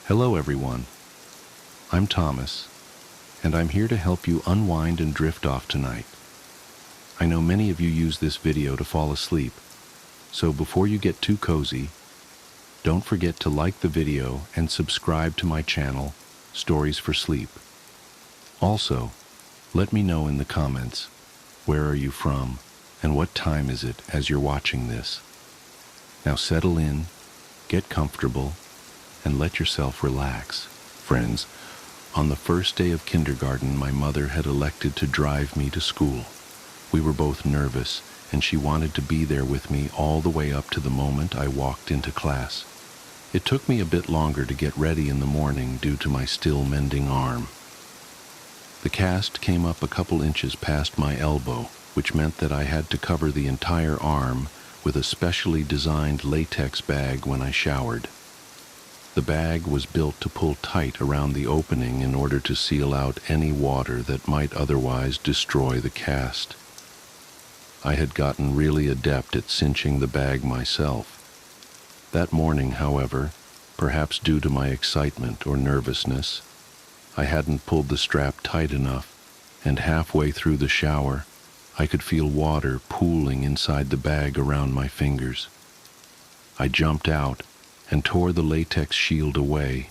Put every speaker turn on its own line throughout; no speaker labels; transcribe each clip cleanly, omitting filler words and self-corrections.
Hello everyone, I'm Thomas, and I'm here to help you unwind and drift off tonight. I know many of you use this video to fall asleep, so before you get too cozy, don't forget to like the video and subscribe to my channel, Stories for Sleep. Also, let me know in the comments, where are you from, and what time is it as you're watching this. Now settle in, get comfortable, and let yourself relax. Friends, on the first day of kindergarten, my mother had elected to drive me to school. We were both nervous, and she wanted to be there with me all the way up to the moment I walked into class. It took me a bit longer to get ready in the morning due to my still mending arm. The cast came up a couple inches past my elbow, which meant that I had to cover the entire arm with a specially designed latex bag when I showered. The bag was built to pull tight around the opening in order to seal out any water that might otherwise destroy the cast. I had gotten really adept at cinching the bag myself. That morning, however, perhaps due to my excitement or nervousness, I hadn't pulled the strap tight enough, and halfway through the shower, I could feel water pooling inside the bag around my fingers. I jumped out and tore the latex shield away,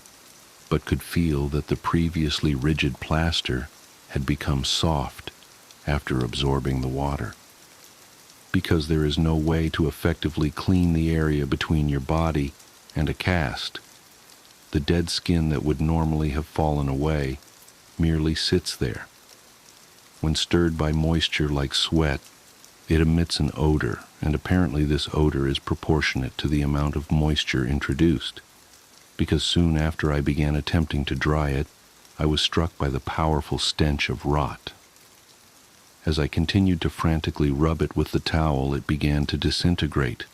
but could feel that the previously rigid plaster had become soft after absorbing the water. Because there is no way to effectively clean the area between your body and a cast, the dead skin that would normally have fallen away merely sits there. When stirred by moisture like sweat, it emits an odor, and apparently this odor is proportionate to the amount of moisture introduced, because soon after I began attempting to dry it, I was struck by the powerful stench of rot. As I continued to frantically rub it with the towel, it began to disintegrate.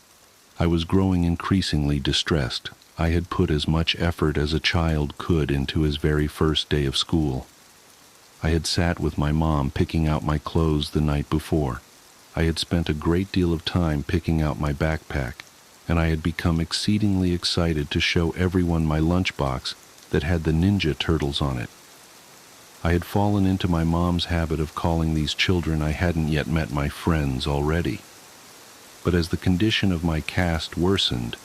I was growing increasingly distressed. I had put as much effort as a child could into his very first day of school. I had sat with my mom picking out my clothes the night before. I had spent a great deal of time picking out my backpack, and I had become exceedingly excited to show everyone my lunchbox that had the Ninja Turtles on it. I had fallen into my mom's habit of calling these children I hadn't yet met my friends already. But as the condition of my cast worsened,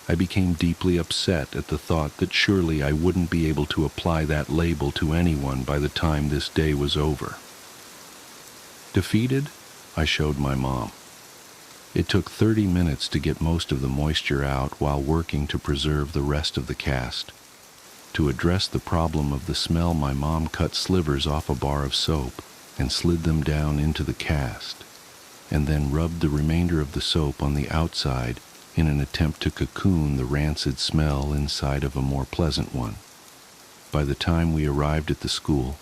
I became deeply upset at the thought that surely I wouldn't be able to apply that label to anyone by the time this day was over. Defeated, I showed my mom. It took 30 minutes to get most of the moisture out while working to preserve the rest of the cast. To address the problem of the smell, my mom cut slivers off a bar of soap and slid them down into the cast, and then rubbed the remainder of the soap on the outside in an attempt to cocoon the rancid smell inside of a more pleasant one. By the time we arrived at the school,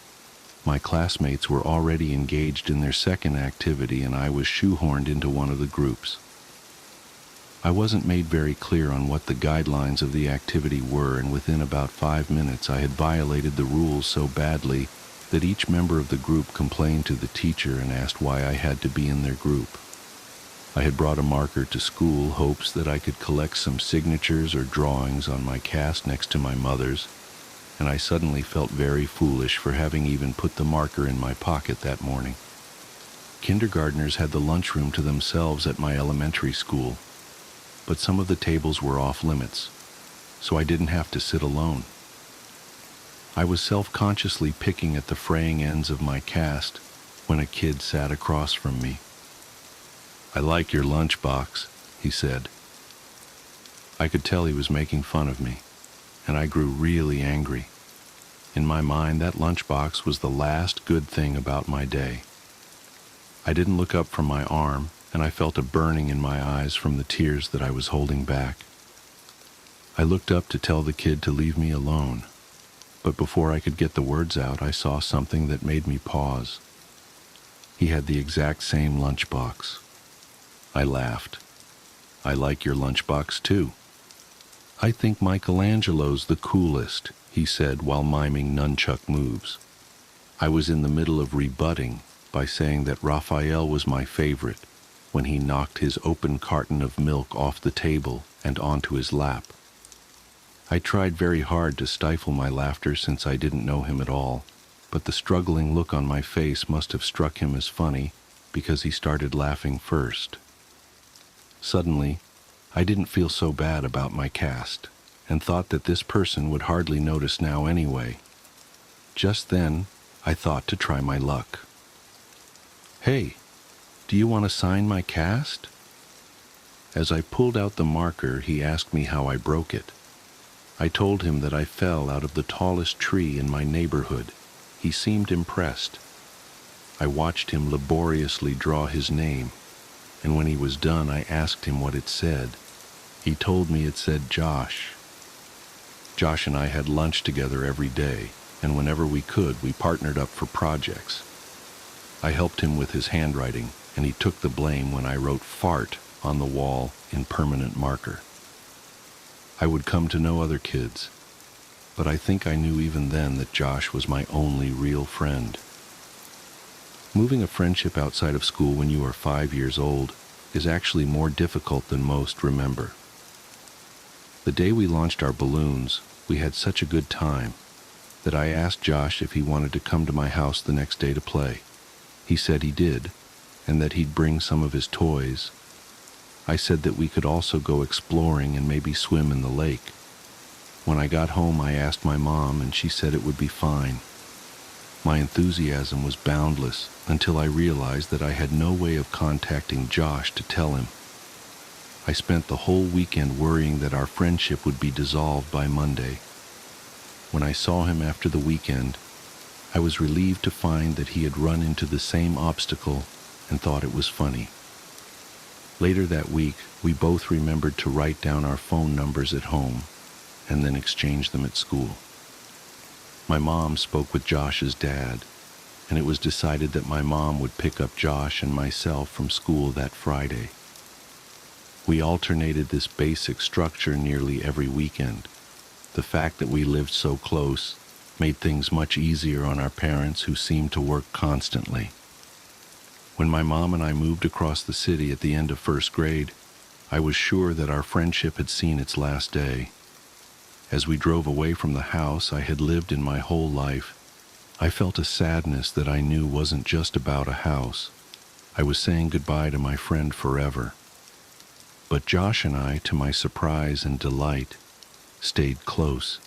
my classmates were already engaged in their second activity, and I was shoehorned into one of the groups. I wasn't made very clear on what the guidelines of the activity were, and within about 5 minutes I had violated the rules so badly that each member of the group complained to the teacher and asked why I had to be in their group. I had brought a marker to school, hopes that I could collect some signatures or drawings on my cast next to my mother's, and I suddenly felt very foolish for having even put the marker in my pocket that morning. Kindergartners had the lunchroom to themselves at my elementary school, but some of the tables were off limits, so I didn't have to sit alone. I was self-consciously picking at the fraying ends of my cast when a kid sat across from me. "I like your lunchbox," he said. I could tell he was making fun of me, and I grew really angry. In my mind, that lunchbox was the last good thing about my day. I didn't look up from my arm, and I felt a burning in my eyes from the tears that I was holding back. I looked up to tell the kid to leave me alone, but before I could get the words out, I saw something that made me pause. He had the exact same lunchbox. I laughed. "I like your lunchbox too." "I think Michelangelo's the coolest," he said while miming nunchuck moves. I was in the middle of rebutting by saying that Raphael was my favorite when he knocked his open carton of milk off the table and onto his lap. I tried very hard to stifle my laughter since I didn't know him at all, but the struggling look on my face must have struck him as funny because he started laughing first. Suddenly, I didn't feel so bad about my cast and thought that this person would hardly notice now anyway. Just then, I thought to try my luck. "Hey, do you want to sign my cast?" As I pulled out the marker, he asked me how I broke it. I told him that I fell out of the tallest tree in my neighborhood. He seemed impressed. I watched him laboriously draw his name, and when he was done, I asked him what it said. He told me it said Josh. Josh and I had lunch together every day, and whenever we could, we partnered up for projects. I helped him with his handwriting, and he took the blame when I wrote fart on the wall in permanent marker. I would come to know other kids, but I think I knew even then that Josh was my only real friend. Moving a friendship outside of school when you are 5 years old is actually more difficult than most remember. The day we launched our balloons, we had such a good time that I asked Josh if he wanted to come to my house the next day to play. He said he did, and that he'd bring some of his toys. I said that we could also go exploring and maybe swim in the lake. When I got home, I asked my mom, and she said it would be fine. My enthusiasm was boundless until I realized that I had no way of contacting Josh to tell him. I spent the whole weekend worrying that our friendship would be dissolved by Monday. When I saw him after the weekend, I was relieved to find that he had run into the same obstacle and thought it was funny. Later that week, we both remembered to write down our phone numbers at home and then exchange them at school. My mom spoke with Josh's dad, and it was decided that my mom would pick up Josh and myself from school that Friday. We alternated this basic structure nearly every weekend. The fact that we lived so close made things much easier on our parents, who seemed to work constantly. When my mom and I moved across the city at the end of first grade, I was sure that our friendship had seen its last day. As we drove away from the house I had lived in my whole life, I felt a sadness that I knew wasn't just about a house. I was saying goodbye to my friend forever. But Josh and I, to my surprise and delight, stayed close.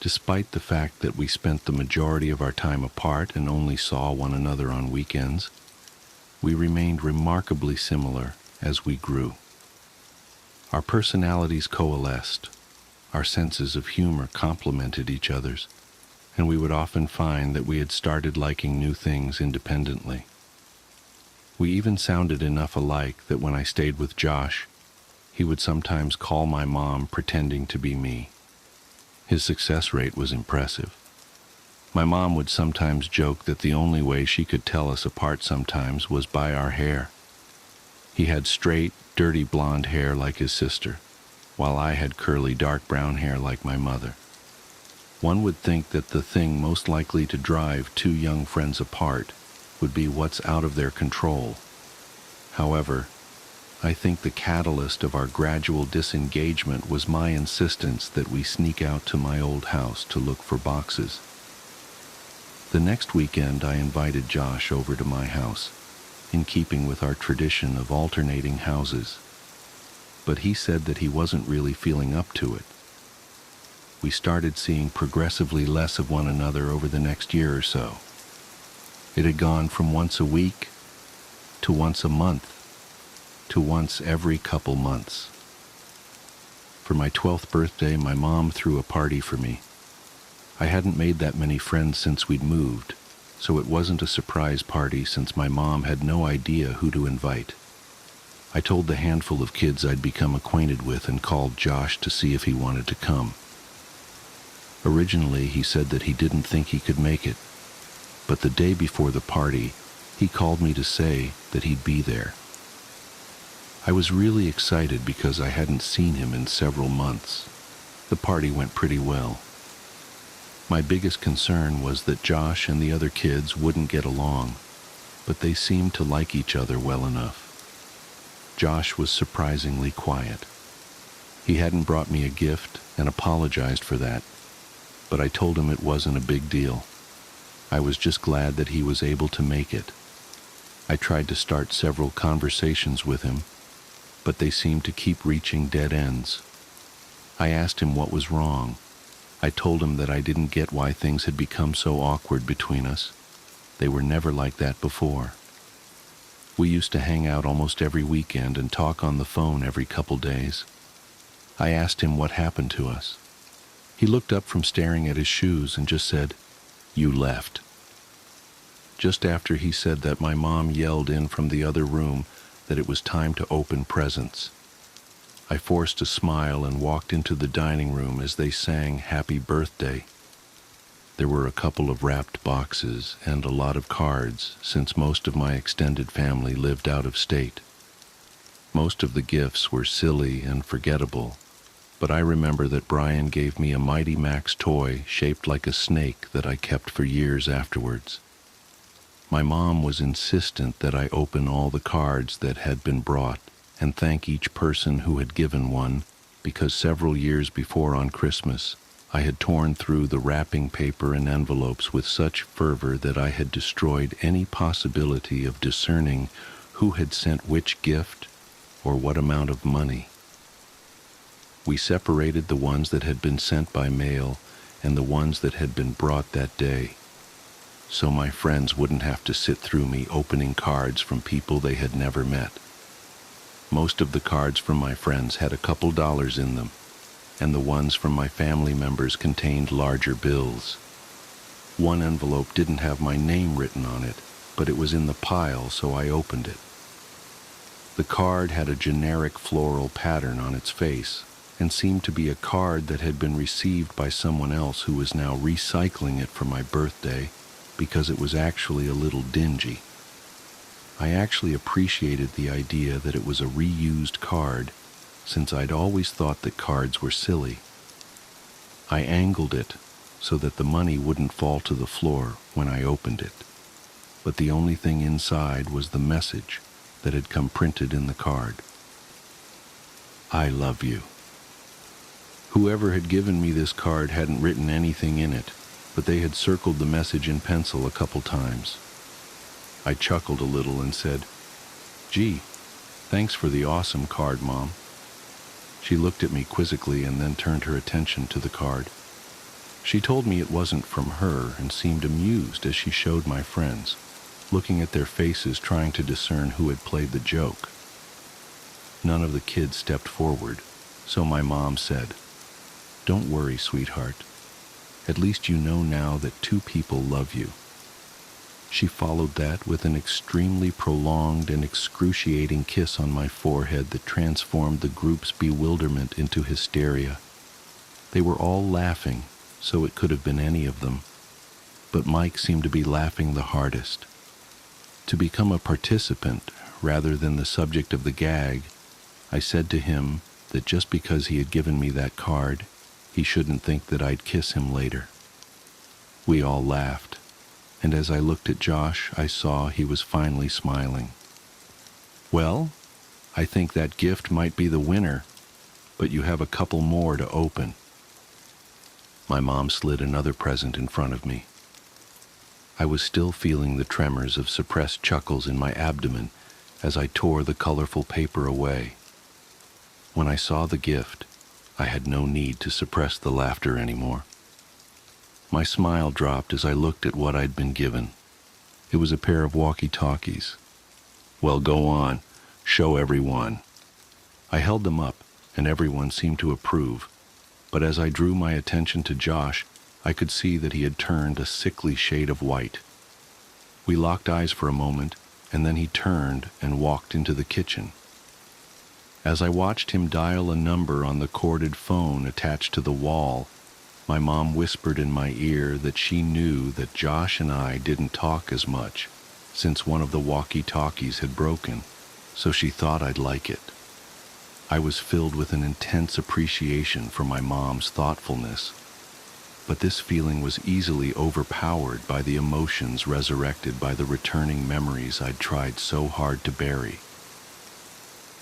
Despite the fact that we spent the majority of our time apart and only saw one another on weekends, we remained remarkably similar as we grew. Our personalities coalesced, our senses of humor complemented each other's, and we would often find that we had started liking new things independently. We even sounded enough alike that when I stayed with Josh, he would sometimes call my mom pretending to be me. His success rate was impressive. My mom would sometimes joke that the only way she could tell us apart sometimes was by our hair. He had straight, dirty blonde hair like his sister, while I had curly, dark brown hair like my mother. One would think that the thing most likely to drive two young friends apart would be what's out of their control. However, I think the catalyst of our gradual disengagement was my insistence that we sneak out to my old house to look for boxes. The next weekend I invited Josh over to my house, in keeping with our tradition of alternating houses. But he said that he wasn't really feeling up to it. We started seeing progressively less of one another over the next year or so. It had gone from once a week to once a month to once every couple months. For my 12th birthday, my mom threw a party for me. I hadn't made that many friends since we'd moved, so it wasn't a surprise party since my mom had no idea who to invite. I told the handful of kids I'd become acquainted with and called Josh to see if he wanted to come. Originally, he said that he didn't think he could make it, but the day before the party, he called me to say that he'd be there. I was really excited because I hadn't seen him in several months. The party went pretty well. My biggest concern was that Josh and the other kids wouldn't get along, but they seemed to like each other well enough. Josh was surprisingly quiet. He hadn't brought me a gift and apologized for that, but I told him it wasn't a big deal. I was just glad that he was able to make it. I tried to start several conversations with him, but they seemed to keep reaching dead ends. I asked him what was wrong. I told him that I didn't get why things had become so awkward between us. They were never like that before. We used to hang out almost every weekend and talk on the phone every couple days. I asked him what happened to us. He looked up from staring at his shoes and just said, "You left." Just after he said that, my mom yelled in from the other room that it was time to open presents. I forced a smile and walked into the dining room as they sang "Happy Birthday." There were a couple of wrapped boxes and a lot of cards, since most of my extended family lived out of state. Most of the gifts were silly and forgettable, but I remember that Brian gave me a Mighty Max toy shaped like a snake that I kept for years afterwards. My mom was insistent that I open all the cards that had been brought and thank each person who had given one, because several years before on Christmas, I had torn through the wrapping paper and envelopes with such fervor that I had destroyed any possibility of discerning who had sent which gift or what amount of money. We separated the ones that had been sent by mail and the ones that had been brought that day, so my friends wouldn't have to sit through me opening cards from people they had never met. Most of the cards from my friends had a couple dollars in them, and the ones from my family members contained larger bills. One envelope didn't have my name written on it, but it was in the pile, so I opened it. The card had a generic floral pattern on its face, and seemed to be a card that had been received by someone else who was now recycling it for my birthday, because it was actually a little dingy. I actually appreciated the idea that it was a reused card, since I'd always thought that cards were silly. I angled it so that the money wouldn't fall to the floor when I opened it, but the only thing inside was the message that had come printed in the card. "I love you." Whoever had given me this card hadn't written anything in it, but they had circled the message in pencil a couple times. I chuckled a little and said, "Gee, thanks for the awesome card, Mom." She looked at me quizzically and then turned her attention to the card. She told me it wasn't from her and seemed amused as she showed my friends, looking at their faces trying to discern who had played the joke. None of the kids stepped forward, so my mom said, "Don't worry, sweetheart. At least you know now that 2 people love you." She followed that with an extremely prolonged and excruciating kiss on my forehead that transformed the group's bewilderment into hysteria. They were all laughing, so it could have been any of them, but Mike seemed to be laughing the hardest. To become a participant rather than the subject of the gag, I said to him that just because he had given me that card, he shouldn't think that I'd kiss him later. We all laughed, and as I looked at Josh, I saw he was finally smiling. "Well, I think that gift might be the winner, but you have a couple more to open." My mom slid another present in front of me. I was still feeling the tremors of suppressed chuckles in my abdomen as I tore the colorful paper away. When I saw the gift, I had no need to suppress the laughter anymore. My smile dropped as I looked at what I'd been given. It was a pair of walkie-talkies. "Well, go on. Show everyone." I held them up, and everyone seemed to approve, but as I drew my attention to Josh, I could see that he had turned a sickly shade of white. We locked eyes for a moment, and then he turned and walked into the kitchen. As I watched him dial a number on the corded phone attached to the wall, my mom whispered in my ear that she knew that Josh and I didn't talk as much, since one of the walkie-talkies had broken, so she thought I'd like it. I was filled with an intense appreciation for my mom's thoughtfulness, but this feeling was easily overpowered by the emotions resurrected by the returning memories I'd tried so hard to bury.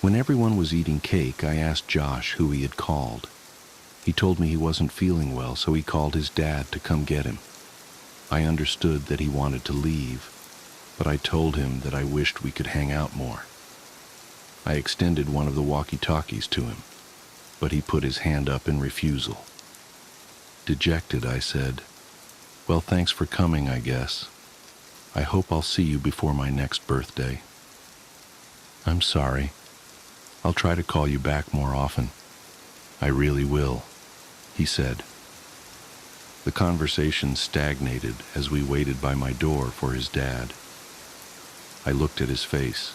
When everyone was eating cake, I asked Josh who he had called. He told me he wasn't feeling well, so he called his dad to come get him. I understood that he wanted to leave, but I told him that I wished we could hang out more. I extended one of the walkie-talkies to him, but he put his hand up in refusal. Dejected, I said, "Well, thanks for coming, I guess. I hope I'll see you before my next birthday." "I'm sorry. I'll try to call you back more often." "I really will," he said. The conversation stagnated as we waited by my door for his dad. I looked at his face.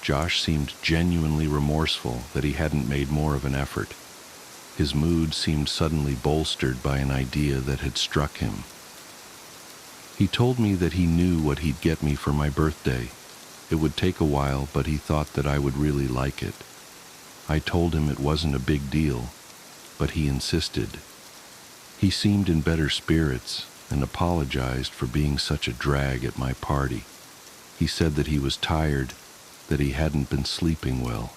Josh seemed genuinely remorseful that he hadn't made more of an effort. His mood seemed suddenly bolstered by an idea that had struck him. He told me that he knew what he'd get me for my birthday. It would take a while, but he thought that I would really like it. I told him it wasn't a big deal, but he insisted. He seemed in better spirits and apologized for being such a drag at my party. He said that he was tired, that he hadn't been sleeping well.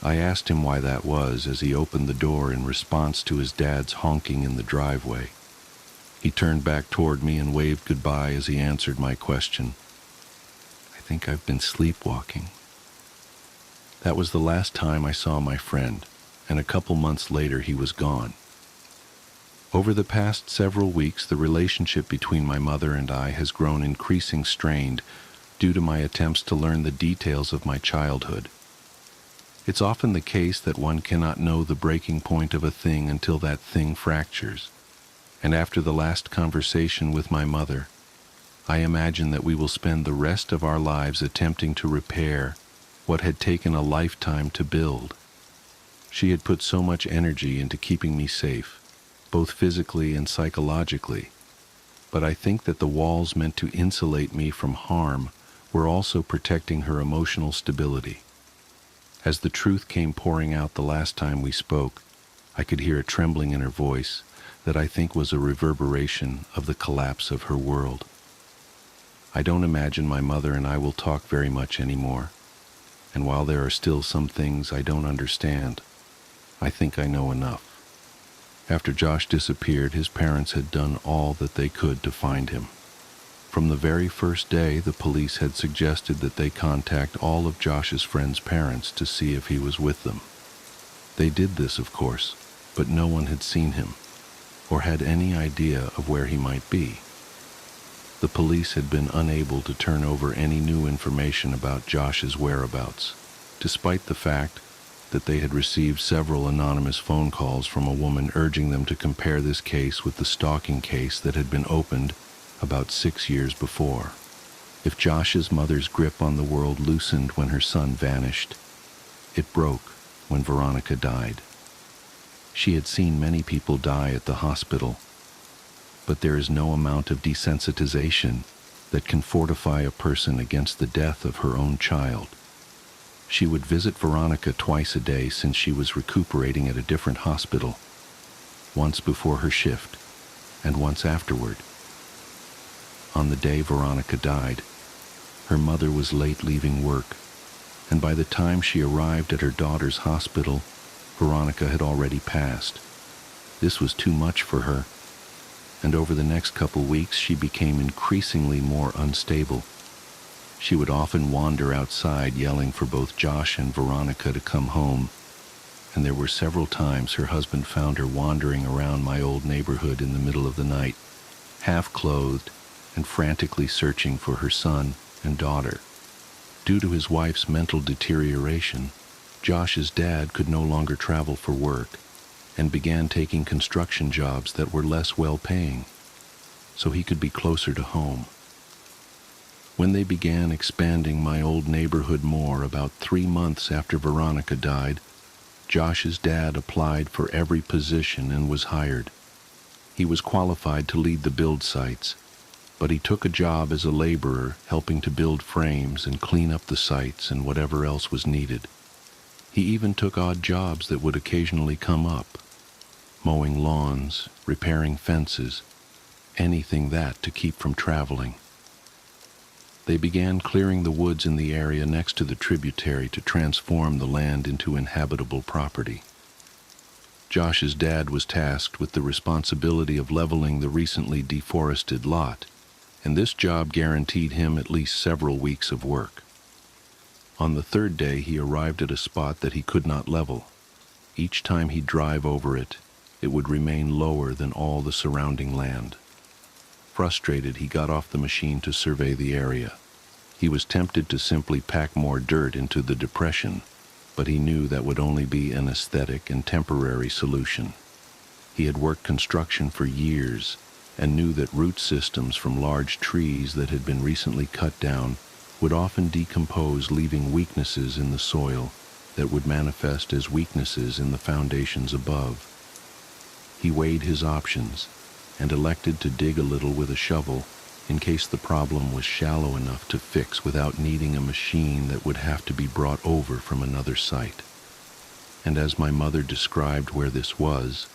I asked him why that was as he opened the door in response to his dad's honking in the driveway. He turned back toward me and waved goodbye as he answered my question. "I think I've been sleepwalking." That was the last time I saw my friend, and a couple months later he was gone. Over the past several weeks, the relationship between my mother and I has grown increasingly strained due to my attempts to learn the details of my childhood. It's often the case that one cannot know the breaking point of a thing until that thing fractures. And after the last conversation with my mother, I imagine that we will spend the rest of our lives attempting to repair what had taken a lifetime to build. She had put so much energy into keeping me safe, both physically and psychologically, but I think that the walls meant to insulate me from harm were also protecting her emotional stability. As the truth came pouring out the last time we spoke, I could hear a trembling in her voice that I think was a reverberation of the collapse of her world. I don't imagine my mother and I will talk very much anymore, and while there are still some things I don't understand, I think I know enough. After Josh disappeared, his parents had done all that they could to find him. From the very first day, the police had suggested that they contact all of Josh's friends' parents to see if he was with them. They did this, of course, but no one had seen him, or had any idea of where he might be. The police had been unable to turn over any new information about Josh's whereabouts, despite the fact that they had received several anonymous phone calls from a woman urging them to compare this case with the stalking case that had been opened about 6 years before. If Josh's mother's grip on the world loosened when her son vanished, it broke when Veronica died. She had seen many people die at the hospital, but there is no amount of desensitization that can fortify a person against the death of her own child. She would visit Veronica twice a day since she was recuperating at a different hospital, once before her shift and once afterward. On the day Veronica died, her mother was late leaving work, and by the time she arrived at her daughter's hospital, Veronica had already passed. This was too much for her, and over the next couple weeks she became increasingly more unstable. She would often wander outside yelling for both Josh and Veronica to come home, and there were several times her husband found her wandering around my old neighborhood in the middle of the night, half-clothed and frantically searching for her son and daughter. Due to his wife's mental deterioration, Josh's dad could no longer travel for work and began taking construction jobs that were less well-paying, so he could be closer to home. When they began expanding my old neighborhood more about 3 months after Veronica died, Josh's dad applied for every position and was hired. He was qualified to lead the build sites, but he took a job as a laborer helping to build frames and clean up the sites and whatever else was needed. He even took odd jobs that would occasionally come up, mowing lawns, repairing fences, anything that to keep from traveling. They began clearing the woods in the area next to the tributary to transform the land into inhabitable property. Josh's dad was tasked with the responsibility of leveling the recently deforested lot, and this job guaranteed him at least several weeks of work. On the third day, he arrived at a spot that he could not level. Each time he'd drive over it, it would remain lower than all the surrounding land. Frustrated, he got off the machine to survey the area. He was tempted to simply pack more dirt into the depression, but he knew that would only be an aesthetic and temporary solution. He had worked construction for years and knew that root systems from large trees that had been recently cut down would often decompose, leaving weaknesses in the soil that would manifest as weaknesses in the foundations above. He weighed his options and elected to dig a little with a shovel in case the problem was shallow enough to fix without needing a machine that would have to be brought over from another site. And as my mother described where this was,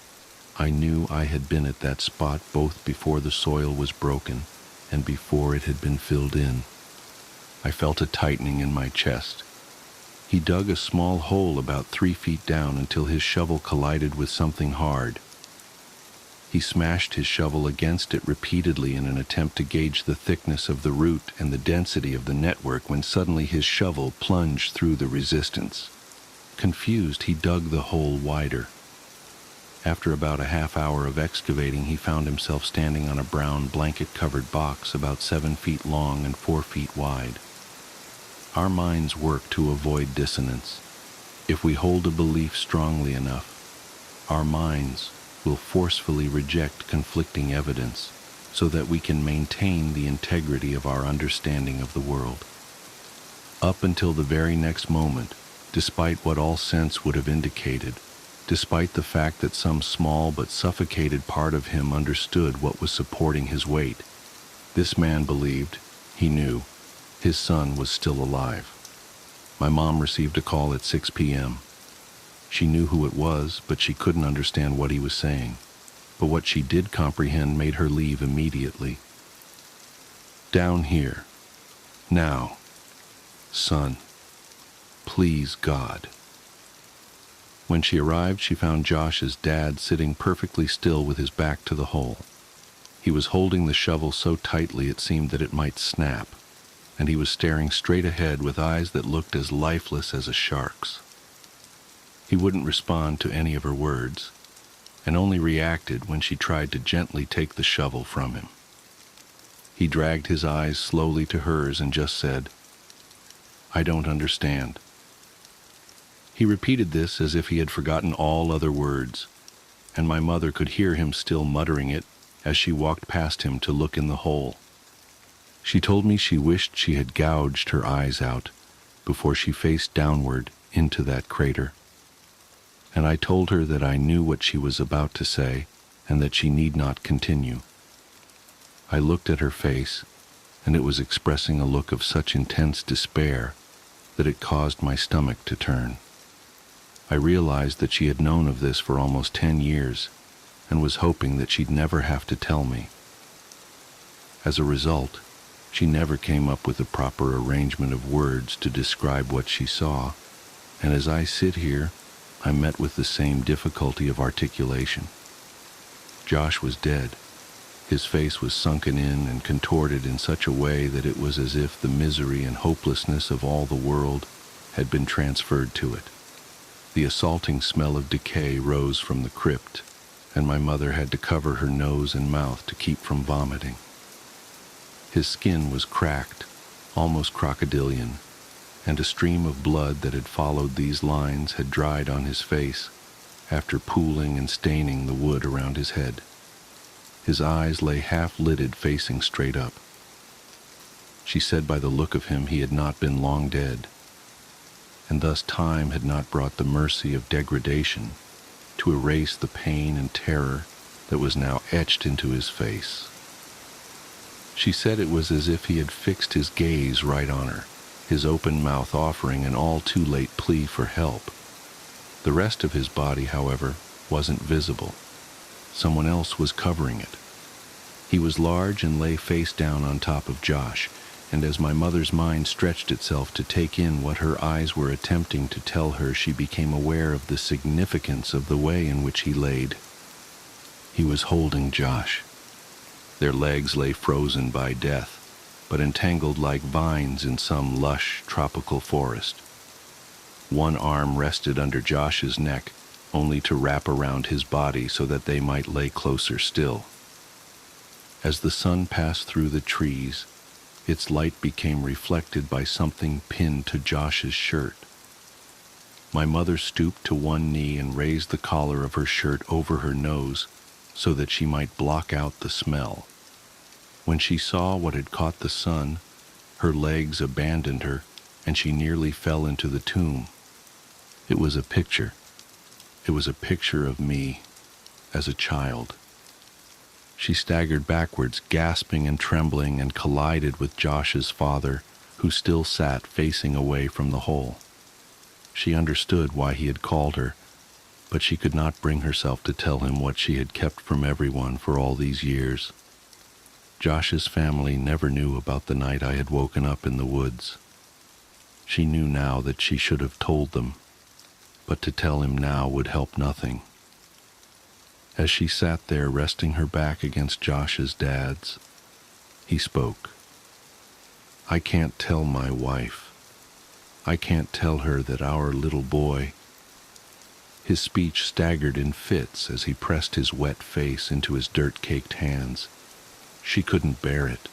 I knew I had been at that spot both before the soil was broken and before it had been filled in. I felt a tightening in my chest. He dug a small hole about 3 feet down until his shovel collided with something hard. He smashed his shovel against it repeatedly in an attempt to gauge the thickness of the root and the density of the network when suddenly his shovel plunged through the resistance. Confused, he dug the hole wider. After about a half hour of excavating, he found himself standing on a brown blanket-covered box about 7 feet long and 4 feet wide. Our minds work to avoid dissonance. If we hold a belief strongly enough, our minds will forcefully reject conflicting evidence so that we can maintain the integrity of our understanding of the world. Up until the very next moment, despite what all sense would have indicated, despite the fact that some small but suffocated part of him understood what was supporting his weight, this man believed, he knew, his son was still alive. My mom received a call at 6 p.m. She knew who it was, but she couldn't understand what he was saying. But what she did comprehend made her leave immediately. Down here. Now. Son. Please, God. When she arrived, she found Josh's dad sitting perfectly still with his back to the hole. He was holding the shovel so tightly it seemed that it might snap, and he was staring straight ahead with eyes that looked as lifeless as a shark's. He wouldn't respond to any of her words, and only reacted when she tried to gently take the shovel from him. He dragged his eyes slowly to hers and just said, "I don't understand." He repeated this as if he had forgotten all other words, and my mother could hear him still muttering it as she walked past him to look in the hole. She told me she wished she had gouged her eyes out before she faced downward into that crater. And I told her that I knew what she was about to say and that she need not continue. I looked at her face, and it was expressing a look of such intense despair that it caused my stomach to turn. I realized that she had known of this for almost 10 years and was hoping that she'd never have to tell me. As a result, she never came up with a proper arrangement of words to describe what she saw, and as I sit here, I met with the same difficulty of articulation. Josh was dead. His face was sunken in and contorted in such a way that it was as if the misery and hopelessness of all the world had been transferred to it. The assaulting smell of decay rose from the crypt, and my mother had to cover her nose and mouth to keep from vomiting. His skin was cracked, almost crocodilian, and a stream of blood that had followed these lines had dried on his face after pooling and staining the wood around his head. His eyes lay half-lidded, facing straight up. She said by the look of him he had not been long dead, and thus time had not brought the mercy of degradation to erase the pain and terror that was now etched into his face. She said it was as if he had fixed his gaze right on her, his open mouth offering an all-too-late plea for help. The rest of his body, however, wasn't visible. Someone else was covering it. He was large and lay face down on top of Josh, and as my mother's mind stretched itself to take in what her eyes were attempting to tell her, she became aware of the significance of the way in which he laid. He was holding Josh. Their legs lay frozen by death, but entangled like vines in some lush tropical forest. One arm rested under Josh's neck, only to wrap around his body so that they might lay closer still. As the sun passed through the trees, its light became reflected by something pinned to Josh's shirt. My mother stooped to one knee and raised the collar of her shirt over her nose so that she might block out the smell. When she saw what had caught the sun, her legs abandoned her, and she nearly fell into the tomb. It was a picture. It was a picture of me as a child. She staggered backwards, gasping and trembling, and collided with Josh's father, who still sat facing away from the hole. She understood why he had called her, but she could not bring herself to tell him what she had kept from everyone for all these years. Josh's family never knew about the night I had woken up in the woods. She knew now that she should have told them, but to tell him now would help nothing. As she sat there resting her back against Josh's dad's, he spoke. "I can't tell my wife. I can't tell her that our little boy—" His speech staggered in fits as he pressed his wet face into his dirt-caked hands. She couldn't bear it.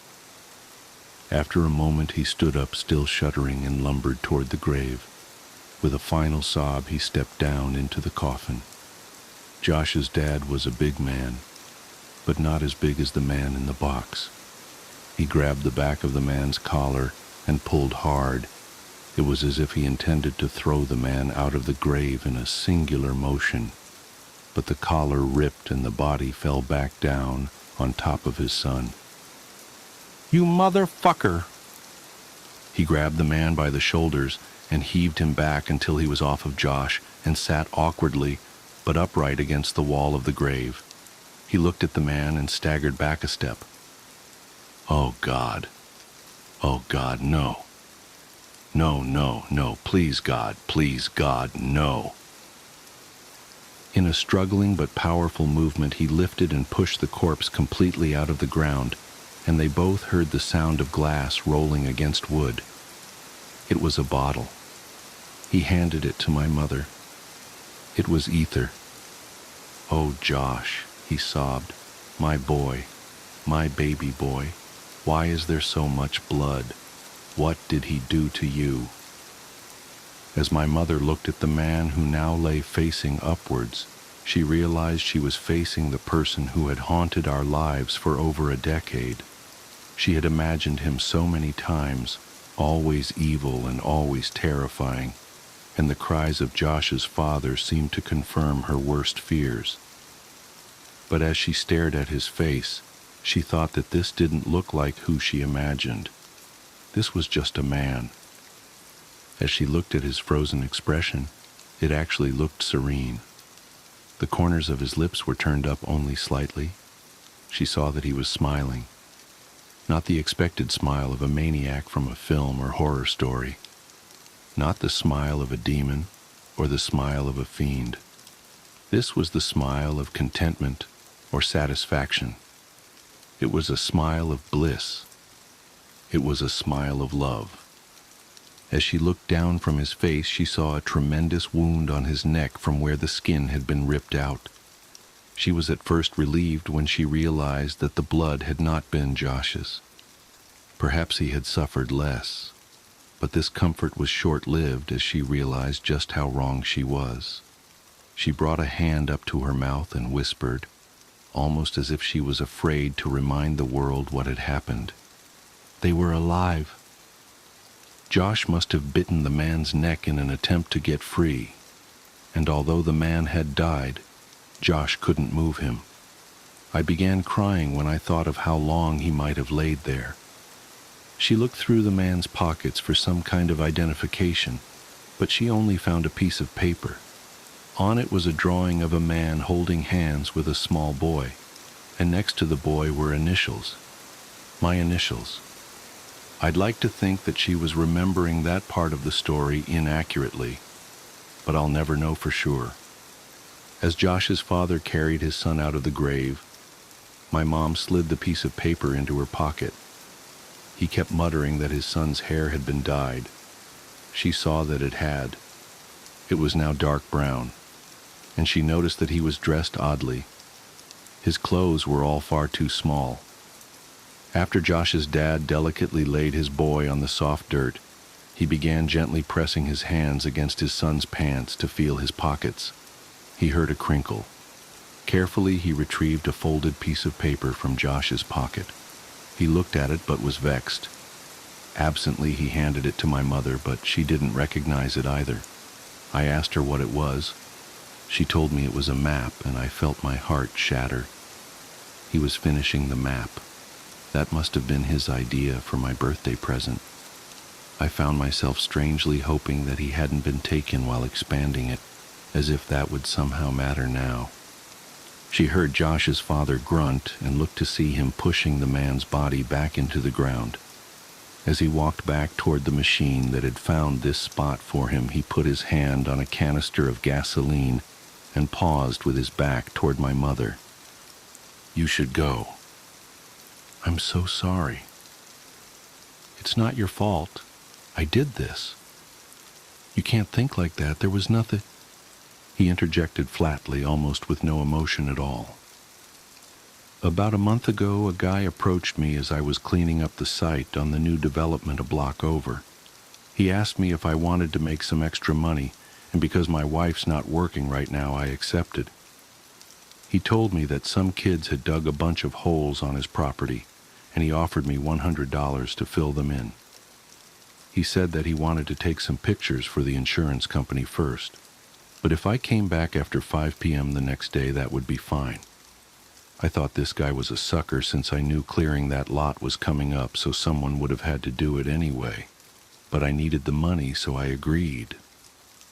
After a moment he stood up, still shuddering, and lumbered toward the grave. With a final sob he stepped down into the coffin. Josh's dad was a big man, but not as big as the man in the box. He grabbed the back of the man's collar and pulled hard. It was as if he intended to throw the man out of the grave in a singular motion, but the collar ripped and the body fell back down on top of his son. "You motherfucker!" He grabbed the man by the shoulders and heaved him back until he was off of Josh and sat awkwardly but upright against the wall of the grave. He looked at the man and staggered back a step. "Oh God. Oh God, no. No, no, no, please God, no." In a struggling but powerful movement, he lifted and pushed the corpse completely out of the ground, and they both heard the sound of glass rolling against wood. It was a bottle. He handed it to my mother. It was ether. "Oh, Josh," he sobbed, "my boy, my baby boy, why is there so much blood? What did he do to you?" As my mother looked at the man who now lay facing upwards, she realized she was facing the person who had haunted our lives for over a decade. She had imagined him so many times, always evil and always terrifying, and the cries of Josh's father seemed to confirm her worst fears. But as she stared at his face, she thought that this didn't look like who she imagined. This was just a man. As she looked at his frozen expression, it actually looked serene. The corners of his lips were turned up only slightly. She saw that he was smiling. Not the expected smile of a maniac from a film or horror story. Not the smile of a demon or the smile of a fiend. This was the smile of contentment or satisfaction. It was a smile of bliss. It was a smile of love. As she looked down from his face, she saw a tremendous wound on his neck from where the skin had been ripped out. She was at first relieved when she realized that the blood had not been Josh's. Perhaps he had suffered less, but this comfort was short-lived as she realized just how wrong she was. She brought a hand up to her mouth and whispered, almost as if she was afraid to remind the world what had happened. "They were alive." Josh must have bitten the man's neck in an attempt to get free, and although the man had died, Josh couldn't move him. I began crying when I thought of how long he might have laid there. She looked through the man's pockets for some kind of identification, but she only found a piece of paper. On it was a drawing of a man holding hands with a small boy, and next to the boy were initials. My initials. I'd like to think that she was remembering that part of the story inaccurately, but I'll never know for sure. As Josh's father carried his son out of the grave, my mom slid the piece of paper into her pocket. He kept muttering that his son's hair had been dyed. She saw that it had. It was now dark brown, and she noticed that he was dressed oddly. His clothes were all far too small. After Josh's dad delicately laid his boy on the soft dirt, he began gently pressing his hands against his son's pants to feel his pockets. He heard a crinkle. Carefully, he retrieved a folded piece of paper from Josh's pocket. He looked at it but was vexed. Absently, he handed it to my mother, but she didn't recognize it either. I asked her what it was. She told me it was a map, and I felt my heart shatter. He was finishing the map. That must have been his idea for my birthday present. I found myself strangely hoping that he hadn't been taken while expanding it, as if that would somehow matter now. She heard Josh's father grunt and looked to see him pushing the man's body back into the ground. As he walked back toward the machine that had found this spot for him, he put his hand on a canister of gasoline and paused with his back toward my mother. "You should go." "I'm so sorry." "It's not your fault. I did this." "You can't think like that. There was nothing." He interjected flatly, almost with no emotion at all. "About a month ago, a guy approached me as I was cleaning up the site on the new development a block over. He asked me if I wanted to make some extra money, and because my wife's not working right now, I accepted. He told me that some kids had dug a bunch of holes on his property, and he offered me $100 to fill them in. He said that he wanted to take some pictures for the insurance company first, but if I came back after 5 p.m. the next day, that would be fine. I thought this guy was a sucker since I knew clearing that lot was coming up, so someone would have had to do it anyway. But I needed the money, so I agreed.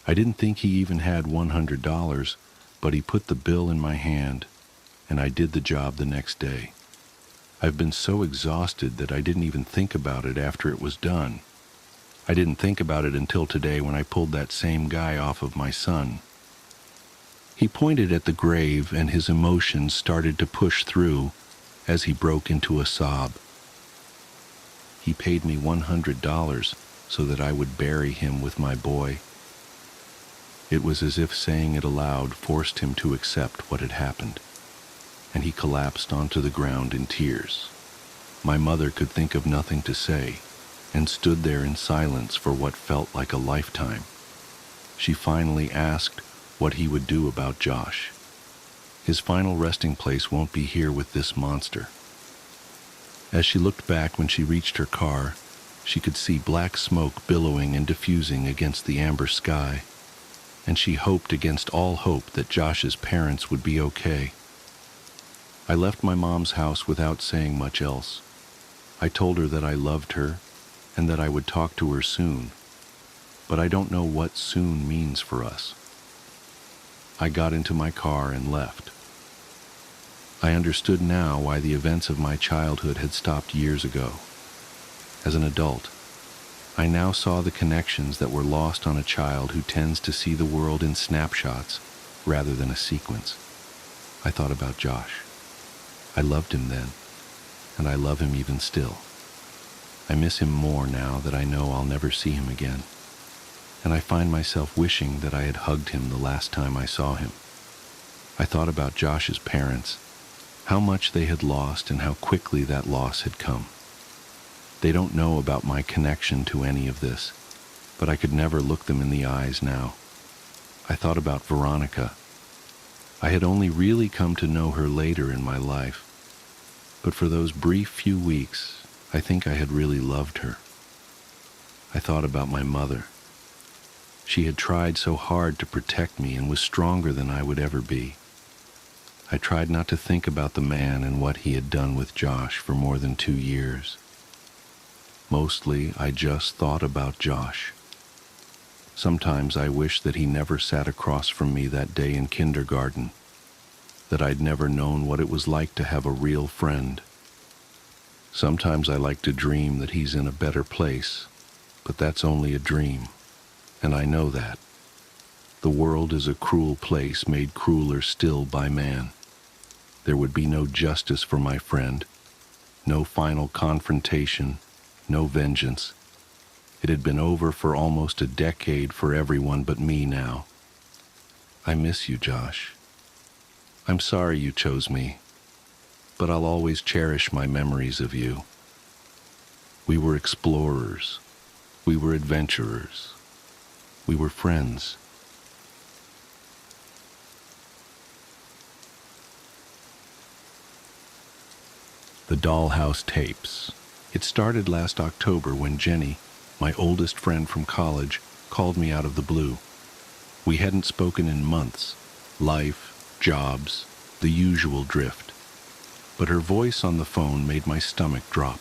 I didn't think he even had $100, but he put the bill in my hand, and I did the job the next day. I've been so exhausted that I didn't even think about it after it was done. I didn't think about it until today when I pulled that same guy off of my son." He pointed at the grave, and his emotions started to push through as he broke into a sob. "He paid me $100 so that I would bury him with my boy." It was as if saying it aloud forced him to accept what had happened, and he collapsed onto the ground in tears. My mother could think of nothing to say, and stood there in silence for what felt like a lifetime. She finally asked what he would do about Josh. His final resting place won't be here with this monster. As she looked back when she reached her car, she could see black smoke billowing and diffusing against the amber sky, and she hoped against all hope that Josh's parents would be okay. I left my mom's house without saying much else. I told her that I loved her and that I would talk to her soon, but I don't know what soon means for us. I got into my car and left. I understood now why the events of my childhood had stopped years ago. As an adult, I now saw the connections that were lost on a child who tends to see the world in snapshots rather than a sequence. I thought about Josh. I loved him then, and I love him even still. I miss him more now that I know I'll never see him again, and I find myself wishing that I had hugged him the last time I saw him. I thought about Josh's parents, how much they had lost and how quickly that loss had come. They don't know about my connection to any of this, but I could never look them in the eyes now. I thought about Veronica. I had only really come to know her later in my life, but for those brief few weeks, I think I had really loved her. I thought about my mother. She had tried so hard to protect me and was stronger than I would ever be. I tried not to think about the man and what he had done with Josh for more than 2 years. Mostly, I just thought about Josh. Sometimes I wish that he never sat across from me that day in kindergarten, that I'd never known what it was like to have a real friend. Sometimes I like to dream that he's in a better place, but that's only a dream, and I know that. The world is a cruel place made crueler still by man. There would be no justice for my friend, no final confrontation, no vengeance. It had been over for almost a decade for everyone but me now. I miss you, Josh. I'm sorry you chose me, but I'll always cherish my memories of you. We were explorers. We were adventurers. We were friends. The Dollhouse Tapes. It started last October when Jenny, my oldest friend from college, called me out of the blue. We hadn't spoken in months. Life, jobs, the usual drift. But her voice on the phone made my stomach drop.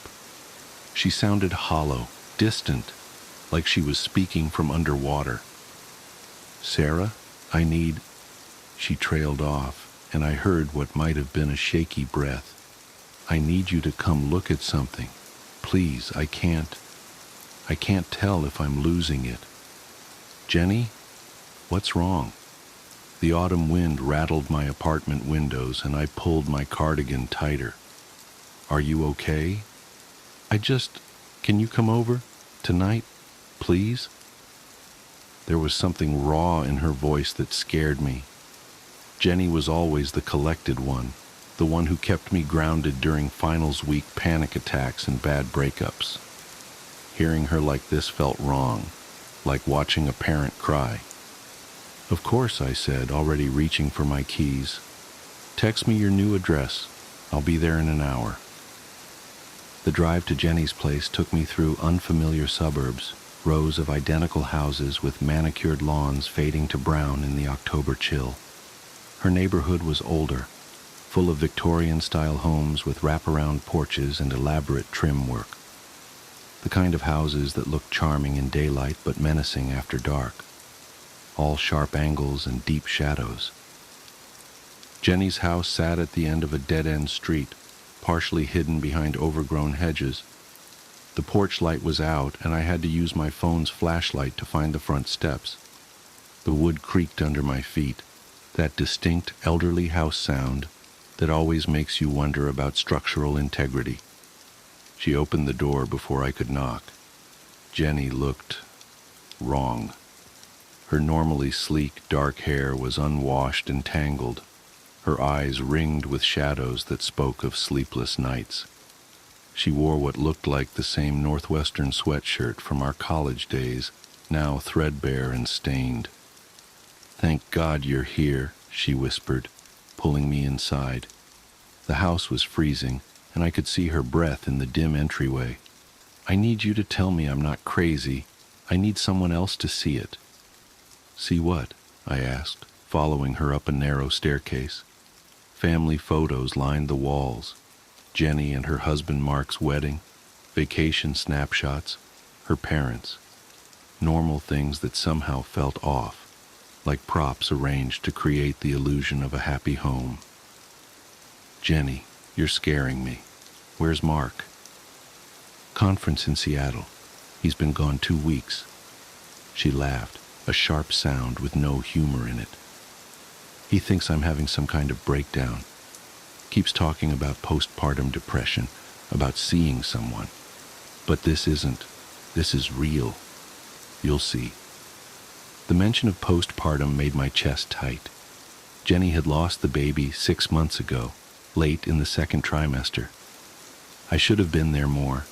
She sounded hollow, distant, like she was speaking from underwater. "Sarah, I need—" She trailed off, and I heard what might have been a shaky breath. "I need you to come look at something. Please, I can't tell if I'm losing it." "Jenny, what's wrong?" The autumn wind rattled my apartment windows and I pulled my cardigan tighter. "Are you okay?" Can you come over? Tonight? Please?" There was something raw in her voice that scared me. Jenny was always the collected one, the one who kept me grounded during finals week panic attacks and bad breakups. Hearing her like this felt wrong, like watching a parent cry. "Of course," I said, already reaching for my keys. "Text me your new address. I'll be there in an hour." The drive to Jenny's place took me through unfamiliar suburbs, rows of identical houses with manicured lawns fading to brown in the October chill. Her neighborhood was older, full of Victorian-style homes with wraparound porches and elaborate trim work. The kind of houses that look charming in daylight but menacing after dark. All sharp angles and deep shadows. Jenny's house sat at the end of a dead-end street, partially hidden behind overgrown hedges. The porch light was out, and I had to use my phone's flashlight to find the front steps. The wood creaked under my feet, that distinct elderly house sound that always makes you wonder about structural integrity. She opened the door before I could knock. Jenny looked wrong. Her normally sleek, dark hair was unwashed and tangled, her eyes ringed with shadows that spoke of sleepless nights. She wore what looked like the same Northwestern sweatshirt from our college days, now threadbare and stained. "Thank God you're here," she whispered, pulling me inside. The house was freezing, and I could see her breath in the dim entryway. "I need you to tell me I'm not crazy. I need someone else to see it." "See what?" I asked, following her up a narrow staircase. Family photos lined the walls. Jenny and her husband Mark's wedding, vacation snapshots, her parents. Normal things that somehow felt off, like props arranged to create the illusion of a happy home. "Jenny, you're scaring me. Where's Mark?" "Conference in Seattle. He's been gone 2 weeks." She laughed, a sharp sound with no humor in it. "He thinks I'm having some kind of breakdown. Keeps talking about postpartum depression, about seeing someone. But this isn't. This is real. You'll see." The mention of postpartum made my chest tight. Jenny had lost the baby 6 months ago, late in the second trimester. I should have been there more,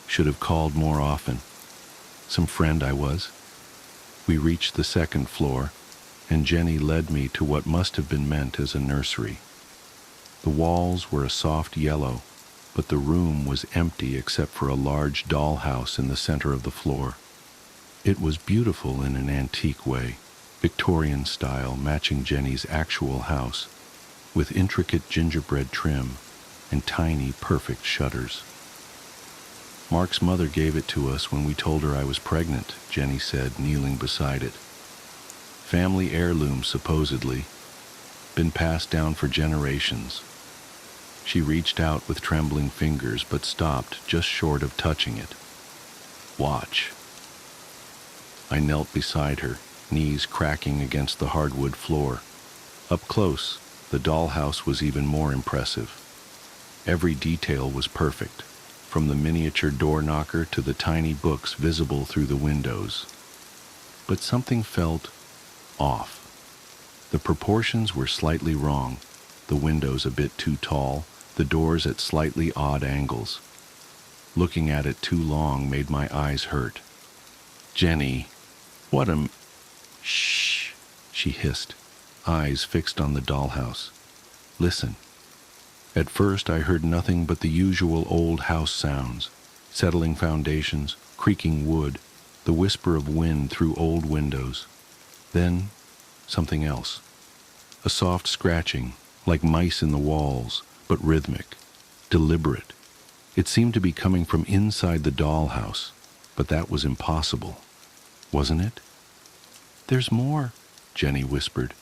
should have called more often. Some friend I was. We reached the second floor, and Jenny led me to what must have been meant as a nursery. The walls were a soft yellow, but the room was empty except for a large dollhouse in the center of the floor. It was beautiful in an antique way, Victorian style, matching Jenny's actual house, with intricate gingerbread trim and tiny, perfect shutters. "Mark's mother gave it to us when we told her I was pregnant," Jenny said, kneeling beside it. "Family heirloom, supposedly. Been passed down for generations. She reached out with trembling fingers but stopped just short of touching it. "Watch." I knelt beside her, knees cracking against the hardwood floor. Up close, the dollhouse was even more impressive. Every detail was perfect, from the miniature door knocker to the tiny books visible through the windows. But something felt off. The proportions were slightly wrong, the windows a bit too tall, the doors at slightly odd angles. Looking at it too long made my eyes hurt. "Jenny, what am—" "Shh," she hissed, eyes fixed on the dollhouse. "Listen." At first I heard nothing but the usual old house sounds, settling foundations, creaking wood, the whisper of wind through old windows. Then, something else. A soft scratching, like mice in the walls, but rhythmic, deliberate. It seemed to be coming from inside the dollhouse, but that was impossible, wasn't it? "There's more," Jenny whispered.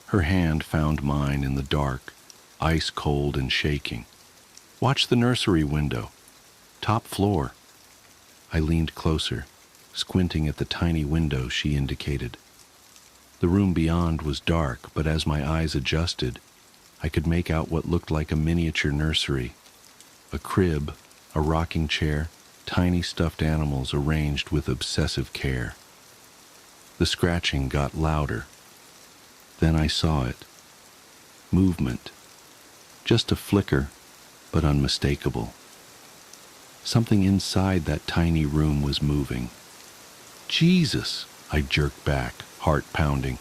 Her hand found mine in the dark, ice cold and shaking. "Watch the nursery window. Top floor." I leaned closer, squinting at the tiny window she indicated. The room beyond was dark, but as my eyes adjusted, I could make out what looked like a miniature nursery. A crib, a rocking chair, tiny stuffed animals arranged with obsessive care. The scratching got louder. Then I saw it. Movement. Just a flicker, but unmistakable. Something inside that tiny room was moving. "Jesus!" I jerked back, heart pounding.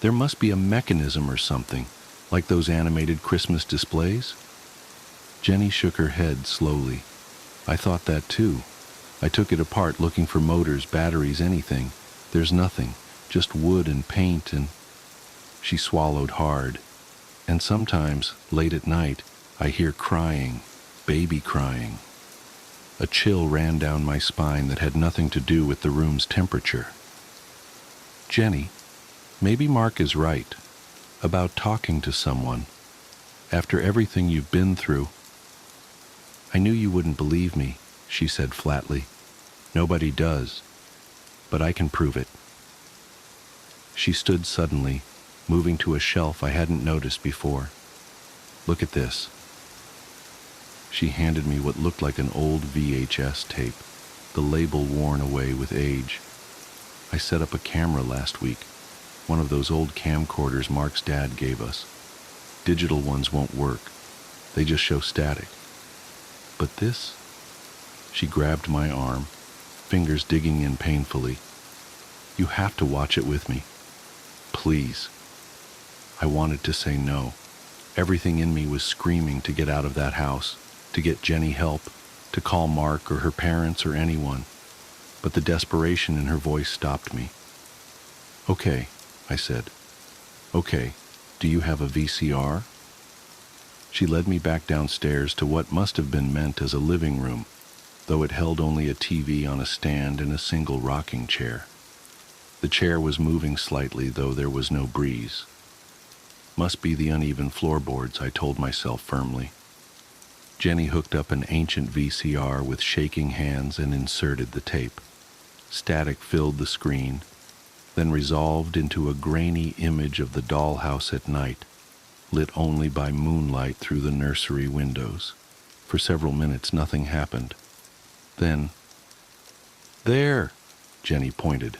There must be a mechanism or something, like those animated Christmas displays." Jenny shook her head slowly. "I thought that too. I took it apart looking for motors, batteries, anything. There's nothing, just wood and paint and—" She swallowed hard. "And sometimes, late at night, I hear crying, baby crying." A chill ran down my spine that had nothing to do with the room's temperature. "Jenny, maybe Mark is right about talking to someone. After everything you've been through—" "I knew you wouldn't believe me," she said flatly. "Nobody does, but I can prove it." She stood suddenly, moving to a shelf I hadn't noticed before. "Look at this." She handed me what looked like an old VHS tape, the label worn away with age. "I set up a camera last week, one of those old camcorders Mark's dad gave us. Digital ones won't work. They just show static. But this—" She grabbed my arm, fingers digging in painfully. "You have to watch it with me. Please." I wanted to say no. Everything in me was screaming to get out of that house, to get Jenny help, to call Mark or her parents or anyone. But the desperation in her voice stopped me. "Okay," I said. "Okay, do you have a VCR?" She led me back downstairs to what must have been meant as a living room, though it held only a TV on a stand and a single rocking chair. The chair was moving slightly, though there was no breeze. Must be the uneven floorboards, I told myself firmly. Jenny hooked up an ancient VCR with shaking hands and inserted the tape. Static filled the screen, then resolved into a grainy image of the dollhouse at night, lit only by moonlight through the nursery windows. For several minutes nothing happened. Then, "There!" Jenny pointed.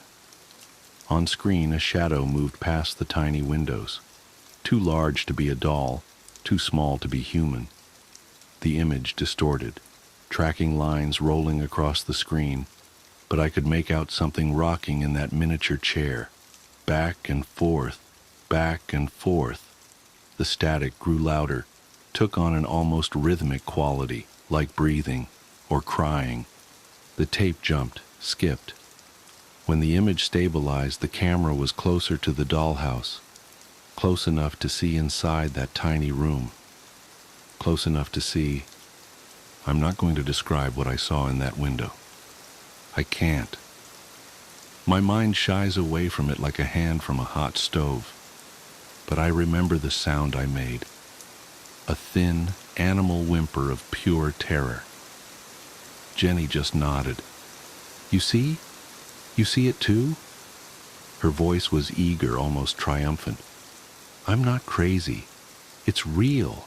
On screen, a shadow moved past the tiny windows. Too large to be a doll, too small to be human. The image distorted, tracking lines rolling across the screen, but I could make out something rocking in that miniature chair, back and forth, back and forth. The static grew louder, took on an almost rhythmic quality, like breathing or crying. The tape jumped, skipped. When the image stabilized, the camera was closer to the dollhouse, close enough to see inside that tiny room. Close enough to see— I'm not going to describe what I saw in that window. I can't. My mind shies away from it like a hand from a hot stove. But I remember the sound I made. a thin, animal whimper of pure terror. Jenny just nodded. You see? You see it too? Her voice was eager, almost triumphant. I'm not crazy. It's real.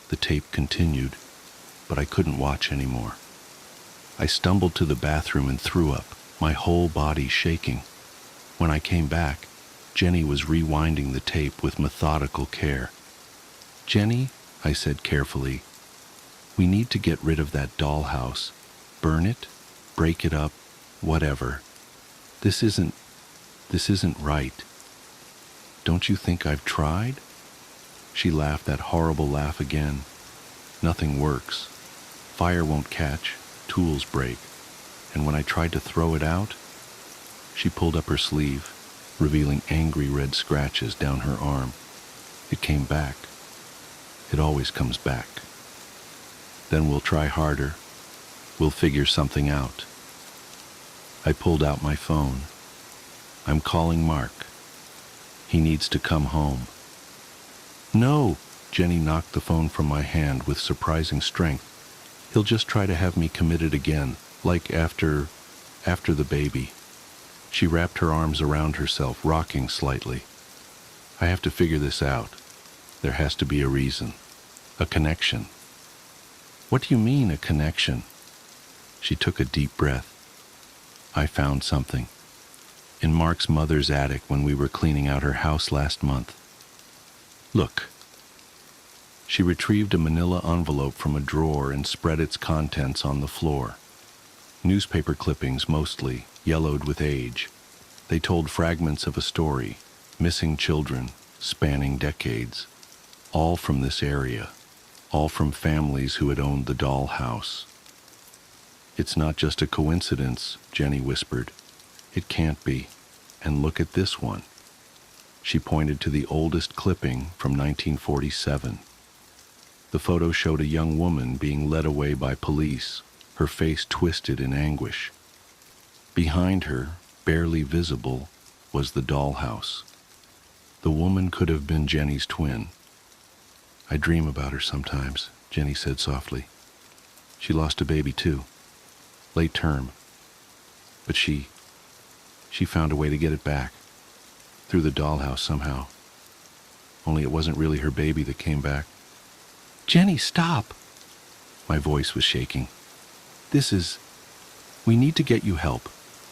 The tape continued, but I couldn't watch anymore. I stumbled to the bathroom and threw up, my whole body shaking. When I came back, Jenny was rewinding the tape with methodical care. Jenny, I said carefully, we need to get rid of that dollhouse. Burn it, break it up, whatever. This isn't right. Don't you think I've tried? She laughed that horrible laugh again. Nothing works. Fire won't catch, tools break. And when I tried to throw it out, she pulled up her sleeve, revealing angry red scratches down her arm. It came back. It always comes back. Then we'll try harder. We'll figure something out. I pulled out my phone. I'm calling Mark. He needs to come home. No, Jenny knocked the phone from my hand with surprising strength. He'll just try to have me committed again, like after the baby. She wrapped her arms around herself, rocking slightly. I have to figure this out. There has to be a reason. A connection. What do you mean, a connection? She took a deep breath. I found something. In Mark's mother's attic when we were cleaning out her house last month. Look. She retrieved a manila envelope from a drawer and spread its contents on the floor. Newspaper clippings mostly, yellowed with age. They told fragments of a story, missing children, spanning decades. All from this area, all from families who had owned the doll house. It's not just a coincidence, Jenny whispered. It can't be. And look at this one. She pointed to the oldest clipping from 1947. The photo showed a young woman being led away by police, her face twisted in anguish. Behind her, barely visible, was the dollhouse. The woman could have been Jenny's twin. I dream about her sometimes, Jenny said softly. She lost a baby too. Late term. But she found a way to get it back. Through the dollhouse somehow. Only it wasn't really her baby that came back. Jenny, stop! My voice was shaking. We need to get you help.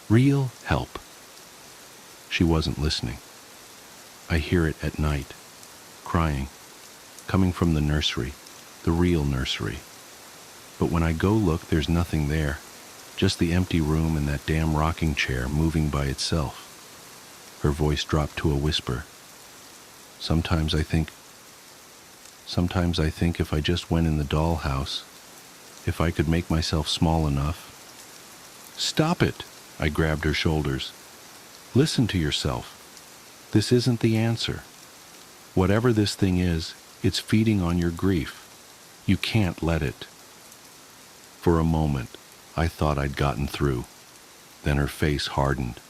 Real help. She wasn't listening. I hear it at night. Crying. Coming from the nursery. The real nursery. But when I go look, there's nothing there. Just the empty room and that damn rocking chair moving by itself. Her voice dropped to a whisper. Sometimes I think if I just went in the dollhouse, if I could make myself small enough. Stop it! I grabbed her shoulders. Listen to yourself. This isn't the answer. Whatever this thing is, it's feeding on your grief. You can't let it. For a moment, I thought I'd gotten through. Then her face hardened.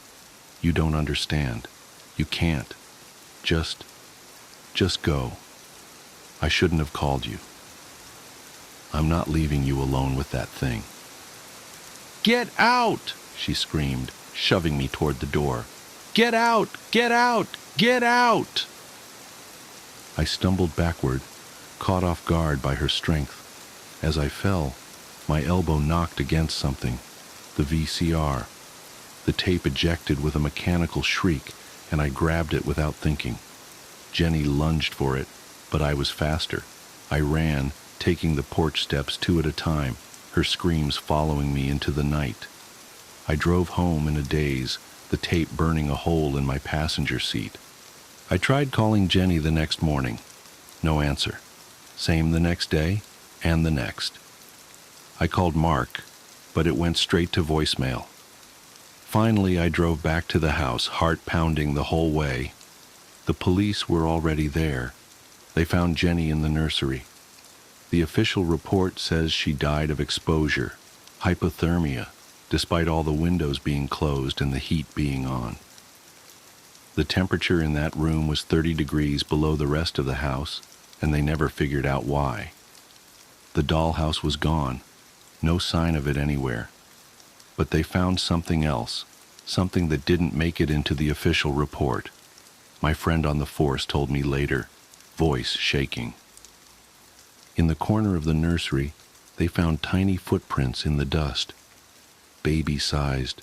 You don't understand. You can't. Just go. I shouldn't have called you. I'm not leaving you alone with that thing. Get out! She screamed, shoving me toward the door. Get out! Get out! Get out! I stumbled backward, caught off guard by her strength. As I fell, my elbow knocked against something, the VCR. The tape ejected with a mechanical shriek, and I grabbed it without thinking. Jenny lunged for it, but I was faster. I ran, taking the porch steps 2 at a time, her screams following me into the night. I drove home in a daze, the tape burning a hole in my passenger seat. I tried calling Jenny the next morning. No answer. Same the next day, and the next. I called Mark, but it went straight to voicemail. Finally, I drove back to the house, heart pounding the whole way. The police were already there. They found Jenny in the nursery. The official report says she died of exposure, hypothermia, despite all the windows being closed and the heat being on. The temperature in that room was 30 degrees below the rest of the house, and they never figured out why. The dollhouse was gone, no sign of it anywhere. But they found something else, something that didn't make it into the official report. My friend on the force told me later, voice shaking. In the corner of the nursery, they found tiny footprints in the dust, baby-sized,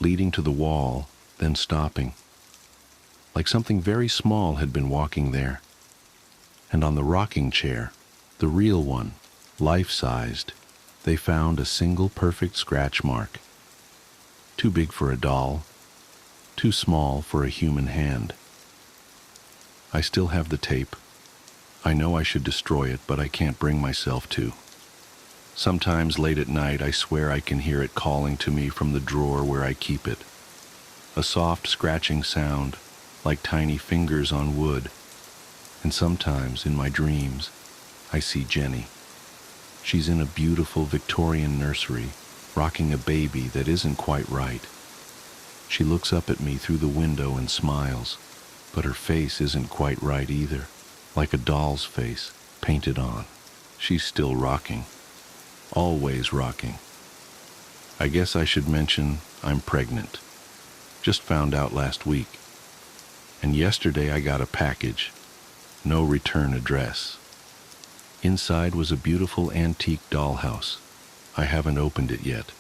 leading to the wall, then stopping. Like something very small had been walking there. And on the rocking chair, the real one, life-sized, they found a single perfect scratch mark. Too big for a doll, too small for a human hand. I still have the tape. I know I should destroy it, but I can't bring myself to. Sometimes late at night, I swear I can hear it calling to me from the drawer where I keep it. A soft scratching sound, like tiny fingers on wood. And sometimes, in my dreams, I see Jenny. She's in a beautiful Victorian nursery, rocking a baby that isn't quite right. She looks up at me through the window and smiles, but her face isn't quite right either, like a doll's face, painted on. She's still rocking. Always rocking. I guess I should mention I'm pregnant. Just found out last week. And yesterday I got a package. No return address. Inside was a beautiful antique dollhouse. I haven't opened it yet.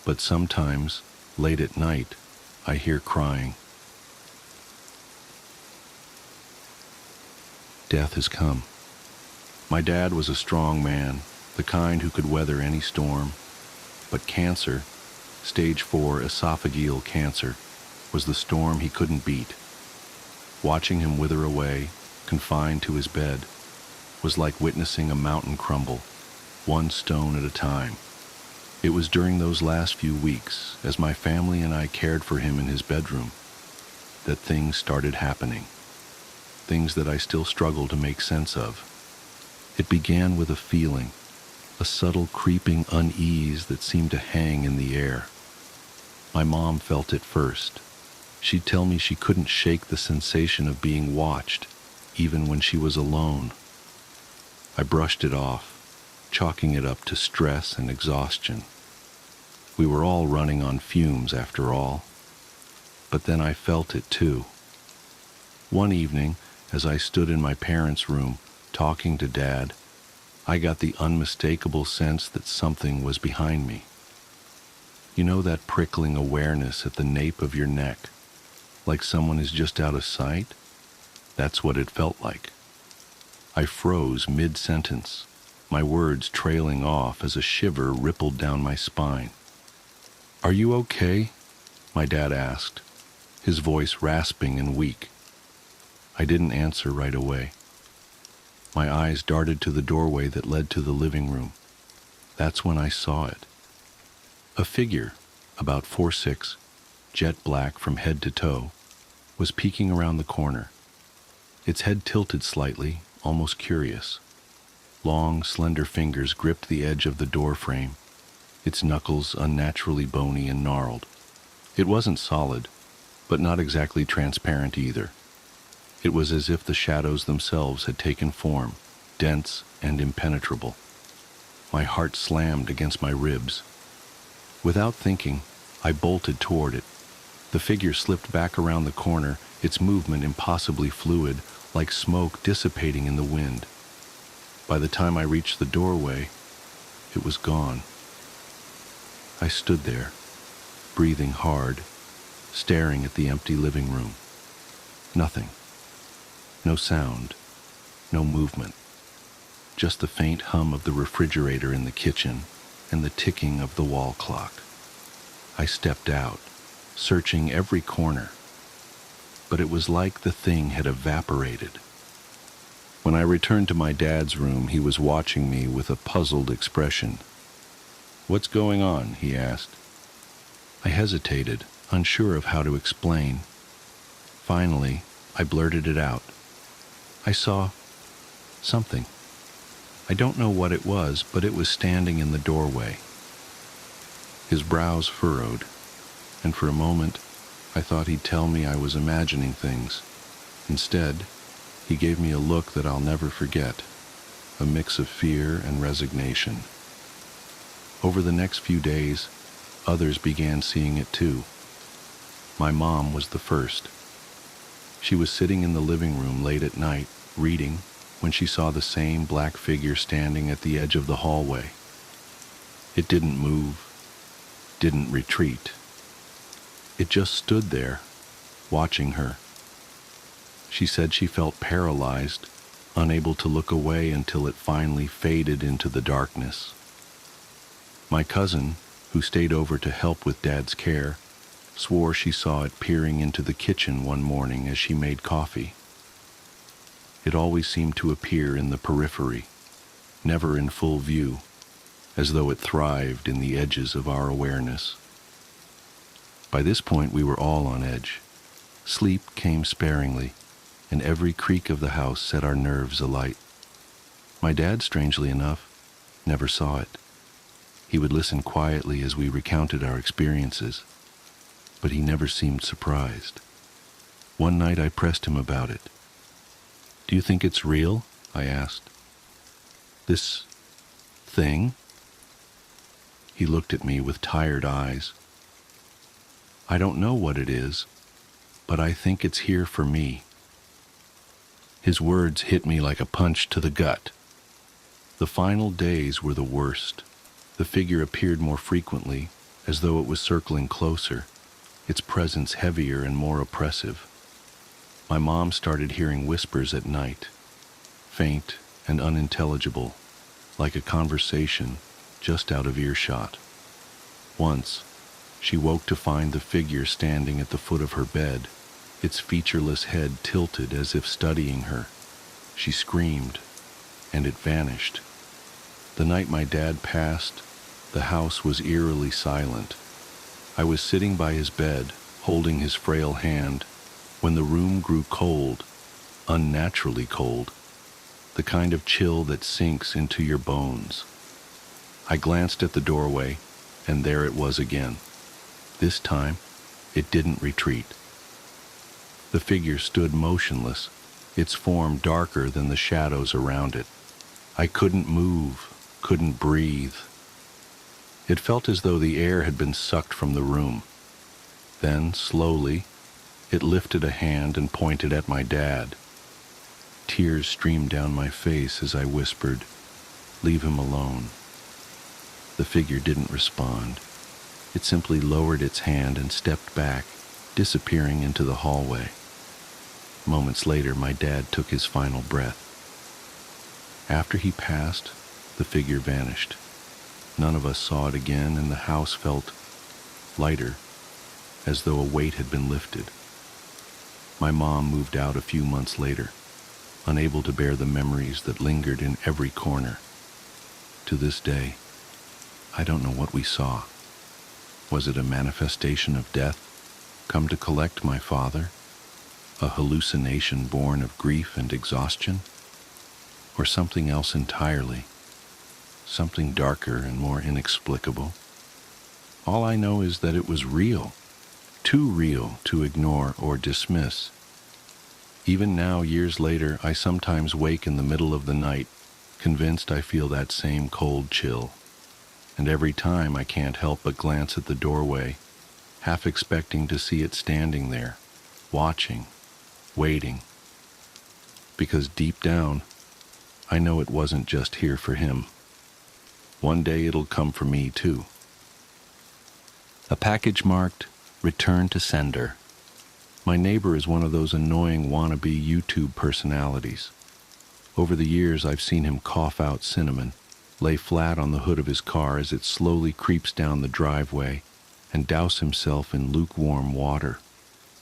But sometimes, late at night, I hear crying. Death has come. My dad was a strong man, the kind who could weather any storm. But cancer, stage 4 esophageal cancer, was the storm he couldn't beat. Watching him wither away, confined to his bed, was like witnessing a mountain crumble, one stone at a time. It was during those last few weeks, as my family and I cared for him in his bedroom, that things started happening. Things that I still struggle to make sense of. It began with a feeling, a subtle creeping unease that seemed to hang in the air. My mom felt it first. She'd tell me she couldn't shake the sensation of being watched, even when she was alone. I brushed it off, chalking it up to stress and exhaustion. We were all running on fumes after all. But then I felt it too. One evening, as I stood in my parents' room, talking to Dad, I got the unmistakable sense that something was behind me. You know that prickling awareness at the nape of your neck, like someone is just out of sight? That's what it felt like. I froze mid-sentence, my words trailing off as a shiver rippled down my spine. "Are you okay?" my dad asked, his voice rasping and weak. I didn't answer right away. My eyes darted to the doorway that led to the living room. That's when I saw it. A figure, about 4'6", jet black from head to toe, was peeking around the corner. Its head tilted slightly, almost curious. Long, slender fingers gripped the edge of the door frame, its knuckles unnaturally bony and gnarled. It wasn't solid, but not exactly transparent either. It was as if the shadows themselves had taken form, dense and impenetrable. My heart slammed against my ribs. Without thinking, I bolted toward it. The figure slipped back around the corner, its movement impossibly fluid, like smoke dissipating in the wind. By the time I reached the doorway, it was gone. I stood there, breathing hard, staring at the empty living room. Nothing. No sound, no movement. Just the faint hum of the refrigerator in the kitchen and the ticking of the wall clock. I stepped out, searching every corner, but it was like the thing had evaporated. When I returned to my dad's room, he was watching me with a puzzled expression. "What's going on?" he asked. I hesitated, unsure of how to explain. Finally, I blurted it out. I saw something. I don't know what it was, but it was standing in the doorway. His brows furrowed, and for a moment, I thought he'd tell me I was imagining things. Instead, He gave me a look that I'll never forget, a mix of fear and resignation. Over the next few days, others began seeing it too. My mom was the first. She was sitting in the living room late at night, reading, when she saw the same black figure standing at the edge of the hallway. It didn't move, didn't retreat. It just stood there, watching her. She said she felt paralyzed, unable to look away until it finally faded into the darkness. My cousin, who stayed over to help with Dad's care, swore she saw it peering into the kitchen one morning as she made coffee. It always seemed to appear in the periphery, never in full view, as though it thrived in the edges of our awareness. By this point, we were all on edge. Sleep came sparingly, and every creak of the house set our nerves alight. My dad, strangely enough, never saw it. He would listen quietly as we recounted our experiences, but he never seemed surprised. One night I pressed him about it. "Do you think it's real?" I asked. "This thing?" He looked at me with tired eyes. "I don't know what it is, but I think it's here for me." His words hit me like a punch to the gut. The final days were the worst. The figure appeared more frequently, as though it was circling closer, its presence heavier and more oppressive. My mom started hearing whispers at night, faint and unintelligible, like a conversation just out of earshot. Once, she woke to find the figure standing at the foot of her bed, its featureless head tilted as if studying her. She screamed, and it vanished. The night my dad passed, the house was eerily silent. I was sitting by his bed, holding his frail hand, when the room grew cold, unnaturally cold, the kind of chill that sinks into your bones. I glanced at the doorway, and there it was again. This time, it didn't retreat. The figure stood motionless, its form darker than the shadows around it. I couldn't move, couldn't breathe. It felt as though the air had been sucked from the room. Then, slowly, it lifted a hand and pointed at my dad. Tears streamed down my face as I whispered, "Leave him alone." The figure didn't respond. It simply lowered its hand and stepped back, disappearing into the hallway. Moments later, my dad took his final breath. After he passed, the figure vanished. None of us saw it again, and the house felt lighter, as though a weight had been lifted. My mom moved out a few months later, unable to bear the memories that lingered in every corner. To this day, I don't know what we saw. Was it a manifestation of death, come to collect my father? A hallucination born of grief and exhaustion? Or something else entirely? Something darker and more inexplicable? All I know is that it was real, too real to ignore or dismiss. Even now, years later, I sometimes wake in the middle of the night, convinced I feel that same cold chill. And every time I can't help but glance at the doorway, half expecting to see it standing there, watching, waiting. Because deep down, I know it wasn't just here for him. One day it'll come for me too. A package marked, "Return to Sender." My neighbor is one of those annoying wannabe YouTube personalities. Over the years, I've seen him cough out cinnamon, lay flat on the hood of his car as it slowly creeps down the driveway, and douse himself in lukewarm water,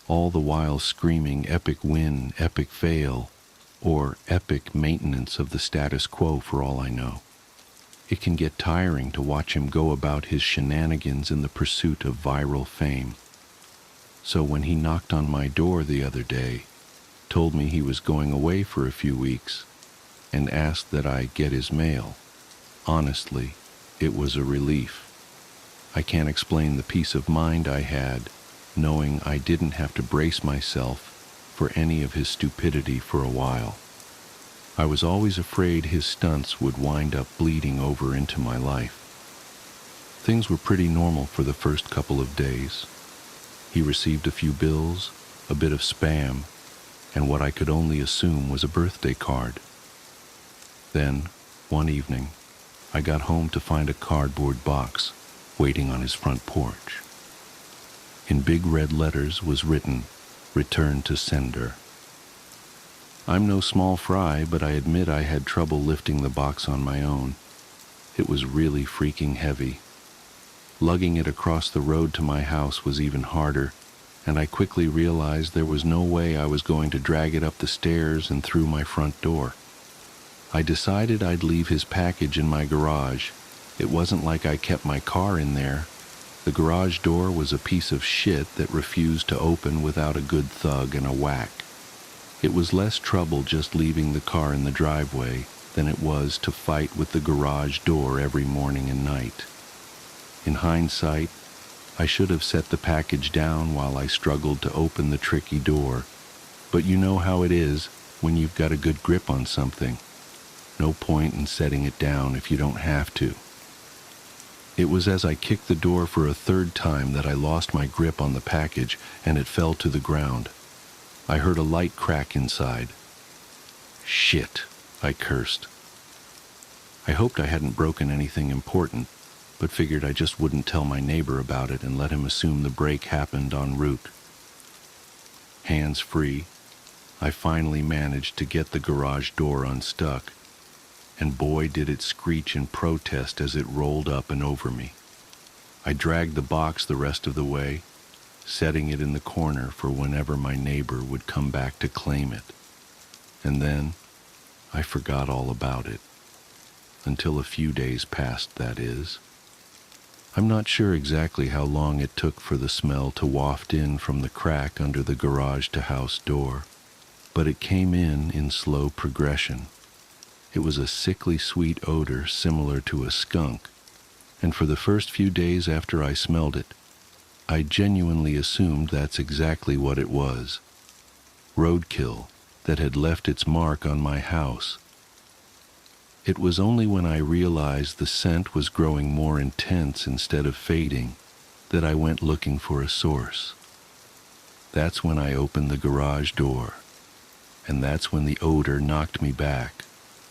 all the while screaming epic win, epic fail, or epic maintenance of the status quo for all I know. It can get tiring to watch him go about his shenanigans in the pursuit of viral fame. So when he knocked on my door the other day, told me he was going away for a few weeks, and asked that I get his mail, honestly, it was a relief. I can't explain the peace of mind I had, knowing I didn't have to brace myself for any of his stupidity for a while. I was always afraid his stunts would wind up bleeding over into my life. Things were pretty normal for the first couple of days. He received a few bills, a bit of spam, and what I could only assume was a birthday card. Then, one evening, I got home to find a cardboard box waiting on his front porch. In big red letters was written, "Return to sender." I'm no small fry, but I admit I had trouble lifting the box on my own. It was really freaking heavy. Lugging it across the road to my house was even harder, and I quickly realized there was no way I was going to drag it up the stairs and through my front door. I decided I'd leave his package in my garage. It wasn't like I kept my car in there. The garage door was a piece of shit that refused to open without a good thug and a whack. It was less trouble just leaving the car in the driveway than it was to fight with the garage door every morning and night. In hindsight, I should have set the package down while I struggled to open the tricky door, but you know how it is when you've got a good grip on something. No point in setting it down if you don't have to. It was as I kicked the door for a third time that I lost my grip on the package and it fell to the ground. I heard a light crack inside. Shit, I cursed. I hoped I hadn't broken anything important, but figured I just wouldn't tell my neighbor about it and let him assume the break happened en route. Hands free, I finally managed to get the garage door unstuck, and boy did it screech in protest as it rolled up and over me. I dragged the box the rest of the way, setting it in the corner for whenever my neighbor would come back to claim it. And then I forgot all about it. Until a few days passed, that is. I'm not sure exactly how long it took for the smell to waft in from the crack under the garage-to-house door, but it came in slow progression. It was a sickly sweet odor similar to a skunk, and for the first few days after I smelled it, I genuinely assumed that's exactly what it was. Roadkill that had left its mark on my house. It was only when I realized the scent was growing more intense instead of fading that I went looking for a source. That's when I opened the garage door, and that's when the odor knocked me back,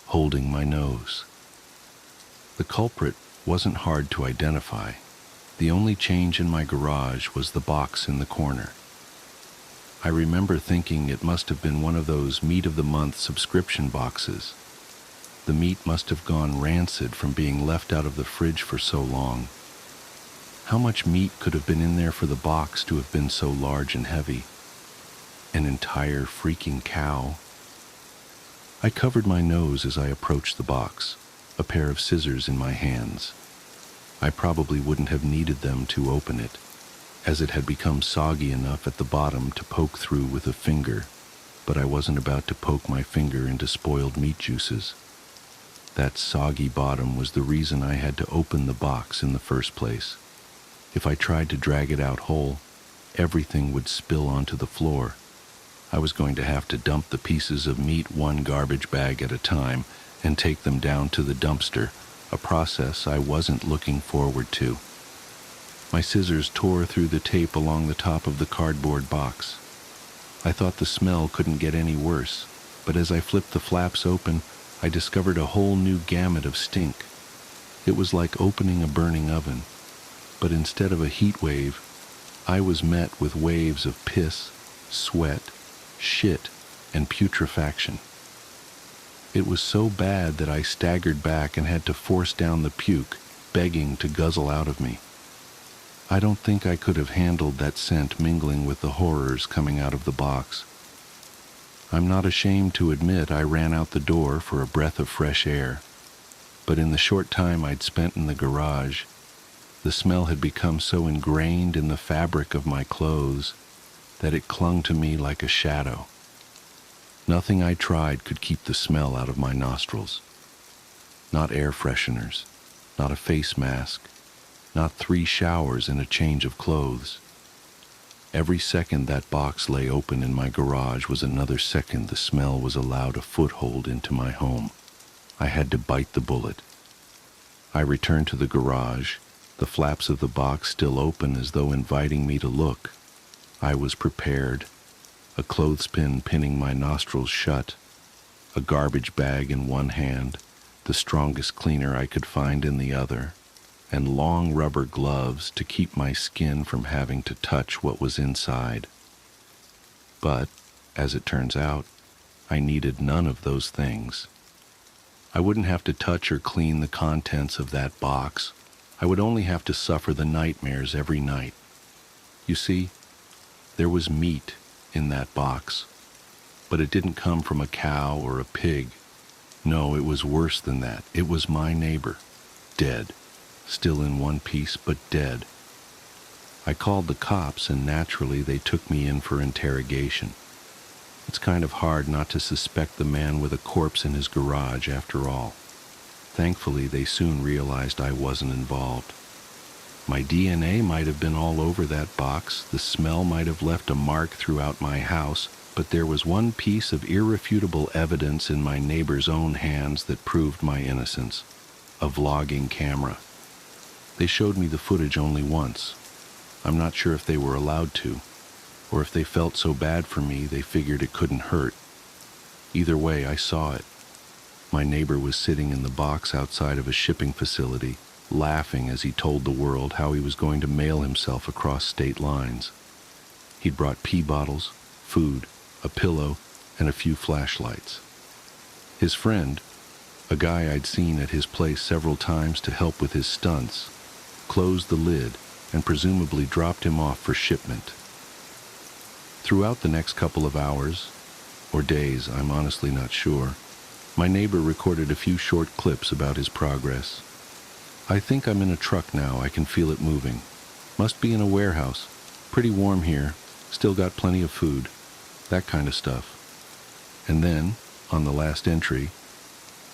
holding my nose. The culprit wasn't hard to identify. The only change in my garage was the box in the corner. I remember thinking it must have been one of those meat-of-the-month subscription boxes. The meat must have gone rancid from being left out of the fridge for so long. How much meat could have been in there for the box to have been so large and heavy? An entire freaking cow. I covered my nose as I approached the box, a pair of scissors in my hands. I probably wouldn't have needed them to open it, as it had become soggy enough at the bottom to poke through with a finger, but I wasn't about to poke my finger into spoiled meat juices. That soggy bottom was the reason I had to open the box in the first place. If I tried to drag it out whole, everything would spill onto the floor. I was going to have to dump the pieces of meat one garbage bag at a time and take them down to the dumpster, a process I wasn't looking forward to. My scissors tore through the tape along the top of the cardboard box. I thought the smell couldn't get any worse, but as I flipped the flaps open, I discovered a whole new gamut of stink. It was like opening a burning oven, but instead of a heat wave, I was met with waves of piss, sweat, shit, and putrefaction. It was so bad that I staggered back and had to force down the puke, begging to guzzle out of me. I don't think I could have handled that scent mingling with the horrors coming out of the box. I'm not ashamed to admit I ran out the door for a breath of fresh air, but in the short time I'd spent in the garage, the smell had become so ingrained in the fabric of my clothes that it clung to me like a shadow. Nothing I tried could keep the smell out of my nostrils. Not air fresheners, not a face mask, not 3 showers and a change of clothes. Every second that box lay open in my garage was another second the smell was allowed a foothold into my home. I had to bite the bullet. I returned to the garage, the flaps of the box still open as though inviting me to look. I was prepared, a clothespin pinning my nostrils shut, a garbage bag in one hand, the strongest cleaner I could find in the other, and long rubber gloves to keep my skin from having to touch what was inside. But, as it turns out, I needed none of those things. I wouldn't have to touch or clean the contents of that box. I would only have to suffer the nightmares every night. You see, there was meat in that box, but it didn't come from a cow or a pig. No, it was worse than that. It was my neighbor, dead, still in one piece, but dead. I called the cops, and naturally they took me in for interrogation. It's kind of hard not to suspect the man with a corpse in his garage after all. Thankfully, they soon realized I wasn't involved. My DNA might have been all over that box, the smell might have left a mark throughout my house, but there was one piece of irrefutable evidence in my neighbor's own hands that proved my innocence: a vlogging camera. They showed me the footage only once. I'm not sure if they were allowed to, or if they felt so bad for me they figured it couldn't hurt. Either way, I saw it. My neighbor was sitting in the box outside of a shipping facility, laughing as he told the world how he was going to mail himself across state lines. He'd brought pee bottles, food, a pillow, and a few flashlights. His friend, a guy I'd seen at his place several times to help with his stunts, closed the lid and presumably dropped him off for shipment. Throughout the next couple of hours, or days, I'm honestly not sure, my neighbor recorded a few short clips about his progress. I think I'm in a truck now, I can feel it moving. Must be in a warehouse. Pretty warm here, still got plenty of food. That kind of stuff. And then, on the last entry,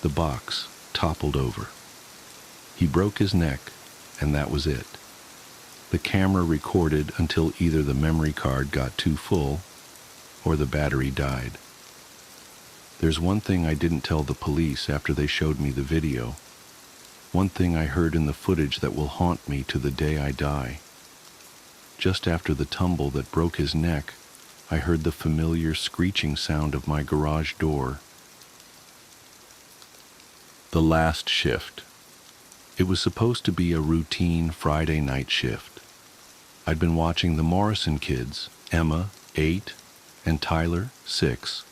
the box toppled over. He broke his neck, and that was it. The camera recorded until either the memory card got too full or the battery died. There's one thing I didn't tell the police after they showed me the video. One thing I heard in the footage that will haunt me to the day I die. Just after the tumble that broke his neck, I heard the familiar screeching sound of my garage door. The last shift. It was supposed to be a routine Friday night shift. I'd been watching the Morrison kids, Emma, 8, and Tyler, 6,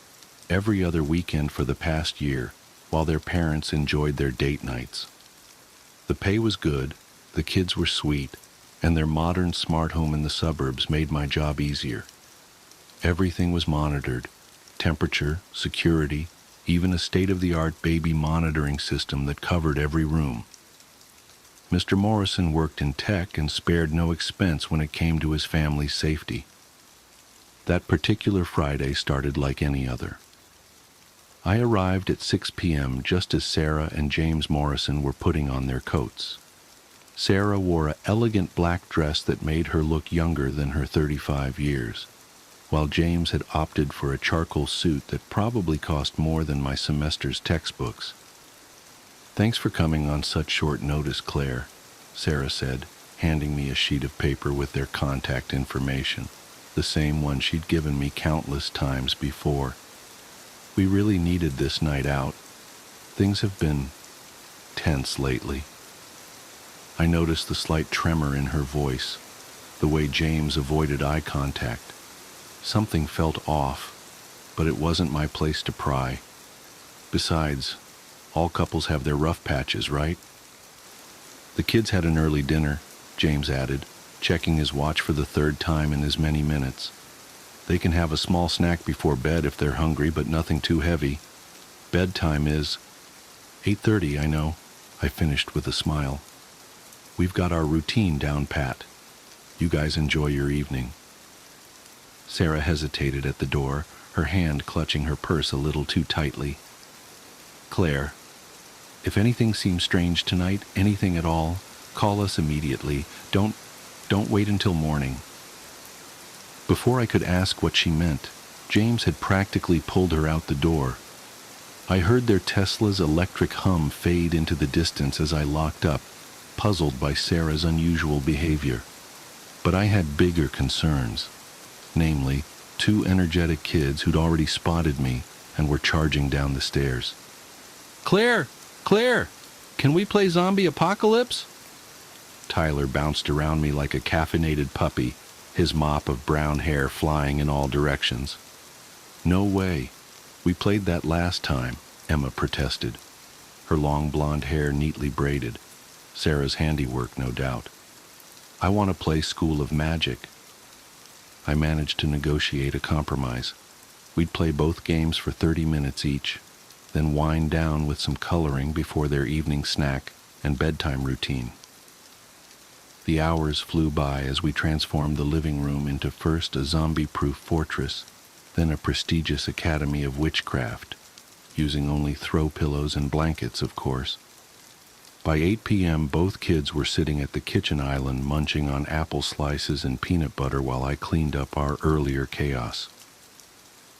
every other weekend for the past year, while their parents enjoyed their date nights. The pay was good, the kids were sweet, and their modern smart home in the suburbs made my job easier. Everything was monitored: temperature, security, even a state-of-the-art baby monitoring system that covered every room. Mr. Morrison worked in tech and spared no expense when it came to his family's safety. That particular Friday started like any other. I arrived at 6 p.m. just as Sarah and James Morrison were putting on their coats. Sarah wore an elegant black dress that made her look younger than her 35 years, while James had opted for a charcoal suit that probably cost more than my semester's textbooks. "Thanks for coming on such short notice, Claire," Sarah said, handing me a sheet of paper with their contact information, the same one she'd given me countless times before. "We really needed this night out. Things have been tense lately." I noticed the slight tremor in her voice, the way James avoided eye contact. Something felt off, but it wasn't my place to pry. Besides, all couples have their rough patches, right? "The kids had an early dinner," James added, checking his watch for the third time in as many minutes. "They can have a small snack before bed if they're hungry, but nothing too heavy. Bedtime is 8:30, I know," I finished with a smile. "We've got our routine down pat. You guys enjoy your evening." Sarah hesitated at the door, her hand clutching her purse a little too tightly. "Claire, if anything seems strange tonight, anything at all, call us immediately. Don't wait until morning." Before I could ask what she meant, James had practically pulled her out the door. I heard their Tesla's electric hum fade into the distance as I locked up, puzzled by Sarah's unusual behavior. But I had bigger concerns, namely, 2 energetic kids who'd already spotted me and were charging down the stairs. "Claire! Claire! Can we play Zombie Apocalypse?" Tyler bounced around me like a caffeinated puppy, his mop of brown hair flying in all directions. "No way. We played that last time," Emma protested, her long blonde hair neatly braided. Sarah's handiwork, no doubt. "I want to play School of Magic." I managed to negotiate a compromise. We'd play both games for 30 minutes each, then wind down with some coloring before their evening snack and bedtime routine. The hours flew by as we transformed the living room into first a zombie-proof fortress, then a prestigious academy of witchcraft, using only throw pillows and blankets, of course. By 8 p.m., both kids were sitting at the kitchen island munching on apple slices and peanut butter while I cleaned up our earlier chaos.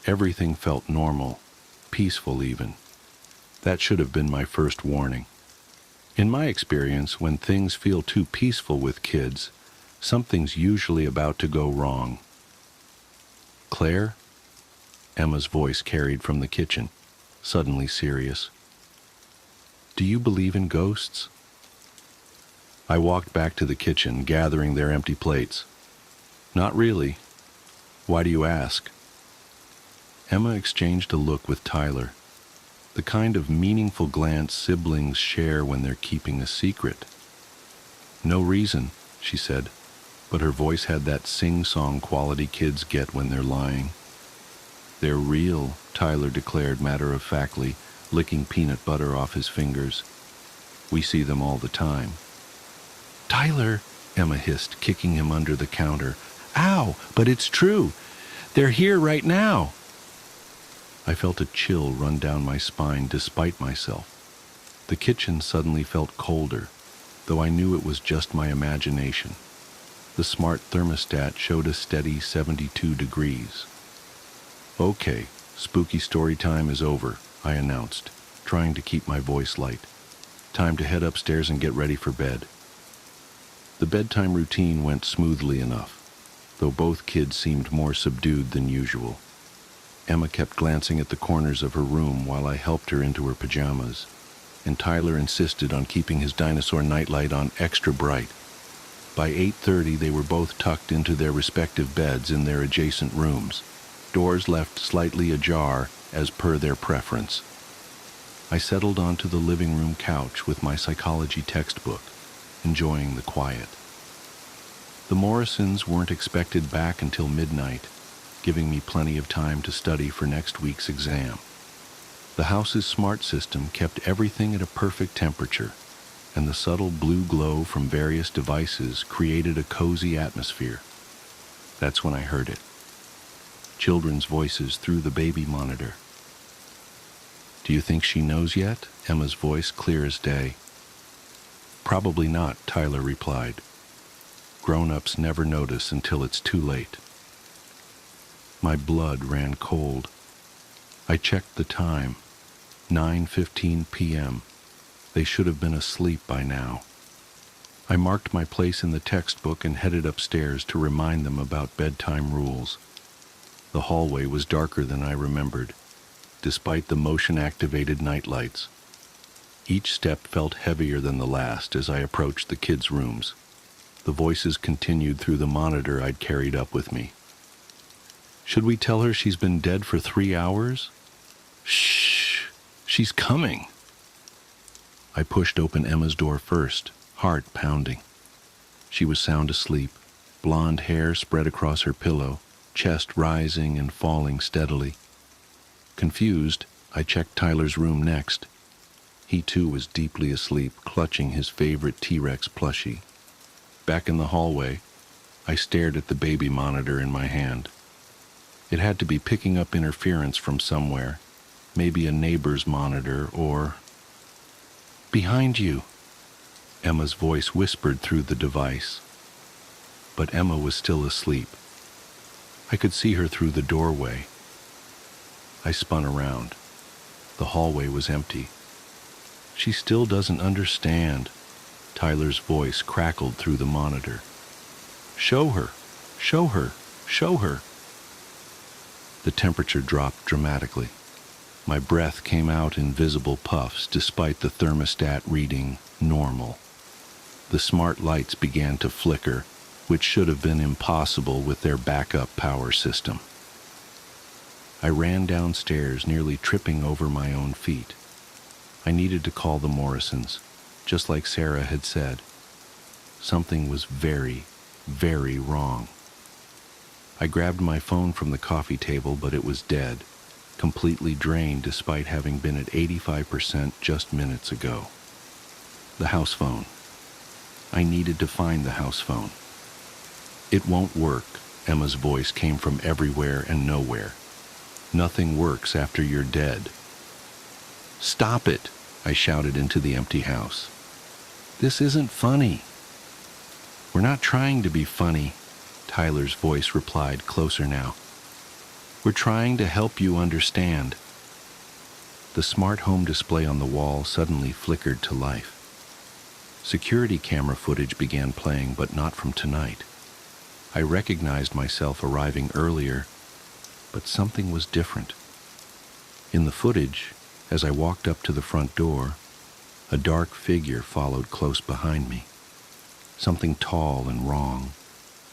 Everything felt normal, peaceful even. That should have been my first warning. In my experience, when things feel too peaceful with kids, something's usually about to go wrong. "Claire?" Emma's voice carried from the kitchen, suddenly serious. "Do you believe in ghosts?" I walked back to the kitchen, gathering their empty plates. "Not really. Why do you ask?" Emma exchanged a look with Tyler, the kind of meaningful glance siblings share when they're keeping a secret. "No reason," she said, but her voice had that sing-song quality kids get when they're lying. "They're real," Tyler declared matter-of-factly, licking peanut butter off his fingers. "We see them all the time." "Tyler," Emma hissed, kicking him under the counter. "Ow, but it's true. They're here right now." I felt a chill run down my spine despite myself. The kitchen suddenly felt colder, though I knew it was just my imagination. The smart thermostat showed a steady 72 degrees. "Okay, spooky story time is over," I announced, trying to keep my voice light. "Time to head upstairs and get ready for bed." The bedtime routine went smoothly enough, though both kids seemed more subdued than usual. Emma kept glancing at the corners of her room while I helped her into her pajamas, and Tyler insisted on keeping his dinosaur nightlight on extra bright. By 8:30 they were both tucked into their respective beds in their adjacent rooms, doors left slightly ajar as per their preference. I settled onto the living room couch with my psychology textbook, enjoying the quiet. The Morrisons weren't expected back until midnight, giving me plenty of time to study for next week's exam. The house's smart system kept everything at a perfect temperature, and the subtle blue glow from various devices created a cozy atmosphere. That's when I heard it. Children's voices through the baby monitor. "Do you think she knows yet?" Emma's voice clear as day. "Probably not," Tyler replied. "Grown-ups never notice until it's too late." My blood ran cold. I checked the time. 9:15 p.m. They should have been asleep by now. I marked my place in the textbook and headed upstairs to remind them about bedtime rules. The hallway was darker than I remembered, despite the motion-activated nightlights. Each step felt heavier than the last as I approached the kids' rooms. The voices continued through the monitor I'd carried up with me. "Should we tell her she's been dead for 3 hours?" "Shh! She's coming!" I pushed open Emma's door first, heart pounding. She was sound asleep, blonde hair spread across her pillow, chest rising and falling steadily. Confused, I checked Tyler's room next. He too was deeply asleep, clutching his favorite T-Rex plushie. Back in the hallway, I stared at the baby monitor in my hand. It had to be picking up interference from somewhere, maybe a neighbor's monitor or... "Behind you," Emma's voice whispered through the device. But Emma was still asleep. I could see her through the doorway. I spun around. The hallway was empty. She still doesn't understand. Tyler's voice crackled through the monitor. Show her, show her, show her. The temperature dropped dramatically. My breath came out in visible puffs despite the thermostat reading normal. The smart lights began to flicker, which should have been impossible with their backup power system. I ran downstairs, nearly tripping over my own feet. I needed to call the Morrisons, just like Sarah had said. Something was very, very wrong. I grabbed my phone from the coffee table, but it was dead, completely drained despite having been at 85% just minutes ago. The house phone. I needed to find the house phone. It won't work, Emma's voice came from everywhere and nowhere. Nothing works after you're dead. Stop it, I shouted into the empty house. This isn't funny. We're not trying to be funny, Tyler's voice replied, closer now. We're trying to help you understand. The smart home display on the wall suddenly flickered to life. Security camera footage began playing, but not from tonight. I recognized myself arriving earlier, but something was different. In the footage, as I walked up to the front door, a dark figure followed close behind me. Something tall and wrong,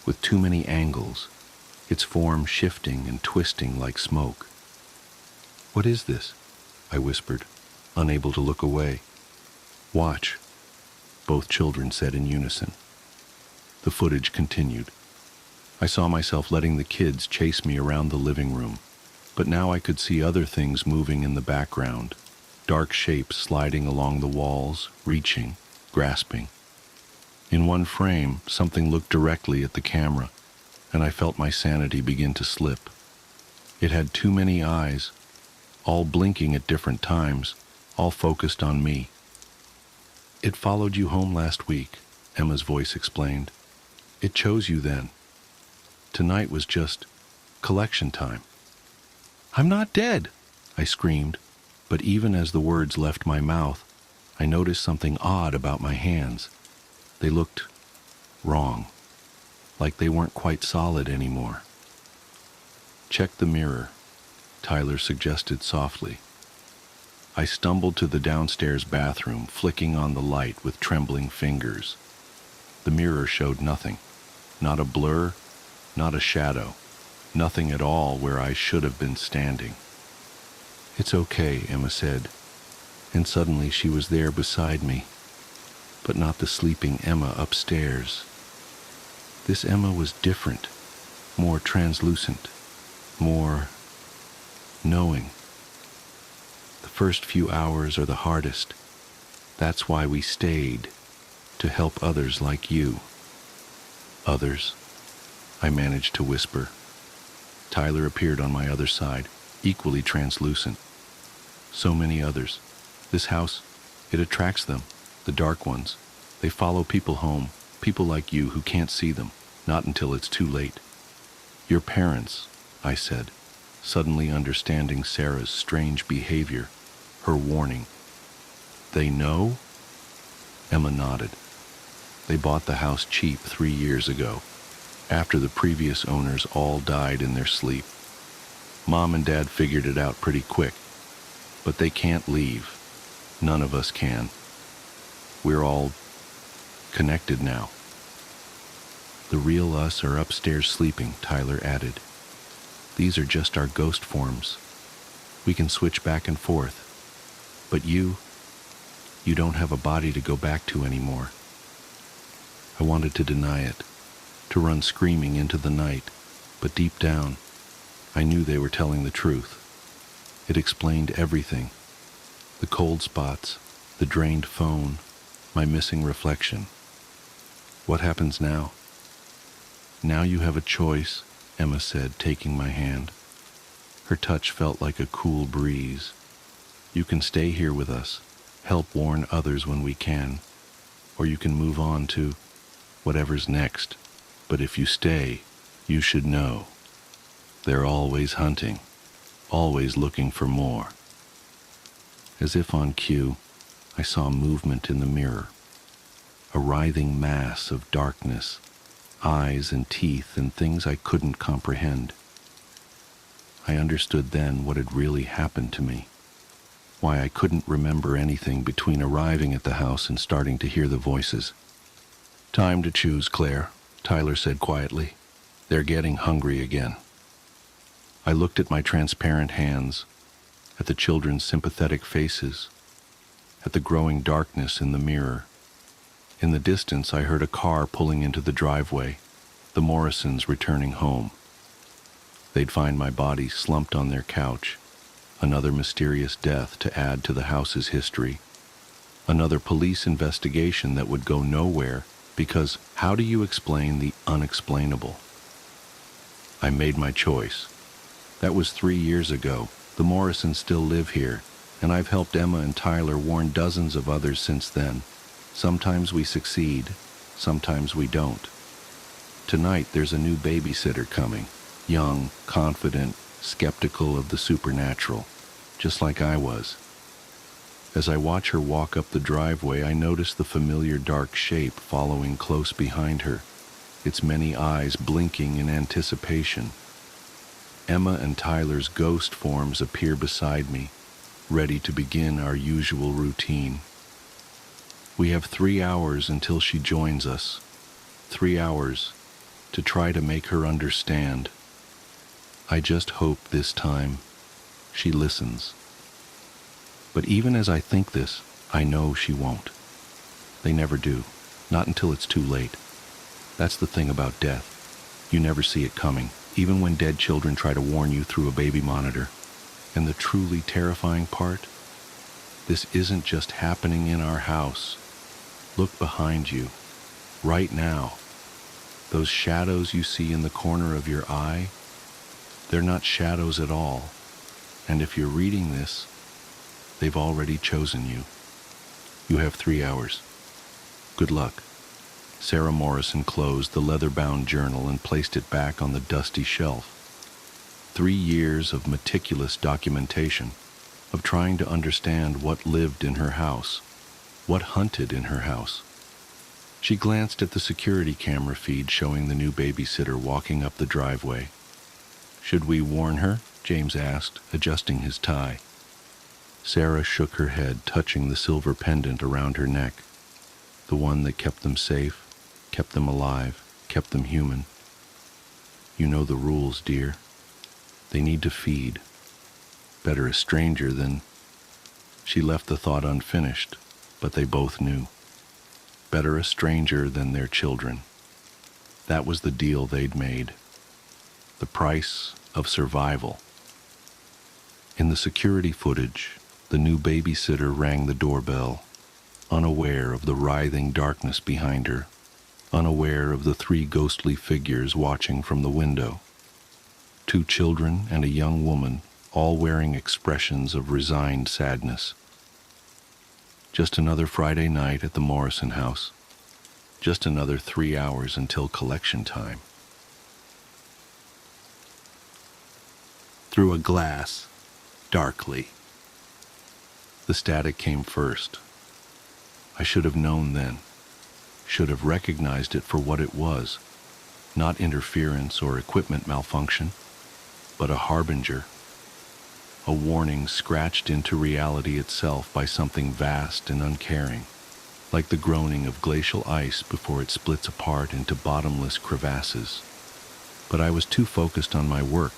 with too many angles, its form shifting and twisting like smoke. What is this? I whispered, unable to look away. Watch, both children said in unison. The footage continued. I saw myself letting the kids chase me around the living room, but now I could see other things moving in the background, dark shapes sliding along the walls, reaching, grasping. In one frame, something looked directly at the camera, and I felt my sanity begin to slip. It had too many eyes, all blinking at different times, all focused on me. It followed you home last week, Emma's voice explained. It chose you then. Tonight was just collection time. I'm not dead, I screamed, but even as the words left my mouth, I noticed something odd about my hands. They looked wrong, like they weren't quite solid anymore. Check the mirror, Tyler suggested softly. I stumbled to the downstairs bathroom, flicking on the light with trembling fingers. The mirror showed nothing, not a blur, not a shadow, nothing at all where I should have been standing. It's okay, Emma said, and suddenly she was there beside me, but not the sleeping Emma upstairs. This Emma was different, more translucent, more knowing. The first few hours are the hardest. That's why we stayed, to help others like you. Others? I managed to whisper. Tyler appeared on my other side, equally translucent. So many others. This house, it attracts them, the dark ones. They follow people home, people like you who can't see them, not until it's too late. Your parents, I said, suddenly understanding Sarah's strange behavior, her warning. They know? Emma nodded. They bought the house cheap 3 years ago, after the previous owners all died in their sleep. Mom and Dad figured it out pretty quick, but they can't leave. None of us can. We're all connected now. The real us are upstairs sleeping, Tyler added. These are just our ghost forms. We can switch back and forth. But you don't have a body to go back to anymore. I wanted to deny it, to run screaming into the night, but deep down, I knew they were telling the truth. It explained everything. The cold spots, the drained phone, my missing reflection. What happens now? Now you have a choice, Emma said, taking my hand. Her touch felt like a cool breeze. You can stay here with us, help warn others when we can, or you can move on to whatever's next. But if you stay, you should know. They're always hunting, always looking for more. As if on cue, I saw movement in the mirror, a writhing mass of darkness, eyes and teeth and things I couldn't comprehend. I understood then what had really happened to me, why I couldn't remember anything between arriving at the house and starting to hear the voices. "Time to choose, Claire," Tyler said quietly. "They're getting hungry again." I looked at my transparent hands, at the children's sympathetic faces, at the growing darkness in the mirror. In the distance, I heard a car pulling into the driveway, the Morrisons returning home. They'd find my body slumped on their couch, another mysterious death to add to the house's history, another police investigation that would go nowhere because how do you explain the unexplainable? I made my choice. That was 3 years ago. The Morrisons still live here, and I've helped Emma and Tyler warn dozens of others since then. Sometimes we succeed, sometimes we don't. Tonight there's a new babysitter coming, young, confident, skeptical of the supernatural, just like I was. As I watch her walk up the driveway, I notice the familiar dark shape following close behind her, its many eyes blinking in anticipation. Emma and Tyler's ghost forms appear beside me, ready to begin our usual routine. We have 3 hours until she joins us. 3 hours to try to make her understand. I just hope this time she listens. But even as I think this, I know she won't. They never do, not until it's too late. That's the thing about death. You never see it coming, even when dead children try to warn you through a baby monitor. And the truly terrifying part? This isn't just happening in our house. Look behind you, right now. Those shadows you see in the corner of your eye, they're not shadows at all. And if you're reading this, they've already chosen you. You have 3 hours. Good luck. Sarah Morrison closed the leather-bound journal and placed it back on the dusty shelf. 3 years of meticulous documentation, of trying to understand what lived in her house, what hunted in her house. She glanced at the security camera feed showing the new babysitter walking up the driveway. "Should we warn her?" James asked, adjusting his tie. Sarah shook her head, touching the silver pendant around her neck, the one that kept them safe, kept them alive, kept them human. "You know the rules, dear. They need to feed. Better a stranger than—" She left the thought unfinished, but they both knew. Better a stranger than their children. That was the deal they'd made. The price of survival. In the security footage, the new babysitter rang the doorbell, unaware of the writhing darkness behind her, unaware of the 3 ghostly figures watching from the window. 2 children and a young woman, all wearing expressions of resigned sadness. Just another Friday night at the Morrison house. Just another 3 hours until collection time. Through a glass, darkly. The static came first. I should have known then, should have recognized it for what it was, not interference or equipment malfunction, but a harbinger, a warning scratched into reality itself by something vast and uncaring, like the groaning of glacial ice before it splits apart into bottomless crevasses. But I was too focused on my work,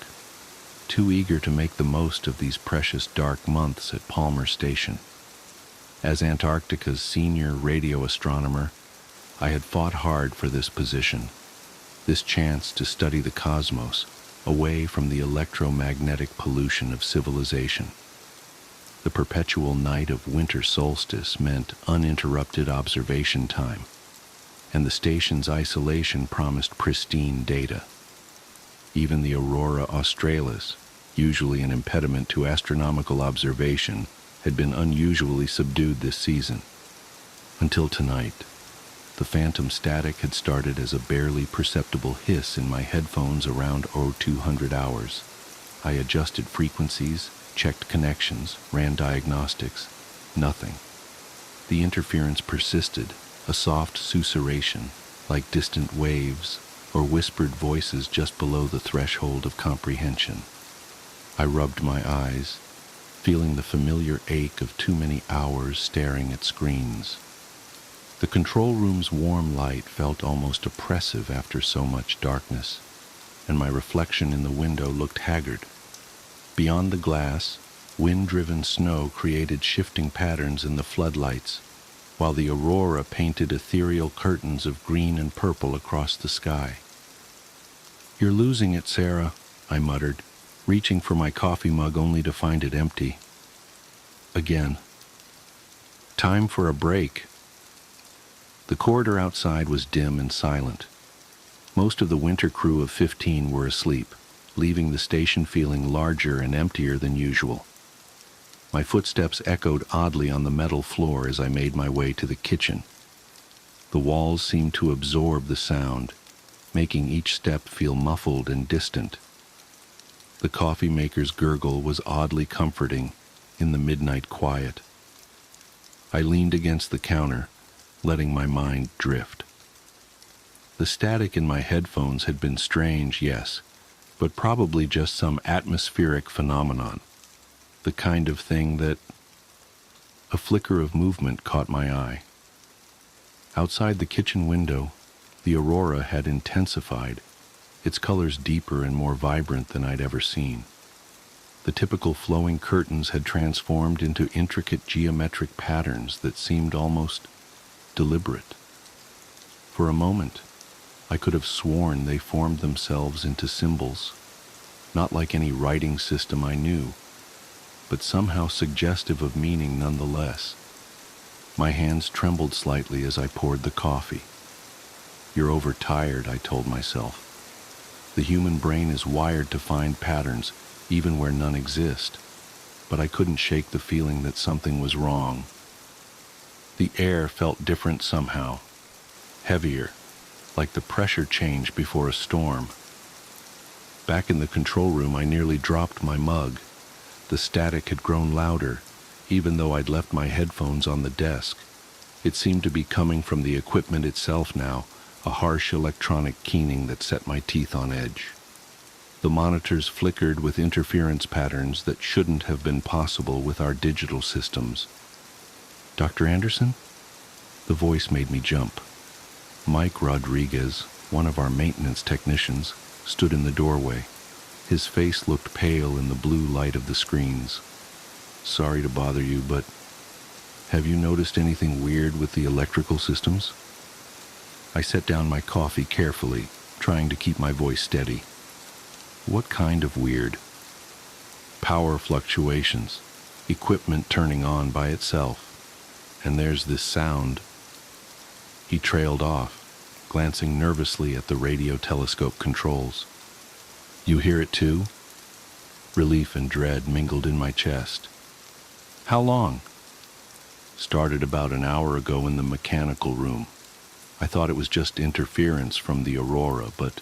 too eager to make the most of these precious dark months at Palmer Station. As Antarctica's senior radio astronomer, I had fought hard for this position, this chance to study the cosmos, away from the electromagnetic pollution of civilization. The perpetual night of winter solstice meant uninterrupted observation time, and the station's isolation promised pristine data. Even the aurora australis, usually an impediment to astronomical observation, had been unusually subdued this season. Until tonight, The phantom static had started as a barely perceptible hiss in my headphones around 0200 hours. I adjusted frequencies, checked connections, ran diagnostics. Nothing. The interference persisted, a soft susurration, like distant waves or whispered voices just below the threshold of comprehension. I rubbed my eyes, feeling the familiar ache of too many hours staring at screens. The control room's warm light felt almost oppressive after so much darkness, and my reflection in the window looked haggard. Beyond the glass, wind-driven snow created shifting patterns in the floodlights, while the aurora painted ethereal curtains of green and purple across the sky. "You're losing it, Sarah," I muttered, reaching for my coffee mug only to find it empty. Again. Time for a break. The corridor outside was dim and silent. Most of the winter crew of 15 were asleep, leaving the station feeling larger and emptier than usual. My footsteps echoed oddly on the metal floor as I made my way to the kitchen. The walls seemed to absorb the sound, making each step feel muffled and distant. The coffee maker's gurgle was oddly comforting in the midnight quiet. I leaned against the counter, letting my mind drift. The static in my headphones had been strange, yes, but probably just some atmospheric phenomenon. The kind of thing that... A flicker of movement caught my eye. Outside the kitchen window, the aurora had intensified, its colors deeper and more vibrant than I'd ever seen. The typical flowing curtains had transformed into intricate geometric patterns that seemed almost deliberate. For a moment, I could have sworn they formed themselves into symbols, not like any writing system I knew, but somehow suggestive of meaning nonetheless. My hands trembled slightly as I poured the coffee. "You're overtired," I told myself. The human brain is wired to find patterns, even where none exist, but I couldn't shake the feeling that something was wrong. The air felt different somehow, heavier, like the pressure change before a storm. Back in the control room, I nearly dropped my mug. The static had grown louder, even though I'd left my headphones on the desk. It seemed to be coming from the equipment itself now, a harsh electronic keening that set my teeth on edge. The monitors flickered with interference patterns that shouldn't have been possible with our digital systems. "Dr. Anderson?" The voice made me jump. Mike Rodriguez, one of our maintenance technicians, stood in the doorway. His face looked pale in the blue light of the screens. "Sorry to bother you, but have you noticed anything weird with the electrical systems?" I set down my coffee carefully, trying to keep my voice steady. "What kind of weird?" "Power fluctuations, equipment turning on by itself. And there's this sound." He trailed off, glancing nervously at the radio telescope controls. "You hear it too?" Relief and dread mingled in my chest. "How long?" "Started about an hour ago in the mechanical room. I thought it was just interference from the aurora, but..."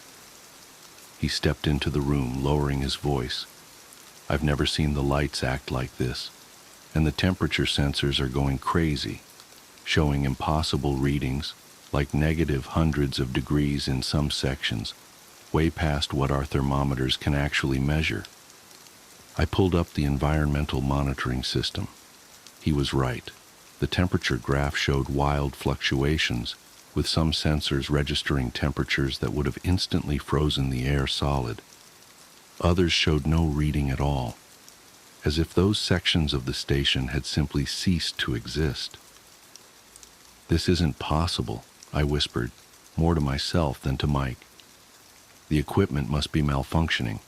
He stepped into the room, lowering his voice. "I've never seen the lights act like this, and the temperature sensors are going crazy, showing impossible readings, like negative hundreds of degrees in some sections, way past what our thermometers can actually measure." I pulled up the environmental monitoring system. He was right. The temperature graph showed wild fluctuations, with some sensors registering temperatures that would have instantly frozen the air solid. Others showed no reading at all, as if those sections of the station had simply ceased to exist. "This isn't possible," I whispered, more to myself than to Mike. "The equipment must be malfunctioning."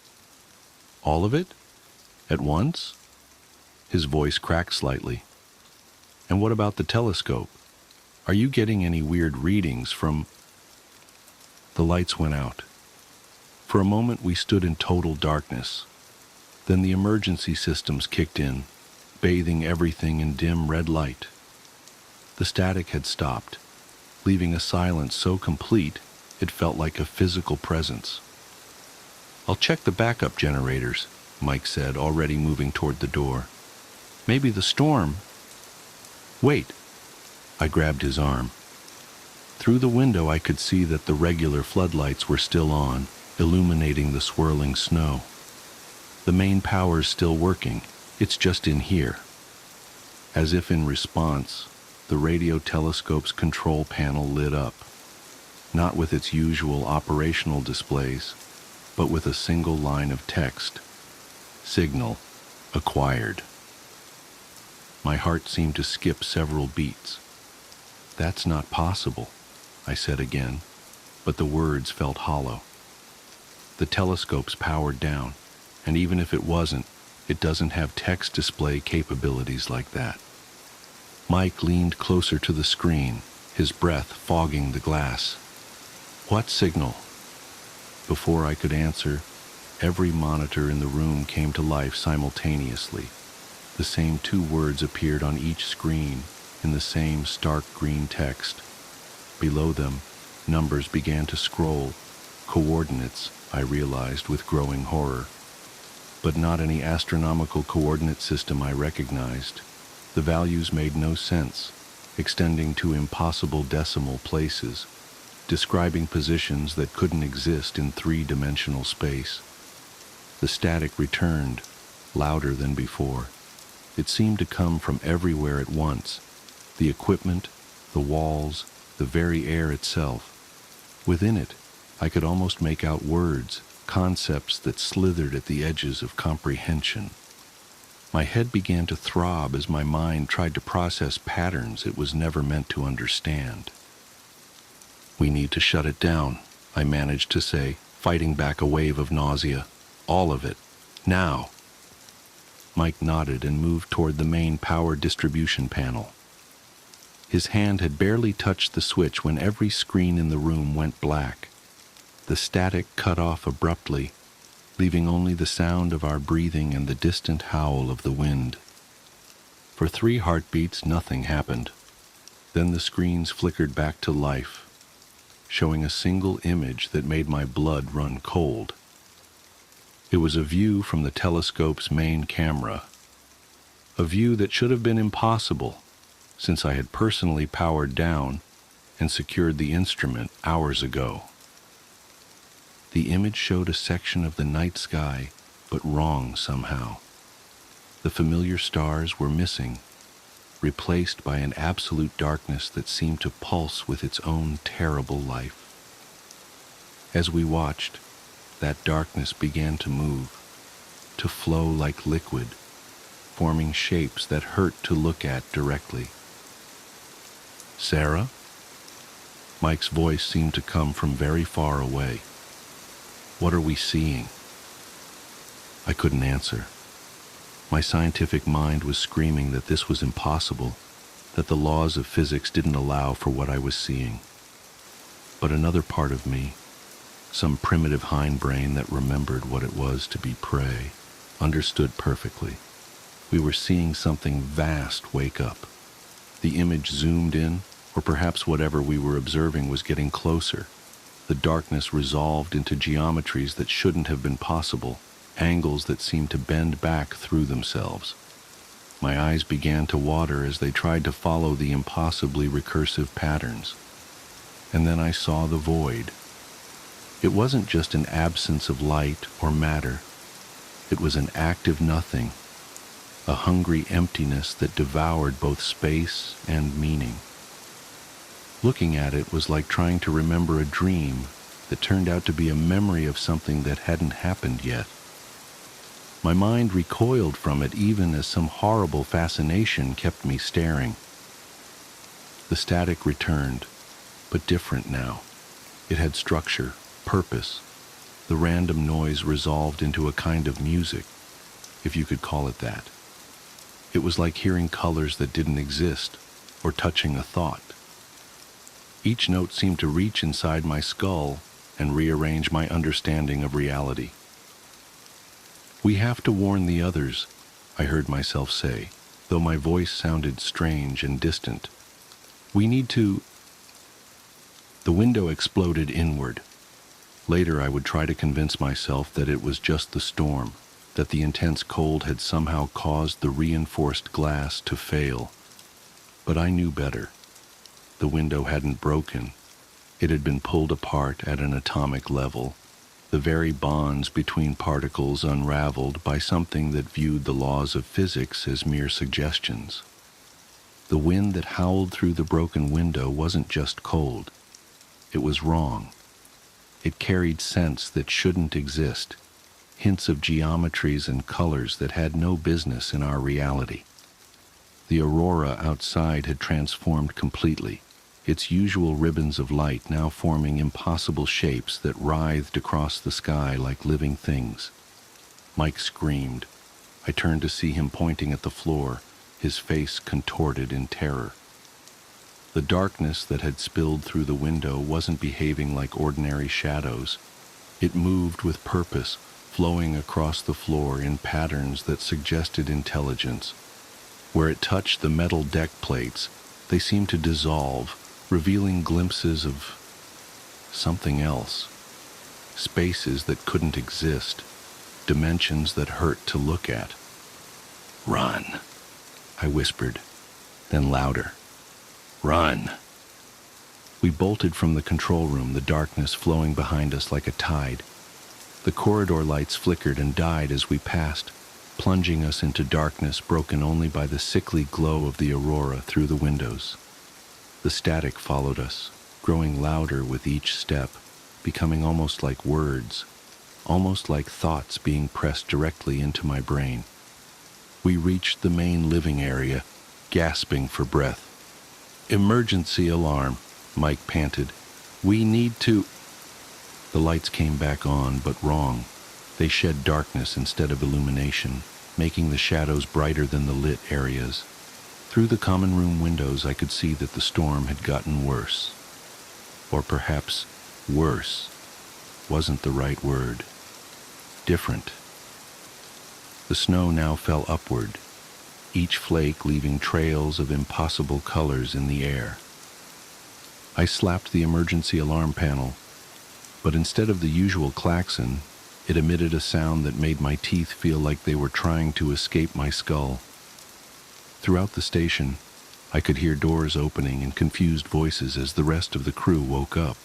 "All of it? At once?" His voice cracked slightly. "And what about the telescope? Are you getting any weird readings from..." The lights went out. For a moment we stood in total darkness. Then the emergency systems kicked in, bathing everything in dim red light. The static had stopped, leaving a silence so complete it felt like a physical presence. "I'll check the backup generators," Mike said, already moving toward the door. "Maybe the storm—" "Wait." I grabbed his arm. Through the window I could see that the regular floodlights were still on, illuminating the swirling snow. "The main power's still working. It's just in here." As if in response, the radio telescope's control panel lit up, not with its usual operational displays, but with a single line of text: "Signal acquired." My heart seemed to skip several beats. "That's not possible," I said again, but the words felt hollow. "The telescope's powered down, and even if it wasn't, it doesn't have text display capabilities like that." Mike leaned closer to the screen, his breath fogging the glass. "What signal?" Before I could answer, every monitor in the room came to life simultaneously. The same two words appeared on each screen in the same stark green text. Below them, numbers began to scroll. Coordinates, I realized with growing horror. But not any astronomical coordinate system I recognized. The values made no sense, extending to impossible decimal places, describing positions that couldn't exist in three-dimensional space. The static returned, louder than before. It seemed to come from everywhere at once: the equipment, the walls, the very air itself. Within it, I could almost make out words, concepts that slithered at the edges of comprehension. My head began to throb as my mind tried to process patterns it was never meant to understand. "We need to shut it down," I managed to say, fighting back a wave of nausea. "All of it. Now." Mike nodded and moved toward the main power distribution panel. His hand had barely touched the switch when every screen in the room went black. The static cut off abruptly, leaving only the sound of our breathing and the distant howl of the wind. For 3 heartbeats, nothing happened. Then the screens flickered back to life, showing a single image that made my blood run cold. It was a view from the telescope's main camera, a view that should have been impossible, since I had personally powered down and secured the instrument hours ago. The image showed a section of the night sky, but wrong somehow. The familiar stars were missing, replaced by an absolute darkness that seemed to pulse with its own terrible life. As we watched, that darkness began to move, to flow like liquid, forming shapes that hurt to look at directly. "Sarah?" Mike's voice seemed to come from very far away. "What are we seeing?" I couldn't answer. My scientific mind was screaming that this was impossible, that the laws of physics didn't allow for what I was seeing. But another part of me, some primitive hindbrain that remembered what it was to be prey, understood perfectly. We were seeing something vast wake up. The image zoomed in, or perhaps whatever we were observing was getting closer. The darkness resolved into geometries that shouldn't have been possible, angles that seemed to bend back through themselves. My eyes began to water as they tried to follow the impossibly recursive patterns. And then I saw the void. It wasn't just an absence of light or matter. It was an active nothing, a hungry emptiness that devoured both space and meaning. Looking at it was like trying to remember a dream that turned out to be a memory of something that hadn't happened yet. My mind recoiled from it even as some horrible fascination kept me staring. The static returned, but different now. It had structure, purpose. The random noise resolved into a kind of music, if you could call it that. It was like hearing colors that didn't exist, or touching a thought. Each note seemed to reach inside my skull and rearrange my understanding of reality. "We have to warn the others," I heard myself say, though my voice sounded strange and distant. "We need to—" The window exploded inward. Later, I would try to convince myself that it was just the storm, that the intense cold had somehow caused the reinforced glass to fail. But I knew better. The window hadn't broken. It had been pulled apart at an atomic level, the very bonds between particles unraveled by something that viewed the laws of physics as mere suggestions. The wind that howled through the broken window wasn't just cold. It was wrong. It carried scents that shouldn't exist, hints of geometries and colors that had no business in our reality. The aurora outside had transformed completely, its usual ribbons of light now forming impossible shapes that writhed across the sky like living things. Mike screamed. I turned to see him pointing at the floor, his face contorted in terror. The darkness that had spilled through the window wasn't behaving like ordinary shadows. It moved with purpose, flowing across the floor in patterns that suggested intelligence. Where it touched the metal deck plates, they seemed to dissolve, revealing glimpses of something else. Spaces that couldn't exist, dimensions that hurt to look at. "Run," I whispered, then louder. "Run." We bolted from the control room, the darkness flowing behind us like a tide. The corridor lights flickered and died as we passed, plunging us into darkness broken only by the sickly glow of the aurora through the windows. The static followed us, growing louder with each step, becoming almost like words, almost like thoughts being pressed directly into my brain. We reached the main living area, gasping for breath. "Emergency alarm," Mike panted. "We need to—" The lights came back on, but wrong. They shed darkness instead of illumination, making the shadows brighter than the lit areas. Through the common room windows, I could see that the storm had gotten worse. Or perhaps worse wasn't the right word. Different. The snow now fell upward, each flake leaving trails of impossible colors in the air. I slapped the emergency alarm panel, but instead of the usual klaxon, it emitted a sound that made my teeth feel like they were trying to escape my skull. Throughout the station, I could hear doors opening and confused voices as the rest of the crew woke up.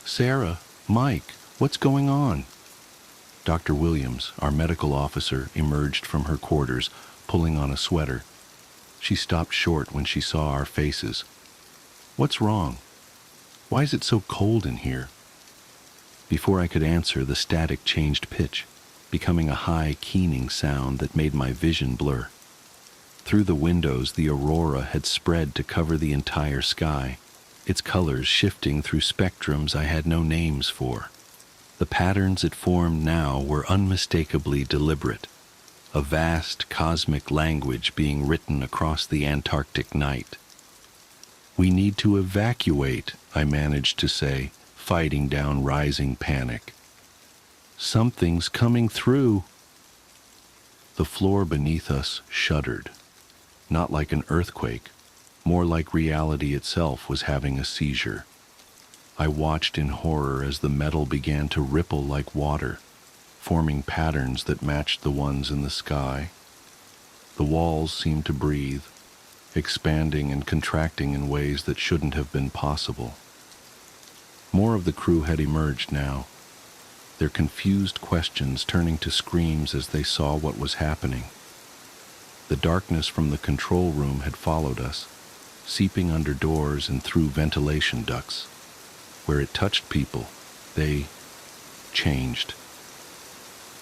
"Sarah, Mike, what's going on?" Dr. Williams, our medical officer, emerged from her quarters, pulling on a sweater. She stopped short when she saw our faces. "What's wrong? Why is it so cold in here?" Before I could answer, the static changed pitch, becoming a high, keening sound that made my vision blur. Through the windows, the aurora had spread to cover the entire sky, its colors shifting through spectrums I had no names for. The patterns it formed now were unmistakably deliberate, a vast cosmic language being written across the Antarctic night. "We need to evacuate," I managed to say, fighting down rising panic. "Something's coming through." The floor beneath us shuddered. Not like an earthquake, more like reality itself was having a seizure. I watched in horror as the metal began to ripple like water, forming patterns that matched the ones in the sky. The walls seemed to breathe, expanding and contracting in ways that shouldn't have been possible. More of the crew had emerged now, their confused questions turning to screams as they saw what was happening. The darkness from the control room had followed us, seeping under doors and through ventilation ducts. Where it touched people, they changed.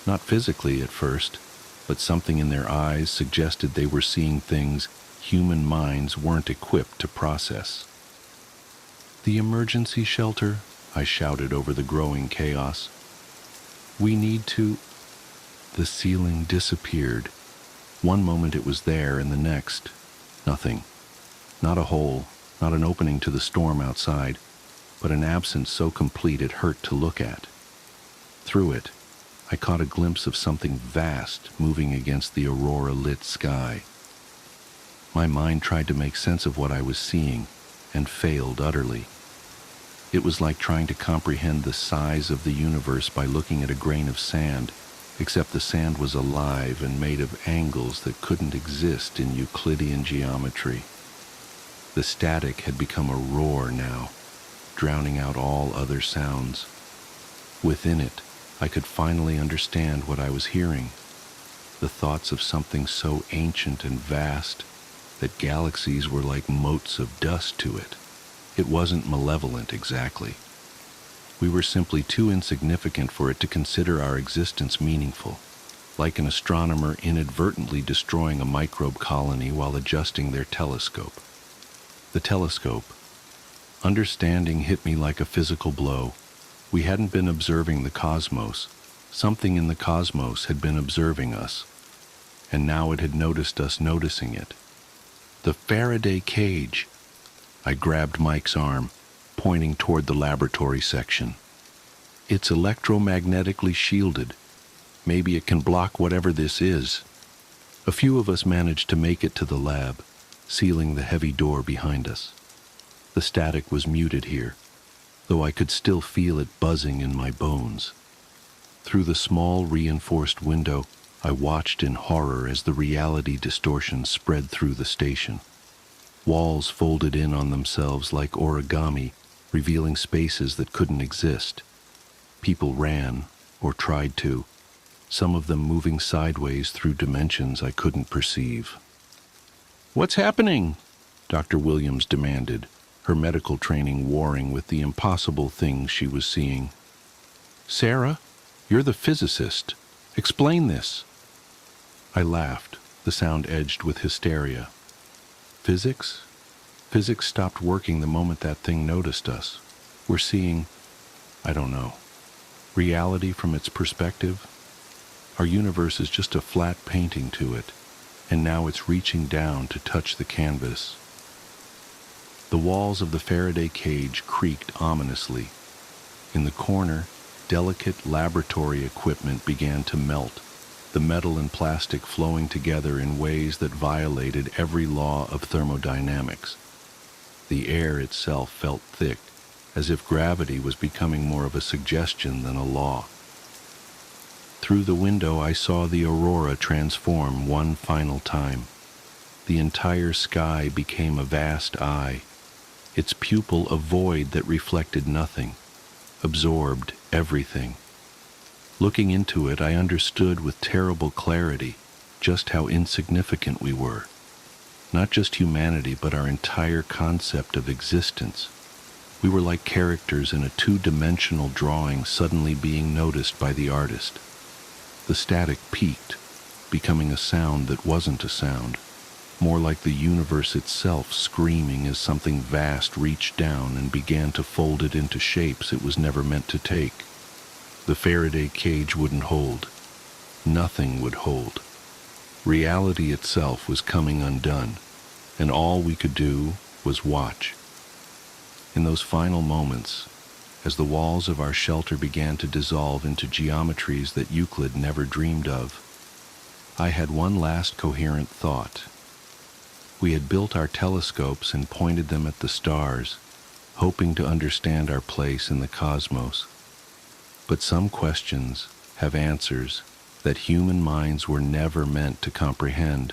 Not physically at first, but something in their eyes suggested they were seeing things human minds weren't equipped to process. "The emergency shelter," I shouted over the growing chaos. "We need to—" The ceiling disappeared. One moment it was there, and the next, nothing. Not a hole, not an opening to the storm outside, but an absence so complete it hurt to look at. Through it, I caught a glimpse of something vast moving against the aurora-lit sky. My mind tried to make sense of what I was seeing, and failed utterly. It was like trying to comprehend the size of the universe by looking at a grain of sand, except the sand was alive and made of angles that couldn't exist in Euclidean geometry. The static had become a roar now, drowning out all other sounds. Within it, I could finally understand what I was hearing, the thoughts of something so ancient and vast that galaxies were like motes of dust to it. It wasn't malevolent exactly. We were simply too insignificant for it to consider our existence meaningful, like an astronomer inadvertently destroying a microbe colony while adjusting their telescope. The telescope. Understanding hit me like a physical blow. We hadn't been observing the cosmos. Something in the cosmos had been observing us, and now it had noticed us noticing it. The Faraday cage. I grabbed Mike's arm, pointing toward the laboratory section. It's electromagnetically shielded. Maybe it can block whatever this is. A few of us managed to make it to the lab, sealing the heavy door behind us. The static was muted here, though I could still feel it buzzing in my bones. Through the small reinforced window, I watched in horror as the reality distortion spread through the station. Walls folded in on themselves like origami, revealing spaces that couldn't exist. People ran, or tried to, some of them moving sideways through dimensions I couldn't perceive. "What's happening?" Dr. Williams demanded, her medical training warring with the impossible things she was seeing. "Sarah, you're the physicist. Explain this." I laughed, the sound edged with hysteria. Physics? Physics stopped working the moment that thing noticed us. We're seeing, I don't know, reality from its perspective. Our universe is just a flat painting to it, and now it's reaching down to touch the canvas. The walls of the Faraday cage creaked ominously. In the corner, delicate laboratory equipment began to melt, the metal and plastic flowing together in ways that violated every law of thermodynamics. The air itself felt thick, as if gravity was becoming more of a suggestion than a law. Through the window I saw the aurora transform one final time. The entire sky became a vast eye, its pupil a void that reflected nothing, absorbed everything. Looking into it, I understood with terrible clarity just how insignificant we were. Not just humanity, but our entire concept of existence. We were like characters in a two-dimensional drawing suddenly being noticed by the artist. The static peaked, becoming a sound that wasn't a sound, more like the universe itself screaming as something vast reached down and began to fold it into shapes it was never meant to take. The Faraday cage wouldn't hold. Nothing would hold. Reality itself was coming undone, and all we could do was watch. In those final moments, as the walls of our shelter began to dissolve into geometries that Euclid never dreamed of, I had one last coherent thought. We had built our telescopes and pointed them at the stars, hoping to understand our place in the cosmos. But some questions have answers that human minds were never meant to comprehend.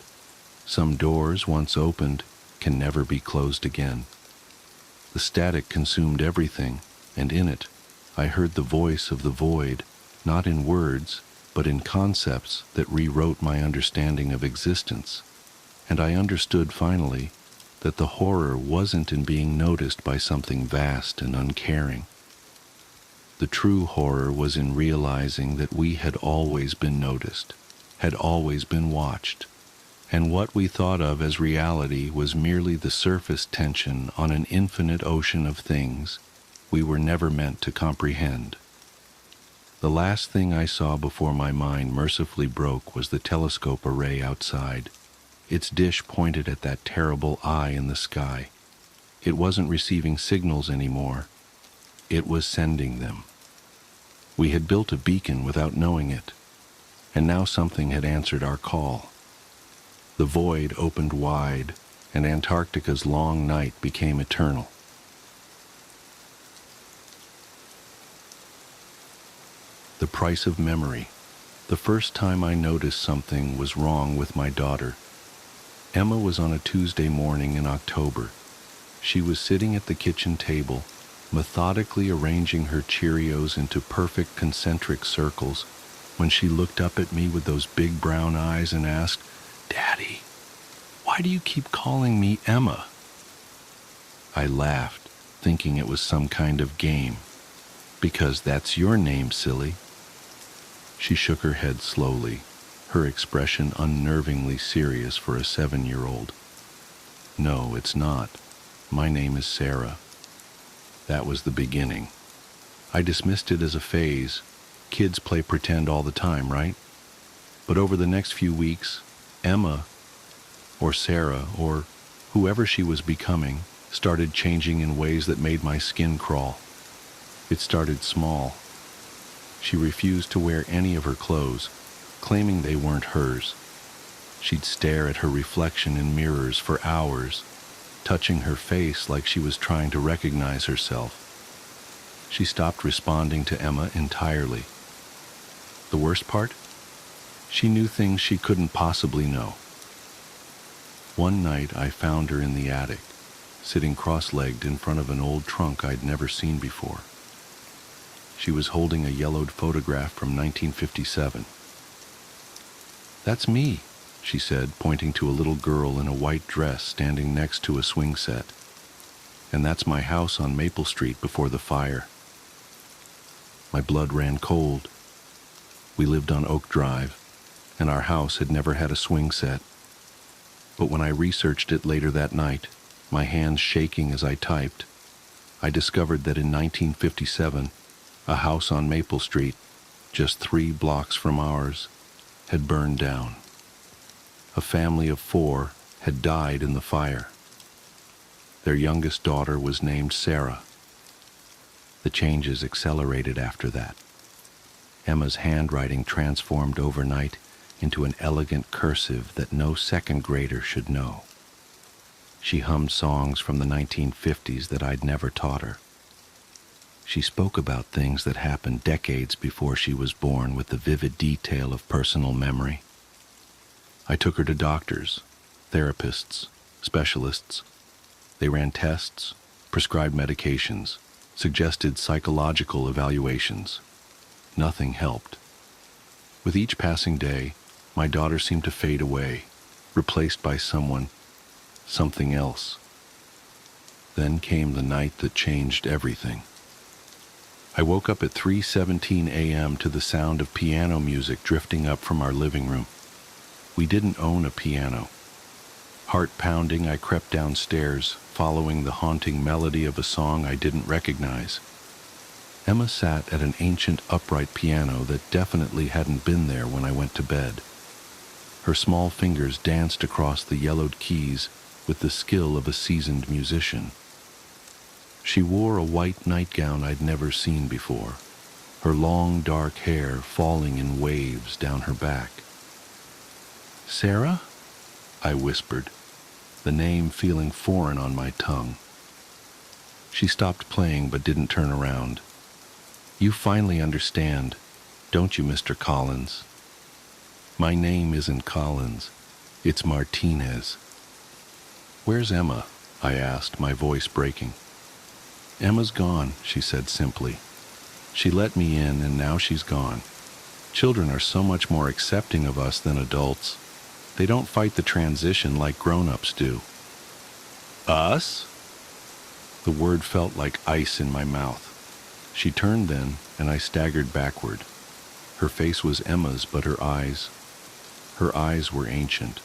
Some doors, once opened, can never be closed again. The static consumed everything, and in it, I heard the voice of the void, not in words, but in concepts that rewrote my understanding of existence. And I understood finally that the horror wasn't in being noticed by something vast and uncaring. The true horror was in realizing that we had always been noticed, had always been watched, and what we thought of as reality was merely the surface tension on an infinite ocean of things we were never meant to comprehend. The last thing I saw before my mind mercifully broke was the telescope array outside, its dish pointed at that terrible eye in the sky. It wasn't receiving signals anymore. It was sending them. We had built a beacon without knowing it, and now something had answered our call. The void opened wide, and Antarctica's long night became eternal. The price of memory. The first time I noticed something was wrong with my daughter. Emma was on a Tuesday morning in October. She was sitting at the kitchen table, methodically arranging her Cheerios into perfect concentric circles, when she looked up at me with those big brown eyes and asked, "Daddy, why do you keep calling me Emma?" I laughed, thinking it was some kind of game. "Because that's your name, silly." She shook her head slowly, her expression unnervingly serious for a 7-year-old. "No, it's not. My name is Sarah." That was the beginning. I dismissed it as a phase. Kids play pretend all the time, right? But over the next few weeks, Emma, or Sarah, or whoever she was becoming, started changing in ways that made my skin crawl. It started small. She refused to wear any of her clothes, claiming they weren't hers. She'd stare at her reflection in mirrors for hours, touching her face like she was trying to recognize herself. She stopped responding to Emma entirely. The worst part? She knew things she couldn't possibly know. One night I found her in the attic, sitting cross-legged in front of an old trunk I'd never seen before. She was holding a yellowed photograph from 1957. "That's me," she said, pointing to a little girl in a white dress standing next to a swing set. "And that's my house on Maple Street before the fire." My blood ran cold. We lived on Oak Drive, and our house had never had a swing set. But when I researched it later that night, my hands shaking as I typed, I discovered that in 1957, a house on Maple Street, just 3 blocks from ours, had burned down. A family of 4 had died in the fire. Their youngest daughter was named Sarah. The changes accelerated after that. Emma's handwriting transformed overnight into an elegant cursive that no second grader should know. She hummed songs from the 1950s that I'd never taught her. She spoke about things that happened decades before she was born with the vivid detail of personal memory. I took her to doctors, therapists, specialists. They ran tests, prescribed medications, suggested psychological evaluations. Nothing helped. With each passing day, my daughter seemed to fade away, replaced by something else. Then came the night that changed everything. I woke up at 3:17 a.m. to the sound of piano music drifting up from our living room. We didn't own a piano. Heart pounding, I crept downstairs, following the haunting melody of a song I didn't recognize. Emma sat at an ancient upright piano that definitely hadn't been there when I went to bed. Her small fingers danced across the yellowed keys with the skill of a seasoned musician. She wore a white nightgown I'd never seen before, her long dark hair falling in waves down her back. "Sarah?" I whispered, the name feeling foreign on my tongue. She stopped playing but didn't turn around. "You finally understand, don't you, Mr. Collins?" "My name isn't Collins, it's Martinez." "Where's Emma?" I asked, my voice breaking. "Emma's gone," she said simply. "She let me in and now she's gone. Children are so much more accepting of us than adults. They don't fight the transition like grown-ups do." "Us?" The word felt like ice in my mouth. She turned then, and I staggered backward. Her face was Emma's, but her eyes were ancient,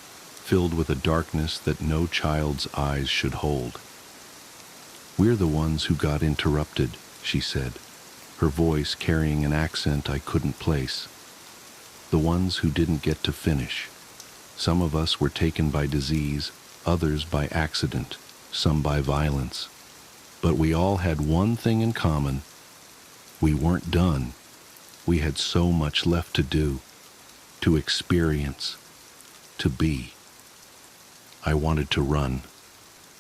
filled with a darkness that no child's eyes should hold. "We're the ones who got interrupted," she said, her voice carrying an accent I couldn't place. "The ones who didn't get to finish. Some of us were taken by disease, others by accident, some by violence. But we all had one thing in common. We weren't done. We had so much left to do, to experience, to be. I wanted to run,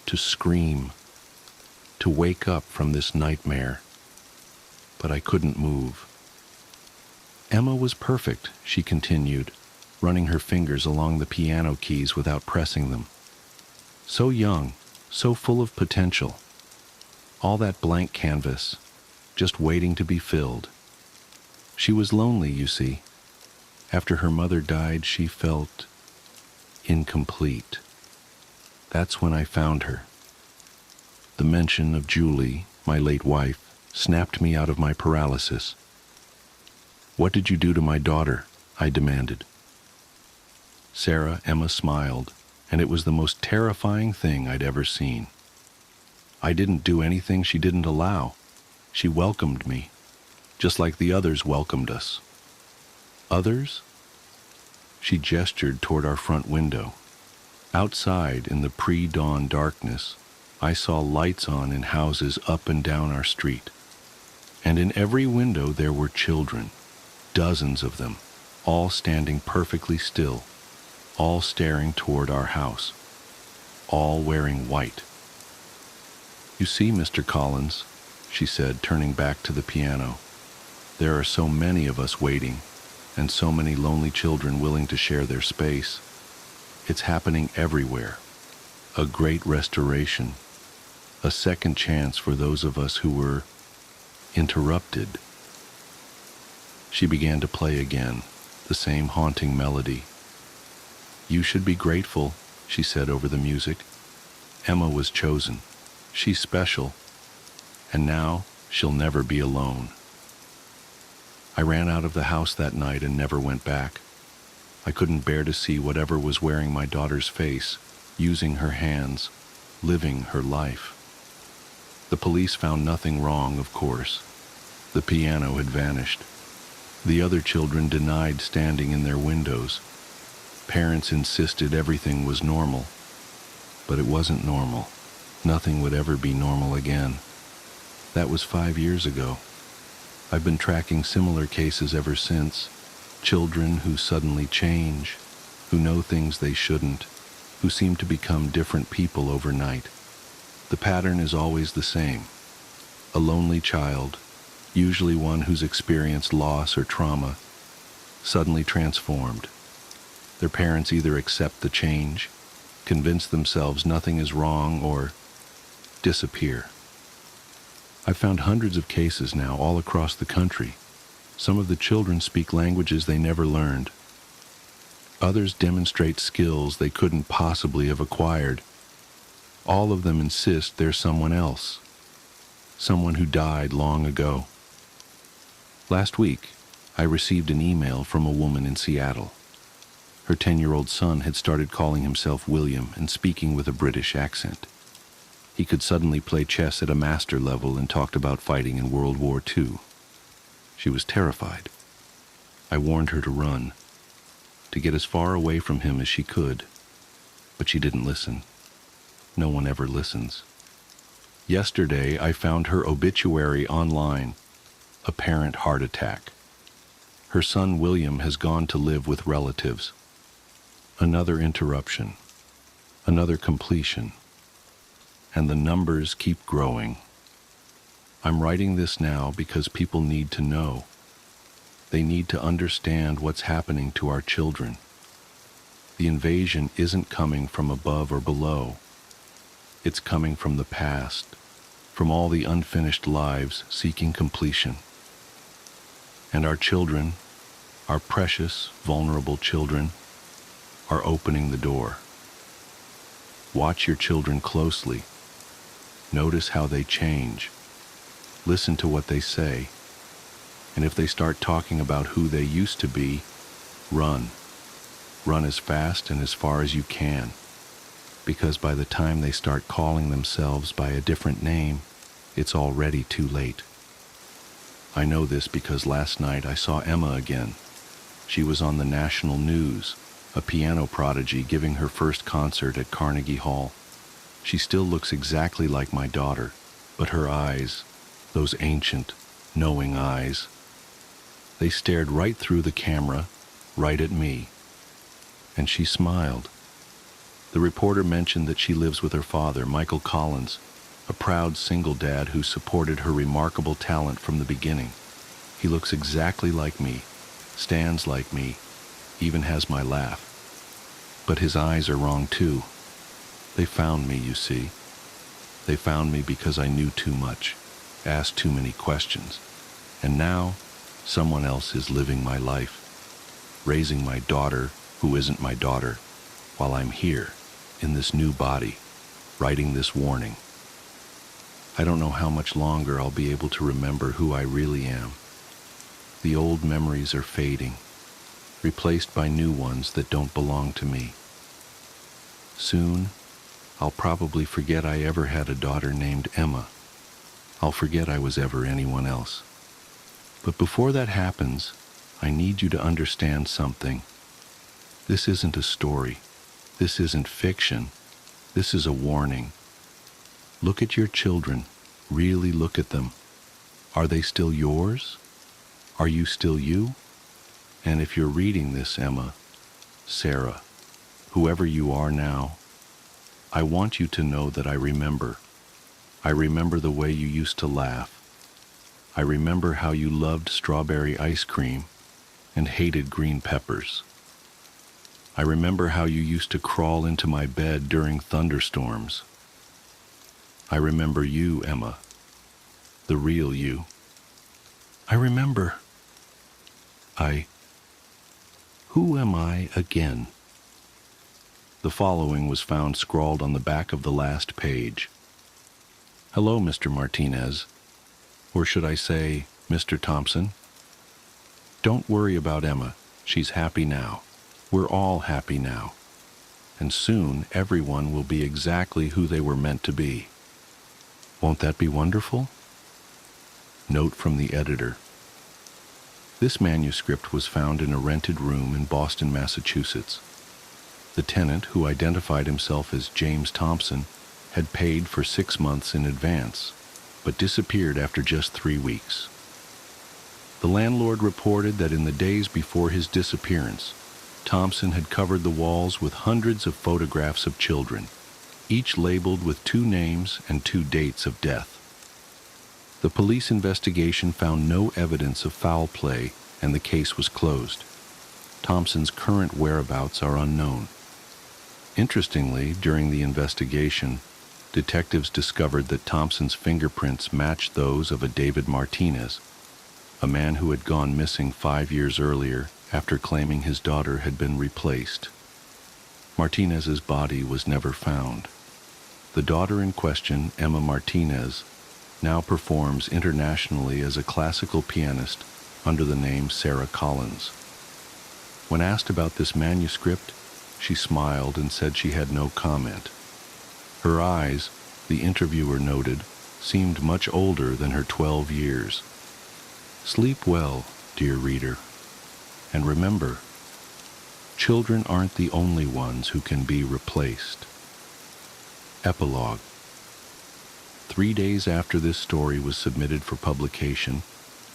to scream, to wake up from this nightmare, but I couldn't move. Emma was perfect, she continued, running her fingers along the piano keys without pressing them. So young, so full of potential. All that blank canvas, just waiting to be filled. She was lonely, you see. After her mother died, she felt incomplete. That's when I found her. The mention of Julie, my late wife, snapped me out of my paralysis. "What did you do to my daughter?" I demanded. Emma smiled, and it was the most terrifying thing I'd ever seen. "I didn't do anything she didn't allow. She welcomed me, just like the others welcomed us." "Others?" She gestured toward our front window. Outside, in the pre-dawn darkness, I saw lights on in houses up and down our street. And in every window there were children, dozens of them, all standing perfectly still, all staring toward our house, all wearing white. "You see, Mr. Collins," she said, turning back to the piano, "there are so many of us waiting, and so many lonely children willing to share their space. It's happening everywhere. A great restoration, a second chance for those of us who were interrupted." She began to play again, the same haunting melody. "You should be grateful," she said over the music. "Emma was chosen. She's special. And now she'll never be alone." I ran out of the house that night and never went back. I couldn't bear to see whatever was wearing my daughter's face, using her hands, living her life. The police found nothing wrong, of course. The piano had vanished. The other children denied standing in their windows. Parents insisted everything was normal. But it wasn't normal. Nothing would ever be normal again. That was 5 years ago. I've been tracking similar cases ever since. Children who suddenly change, who know things they shouldn't, who seem to become different people overnight. The pattern is always the same. A lonely child, usually one who's experienced loss or trauma, suddenly transformed. Their parents either accept the change, convince themselves nothing is wrong, or disappear. I've found hundreds of cases now all across the country. Some of the children speak languages they never learned. Others demonstrate skills they couldn't possibly have acquired. All of them insist they're someone else, someone who died long ago. Last week, I received an email from a woman in Seattle. Her 10-year-old son had started calling himself William and speaking with a British accent. He could suddenly play chess at a master level and talked about fighting in World War II. She was terrified. I warned her to run, to get as far away from him as she could, but she didn't listen. No one ever listens. Yesterday, I found her obituary online, apparent heart attack. Her son William has gone to live with relatives. Another interruption, another completion, and the numbers keep growing. I'm writing this now because people need to know. They need to understand what's happening to our children. The invasion isn't coming from above or below. It's coming from the past, from all the unfinished lives seeking completion. And our children, our precious, vulnerable children, are opening the door. Watch your children closely. Notice how they change. Listen to what they say. And if they start talking about who they used to be, run. Run as fast and as far as you can. Because by the time they start calling themselves by a different name, it's already too late. I know this because last night I saw Emma again. She was on the national news, a piano prodigy giving her first concert at Carnegie Hall. She still looks exactly like my daughter, but her eyes, those ancient, knowing eyes, they stared right through the camera, right at me. And she smiled. The reporter mentioned that she lives with her father, Michael Collins, a proud single dad who supported her remarkable talent from the beginning. He looks exactly like me, stands like me, even has my laugh. But his eyes are wrong too. They found me, you see. They found me because I knew too much, asked too many questions. And now, someone else is living my life, raising my daughter who isn't my daughter, while I'm here, in this new body, writing this warning. I don't know how much longer I'll be able to remember who I really am. The old memories are fading, replaced by new ones that don't belong to me. Soon, I'll probably forget I ever had a daughter named Emma. I'll forget I was ever anyone else. But before that happens, I need you to understand something. This isn't a story. This isn't fiction. This is a warning. Look at your children. Really look at them. Are they still yours? Are you still you? And if you're reading this, Emma, Sarah, whoever you are now, I want you to know that I remember. I remember the way you used to laugh. I remember how you loved strawberry ice cream and hated green peppers. I remember how you used to crawl into my bed during thunderstorms. I remember you, Emma, the real you. I remember. Who am I again? The following was found scrawled on the back of the last page. Hello, Mr. Martinez. Or should I say, Mr. Thompson? Don't worry about Emma. She's happy now. We're all happy now. And soon everyone will be exactly who they were meant to be. Won't that be wonderful? Note from the editor. This manuscript was found in a rented room in Boston, Massachusetts. The tenant, who identified himself as James Thompson, had paid for 6 months in advance, but disappeared after just 3 weeks. The landlord reported that in the days before his disappearance, Thompson had covered the walls with hundreds of photographs of children, each labeled with 2 names and 2 dates of death. The police investigation found no evidence of foul play, and the case was closed. Thompson's current whereabouts are unknown. Interestingly, during the investigation, detectives discovered that Thompson's fingerprints matched those of a David Martinez, a man who had gone missing 5 years earlier after claiming his daughter had been replaced. Martinez's body was never found. The daughter in question, Emma Martinez, now performs internationally as a classical pianist under the name Sarah Collins. When asked about this manuscript, she smiled and said she had no comment. Her eyes, the interviewer noted, seemed much older than her 12 years. Sleep well, dear reader, and remember, children aren't the only ones who can be replaced. Epilogue. 3 days after this story was submitted for publication,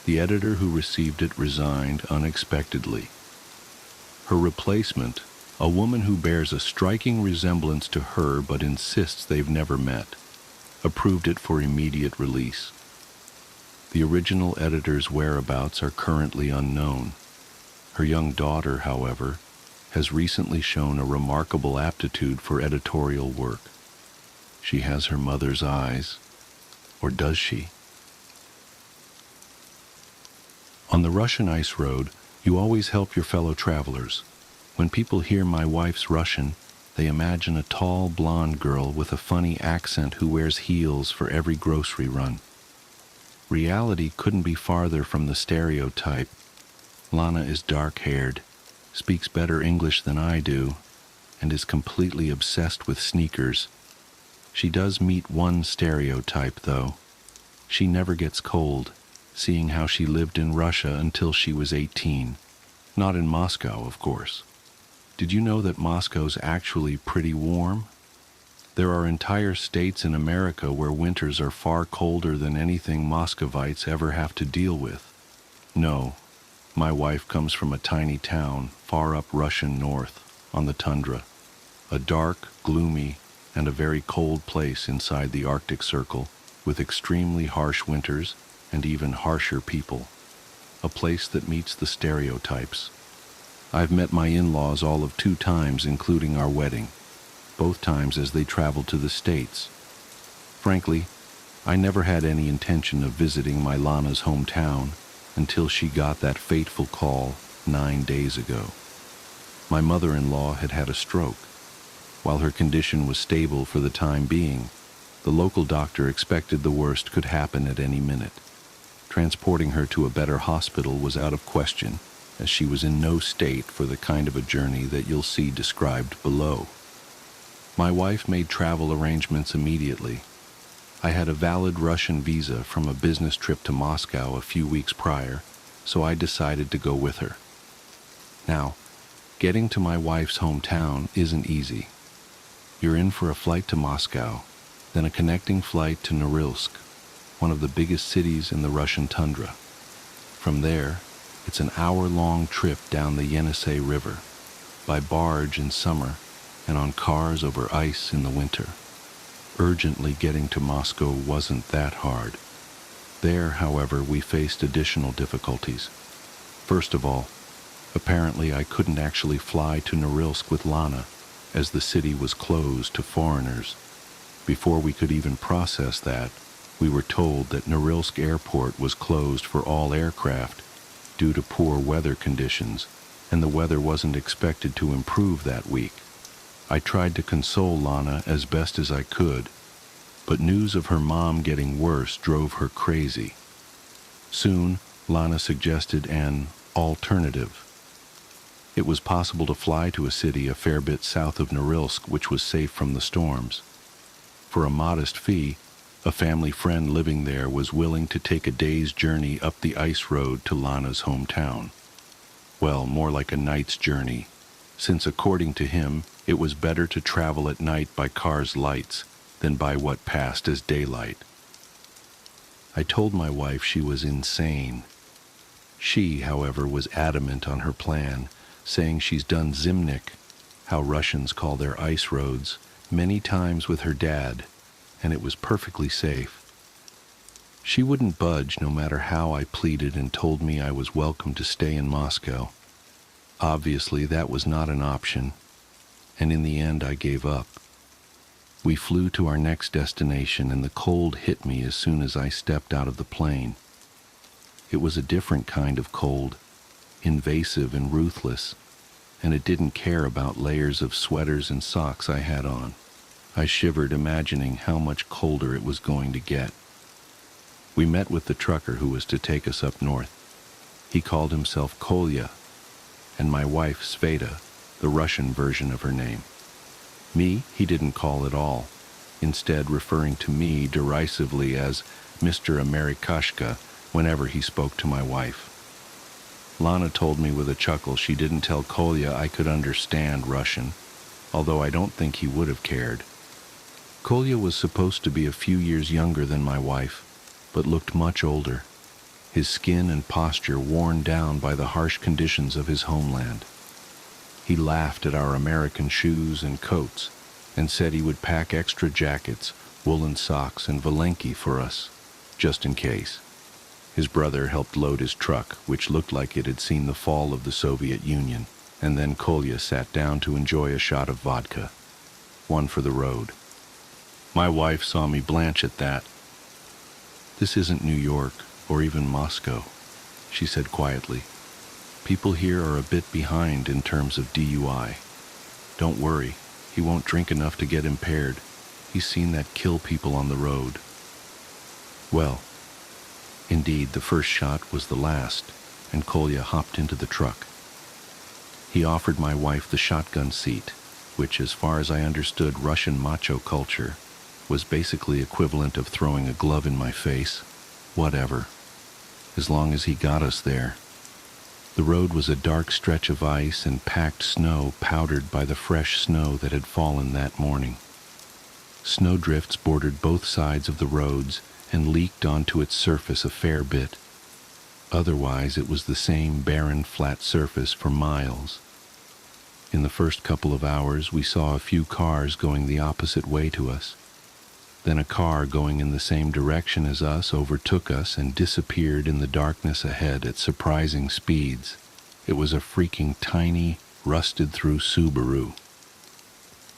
the editor who received it resigned unexpectedly. Her replacement, a woman who bears a striking resemblance to her but insists they've never met, approved it for immediate release. The original editor's whereabouts are currently unknown. Her young daughter, however, has recently shown a remarkable aptitude for editorial work. She has her mother's eyes, or does she? On the Russian ice road, you always help your fellow travelers. When people hear my wife's Russian, they imagine a tall, blonde girl with a funny accent who wears heels for every grocery run. Reality couldn't be farther from the stereotype. Lana is dark-haired, speaks better English than I do, and is completely obsessed with sneakers. She does meet one stereotype, though. She never gets cold, seeing how she lived in Russia until she was 18. Not in Moscow, of course. Did you know that Moscow's actually pretty warm? There are entire states in America where winters are far colder than anything Muscovites ever have to deal with. No, my wife comes from a tiny town far up Russian north, on the tundra. A dark, gloomy, and a very cold place inside the Arctic Circle, with extremely harsh winters and even harsher people. a place that meets the stereotypes. I've met my in-laws all of 2 times, including our wedding, both times as they traveled to the States. Frankly, I never had any intention of visiting my Lana's hometown until she got that fateful call 9 days ago. My mother-in-law had had a stroke. While her condition was stable for the time being, the local doctor expected the worst could happen at any minute. Transporting her to a better hospital was out of question, as she was in no state for the kind of a journey that you'll see described below. My wife made travel arrangements immediately. I had a valid Russian visa from a business trip to Moscow a few weeks prior, so I decided to go with her. Now, getting to my wife's hometown isn't easy. You're in for a flight to Moscow, then a connecting flight to Norilsk, one of the biggest cities in the Russian tundra. From there, it's an hour-long trip down the Yenisei River, by barge in summer and on cars over ice in the winter. Urgently getting to Moscow wasn't that hard. There, however, we faced additional difficulties. First of all, apparently I couldn't actually fly to Norilsk with Lana, as the city was closed to foreigners. Before we could even process that, we were told that Norilsk Airport was closed for all aircraft due to poor weather conditions, and the weather wasn't expected to improve that week. I tried to console Lana as best as I could, but news of her mom getting worse drove her crazy. Soon, Lana suggested an alternative. It was possible to fly to a city a fair bit south of Norilsk, which was safe from the storms. For a modest fee, a family friend living there was willing to take a day's journey up the ice road to Lana's hometown. Well, more like a night's journey, since according to him, it was better to travel at night by cars' lights than by what passed as daylight. I told my wife she was insane. She, however, was adamant on her plan, saying she's done Zimnik, how Russians call their ice roads, many times with her dad, and it was perfectly safe. She wouldn't budge no matter how I pleaded and told me I was welcome to stay in Moscow. Obviously, that was not an option, and in the end I gave up. We flew to our next destination, and the cold hit me as soon as I stepped out of the plane. It was a different kind of cold, invasive and ruthless, and it didn't care about layers of sweaters and socks I had on. I shivered imagining how much colder it was going to get. We met with the trucker who was to take us up north. He called himself Kolya, and my wife Sveta, the Russian version of her name. Me, he didn't call at all, instead referring to me derisively as Mr. Amerikashka whenever he spoke to my wife. Lana told me with a chuckle she didn't tell Kolya I could understand Russian, although I don't think he would have cared. Kolya was supposed to be a few years younger than my wife, but looked much older, his skin and posture worn down by the harsh conditions of his homeland. He laughed at our American shoes and coats and said he would pack extra jackets, woolen socks, and valenki for us, just in case. His brother helped load his truck, which looked like it had seen the fall of the Soviet Union, and then Kolya sat down to enjoy a shot of vodka, one for the road. My wife saw me blanch at that. "This isn't New York, or even Moscow," she said quietly. "People here are a bit behind in terms of DUI. Don't worry, he won't drink enough to get impaired. He's seen that kill people on the road." Well, indeed, the first shot was the last, and Kolya hopped into the truck. He offered my wife the shotgun seat, which, as far as I understood Russian macho culture, was basically equivalent of throwing a glove in my face. Whatever, as long as he got us there. The road was a dark stretch of ice and packed snow powdered by the fresh snow that had fallen that morning. Snowdrifts bordered both sides of the roads and leaked onto its surface a fair bit. Otherwise, it was the same barren, flat surface for miles. In the first couple of hours, we saw a few cars going the opposite way to us. Then a car going in the same direction as us overtook us and disappeared in the darkness ahead at surprising speeds. It was a freaking tiny, rusted-through Subaru.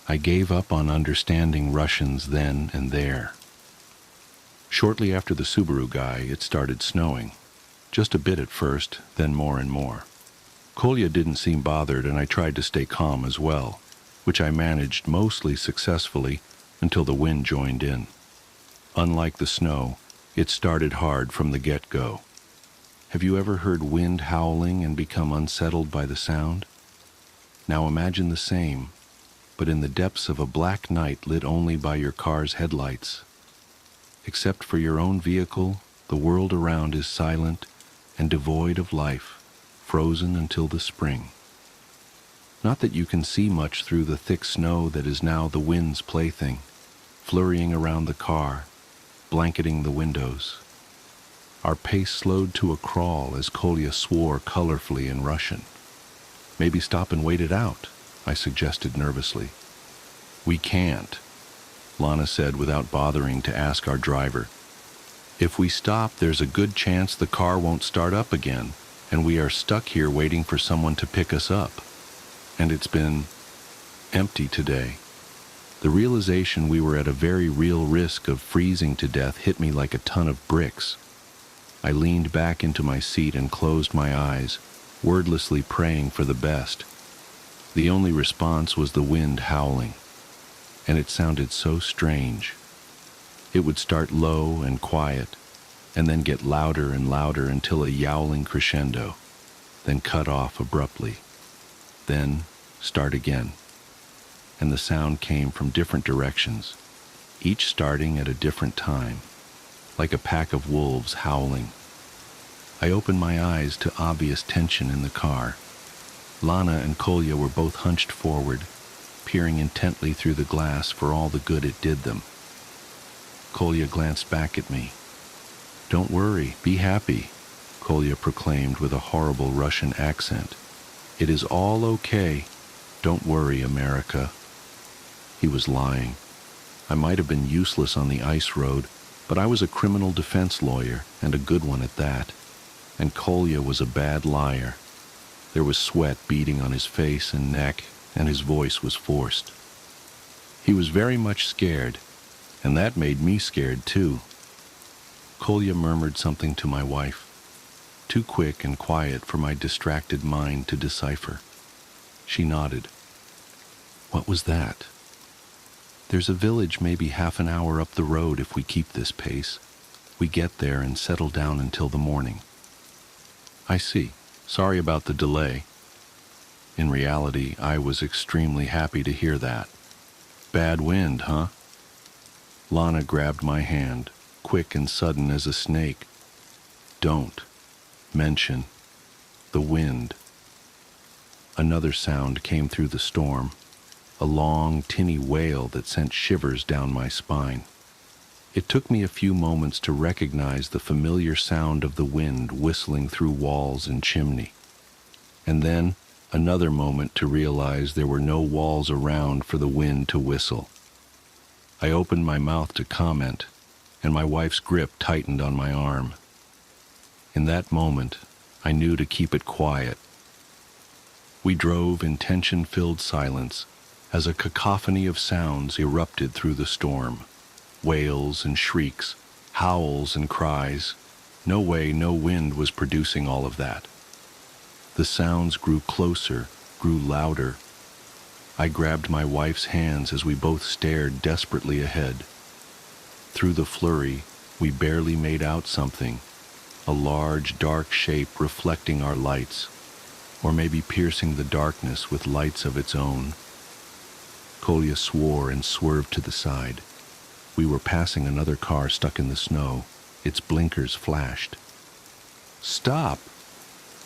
I gave up on understanding Russians then and there. Shortly after the Subaru guy, it started snowing. Just a bit at first, then more and more. Kolya didn't seem bothered, and I tried to stay calm as well, which I managed mostly successfully until the wind joined in. Unlike the snow, it started hard from the get-go. Have you ever heard wind howling and become unsettled by the sound? Now imagine the same, but in the depths of a black night lit only by your car's headlights. Except for your own vehicle, the world around is silent and devoid of life, frozen until the spring. Not that you can see much through the thick snow that is now the wind's plaything, flurrying around the car, blanketing the windows. Our pace slowed to a crawl as Kolya swore colorfully in Russian. Maybe stop and wait it out, I suggested nervously. We can't, Lana said without bothering to ask our driver. If we stop, there's a good chance the car won't start up again, and we are stuck here waiting for someone to pick us up. And it's been empty today. The realization we were at a very real risk of freezing to death hit me like a ton of bricks. I leaned back into my seat and closed my eyes, wordlessly praying for the best. The only response was the wind howling, and it sounded so strange. It would start low and quiet, and then get louder and louder until a yowling crescendo, then cut off abruptly. Then start again. And the sound came from different directions, each starting at a different time, like a pack of wolves howling. I opened my eyes to obvious tension in the car. Lana and Kolya were both hunched forward, peering intently through the glass for all the good it did them. Kolya glanced back at me. "Don't worry, be happy," Kolya proclaimed with a horrible Russian accent. "It is all okay. Don't worry, America." He was lying. I might have been useless on the ice road, but I was a criminal defense lawyer, and a good one at that. And Kolya was a bad liar. There was sweat beading on his face and neck, and his voice was forced. He was very much scared, and that made me scared too. Kolya murmured something to my wife, too quick and quiet for my distracted mind to decipher. She nodded. "What was that?" "There's a village maybe half an hour up the road if we keep this pace. We get there and settle down until the morning." "I see. Sorry about the delay." In reality, I was extremely happy to hear that. "Bad wind, huh?" Lana grabbed my hand, quick and sudden as a snake. "Don't mention the wind." Another sound came through the storm, a long, tinny wail that sent shivers down my spine. It took me a few moments to recognize the familiar sound of the wind whistling through walls and chimney, and then another moment to realize there were no walls around for the wind to whistle. I opened my mouth to comment, and my wife's grip tightened on my arm. In that moment, I knew to keep it quiet. We drove in tension-filled silence as a cacophony of sounds erupted through the storm. Wails and shrieks, howls and cries. No way, no wind was producing all of that. The sounds grew closer, grew louder. I grabbed my wife's hands as we both stared desperately ahead. Through the flurry, we barely made out something, a large, dark shape reflecting our lights, or maybe piercing the darkness with lights of its own. Kolya swore and swerved to the side. We were passing another car stuck in the snow. Its blinkers flashed. "Stop,"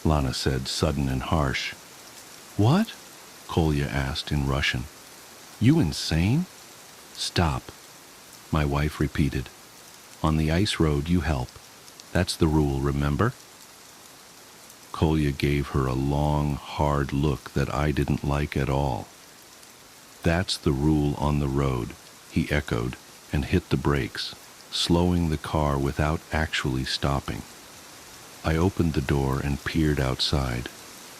Lana said, sudden and harsh. "What?" Kolya asked in Russian. "You insane?" "Stop," my wife repeated. "On the ice road you help. That's the rule, remember?" Kolya gave her a long, hard look that I didn't like at all. "That's the rule on the road," he echoed, and hit the brakes, slowing the car without actually stopping. I opened the door and peered outside.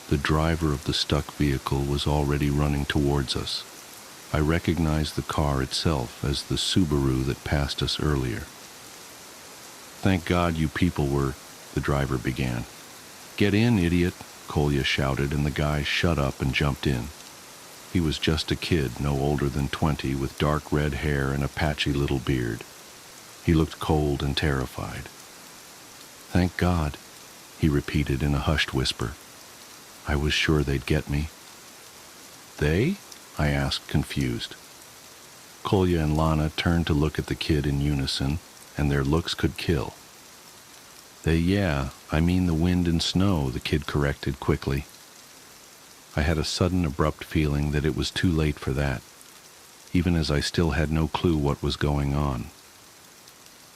The driver of the stuck vehicle was already running towards us. I recognized the car itself as the Subaru that passed us earlier. "Thank God you people were," the driver began. "Get in, idiot," Kolya shouted, and the guy shut up and jumped in. He was just a kid, no older than 20, with dark red hair and a patchy little beard. He looked cold and terrified. "Thank God," he repeated in a hushed whisper. "I was sure they'd get me." "They?" I asked, confused. Kolya and Lana turned to look at the kid in unison, and their looks could kill. I mean the wind and snow," the kid corrected quickly. I had a sudden abrupt feeling that it was too late for that, even as I still had no clue what was going on.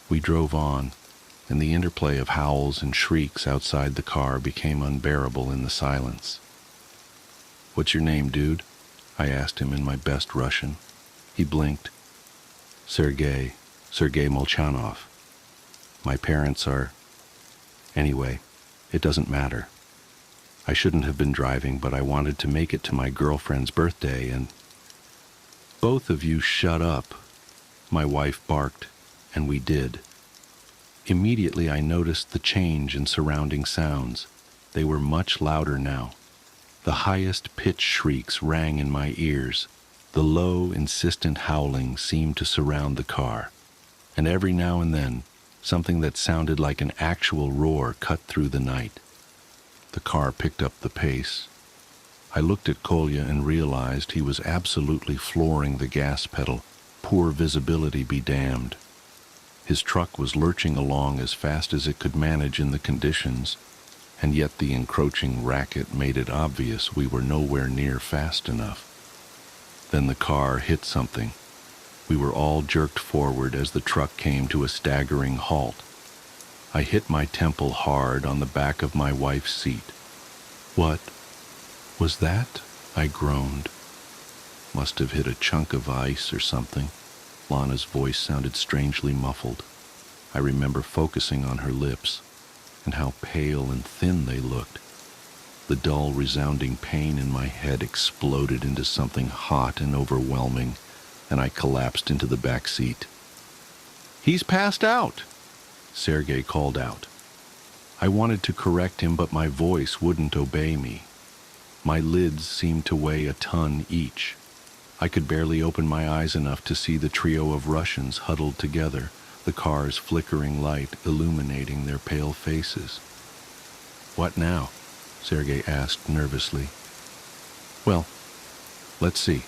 We drove on, and the interplay of howls and shrieks outside the car became unbearable in the silence. "What's your name, dude?" I asked him in my best Russian. He blinked. Sergei Molchanov. My parents are... Anyway, it doesn't matter. I shouldn't have been driving, but I wanted to make it to my girlfriend's birthday, and... "Both of you shut up," my wife barked, and we did. Immediately I noticed the change in surrounding sounds. They were much louder now. The highest pitch shrieks rang in my ears. The low, insistent howling seemed to surround the car, and every now and then, something that sounded like an actual roar cut through the night. The car picked up the pace. I looked at Kolya and realized he was absolutely flooring the gas pedal. Poor visibility be damned. His truck was lurching along as fast as it could manage in the conditions, and yet the encroaching racket made it obvious we were nowhere near fast enough. Then the car hit something. We were all jerked forward as the truck came to a staggering halt. I hit my temple hard on the back of my wife's seat. "What was that?" I groaned. "Must have hit a chunk of ice or something." Lana's voice sounded strangely muffled. I remember focusing on her lips and how pale and thin they looked. The dull, resounding pain in my head exploded into something hot and overwhelming, and I collapsed into the back seat. "He's passed out!" Sergei called out. I wanted to correct him, but my voice wouldn't obey me. My lids seemed to weigh a ton each. I could barely open my eyes enough to see the trio of Russians huddled together, the car's flickering light illuminating their pale faces. "What now?" Sergei asked nervously. "Well, let's see.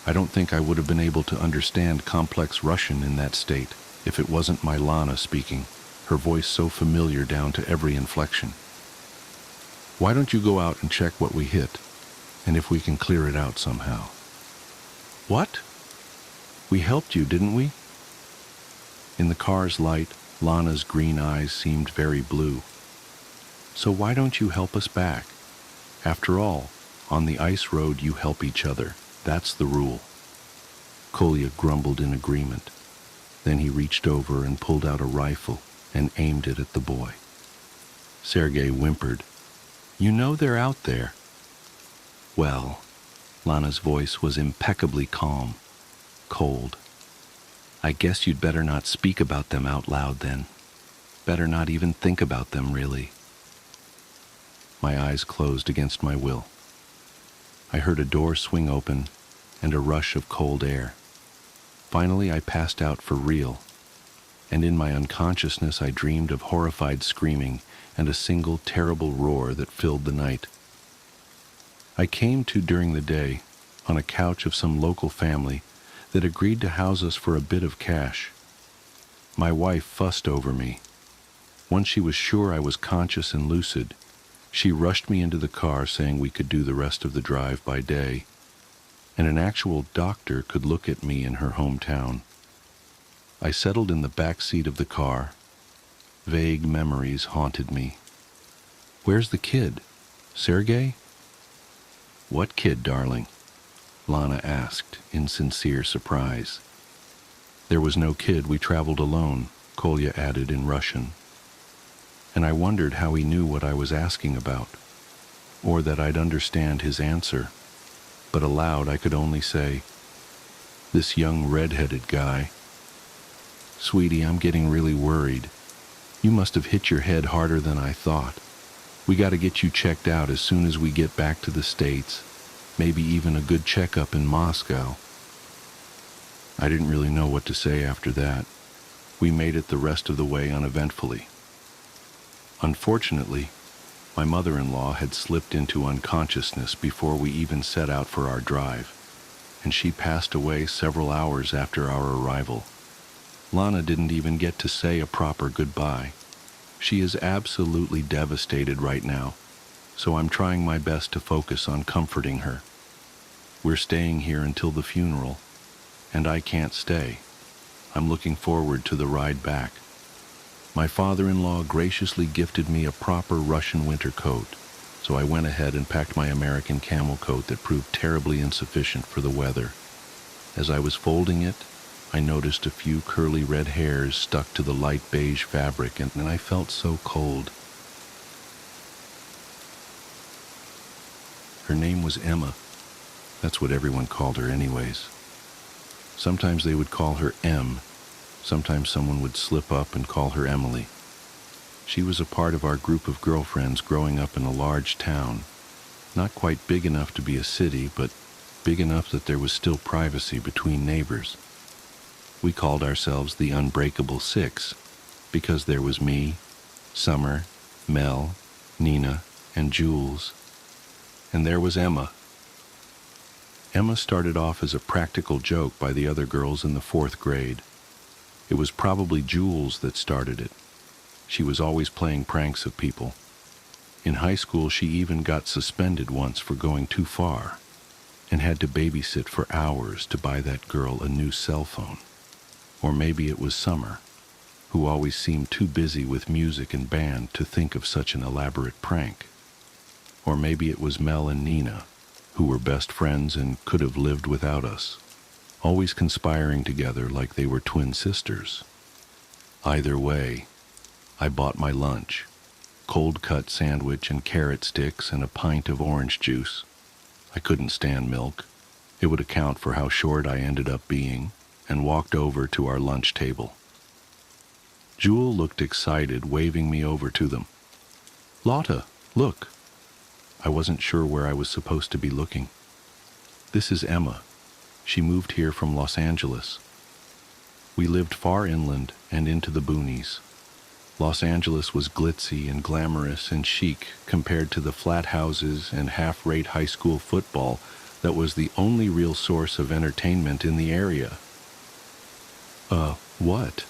I don't think I would have been able to understand complex Russian in that state if it wasn't my Lana speaking, her voice so familiar down to every inflection. Why don't you go out and check what we hit, and if we can clear it out somehow?" "What? We helped you, didn't we?" In the car's light, Lana's green eyes seemed very blue. "So why don't you help us back? After all, on the ice road you help each other. That's the rule." Kolya grumbled in agreement. Then he reached over and pulled out a rifle and aimed it at the boy. Sergei whimpered, "You know they're out there." "Well," Lana's voice was impeccably calm, cold. "I guess you'd better not speak about them out loud then. Better not even think about them, really." My eyes closed against my will. I heard a door swing open and a rush of cold air. Finally, I passed out for real, and in my unconsciousness I dreamed of horrified screaming and a single terrible roar that filled the night. I came to during the day on a couch of some local family that agreed to house us for a bit of cash. My wife fussed over me. Once she was sure I was conscious and lucid, she rushed me into the car saying we could do the rest of the drive by day, and an actual doctor could look at me in her hometown. I settled in the back seat of the car. Vague memories haunted me. "Where's the kid? Sergei?" "What kid, darling?" Lana asked in sincere surprise. There was no kid, we traveled alone, Kolya added in Russian. And I wondered how he knew what I was asking about, or that I'd understand his answer. But aloud I could only say, "This young red-headed guy." "Sweetie, I'm getting really worried. You must have hit your head harder than I thought. We got to get you checked out as soon as we get back to the States, maybe even a good checkup in Moscow." I didn't really know what to say after that. We made it the rest of the way uneventfully. Unfortunately, my mother-in-law had slipped into unconsciousness before we even set out for our drive, and she passed away several hours after our arrival. Lana didn't even get to say a proper goodbye. She is absolutely devastated right now, so I'm trying my best to focus on comforting her. We're staying here until the funeral, and I can't stay. I'm looking forward to the ride back. My father-in-law graciously gifted me a proper Russian winter coat, so I went ahead and packed my American camel coat that proved terribly insufficient for the weather. As I was folding it, I noticed a few curly red hairs stuck to the light beige fabric, and I felt so cold. Her name was Emma. That's what everyone called her anyways. Sometimes they would call her M. Sometimes someone would slip up and call her Emily. She was a part of our group of girlfriends growing up in a large town. Not quite big enough to be a city, but big enough that there was still privacy between neighbors. We called ourselves the Unbreakable Six because there was me, Summer, Mel, Nina, and Jules. And there was Emma. Emma started off as a practical joke by the other girls in the 4th grade. It was probably Jules that started it. She was always playing pranks of people. In high school, she even got suspended once for going too far and had to babysit for hours to buy that girl a new cell phone. Or maybe it was Summer, who always seemed too busy with music and band to think of such an elaborate prank. Or maybe it was Mel and Nina, who were best friends and could have lived without us, always conspiring together like they were twin sisters. Either way, I bought my lunch, cold-cut sandwich and carrot sticks and a pint of orange juice. I couldn't stand milk. It would account for how short I ended up being, and walked over to our lunch table. Jewel looked excited, waving me over to them. "Lotta, look." I wasn't sure where I was supposed to be looking. "This is Emma. She moved here from Los Angeles." We lived far inland and into the boonies. Los Angeles was glitzy and glamorous and chic compared to the flat houses and half-rate high school football that was the only real source of entertainment in the area. What?"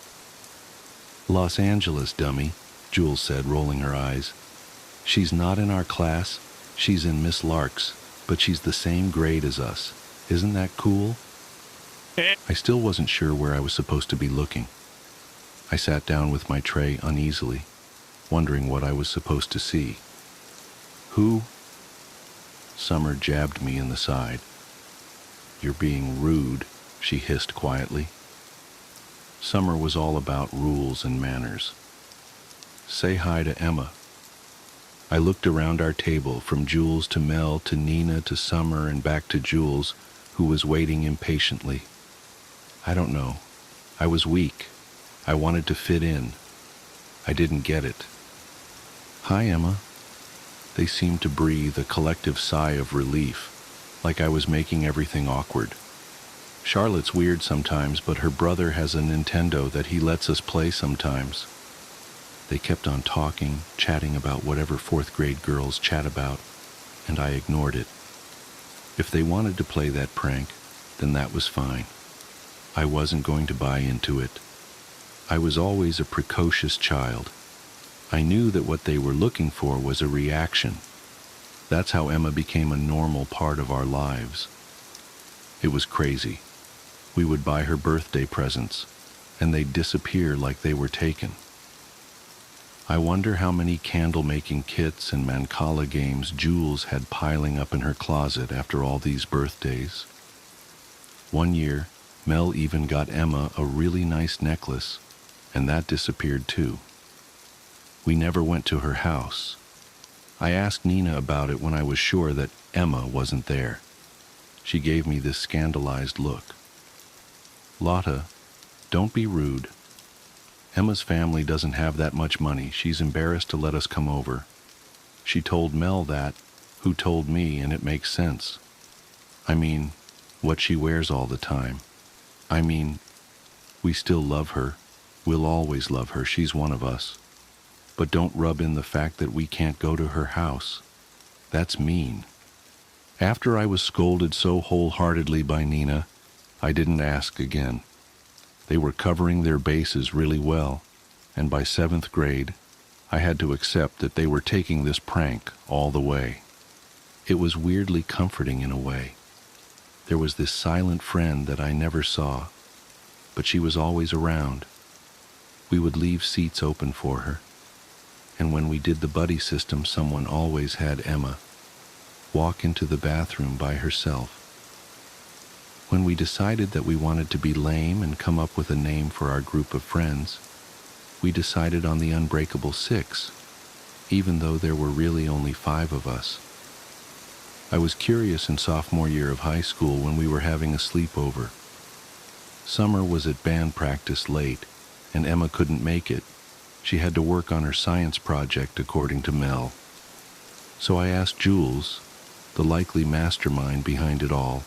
"Los Angeles, dummy," Jules said, rolling her eyes. "She's not in our class. She's in Miss Lark's, but she's the same grade as us. Isn't that cool?" I still wasn't sure where I was supposed to be looking. I sat down with my tray uneasily, wondering what I was supposed to see. "Who?" Summer jabbed me in the side. "You're being rude," she hissed quietly. Summer was all about rules and manners. "Say hi to Emma." I looked around our table, from Jules to Mel to Nina to Summer and back to Jules, who was waiting impatiently. I don't know. I was weak. I wanted to fit in. I didn't get it. "Hi, Emma." They seemed to breathe a collective sigh of relief, like I was making everything awkward. "Charlotte's weird sometimes, but her brother has a Nintendo that he lets us play sometimes." They kept on talking, chatting about whatever 4th grade girls chat about, and I ignored it. If they wanted to play that prank, then that was fine. I wasn't going to buy into it. I was always a precocious child. I knew that what they were looking for was a reaction. That's how Emma became a normal part of our lives. It was crazy. We would buy her birthday presents, and they'd disappear like they were taken. I wonder how many candle-making kits and Mancala games Jules had piling up in her closet after all these birthdays. One year, Mel even got Emma a really nice necklace, and that disappeared too. We never went to her house. I asked Nina about it when I was sure that Emma wasn't there. She gave me this scandalized look. Lotta, don't be rude. Emma's family doesn't have that much money. She's embarrassed to let us come over. She told Mel that, who told me, and it makes sense. I mean, what she wears all the time. I mean, we still love her. We'll always love her. She's one of us. But don't rub in the fact that we can't go to her house. That's mean. After I was scolded so wholeheartedly by Nina, I didn't ask again. They were covering their bases really well, and by 7th grade, I had to accept that they were taking this prank all the way. It was weirdly comforting in a way. There was this silent friend that I never saw, but she was always around. We would leave seats open for her, and when we did the buddy system, someone always had Emma walk into the bathroom by herself. When we decided that we wanted to be lame and come up with a name for our group of friends, we decided on the Unbreakable Six, even though there were really only 5 of us. I was curious in sophomore year of high school when we were having a sleepover. Summer was at band practice late, and Emma couldn't make it. She had to work on her science project, according to Mel. So I asked Jules, the likely mastermind behind it all,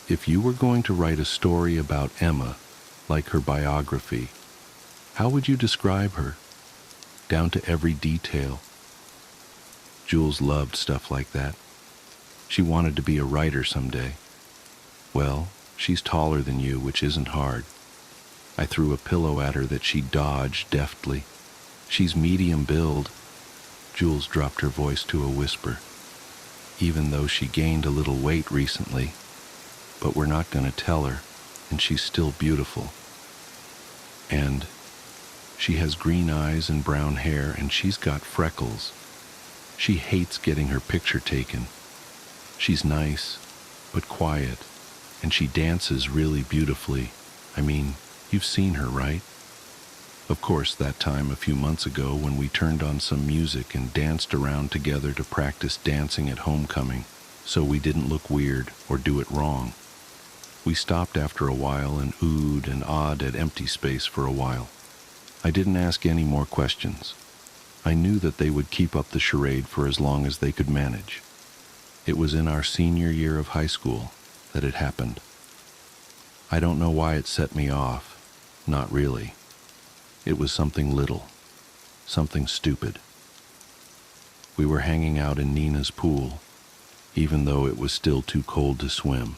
if you were going to write a story about Emma, like her biography, how would you describe her, down to every detail? Jules loved stuff like that. She wanted to be a writer someday. Well, she's taller than you, which isn't hard. I threw a pillow at her that she dodged deftly. She's medium build. Jules dropped her voice to a whisper. Even though she gained a little weight recently, but we're not going to tell her, and she's still beautiful. And she has green eyes and brown hair, and she's got freckles. She hates getting her picture taken. She's nice, but quiet, and she dances really beautifully. I mean, you've seen her, right? Of course, that time a few months ago when we turned on some music and danced around together to practice dancing at homecoming, so we didn't look weird or do it wrong. We stopped after a while and oohed and awed at empty space for a while. I didn't ask any more questions. I knew that they would keep up the charade for as long as they could manage. It was in our senior year of high school that it happened. I don't know why it set me off. Not really. It was something little. Something stupid. We were hanging out in Nina's pool, even though it was still too cold to swim.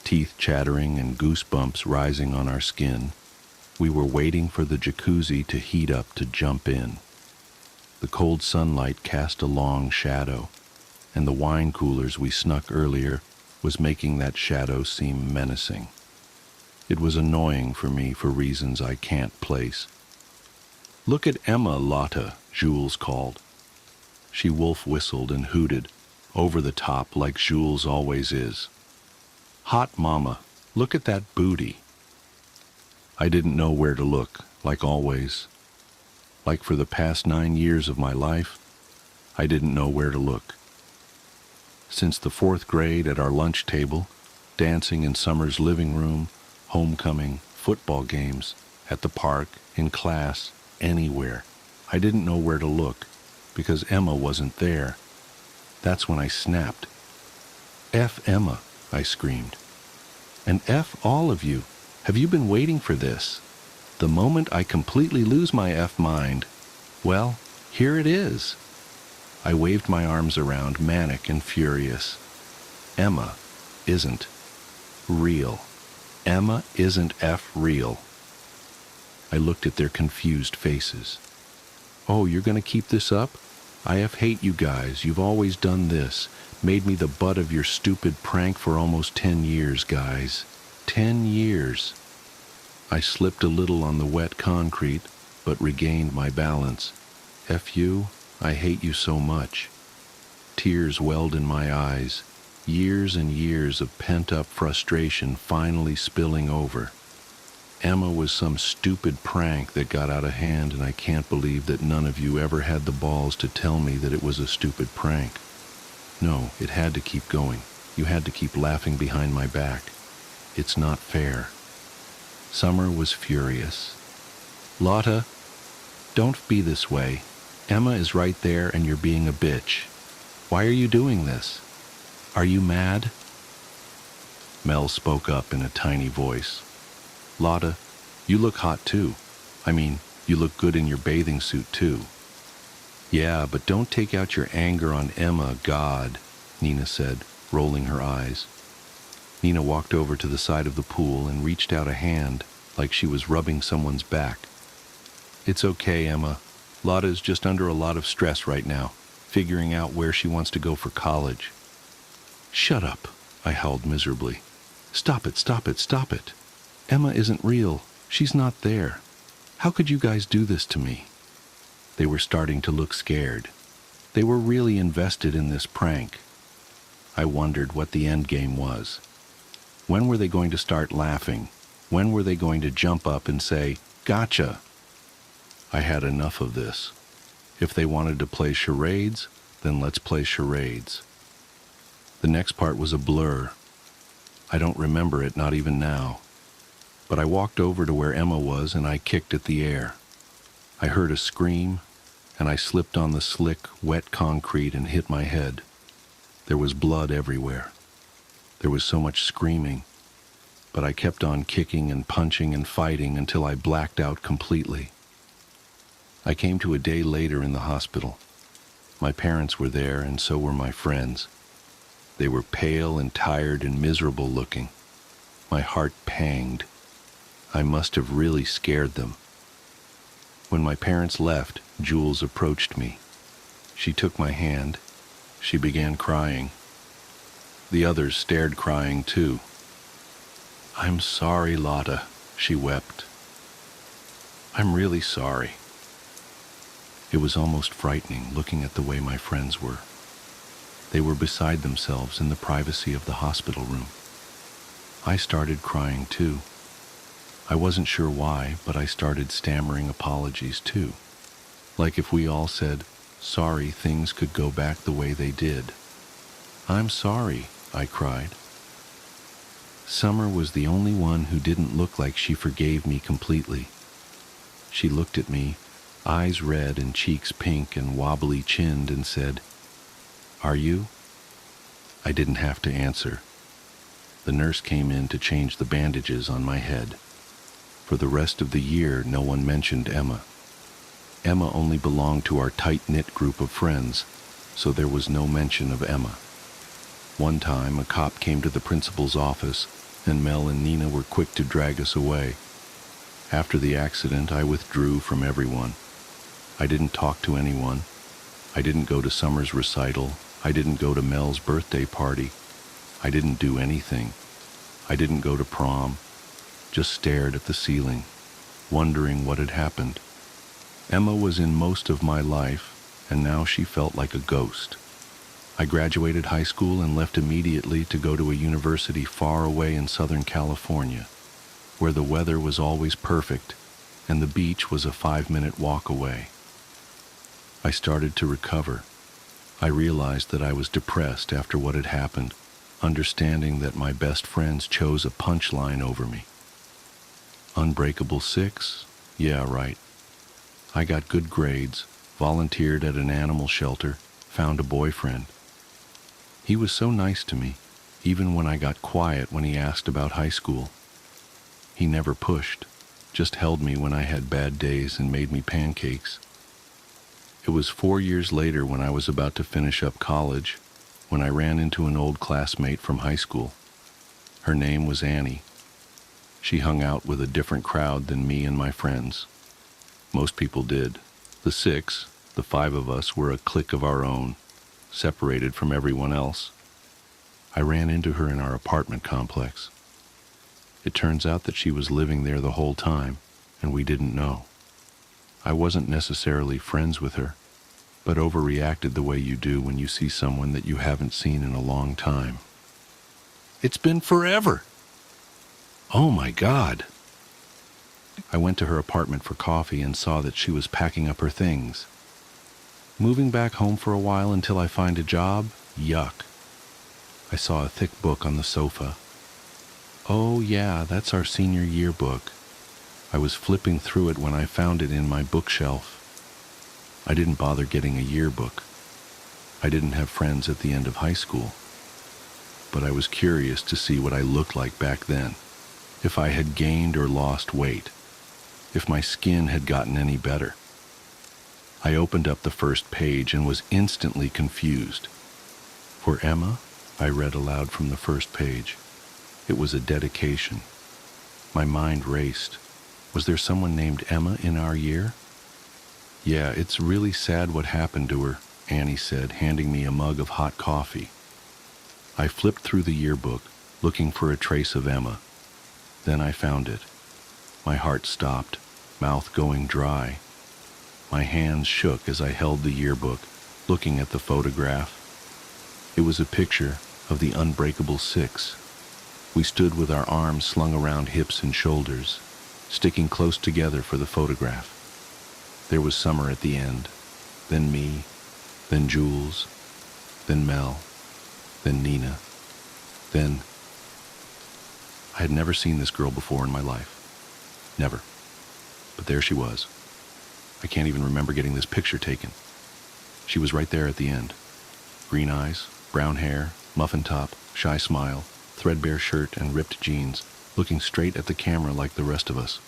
Teeth chattering and goosebumps rising on our skin, we were waiting for the jacuzzi to heat up to jump in. The cold sunlight cast a long shadow, and the wine coolers we snuck earlier was making that shadow seem menacing. It was annoying for me for reasons I can't place. "Look at Emma, Lotta," Jules called. She wolf whistled and hooted, over the top like Jules always is. "Hot mama, look at that booty." I didn't know where to look, like always. Like for the past 9 years of my life, I didn't know where to look. Since the 4th grade at our lunch table, dancing in Summer's living room, homecoming, football games, at the park, in class, anywhere, I didn't know where to look, because Emma wasn't there. That's when I snapped. "F Emma," I screamed. "And F all of you. Have you been waiting for this? The moment I completely lose my F mind, well, here it is." I waved my arms around, manic and furious. Emma isn't real. Emma isn't F real. I looked at their confused faces. "Oh, you're going to keep this up? I hate you guys. You've always done this. Made me the butt of your stupid prank for almost 10 years, guys. 10 years. I slipped a little on the wet concrete, but regained my balance. "F you, I hate you so much." Tears welled in my eyes. Years and years of pent-up frustration finally spilling over. Emma was some stupid prank that got out of hand, and I can't believe that none of you ever had the balls to tell me that it was a stupid prank. No, it had to keep going. You had to keep laughing behind my back. It's not fair. Summer was furious. Lotta, don't be this way. Emma is right there and you're being a bitch. Why are you doing this? Are you mad? Mel spoke up in a tiny voice. Lotta, you look hot too. I mean, you look good in your bathing suit too. Yeah, but don't take out your anger on Emma, God, Nina said, rolling her eyes. Nina walked over to the side of the pool and reached out a hand like she was rubbing someone's back. It's okay, Emma. Lotta is just under a lot of stress right now, figuring out where she wants to go for college. Shut up, I howled miserably. Stop it, stop it, stop it. Emma isn't real. She's not there. How could you guys do this to me? They were starting to look scared. They were really invested in this prank. I wondered what the end game was. When were they going to start laughing? When were they going to jump up and say, "Gotcha"? I had enough of this. If they wanted to play charades, then let's play charades. The next part was a blur. I don't remember it, not even now. But I walked over to where Emma was and I kicked at the air. I heard a scream, and I slipped on the slick, wet concrete and hit my head. There was blood everywhere. There was so much screaming, but I kept on kicking and punching and fighting until I blacked out completely. I came to a day later in the hospital. My parents were there, and so were my friends. They were pale and tired and miserable looking. My heart panged. I must have really scared them. When my parents left, Jules approached me. She took my hand. She began crying. The others stared crying too. I'm sorry, Lotta, she wept. I'm really sorry. It was almost frightening looking at the way my friends were. They were beside themselves in the privacy of the hospital room. I started crying too. I wasn't sure why, but I started stammering apologies too. Like if we all said, sorry, things could go back the way they did. I'm sorry, I cried. Summer was the only one who didn't look like she forgave me completely. She looked at me, eyes red and cheeks pink and wobbly-chinned, and said, Are you? I didn't have to answer. The nurse came in to change the bandages on my head. For the rest of the year, no one mentioned Emma. Emma only belonged to our tight-knit group of friends, so there was no mention of Emma. One time, a cop came to the principal's office, and Mel and Nina were quick to drag us away. After the accident, I withdrew from everyone. I didn't talk to anyone. I didn't go to Summer's recital. I didn't go to Mel's birthday party. I didn't do anything. I didn't go to prom. Just stared at the ceiling, wondering what had happened. Emma was in most of my life, and now she felt like a ghost. I graduated high school and left immediately to go to a university far away in Southern California, where the weather was always perfect and the beach was a 5-minute walk away. I started to recover. I realized that I was depressed after what had happened, understanding that my best friends chose a punchline over me. Unbreakable 6? Yeah, right. I got good grades, volunteered at an animal shelter, found a boyfriend. He was so nice to me, even when I got quiet when he asked about high school. He never pushed, just held me when I had bad days and made me pancakes. It was 4 years later, when I was about to finish up college, when I ran into an old classmate from high school. Her name was Annie. She hung out with a different crowd than me and my friends. Most people did. The 6, the 5 of us, were a clique of our own, separated from everyone else. I ran into her in our apartment complex. It turns out that she was living there the whole time, and we didn't know. I wasn't necessarily friends with her, but overreacted the way you do when you see someone that you haven't seen in a long time. It's been forever. Oh my God. I went to her apartment for coffee and saw that she was packing up her things. Moving back home for a while until I find a job? Yuck. I saw a thick book on the sofa. Oh yeah, that's our senior yearbook. I was flipping through it when I found it in my bookshelf. I didn't bother getting a yearbook. I didn't have friends at the end of high school. But I was curious to see what I looked like back then. If I had gained or lost weight. If my skin had gotten any better. I opened up the first page and was instantly confused. For Emma, I read aloud from the first page. It was a dedication. My mind raced. Was there someone named Emma in our year? Yeah, it's really sad what happened to her, Annie said, handing me a mug of hot coffee. I flipped through the yearbook, looking for a trace of Emma. Then I found it. My heart stopped, mouth going dry. My hands shook as I held the yearbook, looking at the photograph. It was a picture of the Unbreakable Six. We stood with our arms slung around hips and shoulders, sticking close together for the photograph. There was Summer at the end, then me, then Jules, then Mel, then Nina, then... I had never seen this girl before in my life. Never. But there she was. I can't even remember getting this picture taken. She was right there at the end. Green eyes, brown hair, muffin top, shy smile, threadbare shirt and ripped jeans, looking straight at the camera like the rest of us.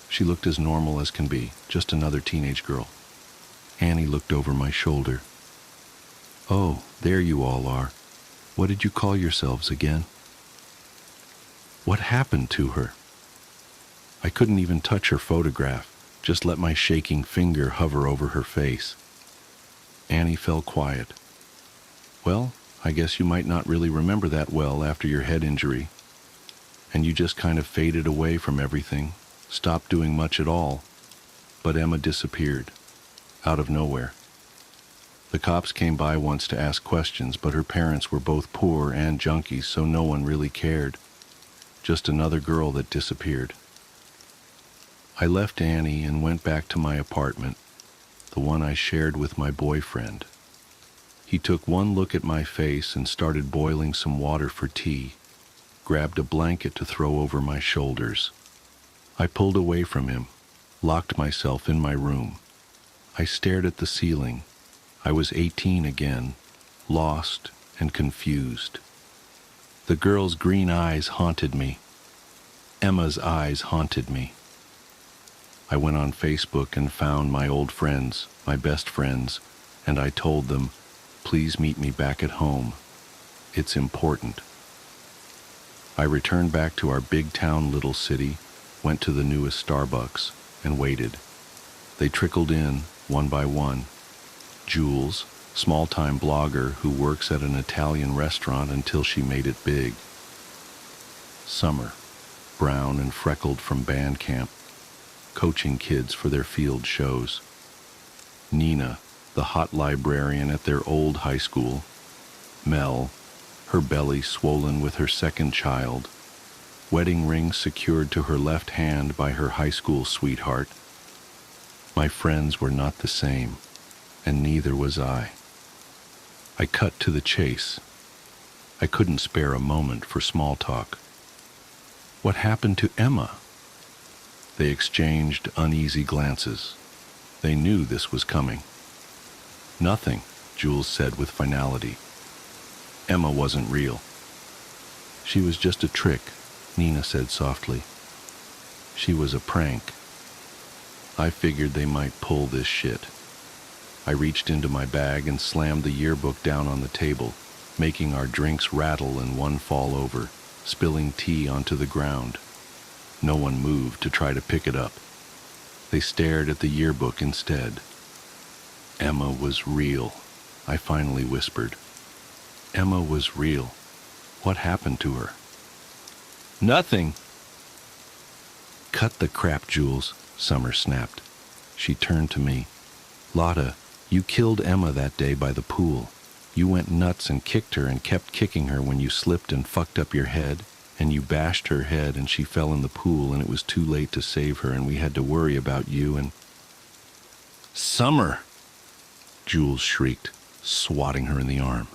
She looked as normal as can be, just another teenage girl. Annie looked over my shoulder. Oh, there you all are. What did you call yourselves again? What happened to her? I couldn't even touch her photograph, just let my shaking finger hover over her face. Annie fell quiet. Well, I guess you might not really remember that well after your head injury. And you just kind of faded away from everything, stopped doing much at all. But Emma disappeared, out of nowhere. The cops came by once to ask questions, but her parents were both poor and junkies, so no one really cared. Just another girl that disappeared. I left Annie and went back to my apartment, the one I shared with my boyfriend. He took one look at my face and started boiling some water for tea, grabbed a blanket to throw over my shoulders. I pulled away from him, locked myself in my room. I stared at the ceiling. I was 18 again, lost and confused. The girl's green eyes haunted me. Emma's eyes haunted me. I went on Facebook and found my old friends, my best friends, and I told them, please meet me back at home. It's important. I returned back to our big town little city, went to the newest Starbucks, and waited. They trickled in, one by one. Jules, small-time blogger who works at an Italian restaurant until she made it big. Summer, brown and freckled from band camp, coaching kids for their field shows. Nina, the hot librarian at their old high school. Mel, her belly swollen with her second child, wedding ring secured to her left hand by her high school sweetheart. My friends were not the same, and neither was I. I cut to the chase. I couldn't spare a moment for small talk. What happened to Emma? They exchanged uneasy glances. They knew this was coming. Nothing, Jules said with finality. Emma wasn't real. She was just a trick, Nina said softly. She was a prank. I figured they might pull this shit. I reached into my bag and slammed the yearbook down on the table, making our drinks rattle and one fall over, spilling tea onto the ground. No one moved to try to pick it up. They stared at the yearbook instead. Emma was real, I finally whispered. Emma was real. What happened to her? Nothing. Cut the crap, Jules, Summer snapped. She turned to me. Lotta, you killed Emma that day by the pool. You went nuts and kicked her and kept kicking her when you slipped and fucked up your head, and you bashed her head and she fell in the pool and it was too late to save her and we had to worry about you and... Summer! Jules shrieked, swatting her in the arm.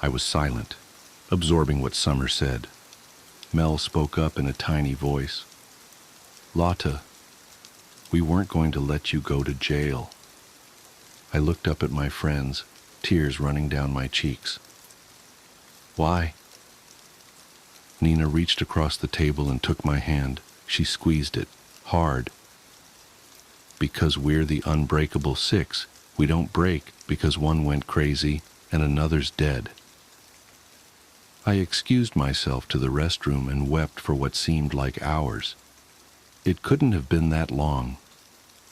I was silent, absorbing what Summer said. Mel spoke up in a tiny voice. Lotta, we weren't going to let you go to jail. I looked up at my friends, tears running down my cheeks. Why? Nina reached across the table and took my hand. She squeezed it, hard. Because we're the unbreakable six. We don't break because one went crazy and another's dead. I excused myself to the restroom and wept for what seemed like hours. It couldn't have been that long,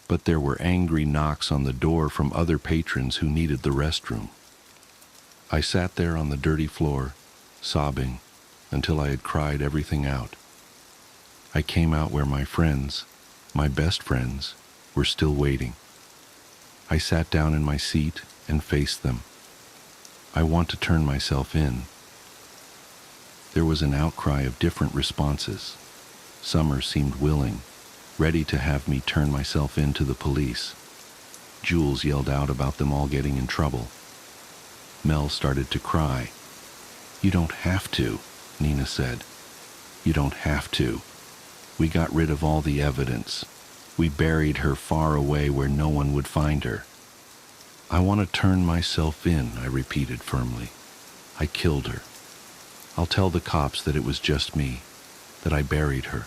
but there were angry knocks on the door from other patrons who needed the restroom. I sat there on the dirty floor, sobbing, until I had cried everything out. I came out where my friends, my best friends, were still waiting. I sat down in my seat and faced them. I want to turn myself in. There was an outcry of different responses. Summer seemed willing, ready to have me turn myself in to the police. Jules yelled out about them all getting in trouble. Mel started to cry. You don't have to, Nina said. You don't have to. We got rid of all the evidence. We buried her far away where no one would find her. I want to turn myself in, I repeated firmly. I killed her. I'll tell the cops that it was just me, that I buried her.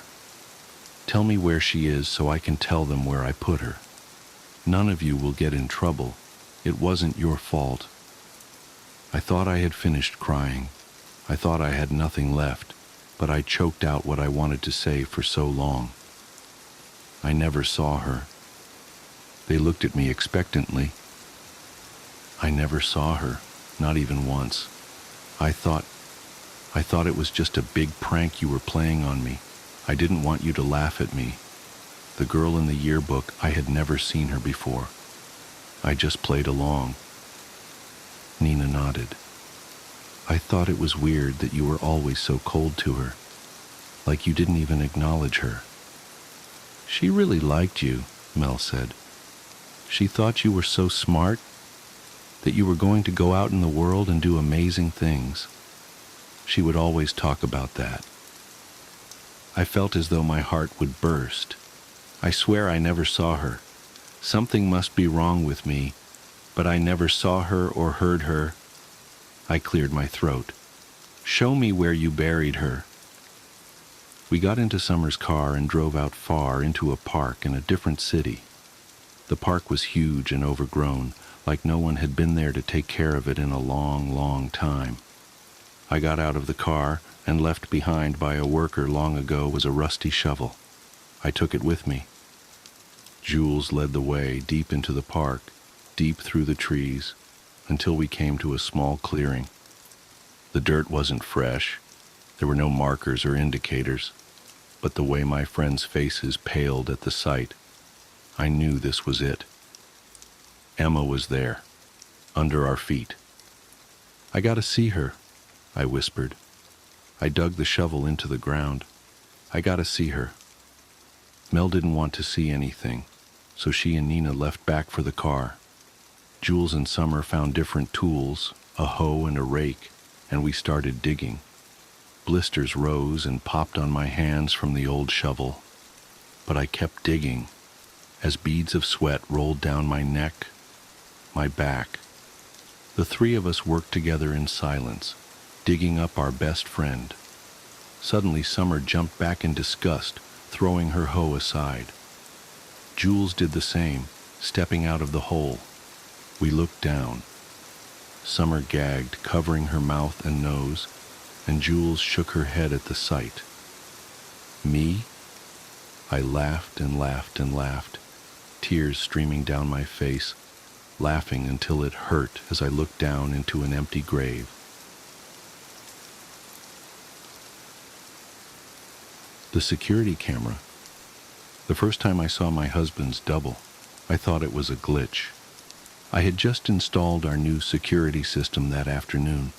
Tell me where she is so I can tell them where I put her. None of you will get in trouble. It wasn't your fault. I thought I had finished crying. I thought I had nothing left, but I choked out what I wanted to say for so long. I never saw her. They looked at me expectantly. I never saw her, not even once. I thought it was just a big prank you were playing on me. I didn't want you to laugh at me. The girl in the yearbook, I had never seen her before. I just played along. Nina nodded. I thought it was weird that you were always so cold to her, like you didn't even acknowledge her. She really liked you, Mel said. She thought you were so smart, that you were going to go out in the world and do amazing things. She would always talk about that. I felt as though my heart would burst. I swear I never saw her. Something must be wrong with me, but I never saw her or heard her. I cleared my throat. Show me where you buried her. We got into Summer's car and drove out far into a park in a different city. The park was huge and overgrown, like no one had been there to take care of it in a long, long time. I got out of the car, and left behind by a worker long ago was a rusty shovel. I took it with me. Jules led the way deep into the park, deep through the trees, until we came to a small clearing. The dirt wasn't fresh. There were no markers or indicators, but the way my friends' faces paled at the sight, I knew this was it. Emma was there, under our feet. I gotta see her, I whispered. I dug the shovel into the ground. I gotta see her. Mel didn't want to see anything, so she and Nina left back for the car. Jules and Summer found different tools, a hoe and a rake, and we started digging. Blisters rose and popped on my hands from the old shovel, but I kept digging as beads of sweat rolled down my neck, my back. The three of us worked together in silence, digging up our best friend. Suddenly Summer jumped back in disgust, throwing her hoe aside. Jules did the same, stepping out of the hole. We looked down. Summer gagged, covering her mouth and nose, and Jules shook her head at the sight. Me? I laughed and laughed and laughed, tears streaming down my face, laughing until it hurt as I looked down into an empty grave. The security camera. The first time I saw my husband's double, I thought it was a glitch. I had just installed our new security system that afternoon,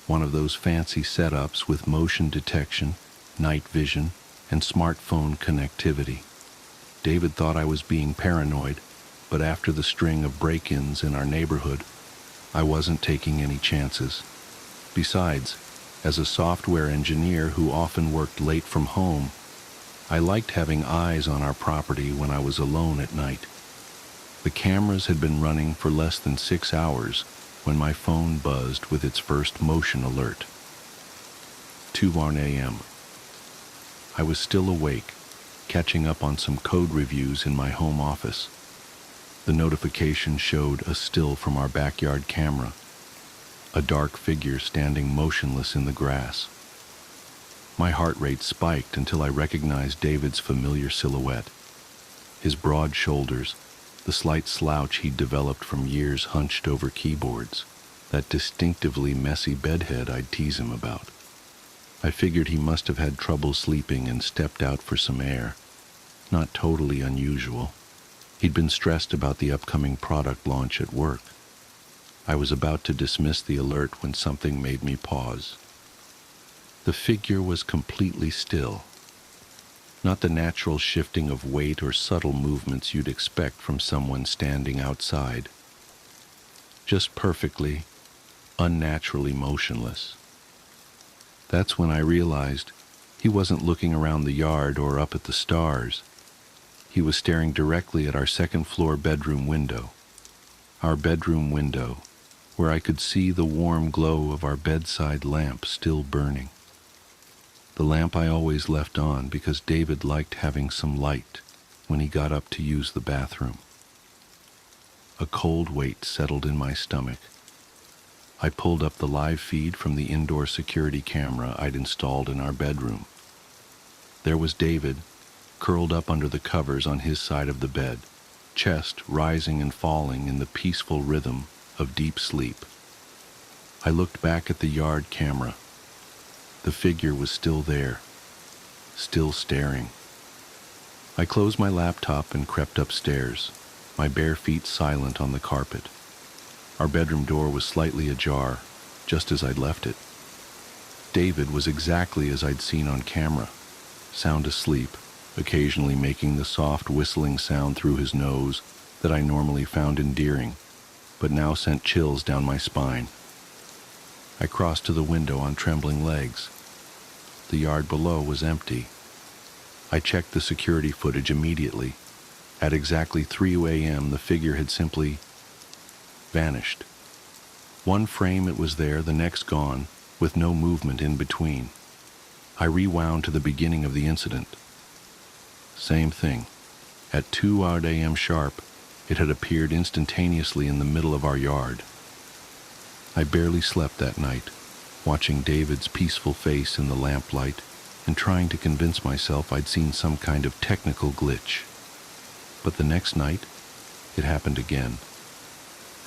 one of those fancy setups with motion detection, night vision, and smartphone connectivity. David thought I was being paranoid, but after the string of break-ins in our neighborhood, I wasn't taking any chances. Besides, as a software engineer who often worked late from home, I liked having eyes on our property when I was alone at night. The cameras had been running for less than 6 hours when my phone buzzed with its first motion alert. 2:01 a.m. I was still awake, catching up on some code reviews in my home office. The notification showed a still from our backyard camera, a dark figure standing motionless in the grass. My heart rate spiked until I recognized David's familiar silhouette. His broad shoulders, the slight slouch he'd developed from years hunched over keyboards, that distinctively messy bedhead I'd tease him about. I figured he must have had trouble sleeping and stepped out for some air. Not totally unusual. He'd been stressed about the upcoming product launch at work. I was about to dismiss the alert when something made me pause. The figure was completely still. Not the natural shifting of weight or subtle movements you'd expect from someone standing outside. Just perfectly, unnaturally motionless. That's when I realized he wasn't looking around the yard or up at the stars. He was staring directly at our second-floor bedroom window. Our bedroom window, where I could see the warm glow of our bedside lamp still burning. The lamp I always left on because David liked having some light when he got up to use the bathroom. A cold weight settled in my stomach. I pulled up the live feed from the indoor security camera I'd installed in our bedroom. There was David, curled up under the covers on his side of the bed, chest rising and falling in the peaceful rhythm of deep sleep. I looked back at the yard camera. The figure was still there, still staring. I closed my laptop and crept upstairs, my bare feet silent on the carpet. Our bedroom door was slightly ajar, just as I'd left it. David was exactly as I'd seen on camera, sound asleep, occasionally making the soft whistling sound through his nose that I normally found endearing, but now sent chills down my spine. I crossed to the window on trembling legs. The yard below was empty. I checked the security footage immediately. At exactly 3 a.m., the figure had simply vanished. One frame it was there, the next gone, with no movement in between. I rewound to the beginning of the incident. Same thing. At 2 a.m. sharp, it had appeared instantaneously in the middle of our yard. I barely slept that night, watching David's peaceful face in the lamplight and trying to convince myself I'd seen some kind of technical glitch. But the next night, it happened again,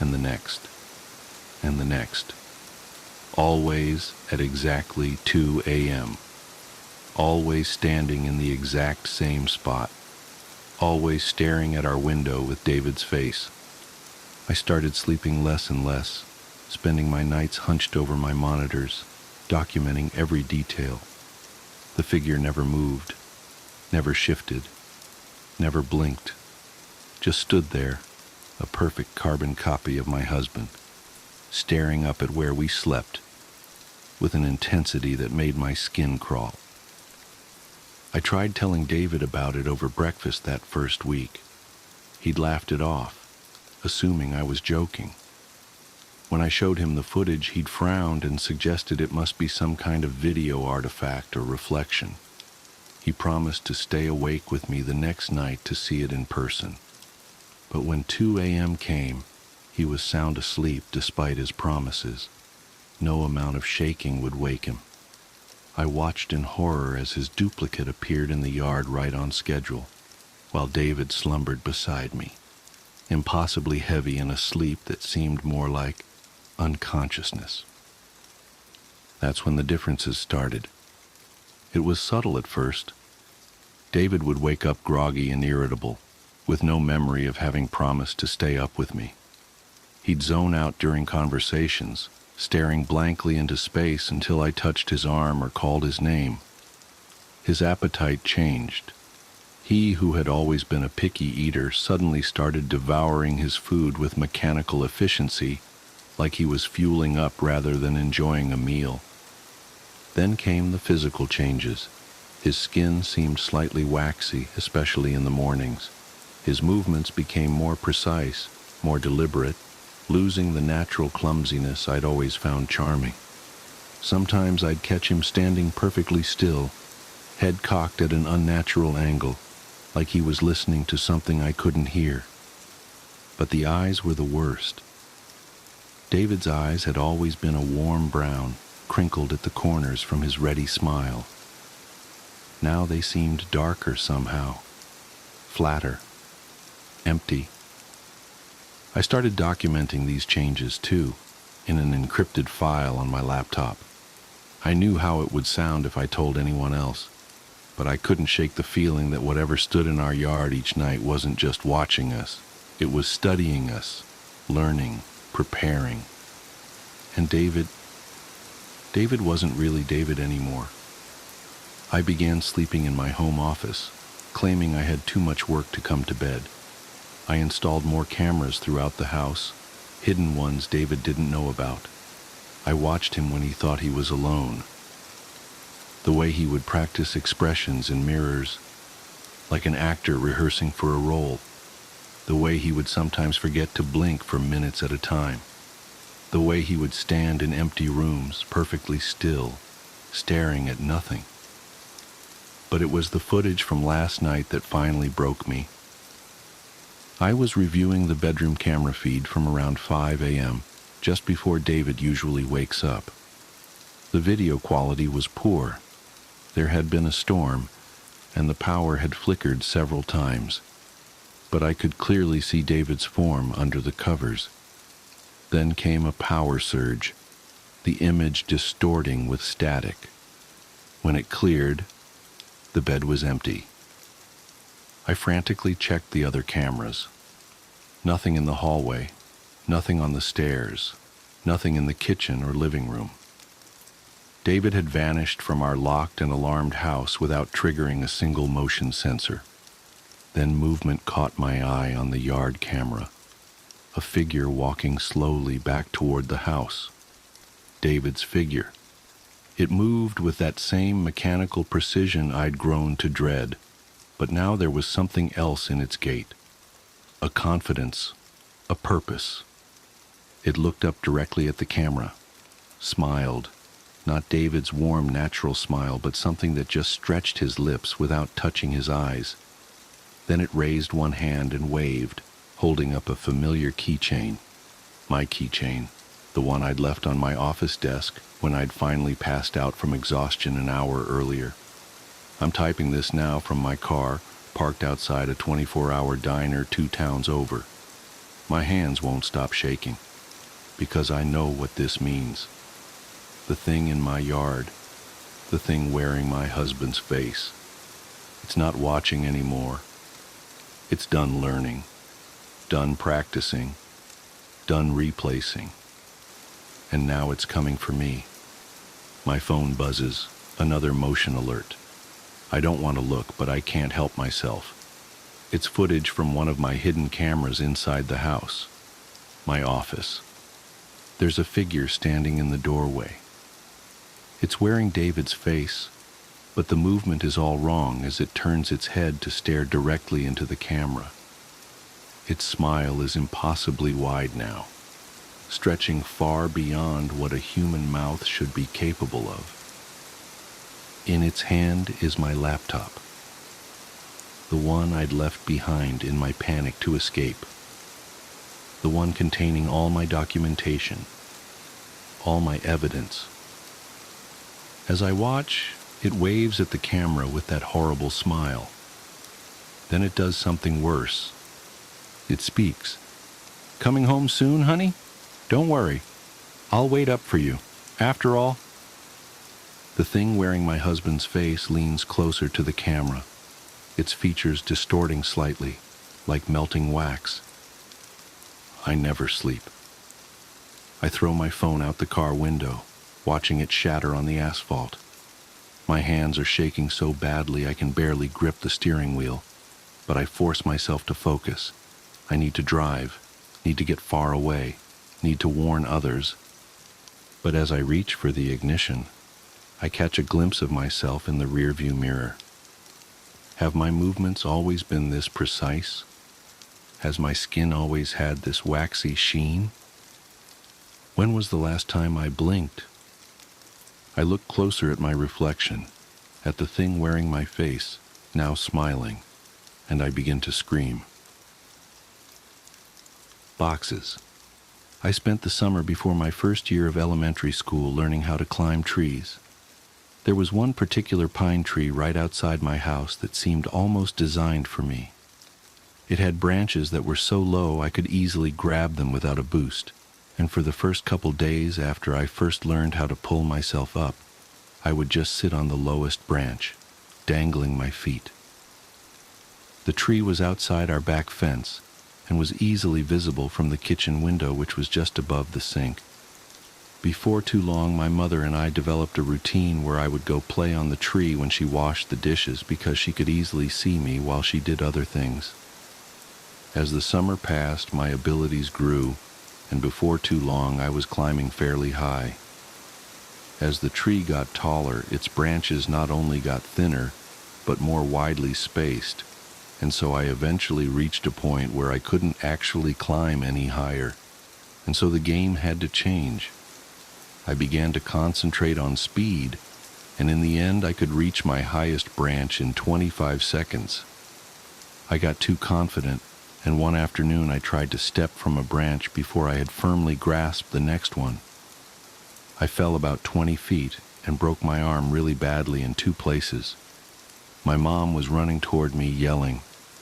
and the next, and the next. Always at exactly 2 a.m. Always standing in the exact same spot. Always staring at our window with David's face. I started sleeping less and less, spending my nights hunched over my monitors, documenting every detail. The figure never moved, never shifted, never blinked, just stood there, a perfect carbon copy of my husband, staring up at where we slept, with an intensity that made my skin crawl. I tried telling David about it over breakfast that first week. He'd laughed it off, assuming I was joking. When I showed him the footage, he'd frowned and suggested it must be some kind of video artifact or reflection. He promised to stay awake with me the next night to see it in person. But when 2 a.m. came, he was sound asleep despite his promises. No amount of shaking would wake him. I watched in horror as his duplicate appeared in the yard right on schedule, while David slumbered beside me, impossibly heavy in a sleep that seemed more like unconsciousness. That's when the differences started. It was subtle at first. David would wake up groggy and irritable, with no memory of having promised to stay up with me. He'd zone out during conversations, staring blankly into space until I touched his arm or called his name. His appetite changed. He who had always been a picky eater suddenly started devouring his food with mechanical efficiency, like he was fueling up rather than enjoying a meal. Then came the physical changes. His skin seemed slightly waxy, especially in the mornings. His movements became more precise, more deliberate, losing the natural clumsiness I'd always found charming. Sometimes I'd catch him standing perfectly still, head cocked at an unnatural angle, like he was listening to something I couldn't hear. But the eyes were the worst. David's eyes had always been a warm brown, crinkled at the corners from his ready smile. Now they seemed darker somehow, flatter, empty. I started documenting these changes too, in an encrypted file on my laptop. I knew how it would sound if I told anyone else, but I couldn't shake the feeling that whatever stood in our yard each night wasn't just watching us. It was studying us, learning, preparing. And David wasn't really David anymore. I began sleeping in my home office, claiming I had too much work to come to bed. I installed more cameras throughout the house, hidden ones David didn't know about. I watched him when he thought he was alone. The way he would practice expressions in mirrors, like an actor rehearsing for a role. The way he would sometimes forget to blink for minutes at a time. The way he would stand in empty rooms, perfectly still, staring at nothing. But it was the footage from last night that finally broke me. I was reviewing the bedroom camera feed from around 5 a.m., just before David usually wakes up. The video quality was poor. There had been a storm, and the power had flickered several times, but I could clearly see David's form under the covers. Then came a power surge, the image distorting with static. When it cleared, the bed was empty. I frantically checked the other cameras. Nothing in the hallway, nothing on the stairs, nothing in the kitchen or living room. David had vanished from our locked and alarmed house without triggering a single motion sensor. Then movement caught my eye on the yard camera. A figure walking slowly back toward the house. David's figure. It moved with that same mechanical precision I'd grown to dread, but now there was something else in its gait. A confidence, a purpose. It looked up directly at the camera, smiled, not David's warm, natural smile, but something that just stretched his lips without touching his eyes. Then it raised one hand and waved, holding up a familiar keychain. My keychain, the one I'd left on my office desk when I'd finally passed out from exhaustion an hour earlier. I'm typing this now from my car, parked outside a 24-hour diner 2 towns over. My hands won't stop shaking, because I know what this means. The thing in my yard, the thing wearing my husband's face. It's not watching anymore. It's done learning, done practicing, done replacing. And now it's coming for me. My phone buzzes, another motion alert. I don't want to look, but I can't help myself. It's footage from one of my hidden cameras inside the house. My office. There's a figure standing in the doorway. It's wearing David's face, but the movement is all wrong as it turns its head to stare directly into the camera. Its smile is impossibly wide now, stretching far beyond what a human mouth should be capable of. In its hand is my laptop, the one I'd left behind in my panic to escape, the one containing all my documentation, all my evidence. As I watch, it waves at the camera with that horrible smile. Then it does something worse. It speaks. "Coming home soon, honey? Don't worry. I'll wait up for you. After all..." The thing wearing my husband's face leans closer to the camera, its features distorting slightly, like melting wax. I never sleep. I throw my phone out the car window, watching it shatter on the asphalt. My hands are shaking so badly I can barely grip the steering wheel, but I force myself to focus. I need to drive, need to get far away, need to warn others. But as I reach for the ignition, I catch a glimpse of myself in the rearview mirror. Have my movements always been this precise? Has my skin always had this waxy sheen? When was the last time I blinked? I look closer at my reflection, at the thing wearing my face, now smiling, and I begin to scream. Boxes. I spent the summer before my first year of elementary school learning how to climb trees. There was one particular pine tree right outside my house that seemed almost designed for me. It had branches that were so low I could easily grab them without a boost, and for the first couple days after I first learned how to pull myself up, I would just sit on the lowest branch, dangling my feet. The tree was outside our back fence and was easily visible from the kitchen window, which was just above the sink. Before too long, my mother and I developed a routine where I would go play on the tree when she washed the dishes because she could easily see me while she did other things. As the summer passed, my abilities grew, and before too long I was climbing fairly high. As the tree got taller, its branches not only got thinner, but more widely spaced, and so I eventually reached a point where I couldn't actually climb any higher, and so the game had to change. I began to concentrate on speed, and in the end I could reach my highest branch in 25 seconds. I got too confident, and one afternoon I tried to step from a branch before I had firmly grasped the next one. I fell about 20 feet and broke my arm really badly in 2 places. My mom was running toward me yelling,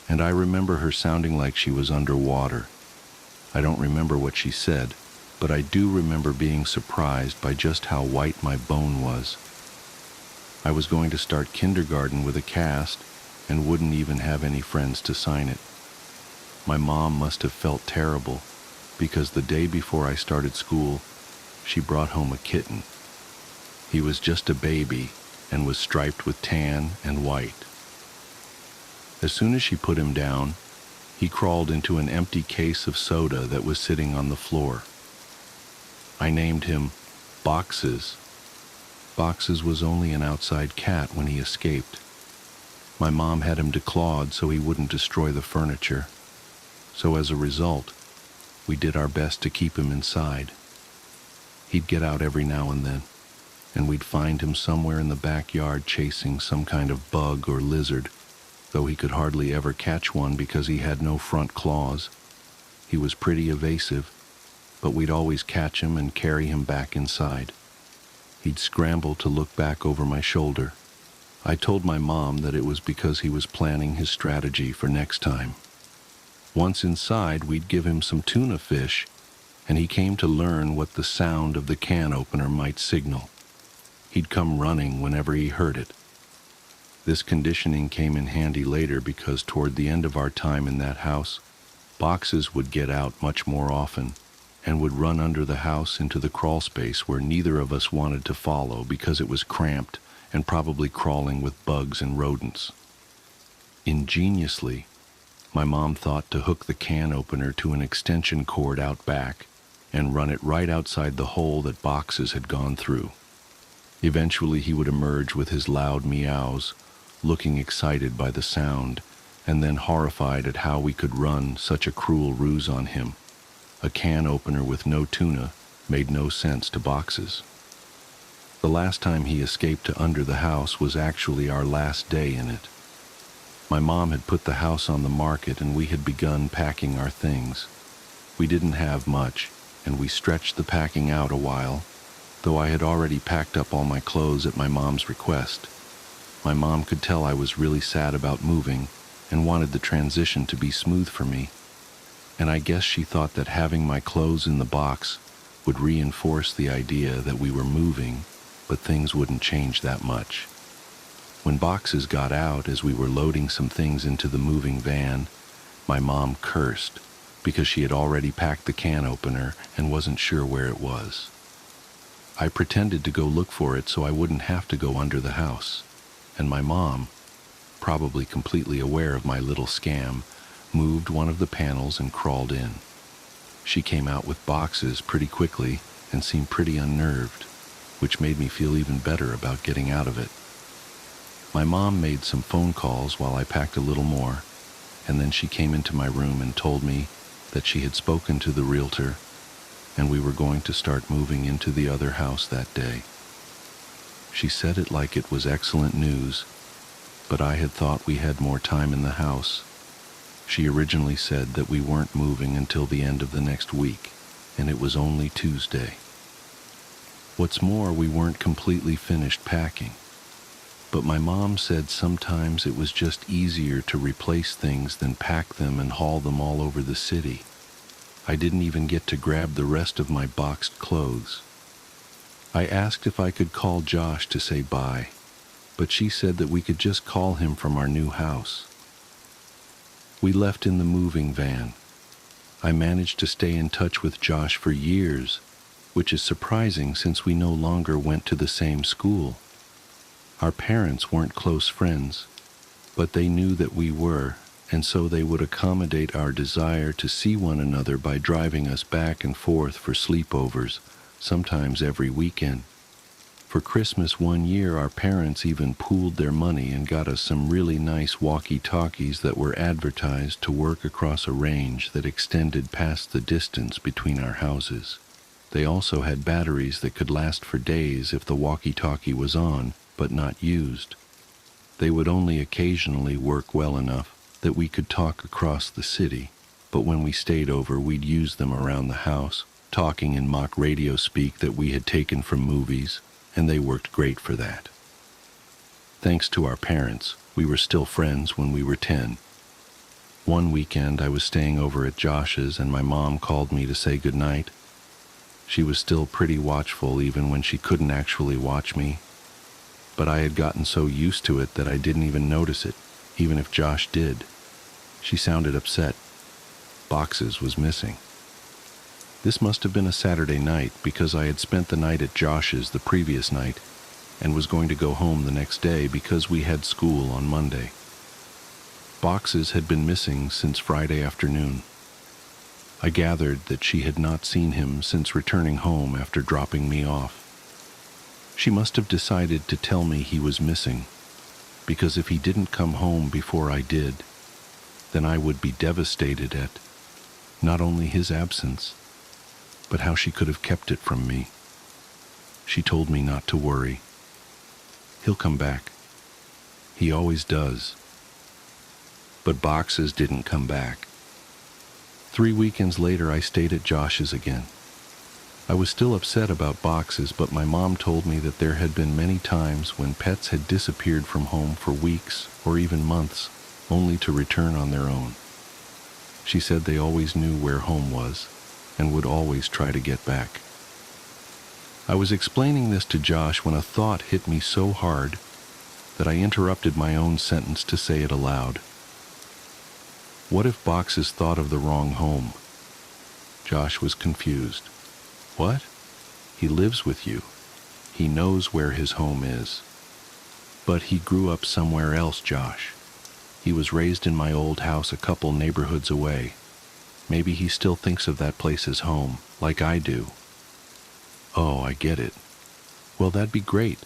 and I remember her sounding like she was underwater. I don't remember what she said, but I do remember being surprised by just how white my bone was. I was going to start kindergarten with a cast and wouldn't even have any friends to sign it. My mom must have felt terrible because the day before I started school, she brought home a kitten. He was just a baby and was striped with tan and white. As soon as she put him down, he crawled into an empty case of soda that was sitting on the floor. I named him Boxes. Boxes was only an outside cat when he escaped. My mom had him declawed so he wouldn't destroy the furniture. So as a result, we did our best to keep him inside. He'd get out every now and then, and we'd find him somewhere in the backyard chasing some kind of bug or lizard, though he could hardly ever catch one because he had no front claws. He was pretty evasive, but we'd always catch him and carry him back inside. He'd scramble to look back over my shoulder. I told my mom that it was because he was planning his strategy for next time. Once inside, we'd give him some tuna fish, and he came to learn what the sound of the can opener might signal. He'd come running whenever he heard it. This conditioning came in handy later because toward the end of our time in that house, Boxes would get out much more often and would run under the house into the crawl space where neither of us wanted to follow because it was cramped and probably crawling with bugs and rodents. Ingeniously, my mom thought to hook the can opener to an extension cord out back and run it right outside the hole that Boxes had gone through. Eventually he would emerge with his loud meows, looking excited by the sound, and then horrified at how we could run such a cruel ruse on him. A can opener with no tuna made no sense to Boxes. The last time he escaped to under the house was actually our last day in it. My mom had put the house on the market and we had begun packing our things. We didn't have much, and we stretched the packing out a while, though I had already packed up all my clothes at my mom's request. My mom could tell I was really sad about moving and wanted the transition to be smooth for me, and I guess she thought that having my clothes in the box would reinforce the idea that we were moving, but things wouldn't change that much. When Boxes got out as we were loading some things into the moving van, my mom cursed, because she had already packed the can opener and wasn't sure where it was. I pretended to go look for it so I wouldn't have to go under the house, and my mom, probably completely aware of my little scam, moved one of the panels and crawled in. She came out with boxes pretty quickly and seemed pretty unnerved, which made me feel even better about getting out of it. My mom made some phone calls while I packed a little more, and then she came into my room and told me that she had spoken to the realtor and we were going to start moving into the other house that day. She said it like it was excellent news, but I had thought we had more time in the house. She originally said that we weren't moving until the end of the next week, and it was only Tuesday. What's more, we weren't completely finished packing. But my mom said sometimes it was just easier to replace things than pack them and haul them all over the city. I didn't even get to grab the rest of my boxed clothes. I asked if I could call Josh to say bye, but she said that we could just call him from our new house. We left in the moving van. I managed to stay in touch with Josh for years, which is surprising since we no longer went to the same school. Our parents weren't close friends, but they knew that we were, and so they would accommodate our desire to see one another by driving us back and forth for sleepovers, sometimes every weekend. For Christmas one year, our parents even pooled their money and got us some really nice walkie-talkies that were advertised to work across a range that extended past the distance between our houses. They also had batteries that could last for days if the walkie-talkie was on, but not used. They would only occasionally work well enough that we could talk across the city, but when we stayed over, we'd use them around the house, talking in mock radio speak that we had taken from movies, and they worked great for that. Thanks to our parents, we were still friends when we were 10. One weekend, I was staying over at Josh's, and my mom called me to say goodnight. She was still pretty watchful even when she couldn't actually watch me, but I had gotten so used to it that I didn't even notice it, even if Josh did. She sounded upset. Boxes was missing. This must have been a Saturday night because I had spent the night at Josh's the previous night and was going to go home the next day because we had school on Monday. Boxes had been missing since Friday afternoon. I gathered that she had not seen him since returning home after dropping me off. She must have decided to tell me he was missing, because if he didn't come home before I did, then I would be devastated at not only his absence, but how she could have kept it from me. She told me not to worry. He'll come back. He always does. But Boxes didn't come back. 3 weekends later, I stayed at Josh's again. I was still upset about Boxes, but my mom told me that there had been many times when pets had disappeared from home for weeks or even months, only to return on their own. She said they always knew where home was and would always try to get back. I was explaining this to Josh when a thought hit me so hard that I interrupted my own sentence to say it aloud. What if Boxes thought of the wrong home? Josh was confused. What? He lives with you. He knows where his home is. But he grew up somewhere else, Josh. He was raised in my old house a couple neighborhoods away. Maybe he still thinks of that place as home, like I do. Oh, I get it. Well, that'd be great.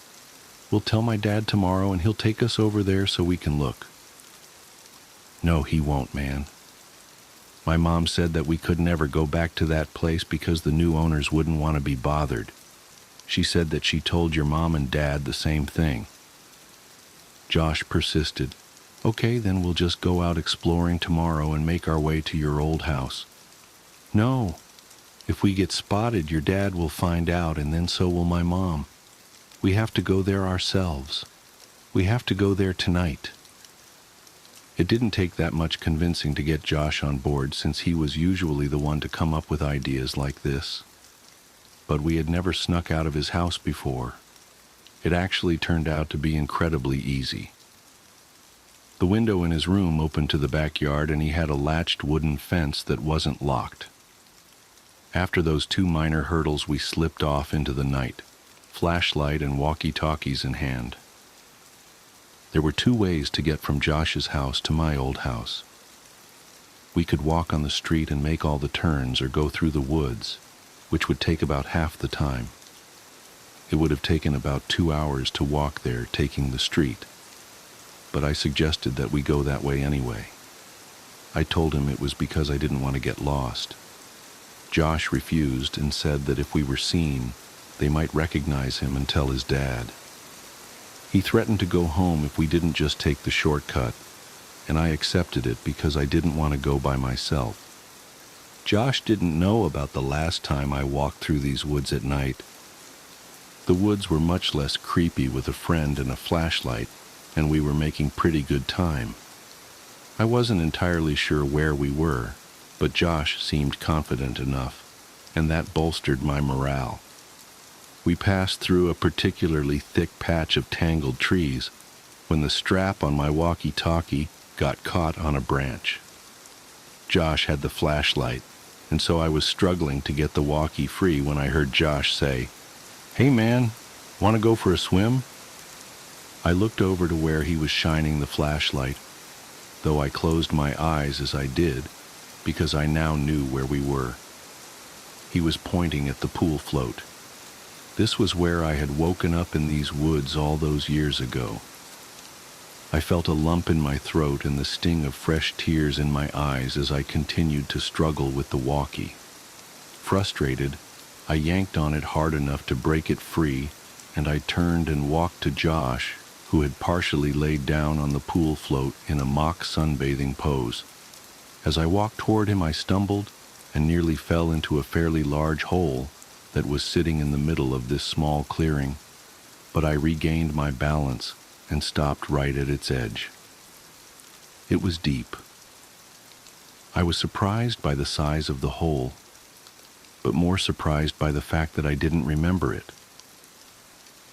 We'll tell my dad tomorrow and he'll take us over there so we can look. No, he won't, man. My mom said that we could never go back to that place because the new owners wouldn't want to be bothered. She said that she told your mom and dad the same thing. Josh persisted. Okay, then we'll just go out exploring tomorrow and make our way to your old house. No. If we get spotted, your dad will find out, and then so will my mom. We have to go there ourselves. We have to go there tonight. It didn't take that much convincing to get Josh on board, since he was usually the one to come up with ideas like this. But we had never snuck out of his house before. It actually turned out to be incredibly easy. The window in his room opened to the backyard, and he had a latched wooden fence that wasn't locked. After those 2 minor hurdles, we slipped off into the night, flashlight and walkie-talkies in hand. There were 2 ways to get from Josh's house to my old house. We could walk on the street and make all the turns, or go through the woods, which would take about half the time. It would have taken about 2 hours to walk there, taking the street, but I suggested that we go that way anyway. I told him it was because I didn't want to get lost. Josh refused and said that if we were seen, they might recognize him and tell his dad. He threatened to go home if we didn't just take the shortcut, and I accepted it because I didn't want to go by myself. Josh didn't know about the last time I walked through these woods at night. The woods were much less creepy with a friend and a flashlight, and we were making pretty good time. I wasn't entirely sure where we were, but Josh seemed confident enough, and that bolstered my morale. We passed through a particularly thick patch of tangled trees when the strap on my walkie-talkie got caught on a branch. Josh had the flashlight, and so I was struggling to get the walkie free when I heard Josh say, "Hey man, want to go for a swim?" I looked over to where he was shining the flashlight, though I closed my eyes as I did, because I now knew where we were. He was pointing at the pool float. This was where I had woken up in these woods all those years ago. I felt a lump in my throat and the sting of fresh tears in my eyes as I continued to struggle with the walkie. Frustrated, I yanked on it hard enough to break it free, and I turned and walked to Josh, who had partially laid down on the pool float in a mock sunbathing pose. As I walked toward him, I stumbled and nearly fell into a fairly large hole that was sitting in the middle of this small clearing, but I regained my balance and stopped right at its edge. It was deep. I was surprised by the size of the hole, but more surprised by the fact that I didn't remember it.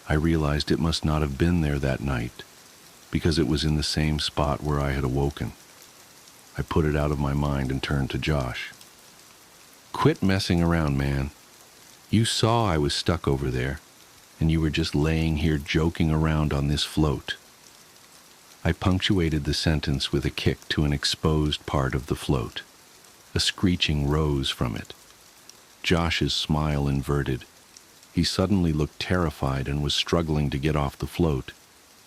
I realized it must not have been there that night, because it was in the same spot where I had awoken. I put it out of my mind and turned to Josh. "Quit messing around, man. You saw I was stuck over there, and you were just laying here joking around on this float." I punctuated the sentence with a kick to an exposed part of the float. A screeching rose from it. Josh's smile inverted. He suddenly looked terrified and was struggling to get off the float,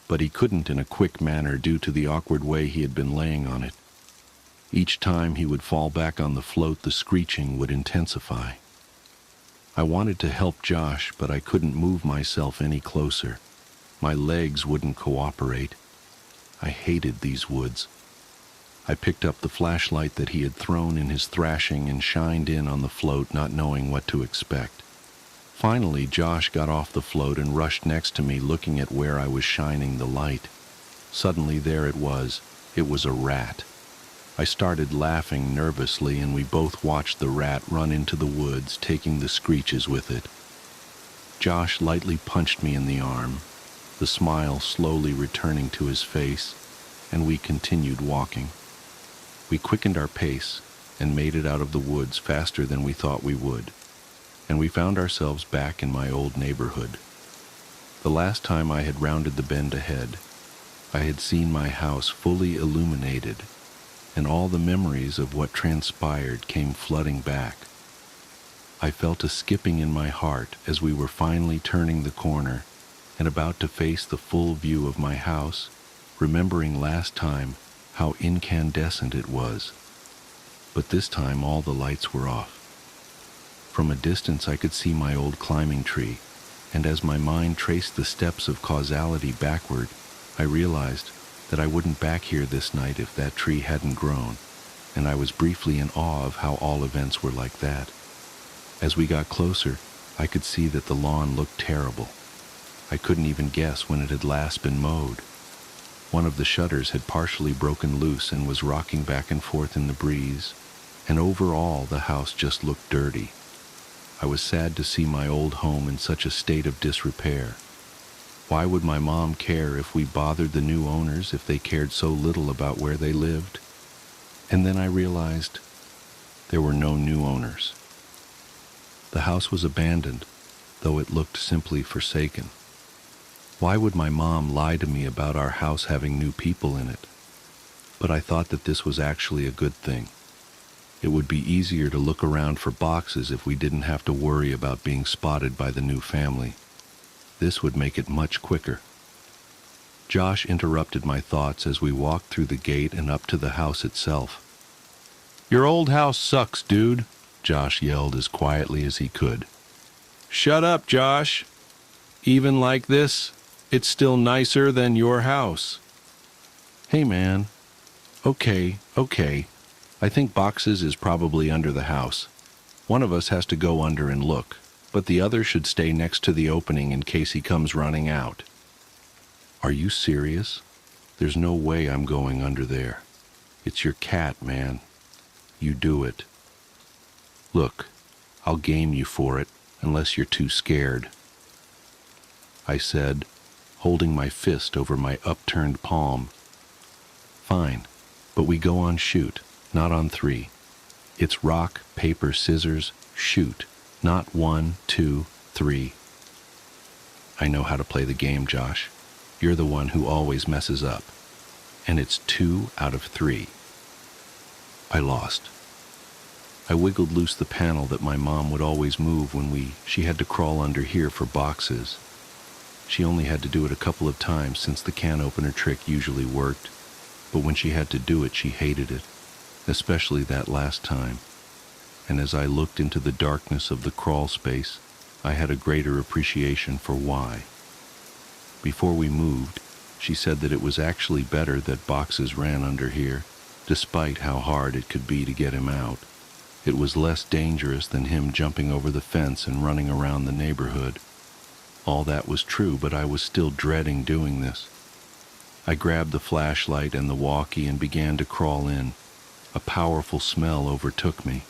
but he couldn't in a quick manner due to the awkward way he had been laying on it. Each time he would fall back on the float, the screeching would intensify. I wanted to help Josh, but I couldn't move myself any closer. My legs wouldn't cooperate. I hated these woods. I picked up the flashlight that he had thrown in his thrashing and shined in on the float, not knowing what to expect. Finally, Josh got off the float and rushed next to me, looking at where I was shining the light. Suddenly, there it was. It was a rat. I started laughing nervously, and we both watched the rat run into the woods, taking the screeches with it. Josh lightly punched me in the arm, the smile slowly returning to his face, and we continued walking. We quickened our pace and made it out of the woods faster than we thought we would, and we found ourselves back in my old neighborhood. The last time I had rounded the bend ahead, I had seen my house fully illuminated, and all the memories of what transpired came flooding back. I felt a skipping in my heart as we were finally turning the corner and about to face the full view of my house, remembering last time how incandescent it was. But this time all the lights were off. From a distance I could see my old climbing tree, and as my mind traced the steps of causality backward, I realized that I wouldn't back here this night if that tree hadn't grown, and I was briefly in awe of how all events were like that. As we got closer, I could see that the lawn looked terrible. I couldn't even guess when it had last been mowed. One of the shutters had partially broken loose and was rocking back and forth in the breeze, and overall the house just looked dirty. I was sad to see my old home in such a state of disrepair. Why would my mom care if we bothered the new owners if they cared so little about where they lived? And then I realized there were no new owners. The house was abandoned, though it looked simply forsaken. Why would my mom lie to me about our house having new people in it? But I thought that this was actually a good thing. It would be easier to look around for boxes if we didn't have to worry about being spotted by the new family. This would make it much quicker. Josh interrupted my thoughts as we walked through the gate and up to the house itself. "Your old house sucks, dude," Josh yelled as quietly as he could. "Shut up, Josh. Even like this, it's still nicer than your house." "Hey, man. Okay. I think boxes is probably under the house. One of us has to go under and look, but the other should stay next to the opening in case he comes running out." "Are you serious? There's no way I'm going under there. It's your cat, man. You do it." "Look, I'll game you for it, unless you're too scared," I said, holding my fist over my upturned palm. "Fine, but we go on shoot, not on 3. It's rock, paper, scissors, shoot, not 1, 2, 3. I know how to play the game, Josh. You're the one who always messes up. And it's 2 out of 3. I lost. I wiggled loose the panel that my mom would always move when she had to crawl under here for boxes. She only had to do it a couple of times since the can opener trick usually worked, but when she had to do it, she hated it, especially that last time. And as I looked into the darkness of the crawl space, I had a greater appreciation for why. Before we moved, she said that it was actually better that boxes ran under here, despite how hard it could be to get him out. It was less dangerous than him jumping over the fence and running around the neighborhood. All that was true, but I was still dreading doing this. I grabbed the flashlight and the walkie and began to crawl in. A powerful smell overtook me.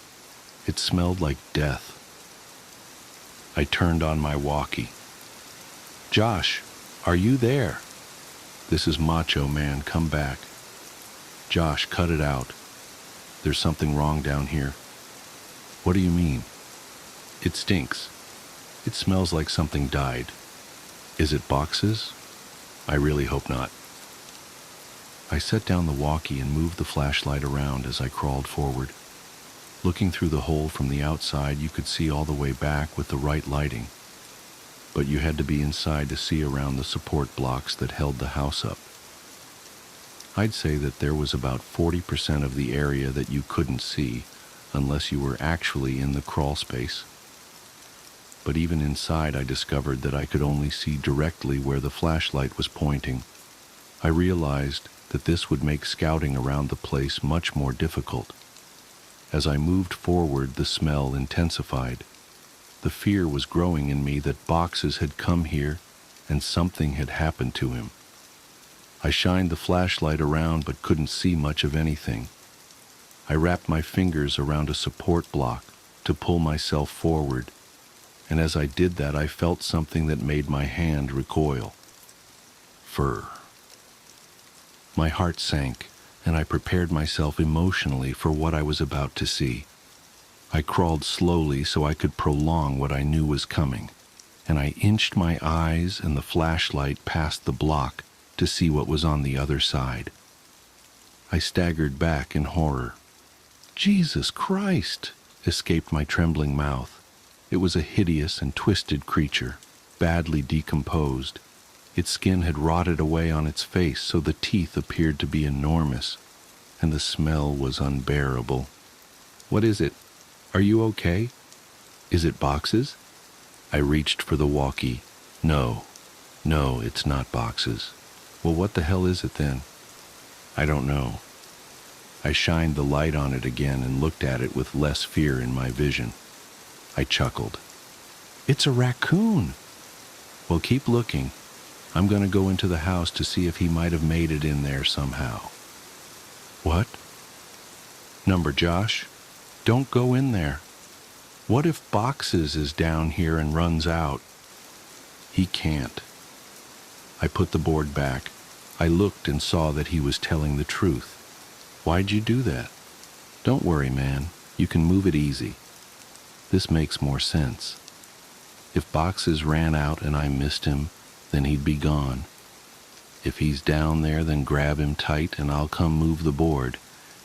It smelled like death. I turned on my walkie. "Josh, are you there? This is Macho Man, come back." "Josh, cut it out. There's something wrong down here." "What do you mean?" "It stinks. It smells like something died." "Is it boxes?" "I really hope not." I set down the walkie and moved the flashlight around as I crawled forward. Looking through the hole from the outside, you could see all the way back with the right lighting, but you had to be inside to see around the support blocks that held the house up. I'd say that there was about 40% of the area that you couldn't see unless you were actually in the crawl space. But even inside, I discovered that I could only see directly where the flashlight was pointing. I realized that this would make scouting around the place much more difficult. As I moved forward, the smell intensified. The fear was growing in me that boxes had come here and something had happened to him. I shined the flashlight around but couldn't see much of anything. I wrapped my fingers around a support block to pull myself forward, and as I did that, I felt something that made my hand recoil. Fur. My heart sank, and I prepared myself emotionally for what I was about to see. I crawled slowly so I could prolong what I knew was coming, and I inched my eyes and the flashlight past the block to see what was on the other side. I staggered back in horror. "Jesus Christ!" escaped my trembling mouth. It was a hideous and twisted creature, badly decomposed. Its skin had rotted away on its face, so the teeth appeared to be enormous, and the smell was unbearable. "What is it? Are you okay? Is it boxes?" I reached for the walkie. No, it's not boxes." "Well, what the hell is it then?" "I don't know." I shined the light on it again and looked at it with less fear in my vision. I chuckled. "It's a raccoon." "Well, keep looking. I'm going to go into the house to see if he might have made it in there somehow." "What?" "Number Josh, don't go in there. What if Boxes is down here and runs out?" "He can't." I put the board back. I looked and saw that he was telling the truth. "Why'd you do that?" "Don't worry, man. You can move it easy." This makes more sense. If boxes ran out and I missed him, then he'd be gone. If he's down there, then grab him tight and I'll come move the board.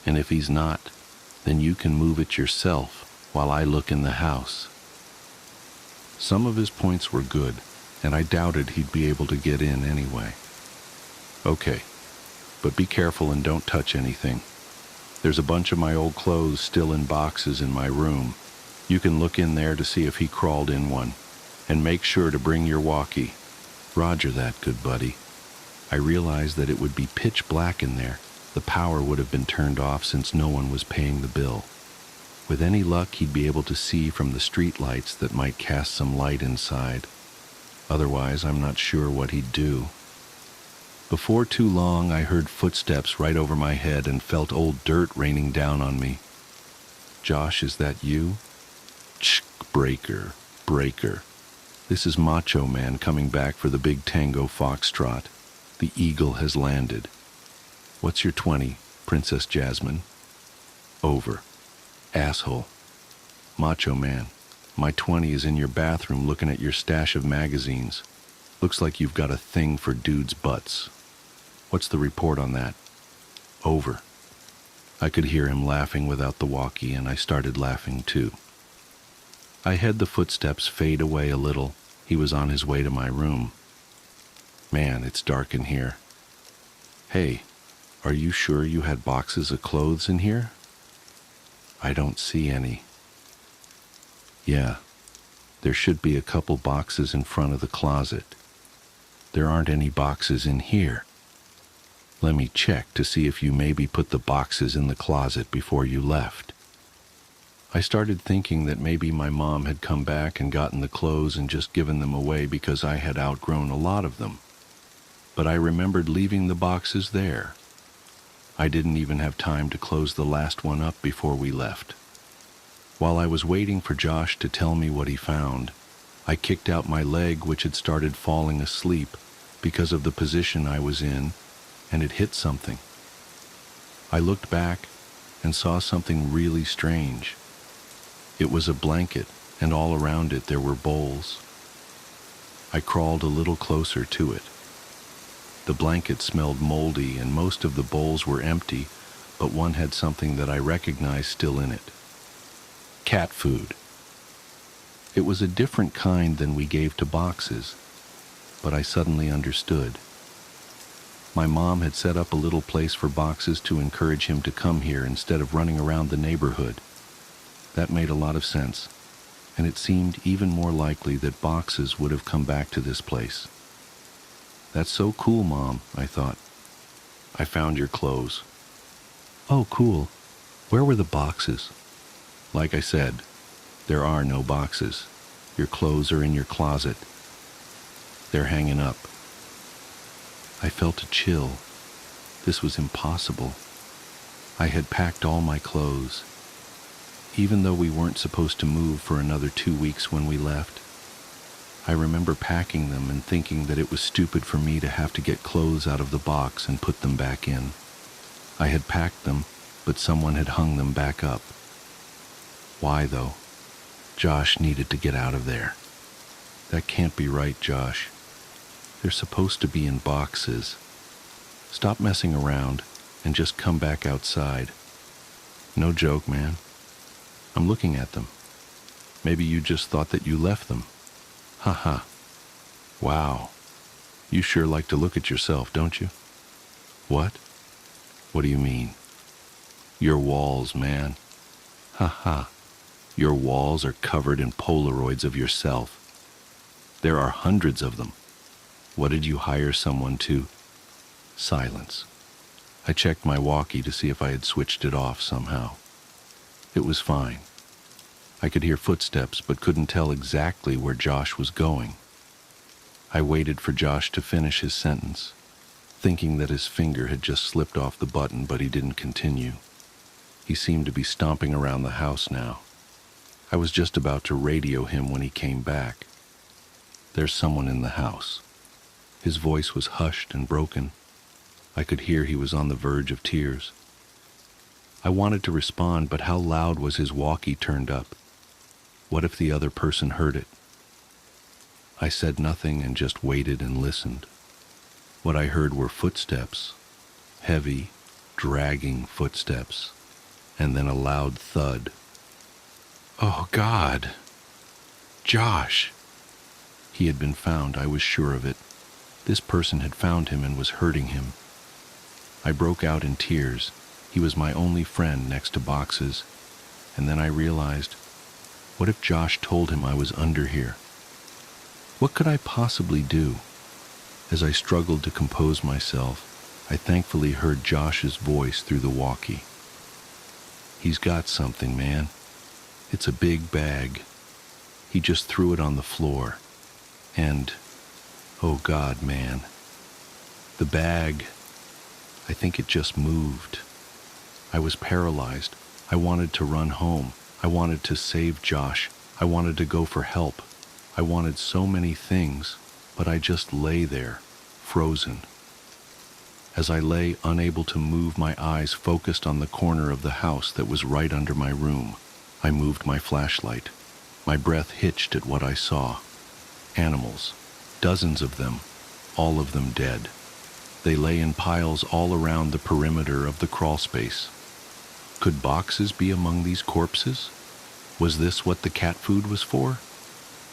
And if he's not, then you can move it yourself while I look in the house. Some of his points were good, and I doubted he'd be able to get in anyway. "Okay, but be careful and don't touch anything. There's a bunch of my old clothes still in boxes in my room. You can look in there to see if he crawled in one. And make sure to bring your walkie." "Roger that, good buddy." I realized that it would be pitch black in there. The power would have been turned off since no one was paying the bill. With any luck, he'd be able to see from the street lights that might cast some light inside. Otherwise, I'm not sure what he'd do. Before too long, I heard footsteps right over my head and felt old dirt raining down on me. "Josh, is that you?" "Tsk, breaker. This is Macho Man coming back for the big tango foxtrot. The eagle has landed." "What's your 20, Princess Jasmine?" "Over." "Asshole." "Macho Man, my 20 is in your bathroom looking at your stash of magazines. Looks like you've got a thing for dudes' butts. What's the report on that?" "Over." I could hear him laughing without the walkie, and I started laughing too. I had the footsteps fade away a little. He was on his way to my room. "Man, it's dark in here." "Hey, are you sure you had boxes of clothes in here?" "I don't see any." "Yeah, there should be a couple boxes in front of the closet. There aren't any boxes in here. Let me check to see if you maybe put the boxes in the closet before you left." I started thinking that maybe my mom had come back and gotten the clothes and just given them away because I had outgrown a lot of them. But I remembered leaving the boxes there. I didn't even have time to close the last one up before we left. While I was waiting for Josh to tell me what he found, I kicked out my leg, which had started falling asleep because of the position I was in, and it hit something. I looked back and saw something really strange. It was a blanket, and all around it there were bowls. I crawled a little closer to it. The blanket smelled moldy, and most of the bowls were empty, but one had something that I recognized still in it. Cat food. It was a different kind than we gave to boxes, but I suddenly understood. My mom had set up a little place for boxes to encourage him to come here instead of running around the neighborhood. That made a lot of sense, and it seemed even more likely that boxes would have come back to this place. "That's so cool, Mom," I thought. "I found your clothes." "Oh, cool. Where were the boxes?" "Like I said, there are no boxes. Your clothes are in your closet. They're hanging up." I felt a chill. This was impossible. I had packed all my clothes. Even though we weren't supposed to move for another 2 weeks when we left, I remember packing them and thinking that it was stupid for me to have to get clothes out of the box and put them back in. I had packed them, but someone had hung them back up. Why, though? Josh needed to get out of there. "That can't be right, Josh. They're supposed to be in boxes. Stop messing around and just come back outside." "No joke, man. I'm looking at them. Maybe you just thought that you left them." "Ha ha. Wow. You sure like to look at yourself, don't you?" "What? What do you mean?" "Your walls, man. Ha ha. Your walls are covered in Polaroids of yourself. There are hundreds of them. What did you hire someone to?" Silence. I checked my walkie to see if I had switched it off somehow. It was fine. I could hear footsteps but couldn't tell exactly where Josh was going. I waited for Josh to finish his sentence, thinking that his finger had just slipped off the button, but he didn't continue. He seemed to be stomping around the house now. I was just about to radio him when he came back. "There's someone in the house." His voice was hushed and broken. I could hear he was on the verge of tears. I wanted to respond, but how loud was his walkie turned up? What if the other person heard it? I said nothing and just waited and listened. What I heard were footsteps, heavy, dragging footsteps, and then a loud thud. Oh, God! Josh! He had been found, I was sure of it. This person had found him and was hurting him. I broke out in tears. He was my only friend next to boxes. And then I realized, what if Josh told him I was under here? What could I possibly do? As I struggled to compose myself, I thankfully heard Josh's voice through the walkie. He's got something, man. It's a big bag. He just threw it on the floor. And, oh God, man. The bag, I think it just moved. I was paralyzed. I wanted to run home. I wanted to save Josh. I wanted to go for help. I wanted so many things, but I just lay there, frozen. As I lay unable to move, my eyes focused on the corner of the house that was right under my room. I moved my flashlight. My breath hitched at what I saw. Animals, dozens of them, all of them dead. They lay in piles all around the perimeter of the crawl space. Could boxes be among these corpses? Was this what the cat food was for?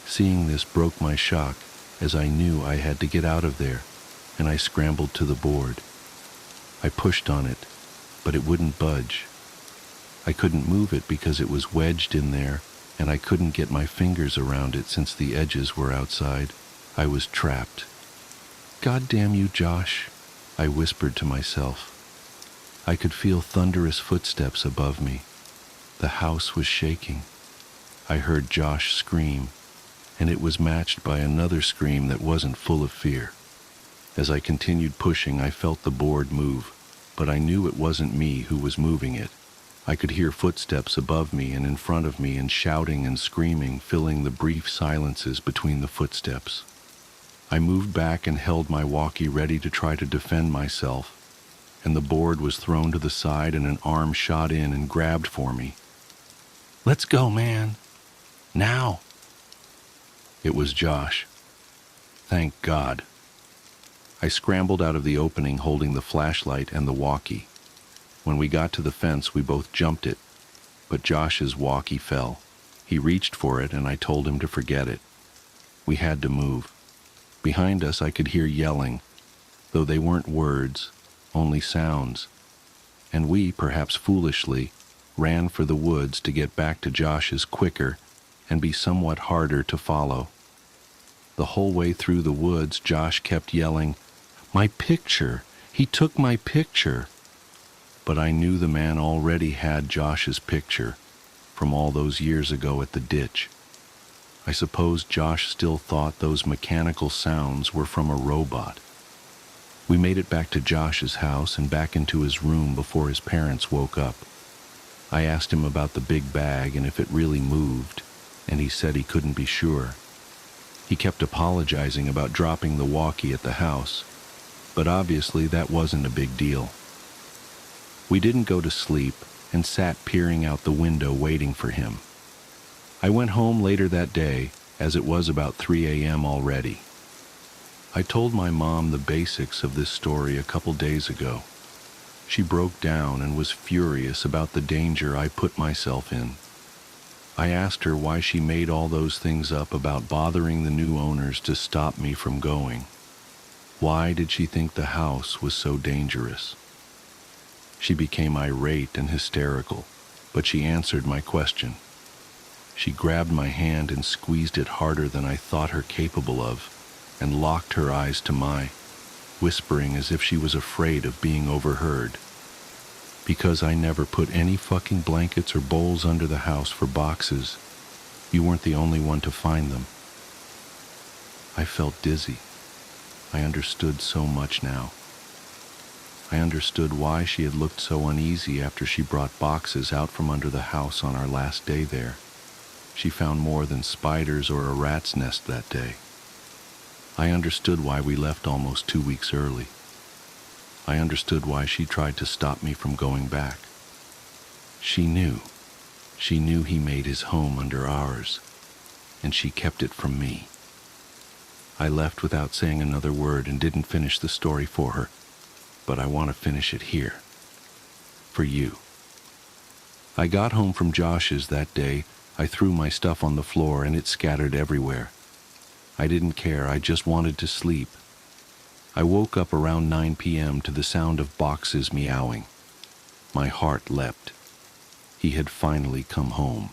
Seeing this broke my shock, as I knew I had to get out of there, and I scrambled to the board. I pushed on it, but it wouldn't budge. I couldn't move it because it was wedged in there, and I couldn't get my fingers around it since the edges were outside. I was trapped. God damn you, Josh, I whispered to myself. I could feel thunderous footsteps above me. The house was shaking. I heard Josh scream, and it was matched by another scream that wasn't full of fear. As I continued pushing, I felt the board move, but I knew it wasn't me who was moving it. I could hear footsteps above me and in front of me, and shouting and screaming, filling the brief silences between the footsteps. I moved back and held my walkie ready to try to defend myself, and the board was thrown to the side and an arm shot in and grabbed for me. Let's go, man. Now. It was Josh. Thank God. I scrambled out of the opening holding the flashlight and the walkie. When we got to the fence, we both jumped it, but Josh's walkie fell. He reached for it and I told him to forget it. We had to move. Behind us I could hear yelling, though they weren't words, only sounds. And we, perhaps foolishly, ran for the woods to get back to Josh's quicker and be somewhat harder to follow. The whole way through the woods, Josh kept yelling, "My picture! He took my picture!" But I knew the man already had Josh's picture from all those years ago at the ditch. I suppose Josh still thought those mechanical sounds were from a robot. We made it back to Josh's house and back into his room before his parents woke up. I asked him about the big bag and if it really moved, and he said he couldn't be sure. He kept apologizing about dropping the walkie at the house, but obviously that wasn't a big deal. We didn't go to sleep and sat peering out the window waiting for him. I went home later that day, as it was about 3 a.m. already. I told my mom the basics of this story a couple days ago. She broke down and was furious about the danger I put myself in. I asked her why she made all those things up about bothering the new owners to stop me from going. Why did she think the house was so dangerous? She became irate and hysterical, but she answered my question. She grabbed my hand and squeezed it harder than I thought her capable of, and locked her eyes to mine, whispering as if she was afraid of being overheard. Because I never put any fucking blankets or bowls under the house for boxes, you weren't the only one to find them. I felt dizzy. I understood so much now. I understood why she had looked so uneasy after she brought boxes out from under the house on our last day there. She found more than spiders or a rat's nest that day. I understood why we left almost 2 weeks early. I understood why she tried to stop me from going back. She knew. She knew he made his home under ours, and she kept it from me. I left without saying another word and didn't finish the story for her, but I want to finish it here. For you. I got home from Josh's that day. I threw my stuff on the floor and it scattered everywhere. I didn't care, I just wanted to sleep. I woke up around 9 p.m. to the sound of boxes meowing. My heart leapt. He had finally come home.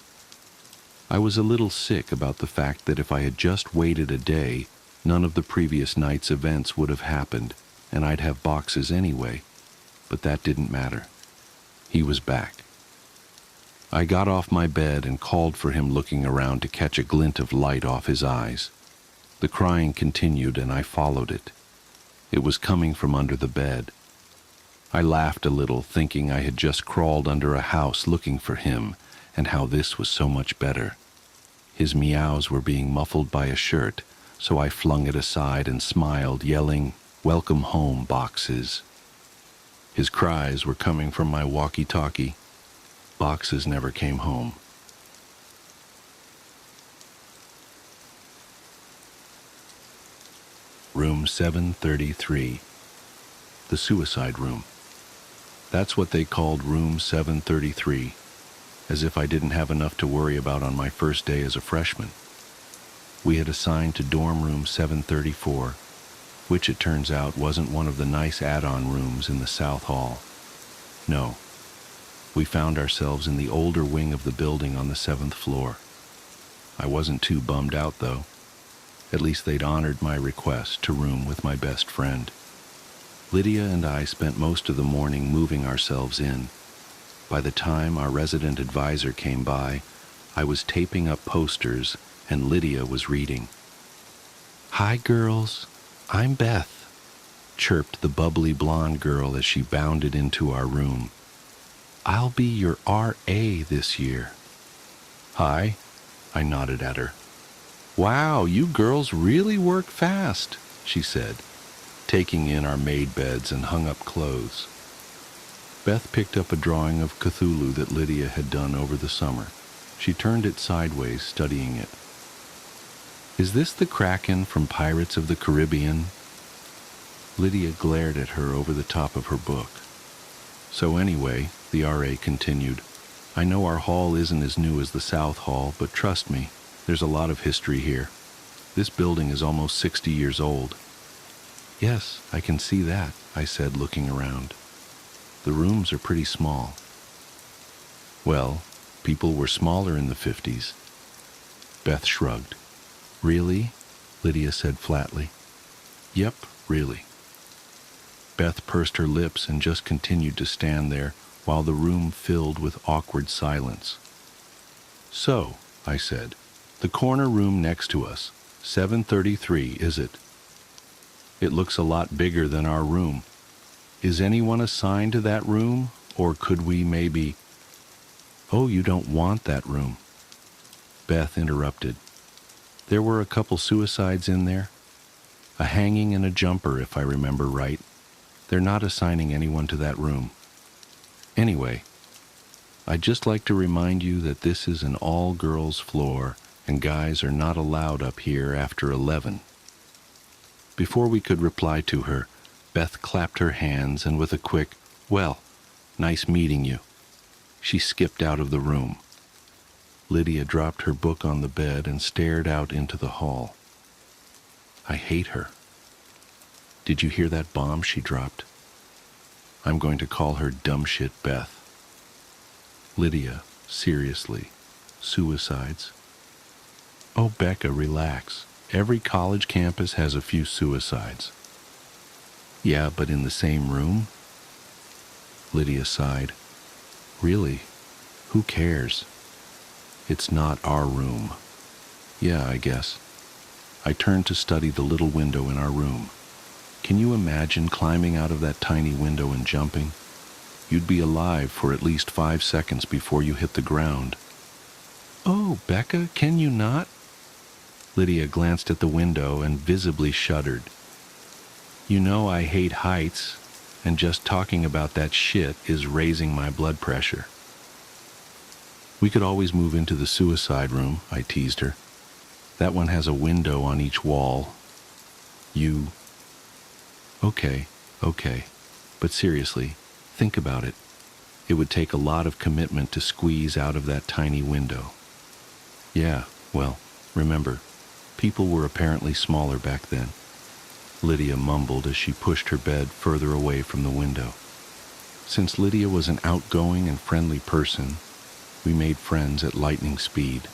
I was a little sick about the fact that if I had just waited a day, none of the previous night's events would have happened, and I'd have boxes anyway. But that didn't matter. He was back. I got off my bed and called for him, looking around to catch a glint of light off his eyes. The crying continued and I followed it. It was coming from under the bed. I laughed a little, thinking I had just crawled under a house looking for him, and how this was so much better. His meows were being muffled by a shirt, so I flung it aside and smiled, yelling, "Welcome home, boxes." His cries were coming from my walkie-talkie. Boxes never came home. Room 733. The suicide room. That's what they called room 733, as if I didn't have enough to worry about on my first day as a freshman. We had assigned to dorm room 734, which it turns out wasn't one of the nice add-on rooms in the South Hall. No, we found ourselves in the older wing of the building on the 7th floor. I wasn't too bummed out, though. At least they'd honored my request to room with my best friend. Lydia and I spent most of the morning moving ourselves in. By the time our resident advisor came by, I was taping up posters and Lydia was reading. "Hi, girls. I'm Beth," chirped the bubbly blonde girl as she bounded into our room. "I'll be your RA this year." "Hi," I nodded at her. "Wow, you girls really work fast," she said, taking in our made beds and hung up clothes. Beth picked up a drawing of Cthulhu that Lydia had done over the summer. She turned it sideways, studying it. "Is this the Kraken from Pirates of the Caribbean?" Lydia glared at her over the top of her book. "So anyway," the RA continued, "I know our hall isn't as new as the South Hall, but trust me, there's a lot of history here. This building is almost 60 years old." "Yes, I can see that," I said, looking around. "The rooms are pretty small." "Well, people were smaller in the 50s. Beth shrugged. "Really?" Lydia said flatly. "Yep, really." Beth pursed her lips and just continued to stand there while the room filled with awkward silence. "So," I said, "the corner room next to us, 733, is it? It looks a lot bigger than our room. Is anyone assigned to that room, or could we maybe—" "Oh, you don't want that room," Beth interrupted. "There were a couple suicides in there. A hanging and a jumper, if I remember right. They're not assigning anyone to that room. Anyway, I'd just like to remind you that this is an all-girls floor, and guys are not allowed up here after 11. Before we could reply to her, Beth clapped her hands and with a quick, "Well, nice meeting you," she skipped out of the room. Lydia dropped her book on the bed and stared out into the hall. I hate her. Did you hear that bomb she dropped? I'm going to call her dumbshit Beth. Lydia, seriously, suicides? Oh, Becca, relax. Every college campus has a few suicides. Yeah, but in the same room? Lydia sighed. Really? Who cares? It's not our room. Yeah, I guess. I turned to study the little window in our room. Can you imagine climbing out of that tiny window and jumping? You'd be alive for at least 5 seconds before you hit the ground. Oh, Becca, can you not? Lydia glanced at the window and visibly shuddered. You know I hate heights, and just talking about that shit is raising my blood pressure. We could always move into the suicide room, I teased her. That one has a window on each wall. You... Okay. But seriously, think about it. It would take a lot of commitment to squeeze out of that tiny window. Yeah, well, remember, people were apparently smaller back then. Lydia mumbled as she pushed her bed further away from the window. Since Lydia was an outgoing and friendly person, we made friends at lightning speed.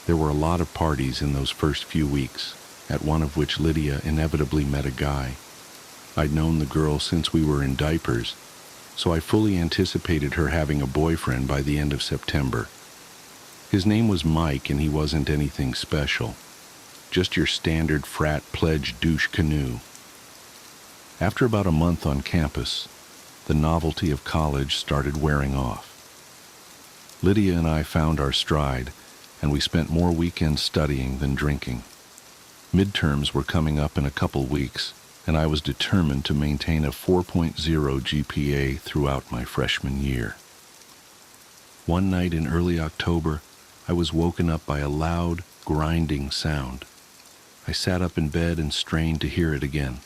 There were a lot of parties in those first few weeks, at one of which Lydia inevitably met a guy. I'd known the girl since we were in diapers, so I fully anticipated her having a boyfriend by the end of September. His name was Mike, and he wasn't anything special. Just your standard frat pledge douche canoe. After about a month on campus, the novelty of college started wearing off. Lydia and I found our stride, and we spent more weekends studying than drinking. Midterms were coming up in a couple weeks, and I was determined to maintain a 4.0 GPA throughout my freshman year. One night in early October, I was woken up by a loud, grinding sound. I sat up in bed and strained to hear it again.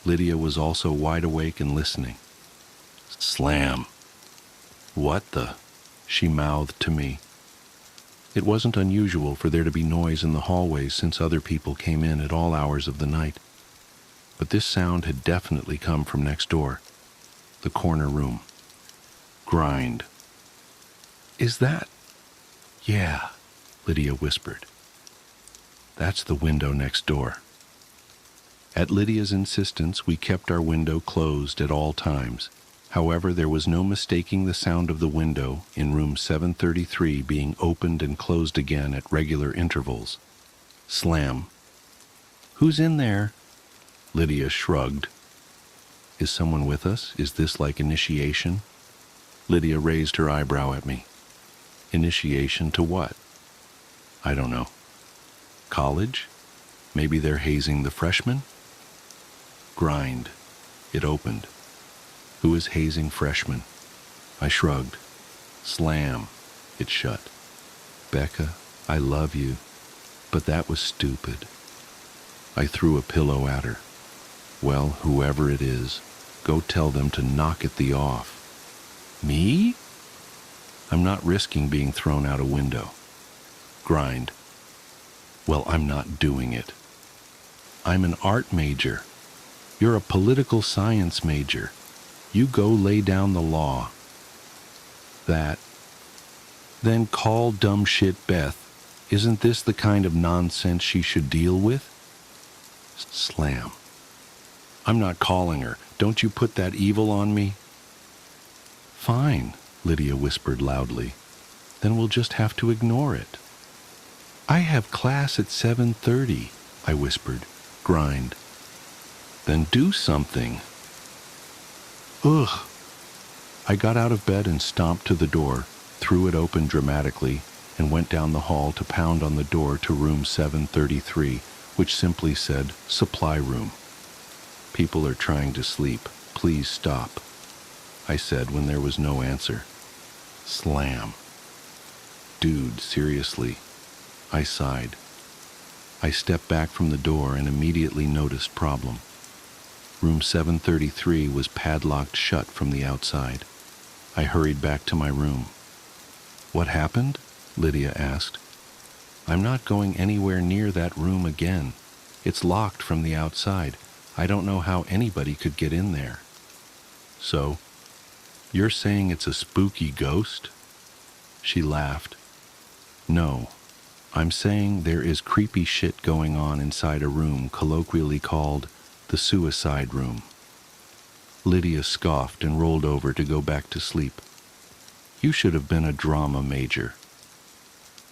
Lydia was also wide awake and listening. Slam. What the? She mouthed to me. It wasn't unusual for there to be noise in the hallways since other people came in at all hours of the night. But this sound had definitely come from next door, the corner room. Grind. Is that? Yeah, Lydia whispered. That's the window next door. At Lydia's insistence, we kept our window closed at all times. However, there was no mistaking the sound of the window in room 733 being opened and closed again at regular intervals. Slam. Who's in there? Lydia shrugged. Is someone with us? Is this like initiation? Lydia raised her eyebrow at me. Initiation to what? I don't know. College? Maybe they're hazing the freshmen? Grind. It opened. Who is hazing freshmen? I shrugged. Slam. It shut. Becca, I love you, but that was stupid. I threw a pillow at her. Well, whoever it is, go tell them to knock it the off. Me? I'm not risking being thrown out a window. Grind. Well, I'm not doing it. I'm an art major. You're a political science major. You go lay down the law. That. Then call dumb shit Beth. Isn't this the kind of nonsense she should deal with? Slam. I'm not calling her. Don't you put that evil on me? Fine, Lydia whispered loudly. Then we'll just have to ignore it. I have class at 7:30, I whispered. Grind. Then do something. Ugh. I got out of bed and stomped to the door, threw it open dramatically, and went down the hall to pound on the door to room 733, which simply said, supply room. People are trying to sleep. Please stop, I said when there was no answer. Slam. Dude, seriously. I sighed. I stepped back from the door and immediately noticed problem. Room 733 was padlocked shut from the outside. I hurried back to my room. What happened? Lydia asked. I'm not going anywhere near that room again. It's locked from the outside. I don't know how anybody could get in there. So, you're saying it's a spooky ghost? She laughed. No, I'm saying there is creepy shit going on inside a room colloquially called the suicide room. Lydia scoffed and rolled over to go back to sleep. You should have been a drama major.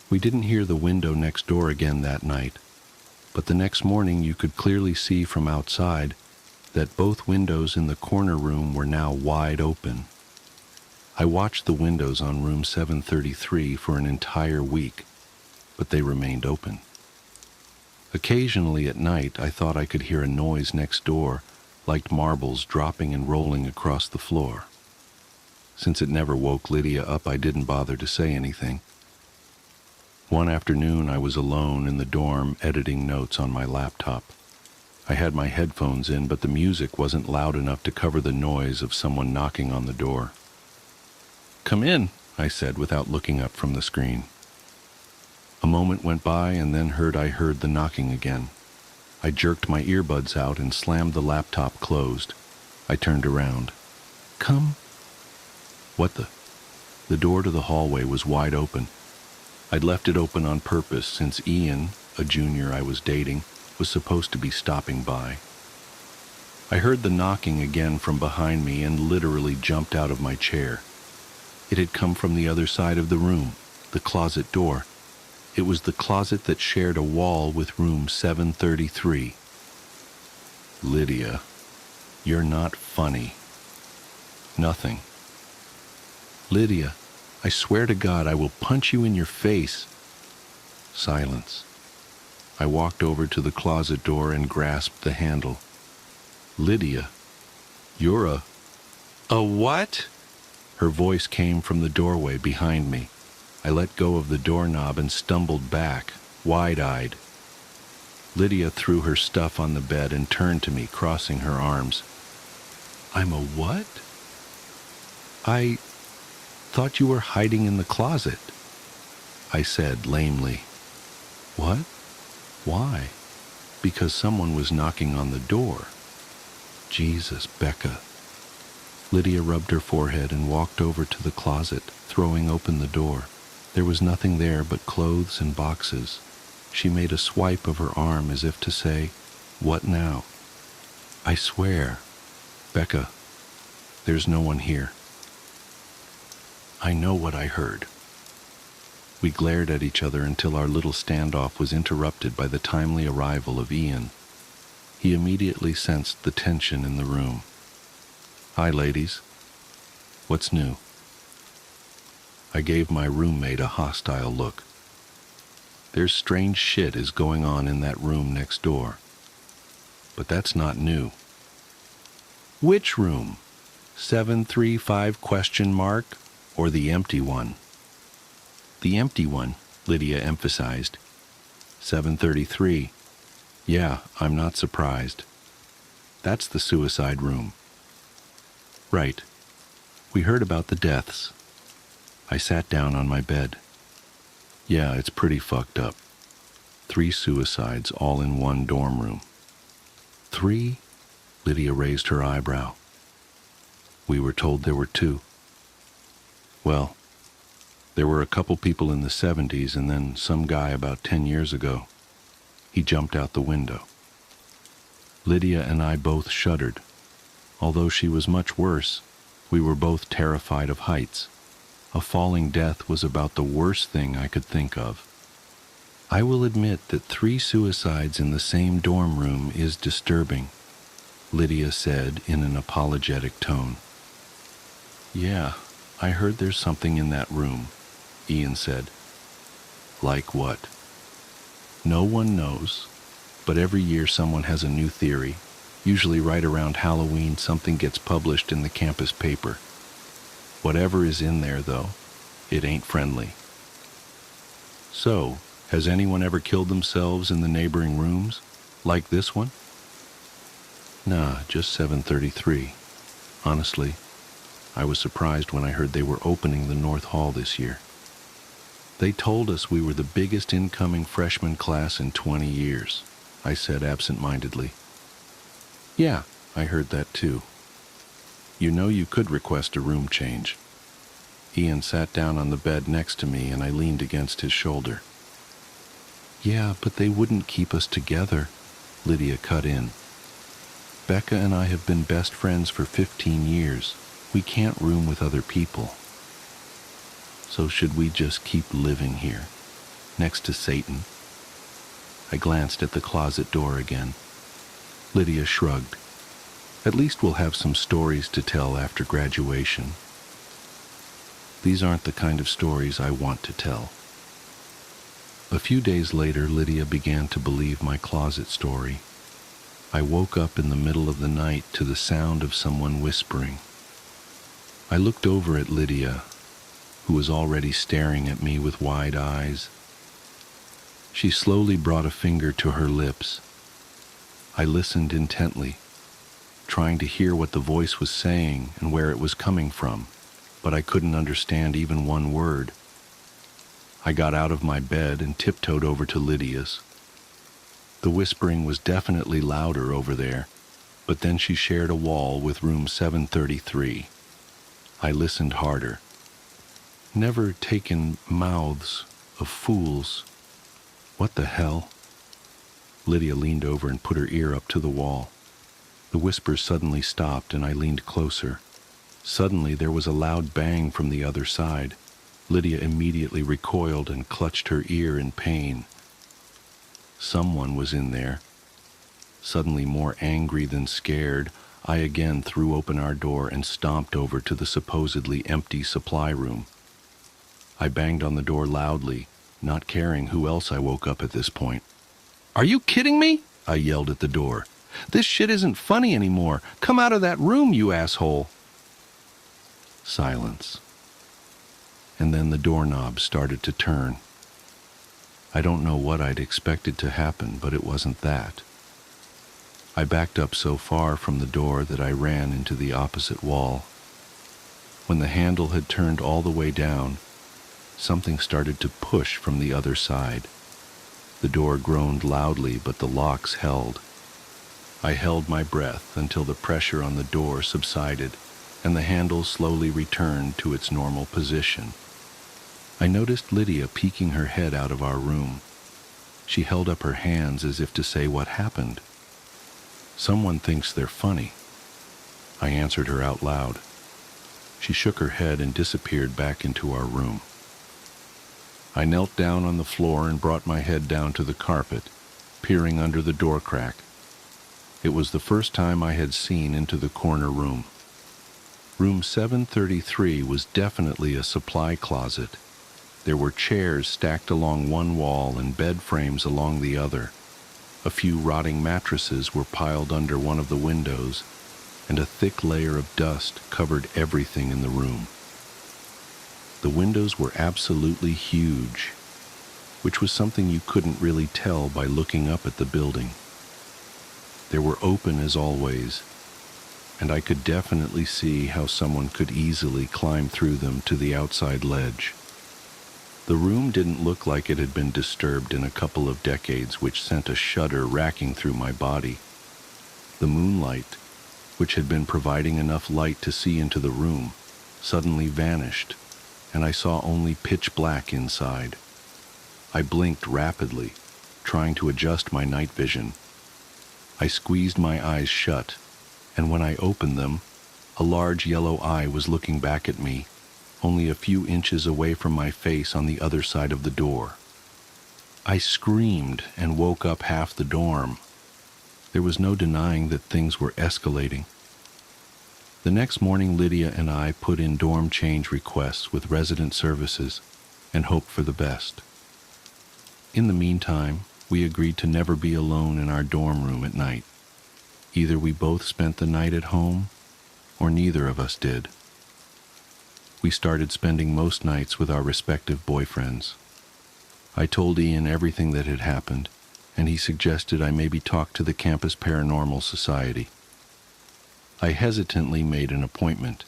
We didn't hear the window next door again that night, but the next morning you could clearly see from outside that both windows in the corner room were now wide open. I watched the windows on room 733 for an entire week, but they remained open. Occasionally at night, I thought I could hear a noise next door, like marbles dropping and rolling across the floor. Since it never woke Lydia up, I didn't bother to say anything. One afternoon, I was alone in the dorm editing notes on my laptop. I had my headphones in, but the music wasn't loud enough to cover the noise of someone knocking on the door. "Come in," I said without looking up from the screen. A moment went by, and then I heard the knocking again. I jerked my earbuds out and slammed the laptop closed. I turned around. "Come." What the? The door to the hallway was wide open. I'd left it open on purpose since Ian, a junior I was dating, was supposed to be stopping by. I heard the knocking again from behind me and literally jumped out of my chair. It had come from the other side of the room, the closet door. It was the closet that shared a wall with room 733. "Lydia, you're not funny." "Nothing." "Lydia, I swear to God I will punch you in your face." Silence. I walked over to the closet door and grasped the handle. "Lydia, you're a what?" Her voice came from the doorway behind me. I let go of the doorknob and stumbled back, wide-eyed. Lydia threw her stuff on the bed and turned to me, crossing her arms. "I'm a what?" "I thought you were hiding in the closet," I said lamely. "What? Why?" "Because someone was knocking on the door." "Jesus, Becca." Lydia rubbed her forehead and walked over to the closet, throwing open the door. There was nothing there but clothes and boxes. She made a swipe of her arm as if to say, "What now?" "I swear, Becca, there's no one here." I know what I heard. We glared at each other until our little standoff was interrupted by the timely arrival of Ian. He immediately sensed the tension in the room. "Hi, ladies. What's new?" I gave my roommate a hostile look. "There's strange shit is going on in that room next door. But that's not new." "Which room? 735 question mark, or the empty one?" "The empty one," Lydia emphasized. 733. "Yeah, I'm not surprised. That's the suicide room." "Right. We heard about the deaths." I sat down on my bed. "Yeah, it's pretty fucked up. 3 suicides all in one dorm room." "3?" Lydia raised her eyebrow. "We were told there were 2. Well, there were a couple people in the 70s and then some guy about 10 years ago. He jumped out the window." Lydia and I both shuddered. Although she was much worse, we were both terrified of heights. A falling death was about the worst thing I could think of. "I will admit that 3 suicides in the same dorm room is disturbing," Lydia said in an apologetic tone. "Yeah, I heard there's something in that room," Ian said. "Like what?" "No one knows, but every year someone has a new theory. Usually right around Halloween something gets published in the campus paper. Whatever is in there, though, it ain't friendly." "So, has anyone ever killed themselves in the neighboring rooms, like this one?" "Nah, just 733. Honestly, I was surprised when I heard they were opening the North Hall this year. They told us we were the biggest incoming freshman class in 20 years, I said absent-mindedly. "Yeah, I heard that too. You know you could request a room change." Ian sat down on the bed next to me and I leaned against his shoulder. "Yeah, but they wouldn't keep us together," Lydia cut in. "Becca and I have been best friends for 15 years. We can't room with other people. So should we just keep living here, next to Satan?" I glanced at the closet door again. Lydia shrugged. "At least we'll have some stories to tell after graduation." "These aren't the kind of stories I want to tell." A few days later, Lydia began to believe my closet story. I woke up in the middle of the night to the sound of someone whispering. I looked over at Lydia, who was already staring at me with wide eyes. She slowly brought a finger to her lips. I listened intently, trying to hear what the voice was saying and where it was coming from, but I couldn't understand even one word. I got out of my bed and tiptoed over to Lydia's. The whispering was definitely louder over there, but then she shared a wall with room 733. I listened harder. Never taken mouths of fools. What the hell? Lydia leaned over and put her ear up to the wall. The whispers suddenly stopped and I leaned closer. Suddenly there was a loud bang from the other side. Lydia immediately recoiled and clutched her ear in pain. Someone was in there. Suddenly more angry than scared, I again threw open our door and stomped over to the supposedly empty supply room. I banged on the door loudly, not caring who else I woke up at this point. "Are you kidding me?" I yelled at the door. "This shit isn't funny anymore. Come out of that room, you asshole." Silence. And then the doorknob started to turn. I don't know what I'd expected to happen, but it wasn't that. I backed up so far from the door that I ran into the opposite wall. When the handle had turned all the way down, something started to push from the other side. The door groaned loudly, but the locks held. I held my breath until the pressure on the door subsided and the handle slowly returned to its normal position. I noticed Lydia peeking her head out of our room. She held up her hands as if to say what happened. "Someone thinks they're funny." I answered her out loud. She shook her head and disappeared back into our room. I knelt down on the floor and brought my head down to the carpet, peering under the door crack. It was the first time I had seen into the corner room. Room 733 was definitely a supply closet. There were chairs stacked along one wall and bed frames along the other. A few rotting mattresses were piled under one of the windows, and a thick layer of dust covered everything in the room. The windows were absolutely huge, which was something you couldn't really tell by looking up at the building. They were open as always, and I could definitely see how someone could easily climb through them to the outside ledge. The room didn't look like it had been disturbed in a couple of decades, which sent a shudder racking through my body. The moonlight, which had been providing enough light to see into the room, suddenly vanished, and I saw only pitch black inside. I blinked rapidly, trying to adjust my night vision. I squeezed my eyes shut, and when I opened them, a large yellow eye was looking back at me, only a few inches away from my face on the other side of the door. I screamed and woke up half the dorm. There was no denying that things were escalating. The next morning, Lydia and I put in dorm change requests with resident services and hoped for the best. In the meantime, we agreed to never be alone in our dorm room at night. Either we both spent the night at home, or neither of us did. We started spending most nights with our respective boyfriends. I told Ian everything that had happened, and he suggested I maybe talk to the campus Paranormal Society. I hesitantly made an appointment,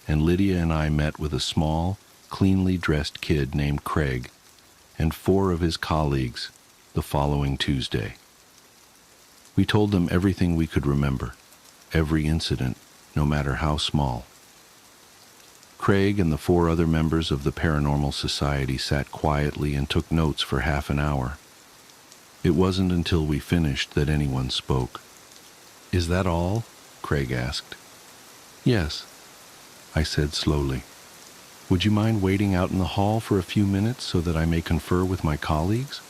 and Lydia and I met with a small, cleanly dressed kid named Craig and 4 of his colleagues the following Tuesday. We told them everything we could remember, every incident, no matter how small. Craig and the 4 other members of the Paranormal Society sat quietly and took notes for half an hour. It wasn't until we finished that anyone spoke. "Is that all?" Craig asked. "Yes," I said slowly. "Would you mind waiting out in the hall for a few minutes so that I may confer with my colleagues?"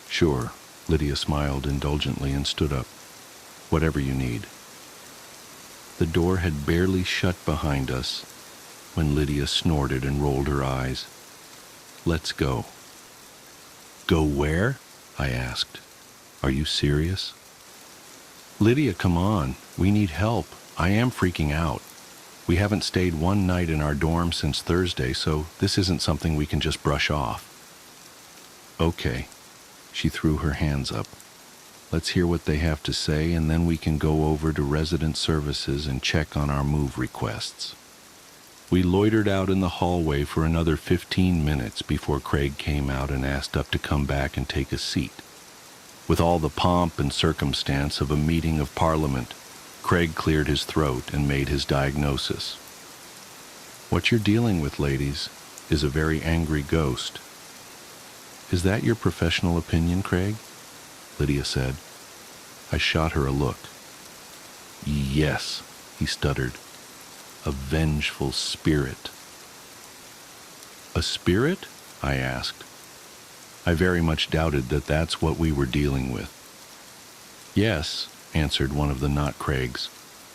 "Sure," Lydia smiled indulgently and stood up. "Whatever you need." The door had barely shut behind us when Lydia snorted and rolled her eyes. "Let's go." Go where? I asked. Are you serious? Lydia, come on. We need help. I am freaking out. We haven't stayed one night in our dorm since Thursday, so this isn't something we can just brush off. Okay. She threw her hands up. Let's hear what they have to say, and then we can go over to resident services and check on our move requests. We loitered out in the hallway for another 15 minutes before Craig came out and asked us to come back and take a seat. With all the pomp and circumstance of a meeting of Parliament, Craig cleared his throat and made his diagnosis. What you're dealing with, ladies, is a very angry ghost. Is that your professional opinion, Craig? Lydia said. I shot her a look. Yes, he stuttered. A vengeful spirit. A spirit? I asked. I very much doubted that that's what we were dealing with. Yes, answered one of the not Craigs.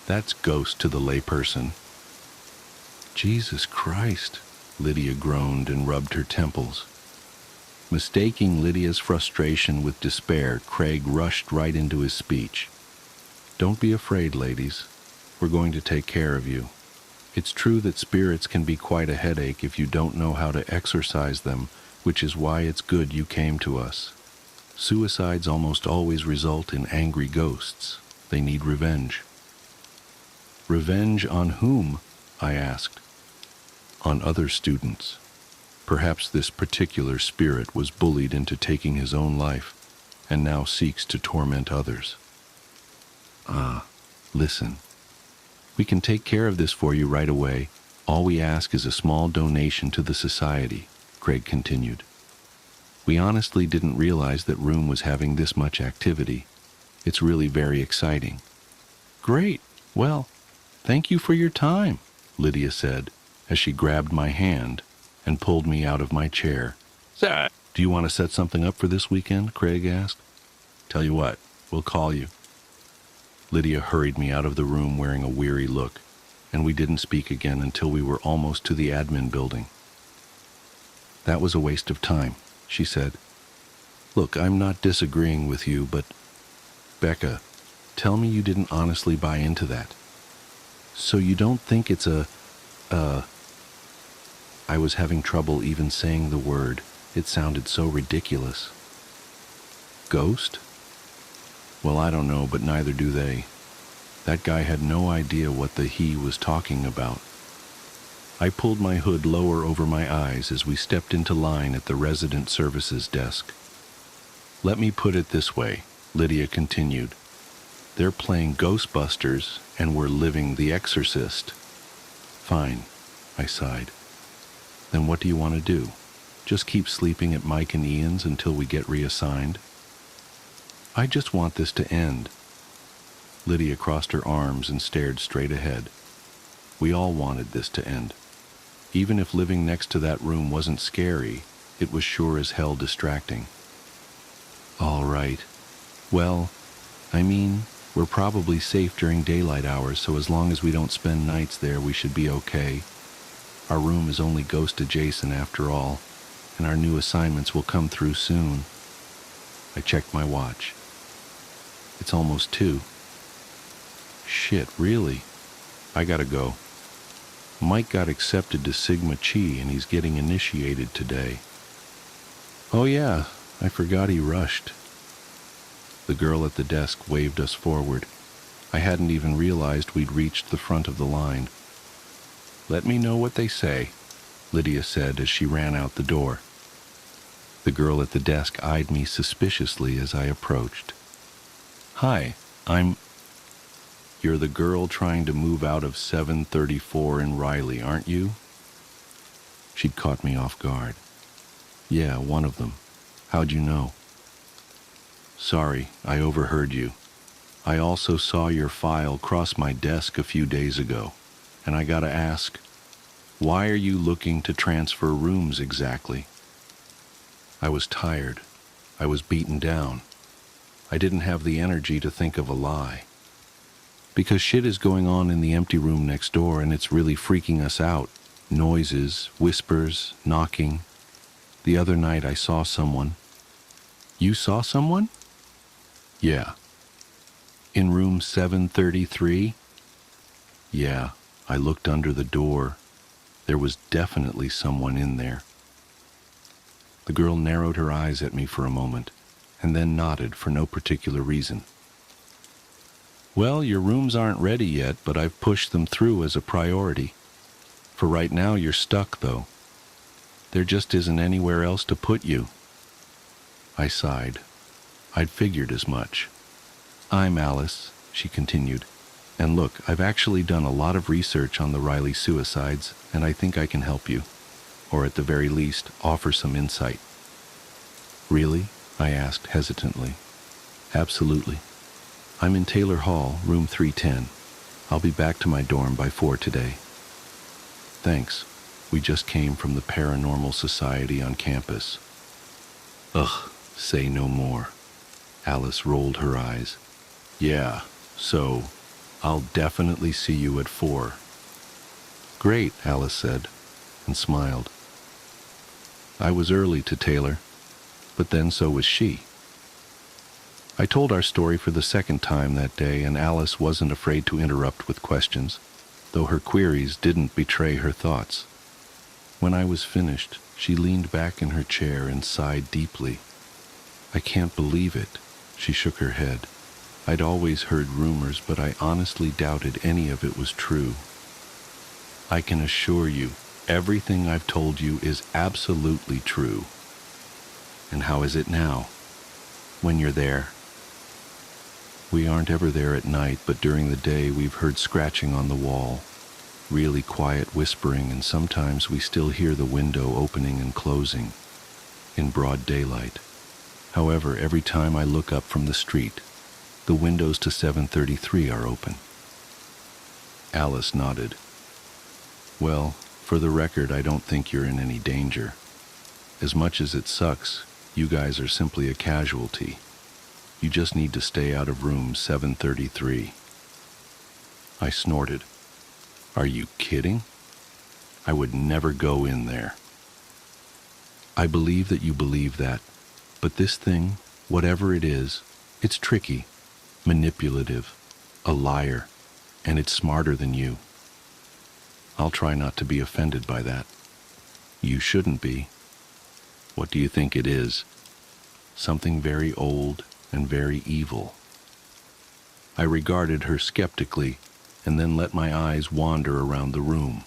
That's ghost to the layperson. Jesus Christ, Lydia groaned and rubbed her temples. Mistaking Lydia's frustration with despair, Craig rushed right into his speech. Don't be afraid, ladies. We're going to take care of you. It's true that spirits can be quite a headache if you don't know how to exorcise them, which is why it's good you came to us. Suicides almost always result in angry ghosts. They need revenge. Revenge on whom? I asked. On other students. Perhaps this particular spirit was bullied into taking his own life, and now seeks to torment others. Listen. We can take care of this for you right away. All we ask is a small donation to the society, Craig continued. We honestly didn't realize that room was having this much activity. It's really very exciting. Great. Well, thank you for your time, Lydia said, as she grabbed my hand and pulled me out of my chair. Sir, do you want to set something up for this weekend? Craig asked. Tell you what, we'll call you. Lydia hurried me out of the room wearing a weary look, and we didn't speak again until we were almost to the admin building. That was a waste of time, she said. Look, I'm not disagreeing with you, but Becca, tell me you didn't honestly buy into that. So you don't think it's I was having trouble even saying the word. It sounded so ridiculous. Ghost? Well, I don't know, but neither do they. That guy had no idea what the he was talking about. I pulled my hood lower over my eyes as we stepped into line at the resident services desk. Let me put it this way, Lydia continued. They're playing Ghostbusters, and we're living The Exorcist. Fine, I sighed. Then what do you want to do? Just keep sleeping at Mike and Ian's until we get reassigned? I just want this to end. Lydia crossed her arms and stared straight ahead. We all wanted this to end. Even if living next to that room wasn't scary, it was sure as hell distracting. All right. Well, I mean, we're probably safe during daylight hours, so as long as we don't spend nights there, we should be okay. Our room is only ghost adjacent after all, and our new assignments will come through soon. I checked my watch. It's almost 2. Shit, really? I gotta go. Mike got accepted to Sigma Chi and he's getting initiated today. Oh yeah, I forgot he rushed. The girl at the desk waved us forward. I hadn't even realized we'd reached the front of the line. Let me know what they say, Lydia said as she ran out the door. The girl at the desk eyed me suspiciously as I approached. Hi, You're the girl trying to move out of 734 in Riley, aren't you? She'd caught me off guard. Yeah, one of them. How'd you know? Sorry, I overheard you. I also saw your file cross my desk a few days ago, and I gotta ask, why are you looking to transfer rooms exactly? I was tired. I was beaten down. I didn't have the energy to think of a lie. Because shit is going on in the empty room next door and it's really freaking us out. Noises, whispers, knocking. The other night I saw someone. You saw someone? Yeah. In room 733? Yeah, I looked under the door. There was definitely someone in there. The girl narrowed her eyes at me for a moment, and then nodded for no particular reason. Well, your rooms aren't ready yet, but I've pushed them through as a priority. For right now, you're stuck, though. There just isn't anywhere else to put you. I sighed. I'd figured as much. I'm Alice, she continued. And look, I've actually done a lot of research on the Riley suicides, and I think I can help you. Or at the very least, offer some insight. Really? I asked hesitantly. Absolutely. I'm in Taylor Hall, room 310. I'll be back to my dorm by 4 today. Thanks. We just came from the Paranormal Society on campus. Ugh, say no more. Alice rolled her eyes. Yeah, so I'll definitely see you at 4. Great, Alice said, and smiled. I was early to Taylor, but then so was she. I told our story for the second time that day, and Alice wasn't afraid to interrupt with questions, though her queries didn't betray her thoughts. When I was finished, she leaned back in her chair and sighed deeply. I can't believe it, she shook her head. I'd always heard rumors, but I honestly doubted any of it was true. I can assure you, everything I've told you is absolutely true. And how is it now, when you're there? We aren't ever there at night, but during the day we've heard scratching on the wall, really quiet whispering, and sometimes we still hear the window opening and closing in broad daylight. However, every time I look up from the street, the windows to 733 are open. Alice nodded. Well, for the record, I don't think you're in any danger. As much as it sucks, you guys are simply a casualty. You just need to stay out of room 733. I snorted. Are you kidding? I would never go in there. I believe that you believe that, but this thing, whatever it is, it's tricky, manipulative, a liar, and it's smarter than you. I'll try not to be offended by that. You shouldn't be. What do you think it is? Something very old and very evil. I regarded her skeptically and then let my eyes wander around the room.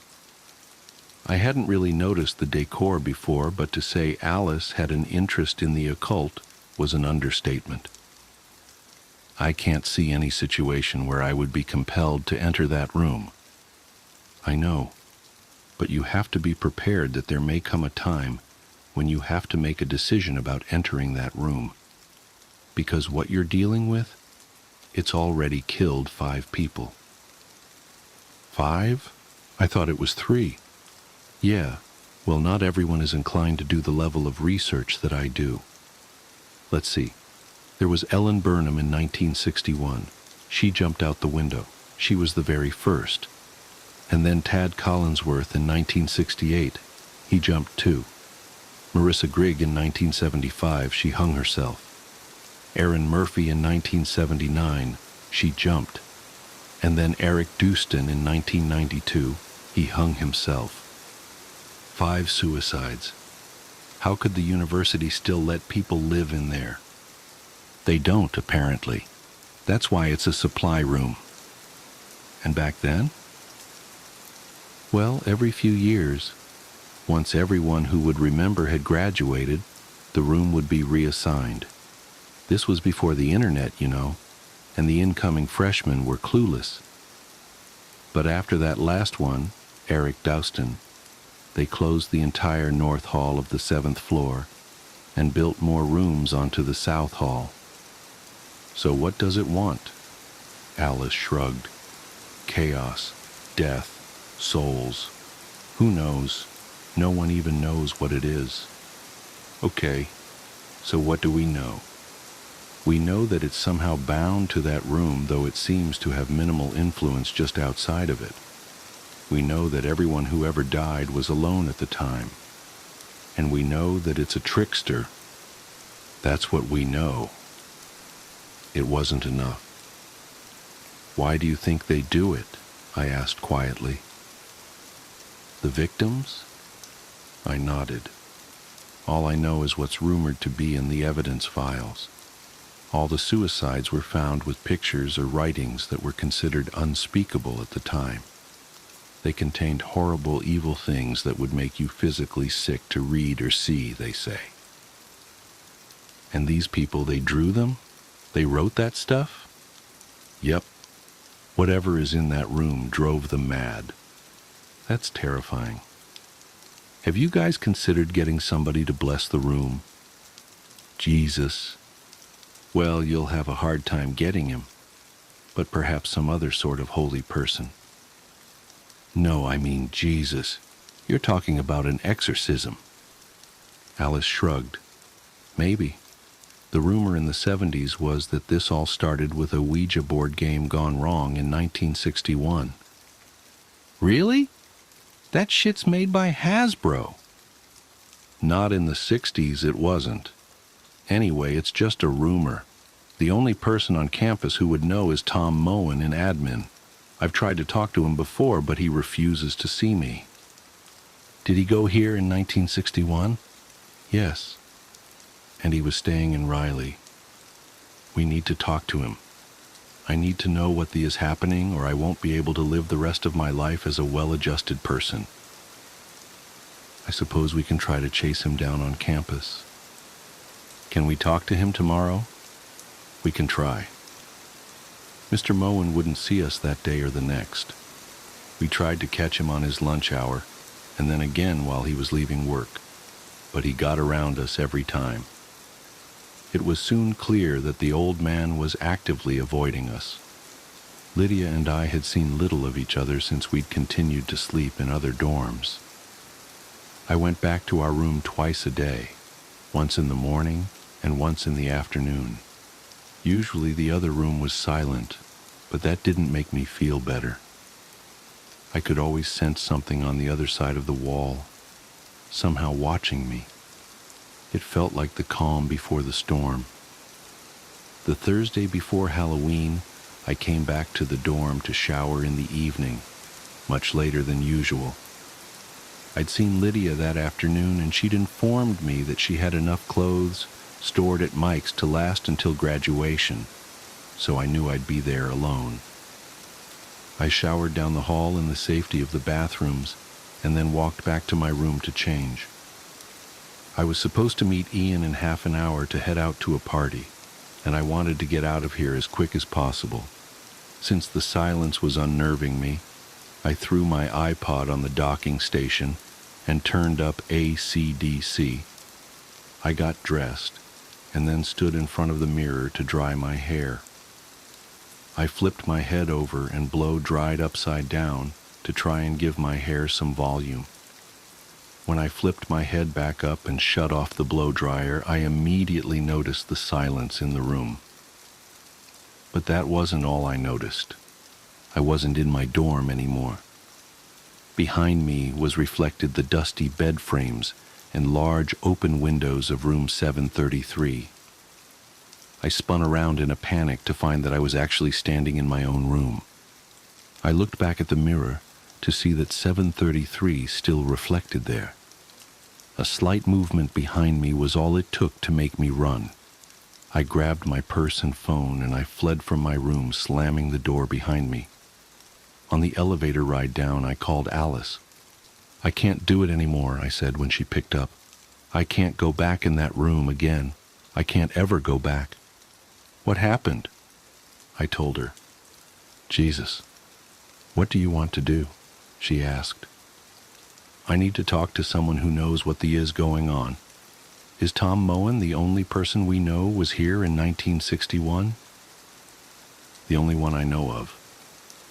I hadn't really noticed the decor before, but to say Alice had an interest in the occult was an understatement. I can't see any situation where I would be compelled to enter that room. I know, but you have to be prepared that there may come a time when you have to make a decision about entering that room. Because what you're dealing with, it's already killed 5 people. 5? I thought it was 3. Yeah, well, not everyone is inclined to do the level of research that I do. Let's see. There was Ellen Burnham in 1961. She jumped out the window. She was the very first. And then Tad Collinsworth in 1968. He jumped too. Marissa Grigg in 1975. She hung herself. Erin Murphy in 1979. She jumped. And then Eric Dustin in 1992. He hung himself. 5 suicides. How could the university still let people live in there? They don't, apparently. That's why it's a supply room. And back then? Well, every few years, once everyone who would remember had graduated, the room would be reassigned. This was before the internet, you know, and the incoming freshmen were clueless. But after that last one, Eric Dustin, they closed the entire north hall of the 7th floor and built more rooms onto the south hall. So what does it want? Alice shrugged. Chaos, death, souls. Who knows? No one even knows what it is. Okay, so what do we know? We know that it's somehow bound to that room, though it seems to have minimal influence just outside of it. We know that everyone who ever died was alone at the time. And we know that it's a trickster. That's what we know. It wasn't enough. Why do you think they do it? I asked quietly. The victims? I nodded. All I know is what's rumored to be in the evidence files. All the suicides were found with pictures or writings that were considered unspeakable at the time. They contained horrible, evil things that would make you physically sick to read or see, they say. And these people, they drew them? They wrote that stuff? Yep. Whatever is in that room drove them mad. That's terrifying. Have you guys considered getting somebody to bless the room? Jesus. Well, you'll have a hard time getting him, but perhaps some other sort of holy person. No, I mean Jesus. You're talking about an exorcism. Alice shrugged. Maybe. The rumor in the 70s was that this all started with a Ouija board game gone wrong in 1961. Really? That shit's made by Hasbro. Not in the 60s, it wasn't. Anyway, it's just a rumor. The only person on campus who would know is Tom Moen in admin. I've tried to talk to him before, but he refuses to see me. Did he go here in 1961? Yes. And he was staying in Riley. We need to talk to him. I need to know what is happening, or I won't be able to live the rest of my life as a well-adjusted person. I suppose we can try to chase him down on campus. Can we talk to him tomorrow? We can try. Mr. Moen wouldn't see us that day or the next. We tried to catch him on his lunch hour, and then again while he was leaving work, but he got around us every time. It was soon clear that the old man was actively avoiding us. Lydia and I had seen little of each other since we'd continued to sleep in other dorms. I went back to our room twice a day, once in the morning and once in the afternoon. Usually the other room was silent, but that didn't make me feel better. I could always sense something on the other side of the wall, somehow watching me. It felt like the calm before the storm. The Thursday before Halloween, I came back to the dorm to shower in the evening, much later than usual. I'd seen Lydia that afternoon, and she'd informed me that she had enough clothes stored at Mike's to last until graduation, so I knew I'd be there alone. I showered down the hall in the safety of the bathrooms, and then walked back to my room to change. I was supposed to meet Ian in half an hour to head out to a party, and I wanted to get out of here as quick as possible. Since the silence was unnerving me, I threw my iPod on the docking station and turned up AC/DC. I got dressed and then stood in front of the mirror to dry my hair. I flipped my head over and blow-dried upside down to try and give my hair some volume. When I flipped my head back up and shut off the blow-dryer, I immediately noticed the silence in the room. But that wasn't all I noticed. I wasn't in my dorm anymore. Behind me was reflected the dusty bed frames and large open windows of room 733. I spun around in a panic to find that I was actually standing in my own room. I looked back at the mirror to see that 733 still reflected there. A slight movement behind me was all it took to make me run. I grabbed my purse and phone and I fled from my room, slamming the door behind me. On the elevator ride down, I called Alice. "I can't do it anymore," I said when she picked up. "I can't go back in that room again. I can't ever go back." "What happened?" I told her. "Jesus, what do you want to do?" she asked. "I need to talk to someone who knows what is going on. Is Tom Moen the only person we know was here in 1961? "The only one I know of.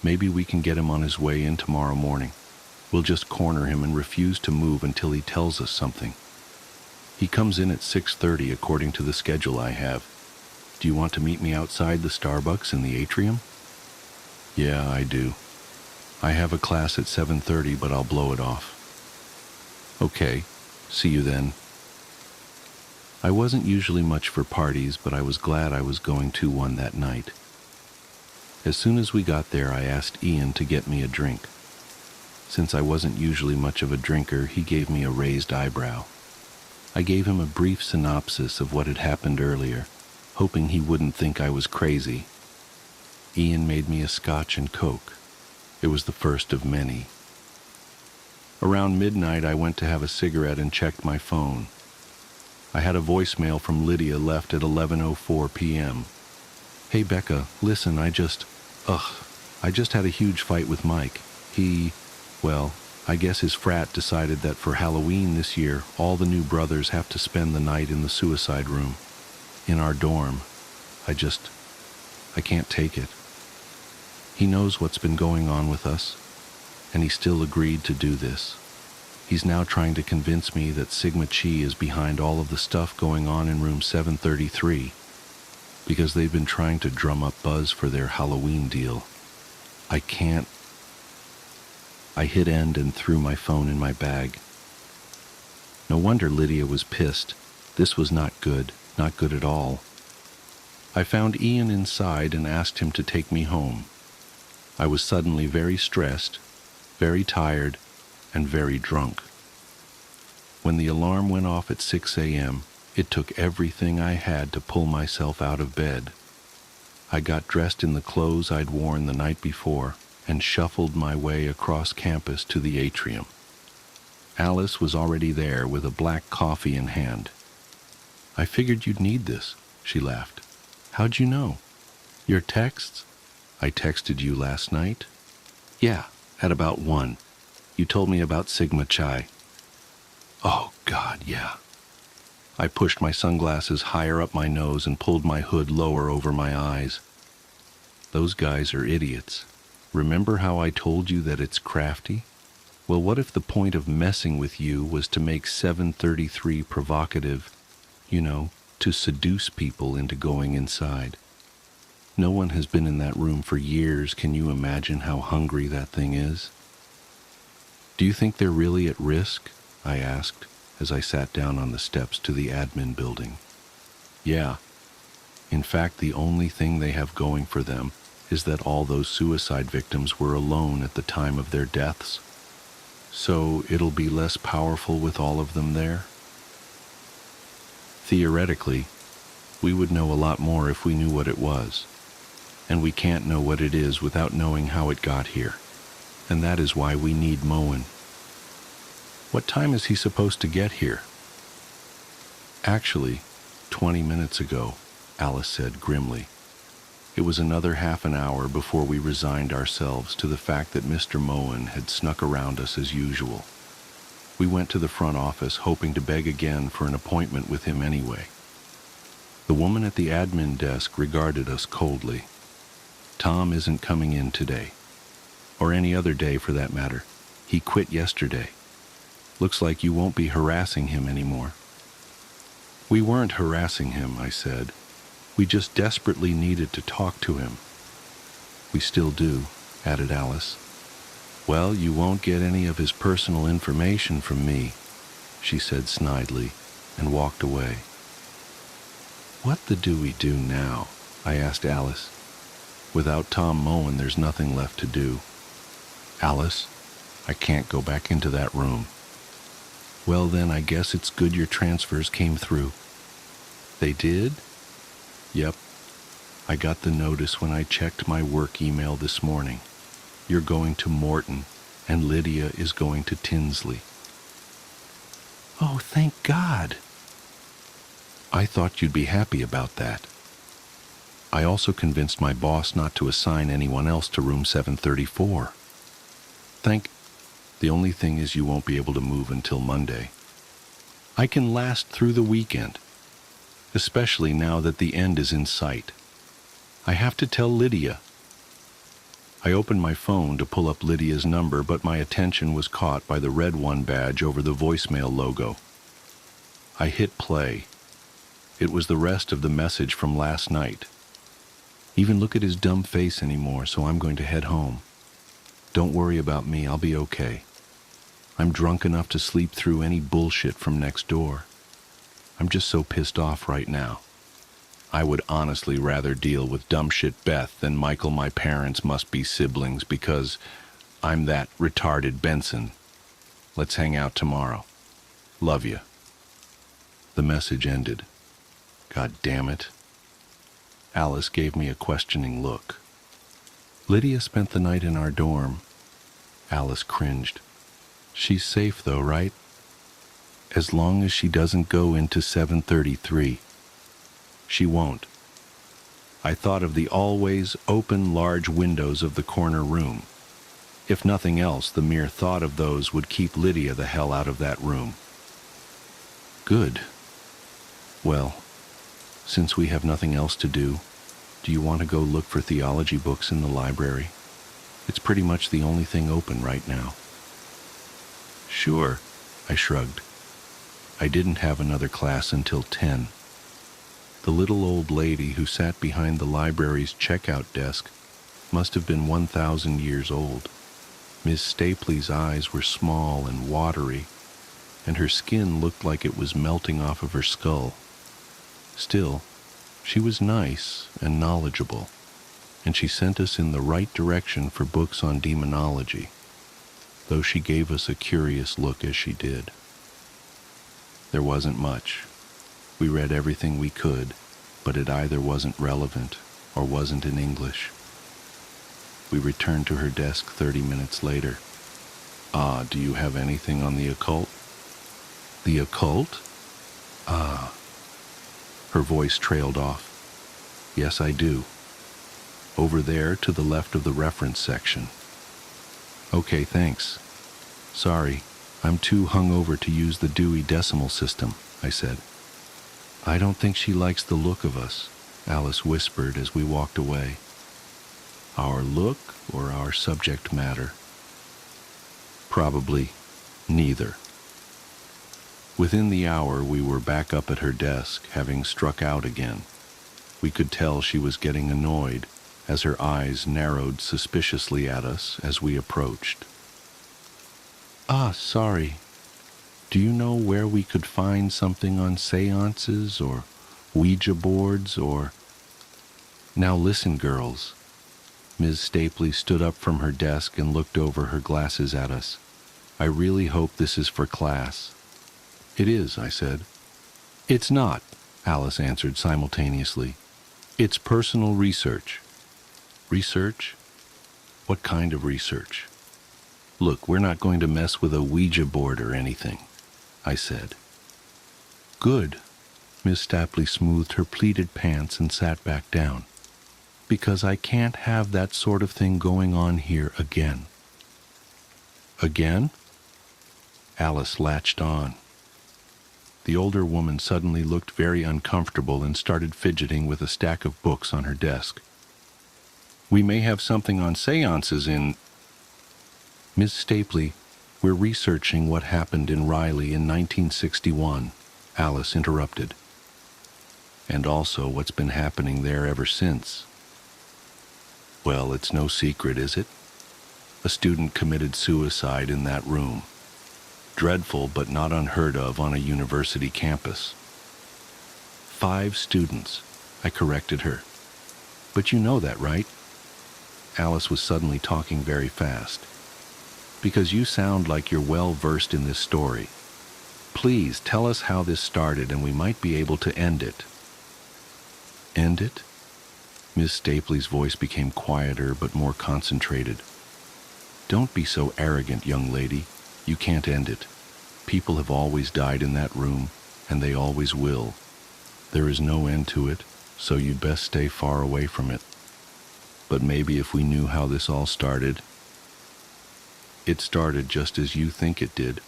Maybe we can get him on his way in tomorrow morning. We'll just corner him and refuse to move until he tells us something. He comes in at 6:30 according to the schedule I have. Do you want to meet me outside the Starbucks in the atrium?" "Yeah, I do. I have a class at 7:30, but I'll blow it off." "Okay, see you then." I wasn't usually much for parties, but I was glad I was going to one that night. As soon as we got there, I asked Ian to get me a drink. Since I wasn't usually much of a drinker, he gave me a raised eyebrow. I gave him a brief synopsis of what had happened earlier, hoping he wouldn't think I was crazy. Ian made me a scotch and coke. It was the first of many. Around midnight, I went to have a cigarette and checked my phone. I had a voicemail from Lydia left at 11:04 p.m. "Hey Becca, listen, I just had a huge fight with Mike. I guess his frat decided that for Halloween this year, all the new brothers have to spend the night in the suicide room. In our dorm. I can't take it. He knows what's been going on with us, and he still agreed to do this. He's now trying to convince me that Sigma Chi is behind all of the stuff going on in room 733, because they've been trying to drum up buzz for their Halloween deal. I can't." I hit end and threw my phone in my bag. No wonder Lydia was pissed. This was not good at all. I found Ian inside and asked him to take me home. I was suddenly very stressed, very tired, and very drunk. When the alarm went off at 6 a.m., it took everything I had to pull myself out of bed. I got dressed in the clothes I'd worn the night before and shuffled my way across campus to the atrium. Alice was already there with a black coffee in hand. "I figured you'd need this," she laughed. "How'd you know?" "Your texts?" "I texted you last night." "Yeah, at about 1. You told me about Sigma Chi." "Oh, God, yeah." I pushed my sunglasses higher up my nose and pulled my hood lower over my eyes. "Those guys are idiots. Remember how I told you that it's crafty? Well, what if the point of messing with you was to make 733 provocative, to seduce people into going inside? No one has been in that room for years. Can you imagine how hungry that thing is?" "Do you think they're really at risk?" I asked as I sat down on the steps to the admin building. "Yeah. In fact, the only thing they have going for them is that all those suicide victims were alone at the time of their deaths. So it'll be less powerful with all of them there? Theoretically, we would know a lot more if we knew what it was. And we can't know what it is without knowing how it got here. And that is why we need Moen." "What time is he supposed to get here?" "Actually, 20 minutes ago," Alice said grimly. It was another half an hour before we resigned ourselves to the fact that Mr. Moen had snuck around us as usual. We went to the front office hoping to beg again for an appointment with him anyway. The woman at the admin desk regarded us coldly. "Tom isn't coming in today. Or any other day for that matter. He quit yesterday. Looks like you won't be harassing him anymore." "We weren't harassing him," I said. "We just desperately needed to talk to him." "We still do," added Alice. "Well, you won't get any of his personal information from me," she said snidely, and walked away. "What the do we do now?" I asked Alice. "Without Tom Moen, there's nothing left to do." "Alice, I can't go back into that room." "Well then, I guess it's good your transfers came through." "They did?" "Yep. I got the notice when I checked my work email this morning. You're going to Morton, and Lydia is going to Tinsley." "Oh, thank God." "I thought you'd be happy about that." I also convinced my boss not to assign anyone else to room 734. The only thing is you won't be able to move until Monday. I can last through the weekend, especially now that the end is in sight. I have to tell Lydia. I opened my phone to pull up Lydia's number, but my attention was caught by the red 1 badge over the voicemail logo. I hit play. It was the rest of the message from last night. "Even look at his dumb face anymore, so I'm going to head home. Don't worry about me, I'll be okay. I'm drunk enough to sleep through any bullshit from next door." I'm just so pissed off right now. I would honestly rather deal with dumb shit Beth than Michael. My parents must be siblings because I'm that retarded Benson. Let's hang out tomorrow. Love you. The message ended. God damn it. Alice gave me a questioning look. Lydia spent the night in our dorm. Alice cringed. She's safe though, right? As long as she doesn't go into 733. She won't. I thought of the always open large windows of the corner room. If nothing else, the mere thought of those would keep Lydia the hell out of that room. Good. Well, since we have nothing else to do you want to go look for theology books in the library? It's pretty much the only thing open right now. Sure, I shrugged. I didn't have another class until 10. The little old lady who sat behind the library's checkout desk must have been 1,000 years old. Miss Stapley's eyes were small and watery, and her skin looked like it was melting off of her skull. Still, she was nice and knowledgeable, and she sent us in the right direction for books on demonology, though she gave us a curious look as she did. There wasn't much. We read everything we could, but it either wasn't relevant or wasn't in English. We returned to her desk 30 minutes later. Do you have anything on the occult? The occult? Her voice trailed off. Yes, I do. Over there to the left of the reference section. Okay, thanks. Sorry, I'm too hungover to use the Dewey Decimal System, I said. I don't think she likes the look of us, Alice whispered as we walked away. Our look or our subject matter? Probably neither. Within the hour, we were back up at her desk, having struck out again. We could tell she was getting annoyed, as her eyes narrowed suspiciously at us as we approached. Sorry. Do you know where we could find something on seances or Ouija boards or... Now listen, girls. Ms. Stapley stood up from her desk and looked over her glasses at us. I really hope this is for class. It is, I said. It's not, Alice answered simultaneously. It's personal research. Research? What kind of research? Look, we're not going to mess with a Ouija board or anything, I said. Good. Miss Stapley smoothed her pleated pants and sat back down. Because I can't have that sort of thing going on here again. Again? Alice latched on. The older woman suddenly looked very uncomfortable and started fidgeting with a stack of books on her desk. We may have something on seances in... Miss Stapley, we're researching what happened in Riley in 1961, Alice interrupted. And also what's been happening there ever since. Well, it's no secret, is it? A student committed suicide in that room. Dreadful but not unheard of on a university campus. 5 students, I corrected her. But you know that, right? Alice was suddenly talking very fast. Because you sound like you're well versed in this story. Please tell us how this started and we might be able to end it. End it? Miss Stapley's voice became quieter but more concentrated. Don't be so arrogant, young lady. You can't end it. People have always died in that room, and they always will. There is no end to it, so you'd best stay far away from it. But maybe if we knew how this all started... It started just as you think it did,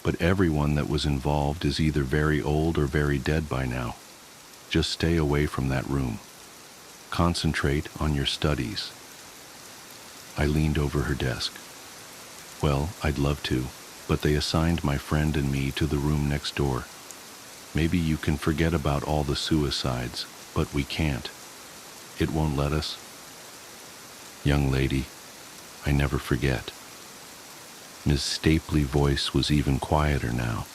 but everyone that was involved is either very old or very dead by now. Just stay away from that room. Concentrate on your studies. I leaned over her desk. Well, I'd love to, but they assigned my friend and me to the room next door. Maybe you can forget about all the suicides, but we can't. It won't let us. Young lady, I never forget. Ms. Stapley's voice was even quieter now.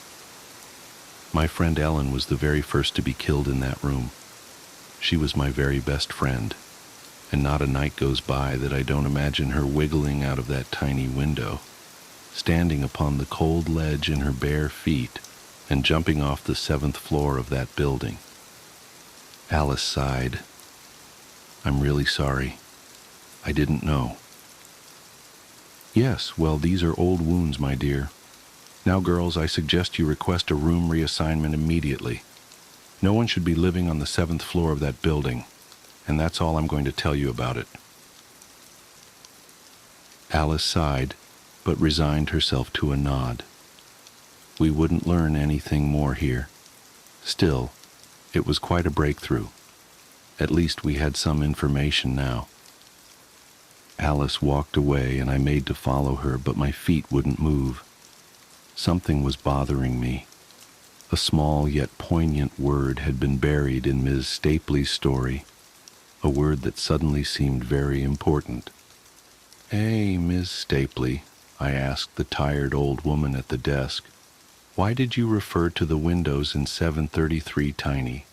My friend Ellen was the very first to be killed in that room. She was my very best friend, and not a night goes by that I don't imagine her wiggling out of that tiny window, standing upon the cold ledge in her bare feet, and jumping off the 7th floor of that building. Alice sighed. "I'm really sorry. I didn't know." "Yes, well, these are old wounds, my dear. Now, girls, I suggest you request a room reassignment immediately. No one should be living on the 7th floor of that building, and that's all I'm going to tell you about it." Alice sighed, but resigned herself to a nod. We wouldn't learn anything more here. Still, it was quite a breakthrough. At least we had some information now. Alice walked away, and I made to follow her, but my feet wouldn't move. Something was bothering me. A small yet poignant word had been buried in Ms. Stapley's story, a word that suddenly seemed very important. "Hey, Ms. Stapley," I asked the tired old woman at the desk, "why did you refer to the windows in 733 tiny?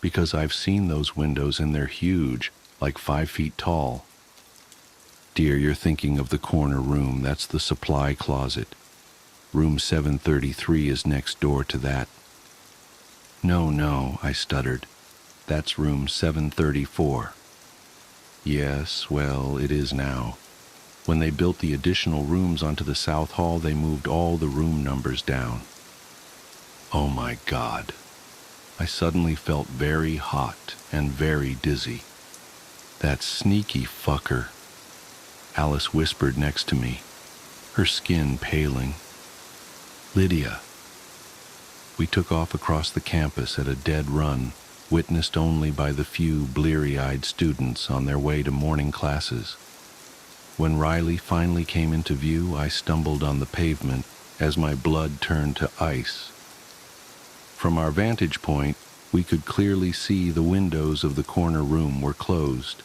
Because I've seen those windows and they're huge, like 5 feet tall." "Dear, you're thinking of the corner room. That's the supply closet. Room 733 is next door to that." No, I stuttered. "That's room 734. "Yes, well, it is now. When they built the additional rooms onto the South Hall, they moved all the room numbers down." Oh my God. I suddenly felt very hot and very dizzy. "That sneaky fucker," Alice whispered next to me, her skin paling. "Lydia." We took off across the campus at a dead run, witnessed only by the few bleary-eyed students on their way to morning classes. When Riley finally came into view, I stumbled on the pavement as my blood turned to ice. From our vantage point, we could clearly see the windows of the corner room were closed,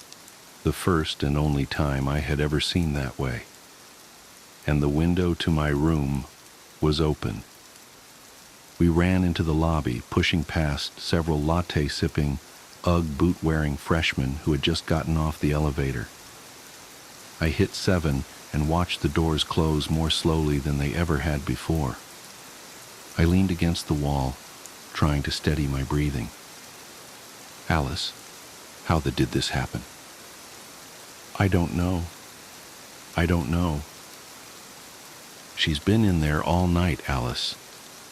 the first and only time I had ever seen that way. And the window to my room was open. We ran into the lobby, pushing past several latte-sipping, Ugg boot-wearing freshmen who had just gotten off the elevator. I hit 7 and watched the doors close more slowly than they ever had before. I leaned against the wall, trying to steady my breathing. "Alice, how did this happen?" I don't know. "She's been in there all night, Alice.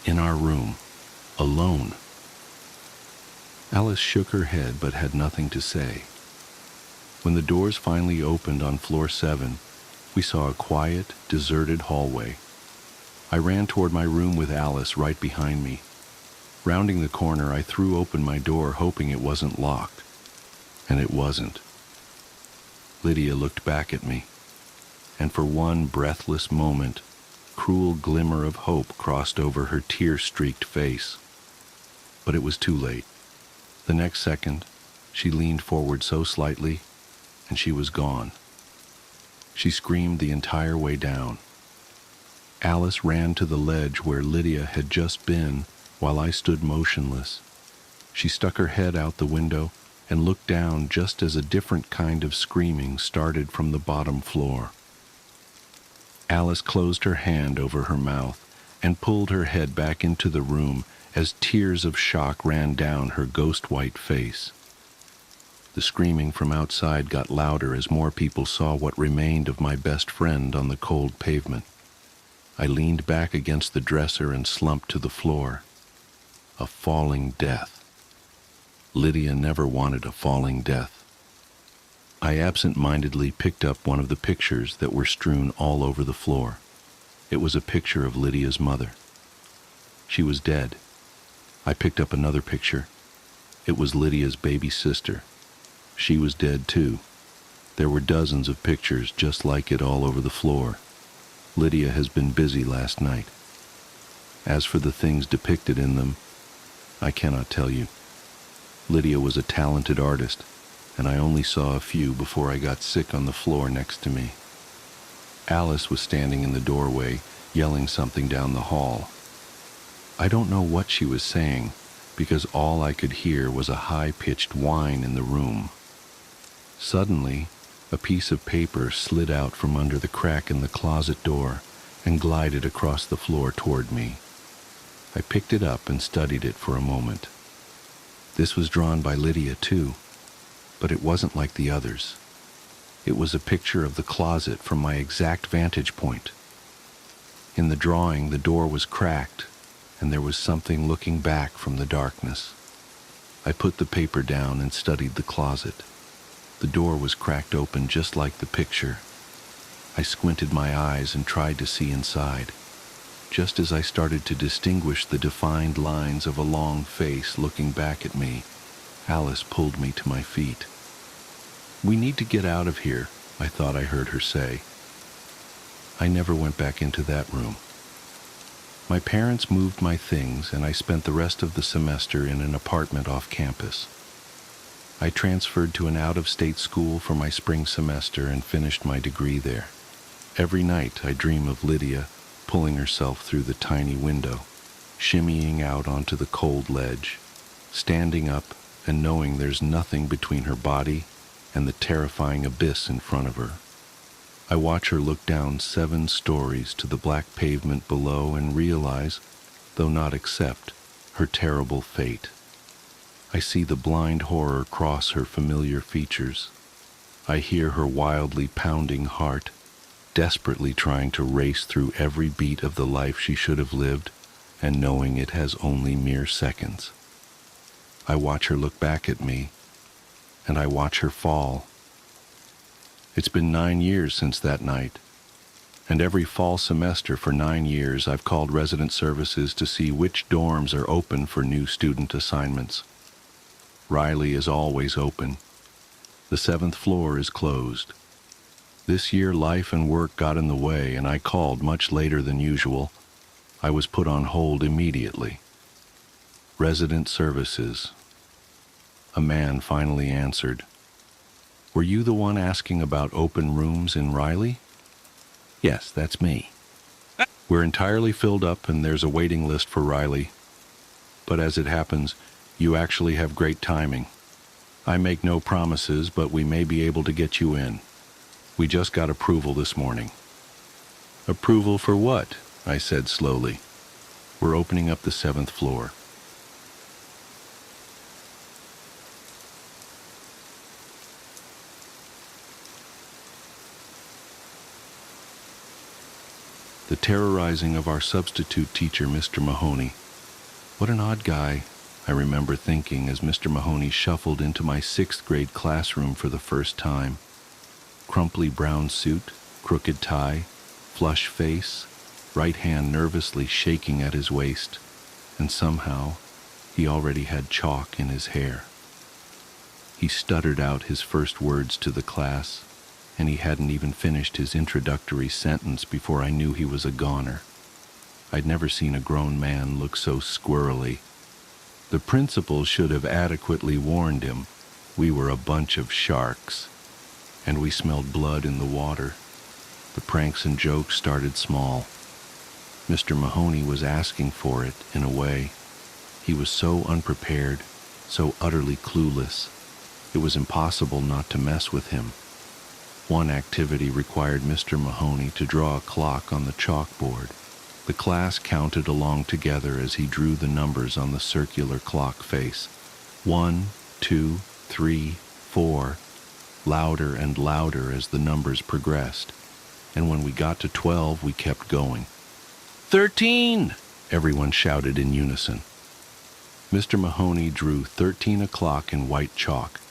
In our room. Alone." Alice shook her head but had nothing to say. When the doors finally opened on floor 7, we saw a quiet, deserted hallway. I ran toward my room with Alice right behind me. Rounding the corner, I threw open my door, hoping it wasn't locked. And it wasn't. Lydia looked back at me, and for one breathless moment, cruel glimmer of hope crossed over her tear-streaked face. But it was too late. The next second, she leaned forward so slightly, and she was gone. She screamed the entire way down. Alice ran to the ledge where Lydia had just been, while I stood motionless. She stuck her head out the window and looked down just as a different kind of screaming started from the bottom floor. Alice closed her hand over her mouth and pulled her head back into the room as tears of shock ran down her ghost-white face. The screaming from outside got louder as more people saw what remained of my best friend on the cold pavement. I leaned back against the dresser and slumped to the floor. A falling death. Lydia never wanted a falling death. I absent-mindedly picked up one of the pictures that were strewn all over the floor. It was a picture of Lydia's mother. She was dead. I picked up another picture. It was Lydia's baby sister. She was dead too. There were dozens of pictures just like it all over the floor. Lydia has been busy last night. As for the things depicted in them, I cannot tell you. Lydia was a talented artist, and I only saw a few before I got sick on the floor next to me. Alice was standing in the doorway, yelling something down the hall. I don't know what she was saying, because all I could hear was a high-pitched whine in the room. Suddenly, a piece of paper slid out from under the crack in the closet door and glided across the floor toward me. I picked it up and studied it for a moment. This was drawn by Lydia too, but it wasn't like the others. It was a picture of the closet from my exact vantage point. In the drawing, the door was cracked, and there was something looking back from the darkness. I put the paper down and studied the closet. The door was cracked open just like the picture. I squinted my eyes and tried to see inside. Just as I started to distinguish the defined lines of a long face looking back at me, Alice pulled me to my feet. "We need to get out of here," I thought I heard her say. I never went back into that room. My parents moved my things, and I spent the rest of the semester in an apartment off campus. I transferred to an out-of-state school for my spring semester and finished my degree there. Every night I dream of Lydia pulling herself through the tiny window, shimmying out onto the cold ledge, standing up and knowing there's nothing between her body and the terrifying abyss in front of her. I watch her look down 7 stories to the black pavement below and realize, though not accept, her terrible fate. I see the blind horror cross her familiar features. I hear her wildly pounding heart, desperately trying to race through every beat of the life she should have lived, and knowing it has only mere seconds. I watch her look back at me, and I watch her fall. It's been 9 years since that night, and every fall semester for 9 years I've called resident services to see which dorms are open for new student assignments. Riley is always open. The 7th floor is closed. This year life and work got in the way, and I called much later than usual. I was put on hold immediately. Resident services. A man finally answered. "Were you the one asking about open rooms in Riley?" "Yes, that's me." "We're entirely filled up and there's a waiting list for Riley. But as it happens, you actually have great timing. I make no promises, but we may be able to get you in. We just got approval this morning." "Approval for what?" I said slowly. "We're opening up the 7th floor." The terrorizing of our substitute teacher, Mr. Mahoney. What an odd guy, I remember thinking as Mr. Mahoney shuffled into my 6th grade classroom for the first time. Crumply brown suit, crooked tie, flush face, right hand nervously shaking at his waist, and somehow he already had chalk in his hair. He stuttered out his first words to the class, and he hadn't even finished his introductory sentence before I knew he was a goner. I'd never seen a grown man look so squirrely. The principal should have adequately warned him. We were a bunch of sharks, and we smelled blood in the water. The pranks and jokes started small. Mr. Mahoney was asking for it, in a way. He was so unprepared, so utterly clueless. It was impossible not to mess with him. One activity required Mr. Mahoney to draw a clock on the chalkboard. The class counted along together as he drew the numbers on the circular clock face. 1, 2, 3, 4, louder and louder as the numbers progressed. And when we got to 12, we kept going. 13! Everyone shouted in unison. Mr. Mahoney drew 13 o'clock in white chalk.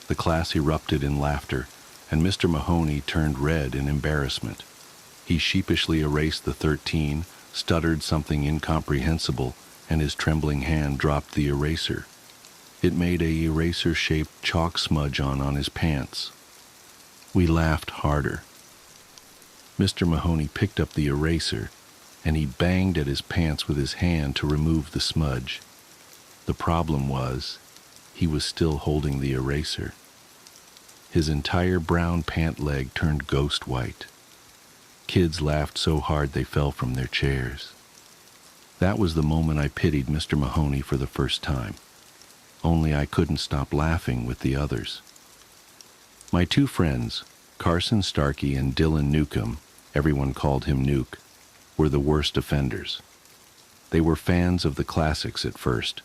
The class erupted in laughter, and Mr. Mahoney turned red in embarrassment. He sheepishly erased the 13, stuttered something incomprehensible, and his trembling hand dropped the eraser. It made a eraser-shaped chalk smudge on his pants. We laughed harder. Mr. Mahoney picked up the eraser, and he banged at his pants with his hand to remove the smudge. The problem was, he was still holding the eraser. His entire brown pant leg turned ghost white. Kids laughed so hard they fell from their chairs. That was the moment I pitied Mr. Mahoney for the first time. Only I couldn't stop laughing with the others. My two friends, Carson Starkey and Dylan Newcomb, everyone called him Nuke, were the worst offenders. They were fans of the classics at first,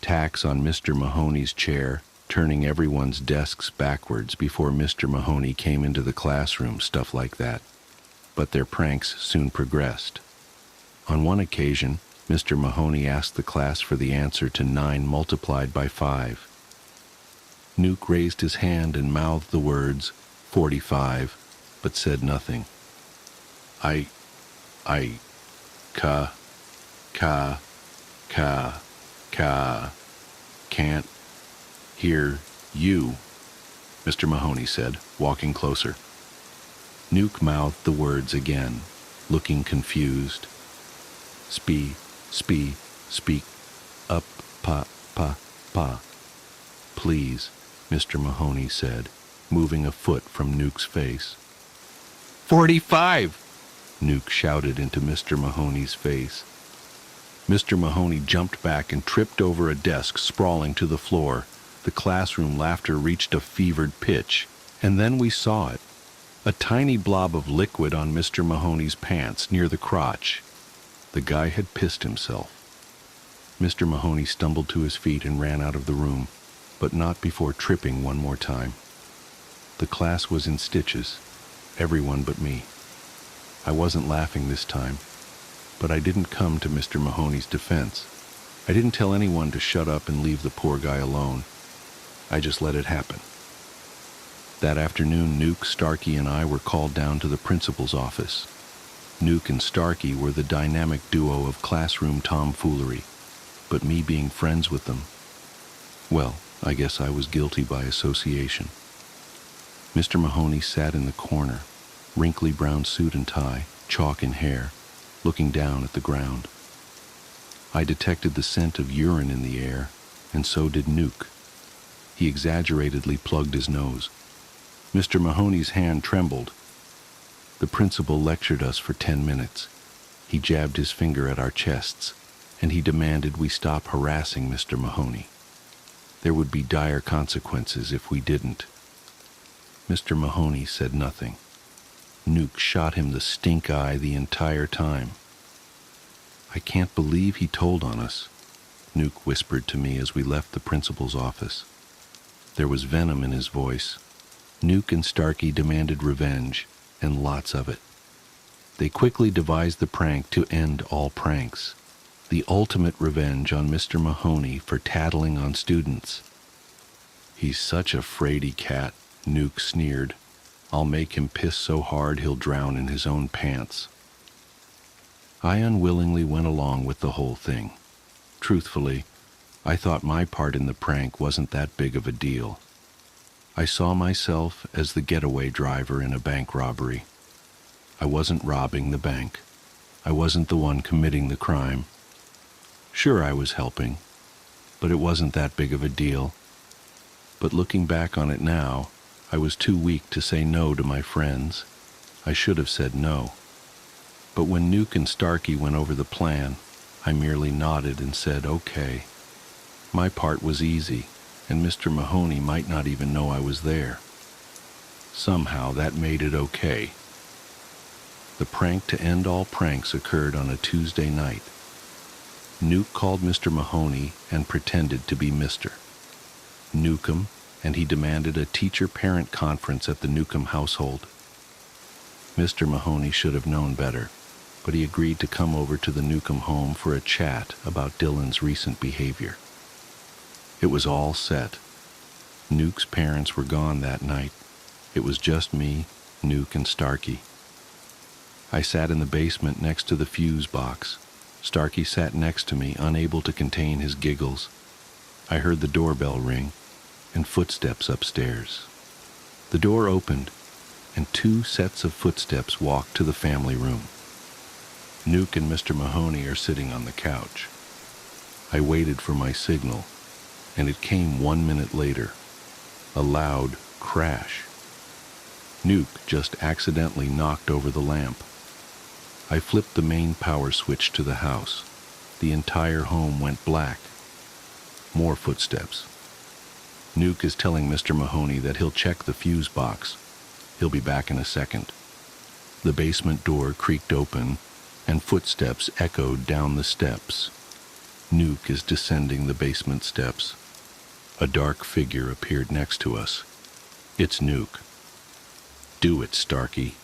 tacks on Mr. Mahoney's chair, turning everyone's desks backwards before Mr. Mahoney came into the classroom, stuff like that. But their pranks soon progressed. On one occasion, Mr. Mahoney asked the class for the answer to 9 multiplied by 5. Nuke raised his hand and mouthed the words, 45, but said nothing. I, ca, can't hear you, Mr. Mahoney said, walking closer. Nuke mouthed the words again, looking confused. Speak, up, pa. Please, Mr. Mahoney said, moving a foot from Nuke's face. 45! Nuke shouted into Mr. Mahoney's face. Mr. Mahoney jumped back and tripped over a desk sprawling to the floor. The classroom laughter reached a fevered pitch, and then we saw it. A tiny blob of liquid on Mr. Mahoney's pants near the crotch. The guy had pissed himself. Mr. Mahoney stumbled to his feet and ran out of the room, but not before tripping one more time. The class was in stitches, everyone but me. I wasn't laughing this time, but I didn't come to Mr. Mahoney's defense. I didn't tell anyone to shut up and leave the poor guy alone. I just let it happen. That afternoon, Nuke, Starkey, and I were called down to the principal's office. Nuke and Starkey were the dynamic duo of classroom tomfoolery, but me being friends with them, well, I guess I was guilty by association. Mr. Mahoney sat in the corner, wrinkly brown suit and tie, chalk in hair, looking down at the ground. I detected the scent of urine in the air, and so did Nuke. He exaggeratedly plugged his nose. Mr. Mahoney's hand trembled. The principal lectured us for 10 minutes. He jabbed his finger at our chests, and he demanded we stop harassing Mr. Mahoney. There would be dire consequences if we didn't. Mr. Mahoney said nothing. Nuke shot him the stink eye the entire time. I can't believe he told on us, Nuke whispered to me as we left the principal's office. There was venom in his voice. Nuke and Starkey demanded revenge, and lots of it. They quickly devised the prank to end all pranks, the ultimate revenge on Mr. Mahoney for tattling on students. He's such a fraidy cat, Nuke sneered. I'll make him piss so hard he'll drown in his own pants. I unwillingly went along with the whole thing. Truthfully, I thought my part in the prank wasn't that big of a deal. I saw myself as the getaway driver in a bank robbery. I wasn't robbing the bank. I wasn't the one committing the crime. Sure, I was helping, but it wasn't that big of a deal. But looking back on it now, I was too weak to say no to my friends. I should have said no. But when Nuke and Starkey went over the plan, I merely nodded and said, okay. My part was easy, and Mr. Mahoney might not even know I was there. Somehow that made it okay. The prank to end all pranks occurred on a Tuesday night. Nuke called Mr. Mahoney and pretended to be Mr. Newcomb, and he demanded a teacher-parent conference at the Newcomb household. Mr. Mahoney should have known better, but he agreed to come over to the Newcomb home for a chat about Dylan's recent behavior. It was all set. Nuke's parents were gone that night. It was just me, Nuke, and Starkey. I sat in the basement next to the fuse box. Starkey sat next to me, unable to contain his giggles. I heard the doorbell ring and footsteps upstairs. The door opened, and 2 sets of footsteps walked to the family room. Nuke and Mr. Mahoney are sitting on the couch. I waited for my signal, and it came 1 minute later. A loud crash. Nuke just accidentally knocked over the lamp. I flipped the main power switch to the house. The entire home went black. More footsteps. Nuke is telling Mr. Mahoney that he'll check the fuse box. He'll be back in a second. The basement door creaked open, and footsteps echoed down the steps. Nuke is descending the basement steps. A dark figure appeared next to us. It's Nuke. "Do it, Starkey,"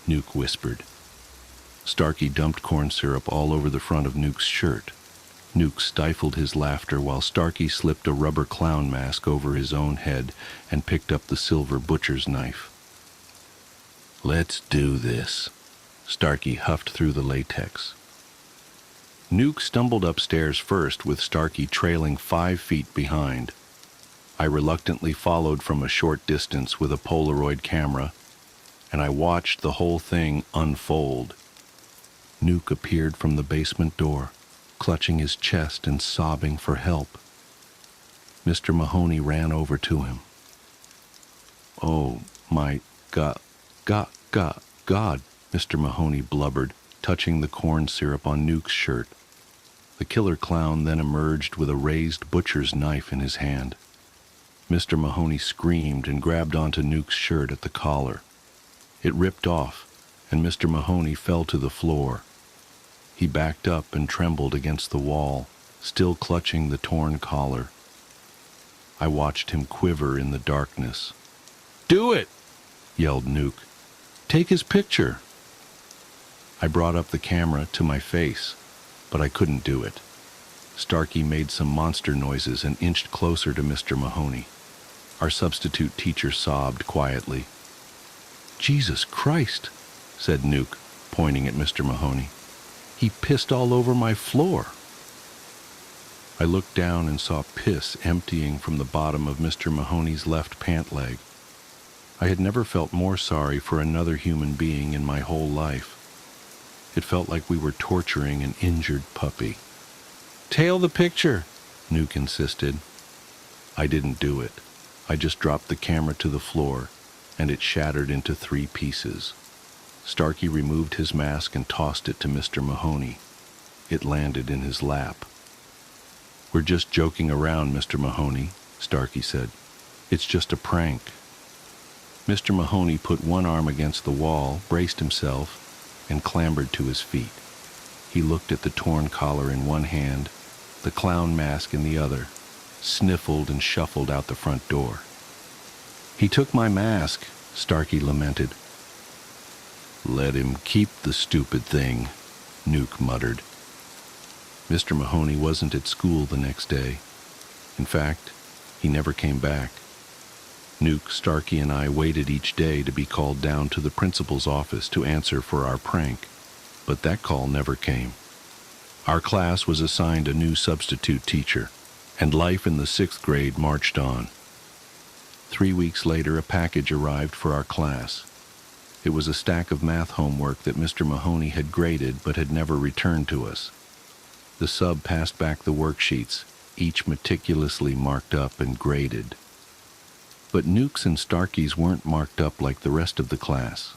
Nuke whispered. Starkey dumped corn syrup all over the front of Nuke's shirt. Nuke stifled his laughter while Starkey slipped a rubber clown mask over his own head and picked up the silver butcher's knife. "Let's do this." Starkey huffed through the latex. Nuke stumbled upstairs first, with Starkey trailing 5 feet behind. I reluctantly followed from a short distance with a Polaroid camera, and I watched the whole thing unfold. Nuke appeared from the basement door, clutching his chest and sobbing for help. Mr. Mahoney ran over to him. "Oh, my God, Mr. Mahoney blubbered, touching the corn syrup on Nuke's shirt. The killer clown then emerged with a raised butcher's knife in his hand. Mr. Mahoney screamed and grabbed onto Nuke's shirt at the collar. It ripped off, and Mr. Mahoney fell to the floor. He backed up and trembled against the wall, still clutching the torn collar. I watched him quiver in the darkness. "Do it!" yelled Nuke. "Take his picture!" I brought up the camera to my face, but I couldn't do it. Starkey made some monster noises and inched closer to Mr. Mahoney. Our substitute teacher sobbed quietly. "Jesus Christ," said Nuke, pointing at Mr. Mahoney. "He pissed all over my floor." I looked down and saw piss emptying from the bottom of Mr. Mahoney's left pant leg. I had never felt more sorry for another human being in my whole life. It felt like we were torturing an injured puppy. "Tail the picture," Nuke insisted. I didn't do it. I just dropped the camera to the floor, and it shattered into 3 pieces. Starkey removed his mask and tossed it to Mr. Mahoney. It landed in his lap. "We're just joking around, Mr. Mahoney," Starkey said. "It's just a prank." Mr. Mahoney put one arm against the wall, braced himself, and clambered to his feet. He looked at the torn collar in one hand, the clown mask in the other, sniffled and shuffled out the front door. "He took my mask," Starkey lamented. "Let him keep the stupid thing," Nuke muttered. Mr. Mahoney wasn't at school the next day. In fact, he never came back. Nuke, Starkey, and I waited each day to be called down to the principal's office to answer for our prank, but that call never came. Our class was assigned a new substitute teacher, and life in the 6th grade marched on. 3 weeks later, a package arrived for our class. It was a stack of math homework that Mr. Mahoney had graded but had never returned to us. The sub passed back the worksheets, each meticulously marked up and graded. But Nuke's and Starkey's weren't marked up like the rest of the class.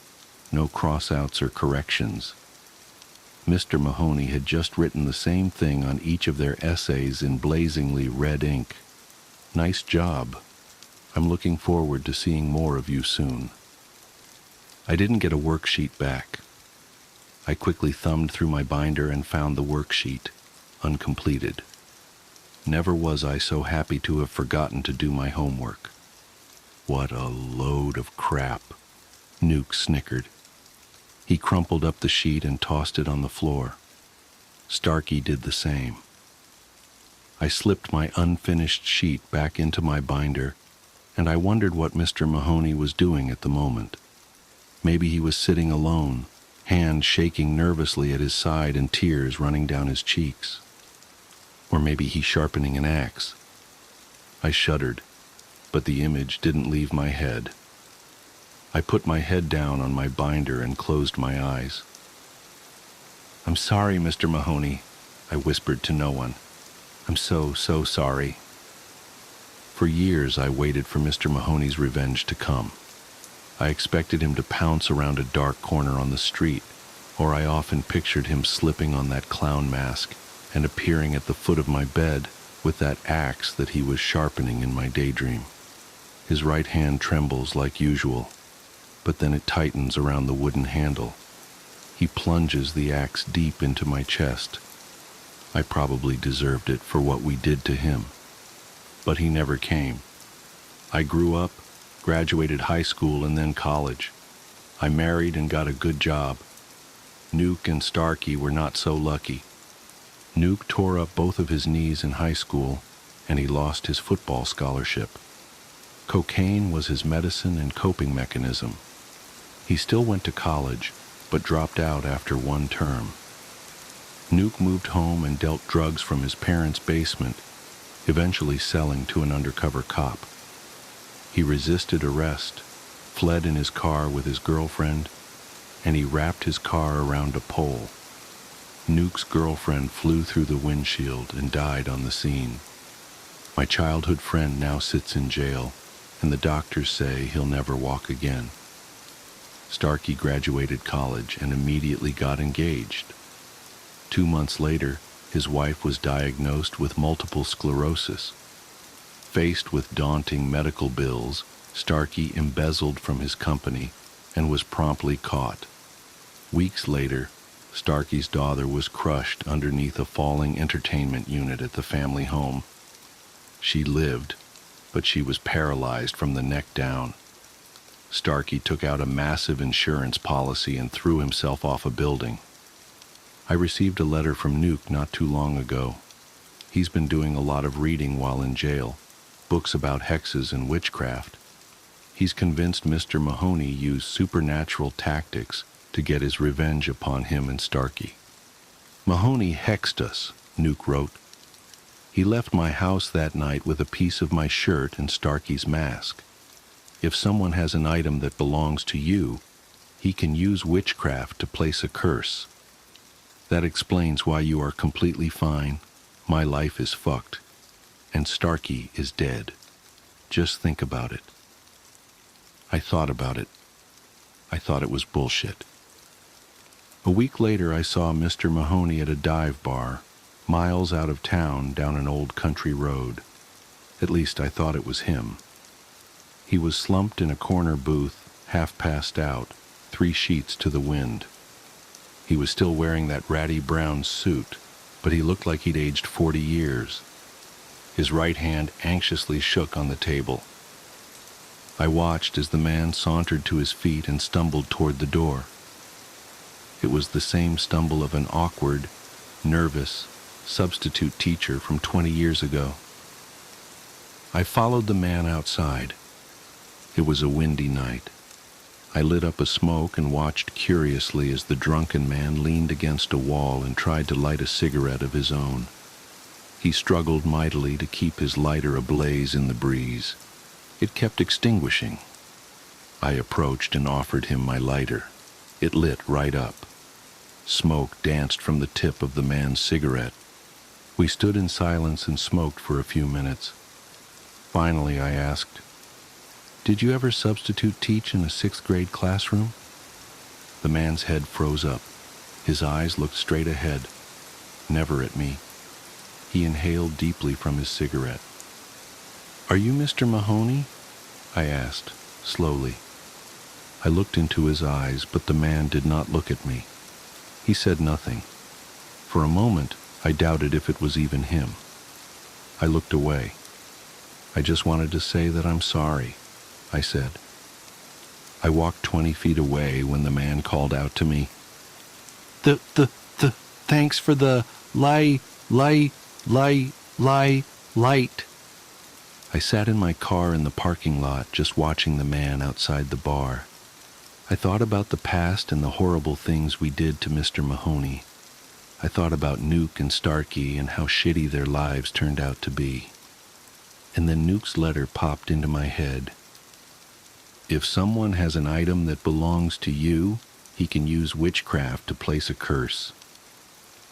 No crossouts or corrections. Mr. Mahoney had just written the same thing on each of their essays in blazingly red ink. Nice job. I'm looking forward to seeing more of you soon. I didn't get a worksheet back. I quickly thumbed through my binder and found the worksheet, uncompleted. Never was I so happy to have forgotten to do my homework. What a load of crap, Nuke snickered. He crumpled up the sheet and tossed it on the floor. Starkey did the same. I slipped my unfinished sheet back into my binder, and I wondered what Mr. Mahoney was doing at the moment. Maybe he was sitting alone, hands shaking nervously at his side and tears running down his cheeks. Or maybe he's sharpening an axe. I shuddered, but the image didn't leave my head. I put my head down on my binder and closed my eyes. "I'm sorry, Mr. Mahoney," I whispered to no one. "I'm so sorry." For years I waited for Mr. Mahoney's revenge to come. I expected him to pounce around a dark corner on the street, or I often pictured him slipping on that clown mask and appearing at the foot of my bed with that axe that he was sharpening in my daydream. His right hand trembles like usual, but then it tightens around the wooden handle. He plunges the axe deep into my chest. I probably deserved it for what we did to him. But he never came. I grew up, graduated high school and then college. I married and got a good job. Nuke and Starkey were not so lucky. Nuke tore up both of his knees in high school, and he lost his football scholarship. Cocaine was his medicine and coping mechanism. He still went to college, but dropped out after one term. Nuke moved home and dealt drugs from his parents' basement, eventually selling to an undercover cop. He resisted arrest, fled in his car with his girlfriend, and he wrapped his car around a pole. Nuke's girlfriend flew through the windshield and died on the scene. My childhood friend now sits in jail, and the doctors say he'll never walk again. Starkey graduated college and immediately got engaged. 2 months later, his wife was diagnosed with multiple sclerosis. Faced with daunting medical bills, Starkey embezzled from his company and was promptly caught. Weeks later, Starkey's daughter was crushed underneath a falling entertainment unit at the family home. She lived, but she was paralyzed from the neck down. Starkey took out a massive insurance policy and threw himself off a building. I received a letter from Nuke not too long ago. He's been doing a lot of reading while in jail, books about hexes and witchcraft. He's convinced Mr. Mahoney used supernatural tactics to get his revenge upon him and Starkey. Mahoney hexed us, Nuke wrote. He left my house that night with a piece of my shirt and Starkey's mask. If someone has an item that belongs to you, he can use witchcraft to place a curse. That explains why you are completely fine, my life is fucked, and Starkey is dead. Just think about it. I thought about it. I thought it was bullshit. A week later, I saw Mr. Mahoney at a dive bar, miles out of town down an old country road. At least I thought it was him. He was slumped in a corner booth, half passed out, 3 sheets to the wind. He was still wearing that ratty brown suit, but he looked like he'd aged 40 years. His right hand anxiously shook on the table. I watched as the man sauntered to his feet and stumbled toward the door. It was the same stumble of an awkward, nervous, substitute teacher from 20 years ago. I followed the man outside. It was a windy night. I lit up a smoke and watched curiously as the drunken man leaned against a wall and tried to light a cigarette of his own. He struggled mightily to keep his lighter ablaze in the breeze. It kept extinguishing. I approached and offered him my lighter. It lit right up. Smoke danced from the tip of the man's cigarette. We stood in silence and smoked for a few minutes. Finally, I asked, "Did you ever substitute teach in a 6th grade classroom?" The man's head froze up. His eyes looked straight ahead, never at me. He inhaled deeply from his cigarette. "Are you Mr. Mahoney?" I asked, slowly. I looked into his eyes, but the man did not look at me. He said nothing. For a moment, I doubted if it was even him. I looked away. "I just wanted to say that I'm sorry," I said. I walked 20 feet away when the man called out to me, Thanks for the light. I sat in my car in the parking lot just watching the man outside the bar. I thought about the past and the horrible things we did to Mr. Mahoney. I thought about Nuke and Starkey and how shitty their lives turned out to be. And then Nuke's letter popped into my head. If someone has an item that belongs to you, he can use witchcraft to place a curse.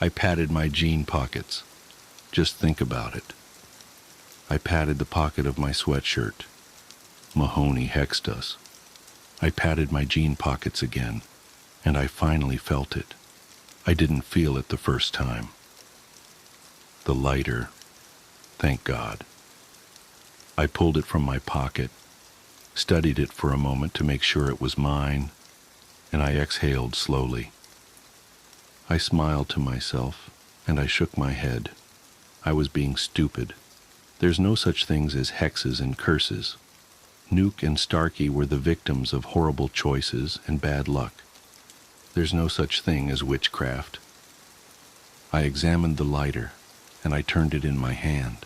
I patted my jean pockets. Just think about it. I patted the pocket of my sweatshirt. Mahoney hexed us. I patted my jean pockets again, and I finally felt it. I didn't feel it the first time. The lighter. Thank God. I pulled it from my pocket, studied it for a moment to make sure it was mine, and I exhaled slowly. I smiled to myself, and I shook my head. I was being stupid. There's no such things as hexes and curses. Nuke and Starkey were the victims of horrible choices and bad luck. There's no such thing as witchcraft. I examined the lighter, and I turned it in my hand.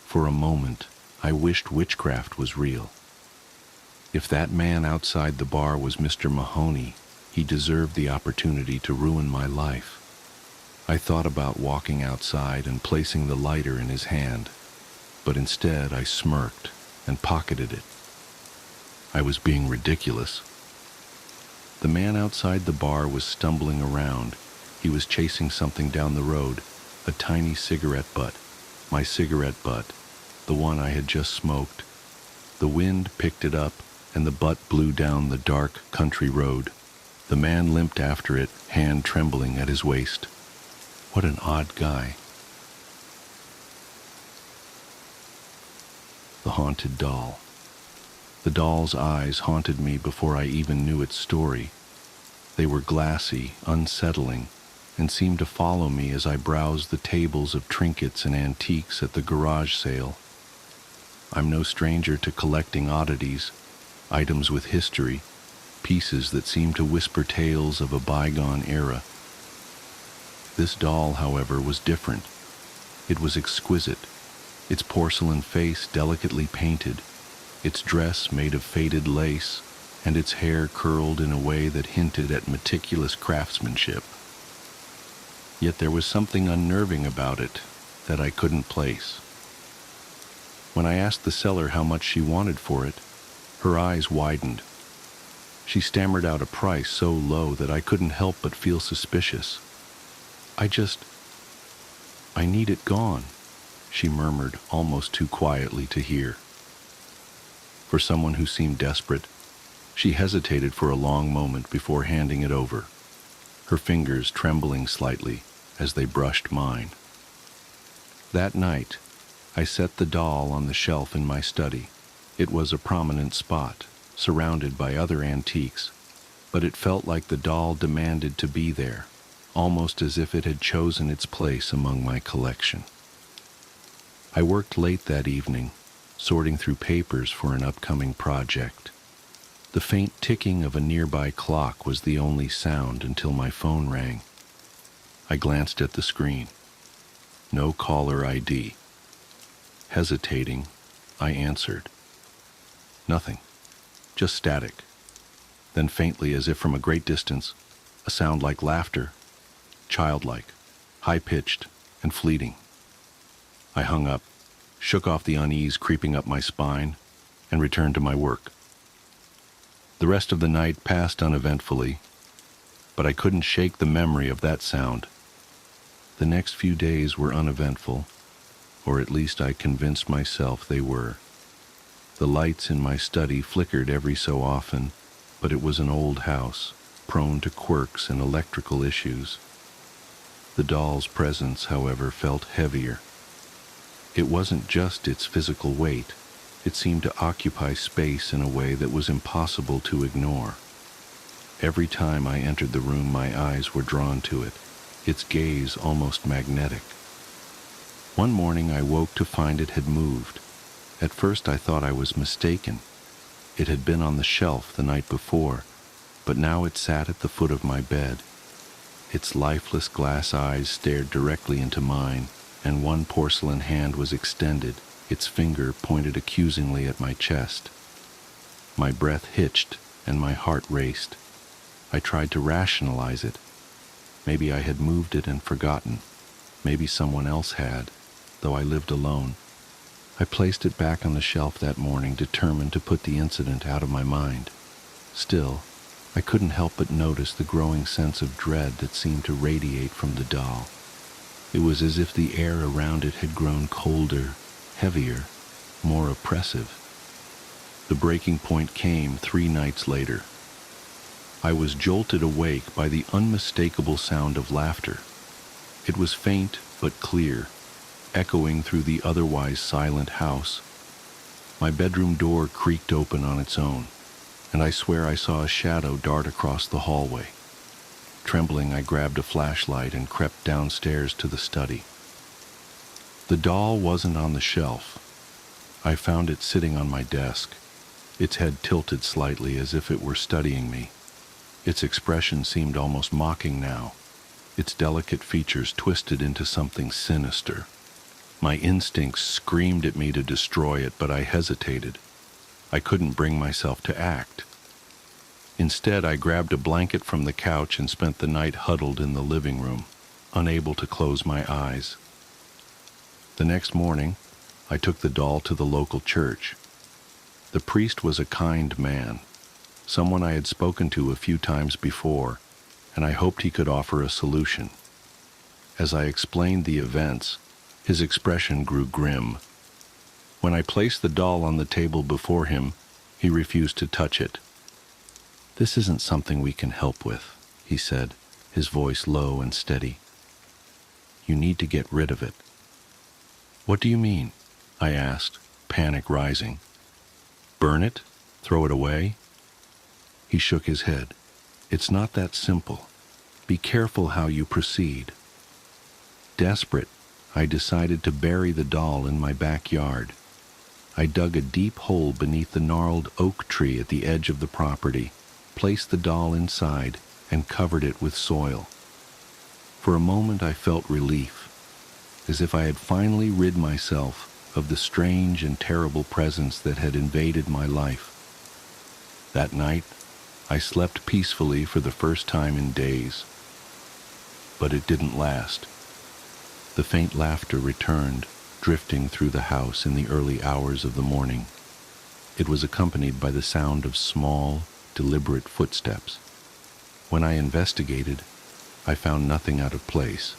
For a moment, I wished witchcraft was real. If that man outside the bar was Mr. Mahoney, he deserved the opportunity to ruin my life. I thought about walking outside and placing the lighter in his hand, but instead I smirked and pocketed it. I was being ridiculous. The man outside the bar was stumbling around. He was chasing something down the road, a tiny cigarette butt, my cigarette butt, the one I had just smoked. The wind picked it up, and the butt blew down the dark country road. The man limped after it, hand trembling at his waist. What an odd guy. The haunted doll. The doll's eyes haunted me before I even knew its story. They were glassy, unsettling, and seemed to follow me as I browsed the tables of trinkets and antiques at the garage sale. I'm no stranger to collecting oddities, items with history, pieces that seem to whisper tales of a bygone era. This doll, however, was different. It was exquisite, its porcelain face delicately painted, its dress made of faded lace, and its hair curled in a way that hinted at meticulous craftsmanship. Yet there was something unnerving about it that I couldn't place. When I asked the seller how much she wanted for it, her eyes widened. She stammered out a price so low that I couldn't help but feel suspicious. I need it gone, she murmured almost too quietly to hear. For someone who seemed desperate, she hesitated for a long moment before handing it over, her fingers trembling slightly as they brushed mine. That night, I set the doll on the shelf in my study. It was a prominent spot, surrounded by other antiques, but it felt like the doll demanded to be there, almost as if it had chosen its place among my collection. I worked late that evening, sorting through papers for an upcoming project. The faint ticking of a nearby clock was the only sound until my phone rang. I glanced at the screen. No caller ID. Hesitating, I answered. Nothing. Just static. Then faintly, as if from a great distance, a sound like laughter, childlike, high-pitched, and fleeting. I hung up, shook off the unease creeping up my spine, and returned to my work. The rest of the night passed uneventfully, but I couldn't shake the memory of that sound. The next few days were uneventful, or at least I convinced myself they were. The lights in my study flickered every so often, but it was an old house, prone to quirks and electrical issues. The doll's presence, however, felt heavier. It wasn't just its physical weight. It seemed to occupy space in a way that was impossible to ignore. Every time I entered the room, my eyes were drawn to it, its gaze almost magnetic. One morning I woke to find it had moved. At first I thought I was mistaken. It had been on the shelf the night before, but now it sat at the foot of my bed. Its lifeless glass eyes stared directly into mine, and one porcelain hand was extended, its finger pointed accusingly at my chest. My breath hitched, and my heart raced. I tried to rationalize it. Maybe I had moved it and forgotten. Maybe someone else had, though I lived alone. I placed it back on the shelf that morning, determined to put the incident out of my mind. Still, I couldn't help but notice the growing sense of dread that seemed to radiate from the doll. It was as if the air around it had grown colder, heavier, more oppressive. The breaking point came 3 nights later. I was jolted awake by the unmistakable sound of laughter. It was faint but clear, echoing through the otherwise silent house. My bedroom door creaked open on its own, and I swear I saw a shadow dart across the hallway. Trembling, I grabbed a flashlight and crept downstairs to the study. The doll wasn't on the shelf. I found it sitting on my desk, its head tilted slightly as if it were studying me. Its expression seemed almost mocking now, its delicate features twisted into something sinister. My instincts screamed at me to destroy it, but I hesitated. I couldn't bring myself to act. Instead, I grabbed a blanket from the couch and spent the night huddled in the living room, unable to close my eyes. The next morning, I took the doll to the local church. The priest was a kind man, someone I had spoken to a few times before, and I hoped he could offer a solution. As I explained the events, his expression grew grim. When I placed the doll on the table before him, he refused to touch it. "This isn't something we can help with," he said, his voice low and steady. "You need to get rid of it." "What do you mean?" I asked, panic rising. "Burn it? Throw it away?" He shook his head. "It's not that simple. Be careful how you proceed." Desperate, I decided to bury the doll in my backyard. I dug a deep hole beneath the gnarled oak tree at the edge of the property, placed the doll inside, and covered it with soil. For a moment I felt relief, as if I had finally rid myself of the strange and terrible presence that had invaded my life. That night, I slept peacefully for the first time in days. But it didn't last. The faint laughter returned, drifting through the house in the early hours of the morning. It was accompanied by the sound of small, deliberate footsteps. When I investigated, I found nothing out of place,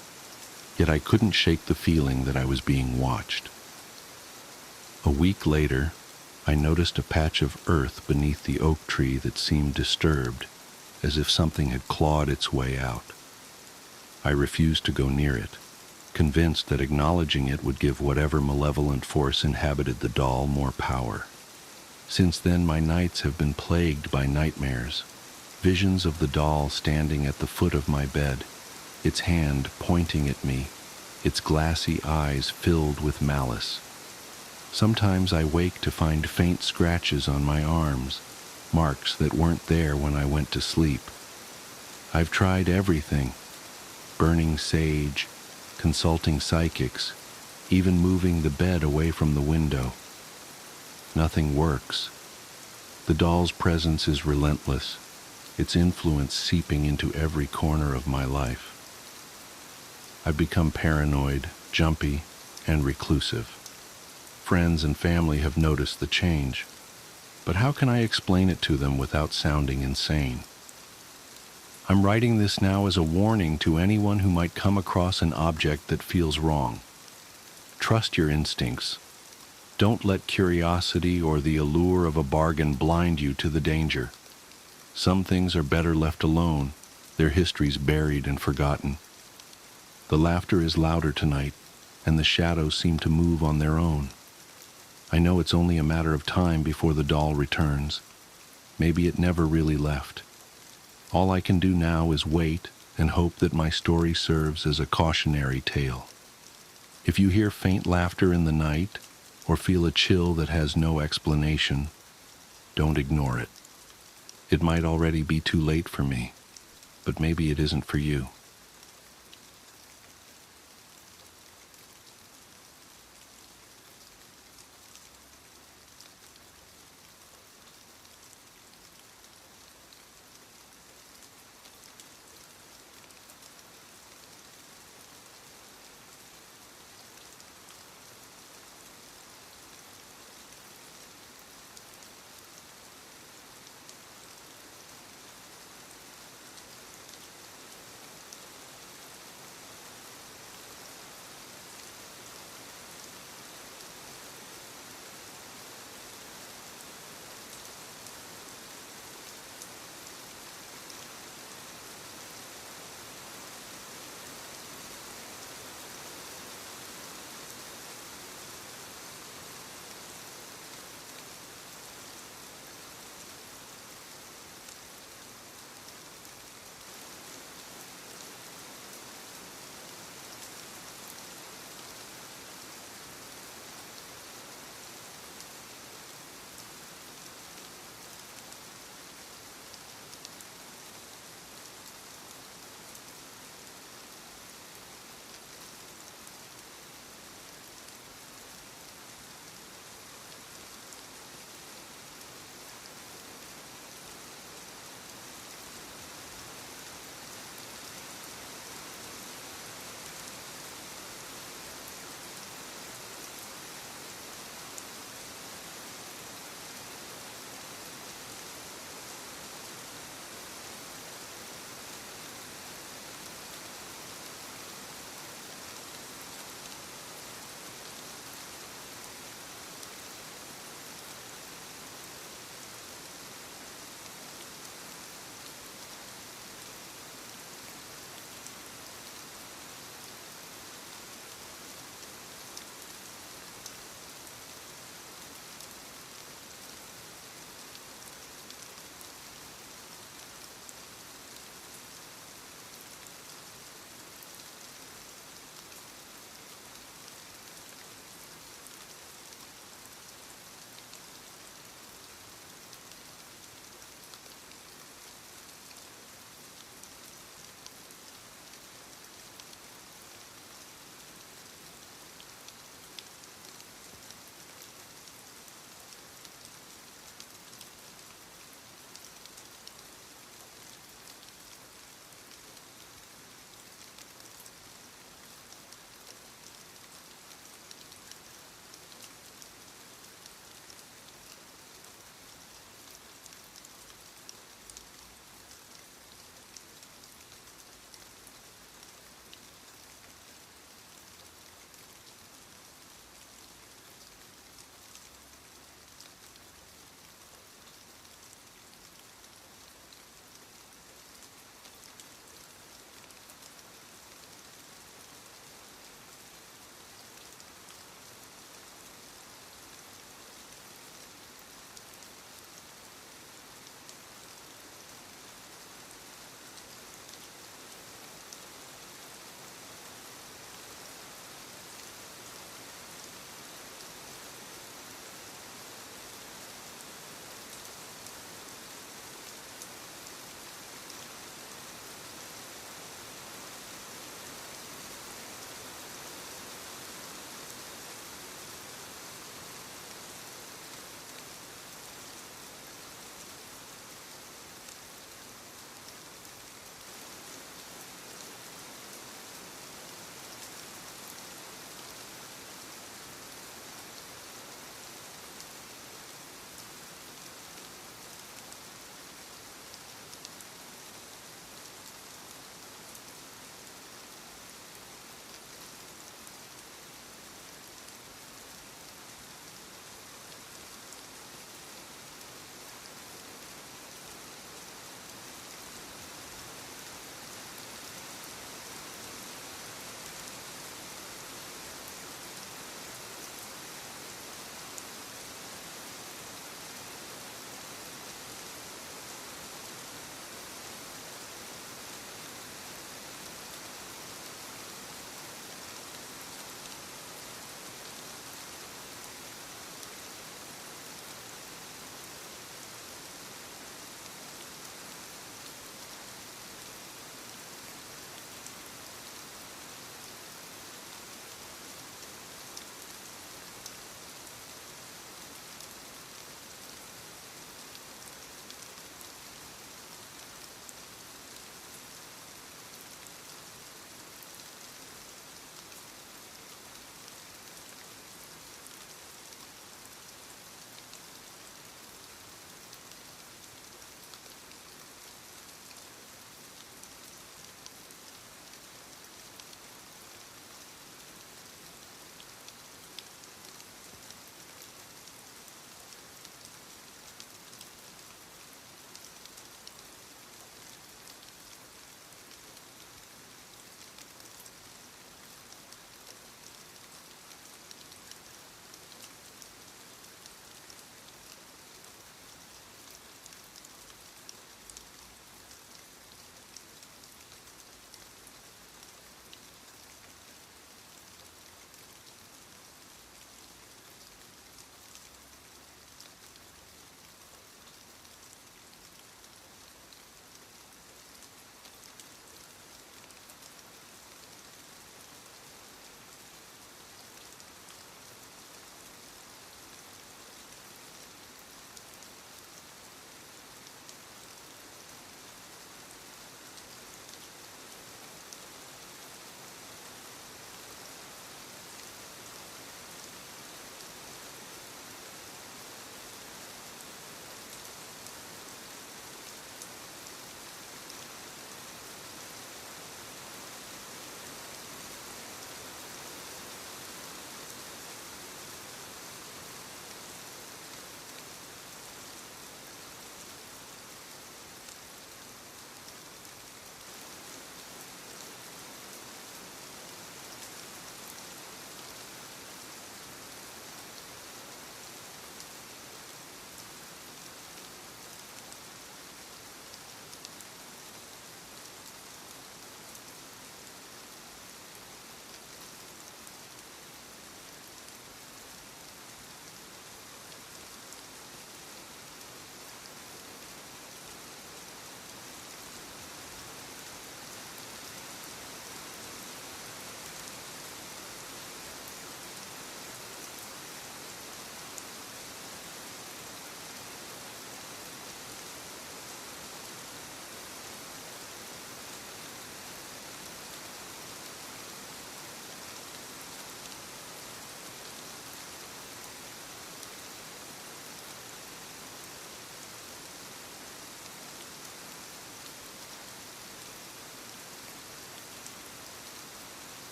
yet I couldn't shake the feeling that I was being watched. A week later, I noticed a patch of earth beneath the oak tree that seemed disturbed, as if something had clawed its way out. I refused to go near it, convinced that acknowledging it would give whatever malevolent force inhabited the doll more power. Since then, my nights have been plagued by nightmares, visions of the doll standing at the foot of my bed, its hand pointing at me, its glassy eyes filled with malice. Sometimes I wake to find faint scratches on my arms, marks that weren't there when I went to sleep. I've tried everything: burning sage, consulting psychics, even moving the bed away from the window. Nothing works. The doll's presence is relentless, its influence seeping into every corner of my life. I've become paranoid, jumpy, and reclusive. Friends and family have noticed the change, but how can I explain it to them without sounding insane? I'm writing this now as a warning to anyone who might come across an object that feels wrong. Trust your instincts. Don't let curiosity or the allure of a bargain blind you to the danger. Some things are better left alone, their histories buried and forgotten. The laughter is louder tonight, and the shadows seem to move on their own. I know it's only a matter of time before the doll returns. Maybe it never really left. All I can do now is wait and hope that my story serves as a cautionary tale. If you hear faint laughter in the night, or feel a chill that has no explanation, don't ignore it. It might already be too late for me, but maybe it isn't for you.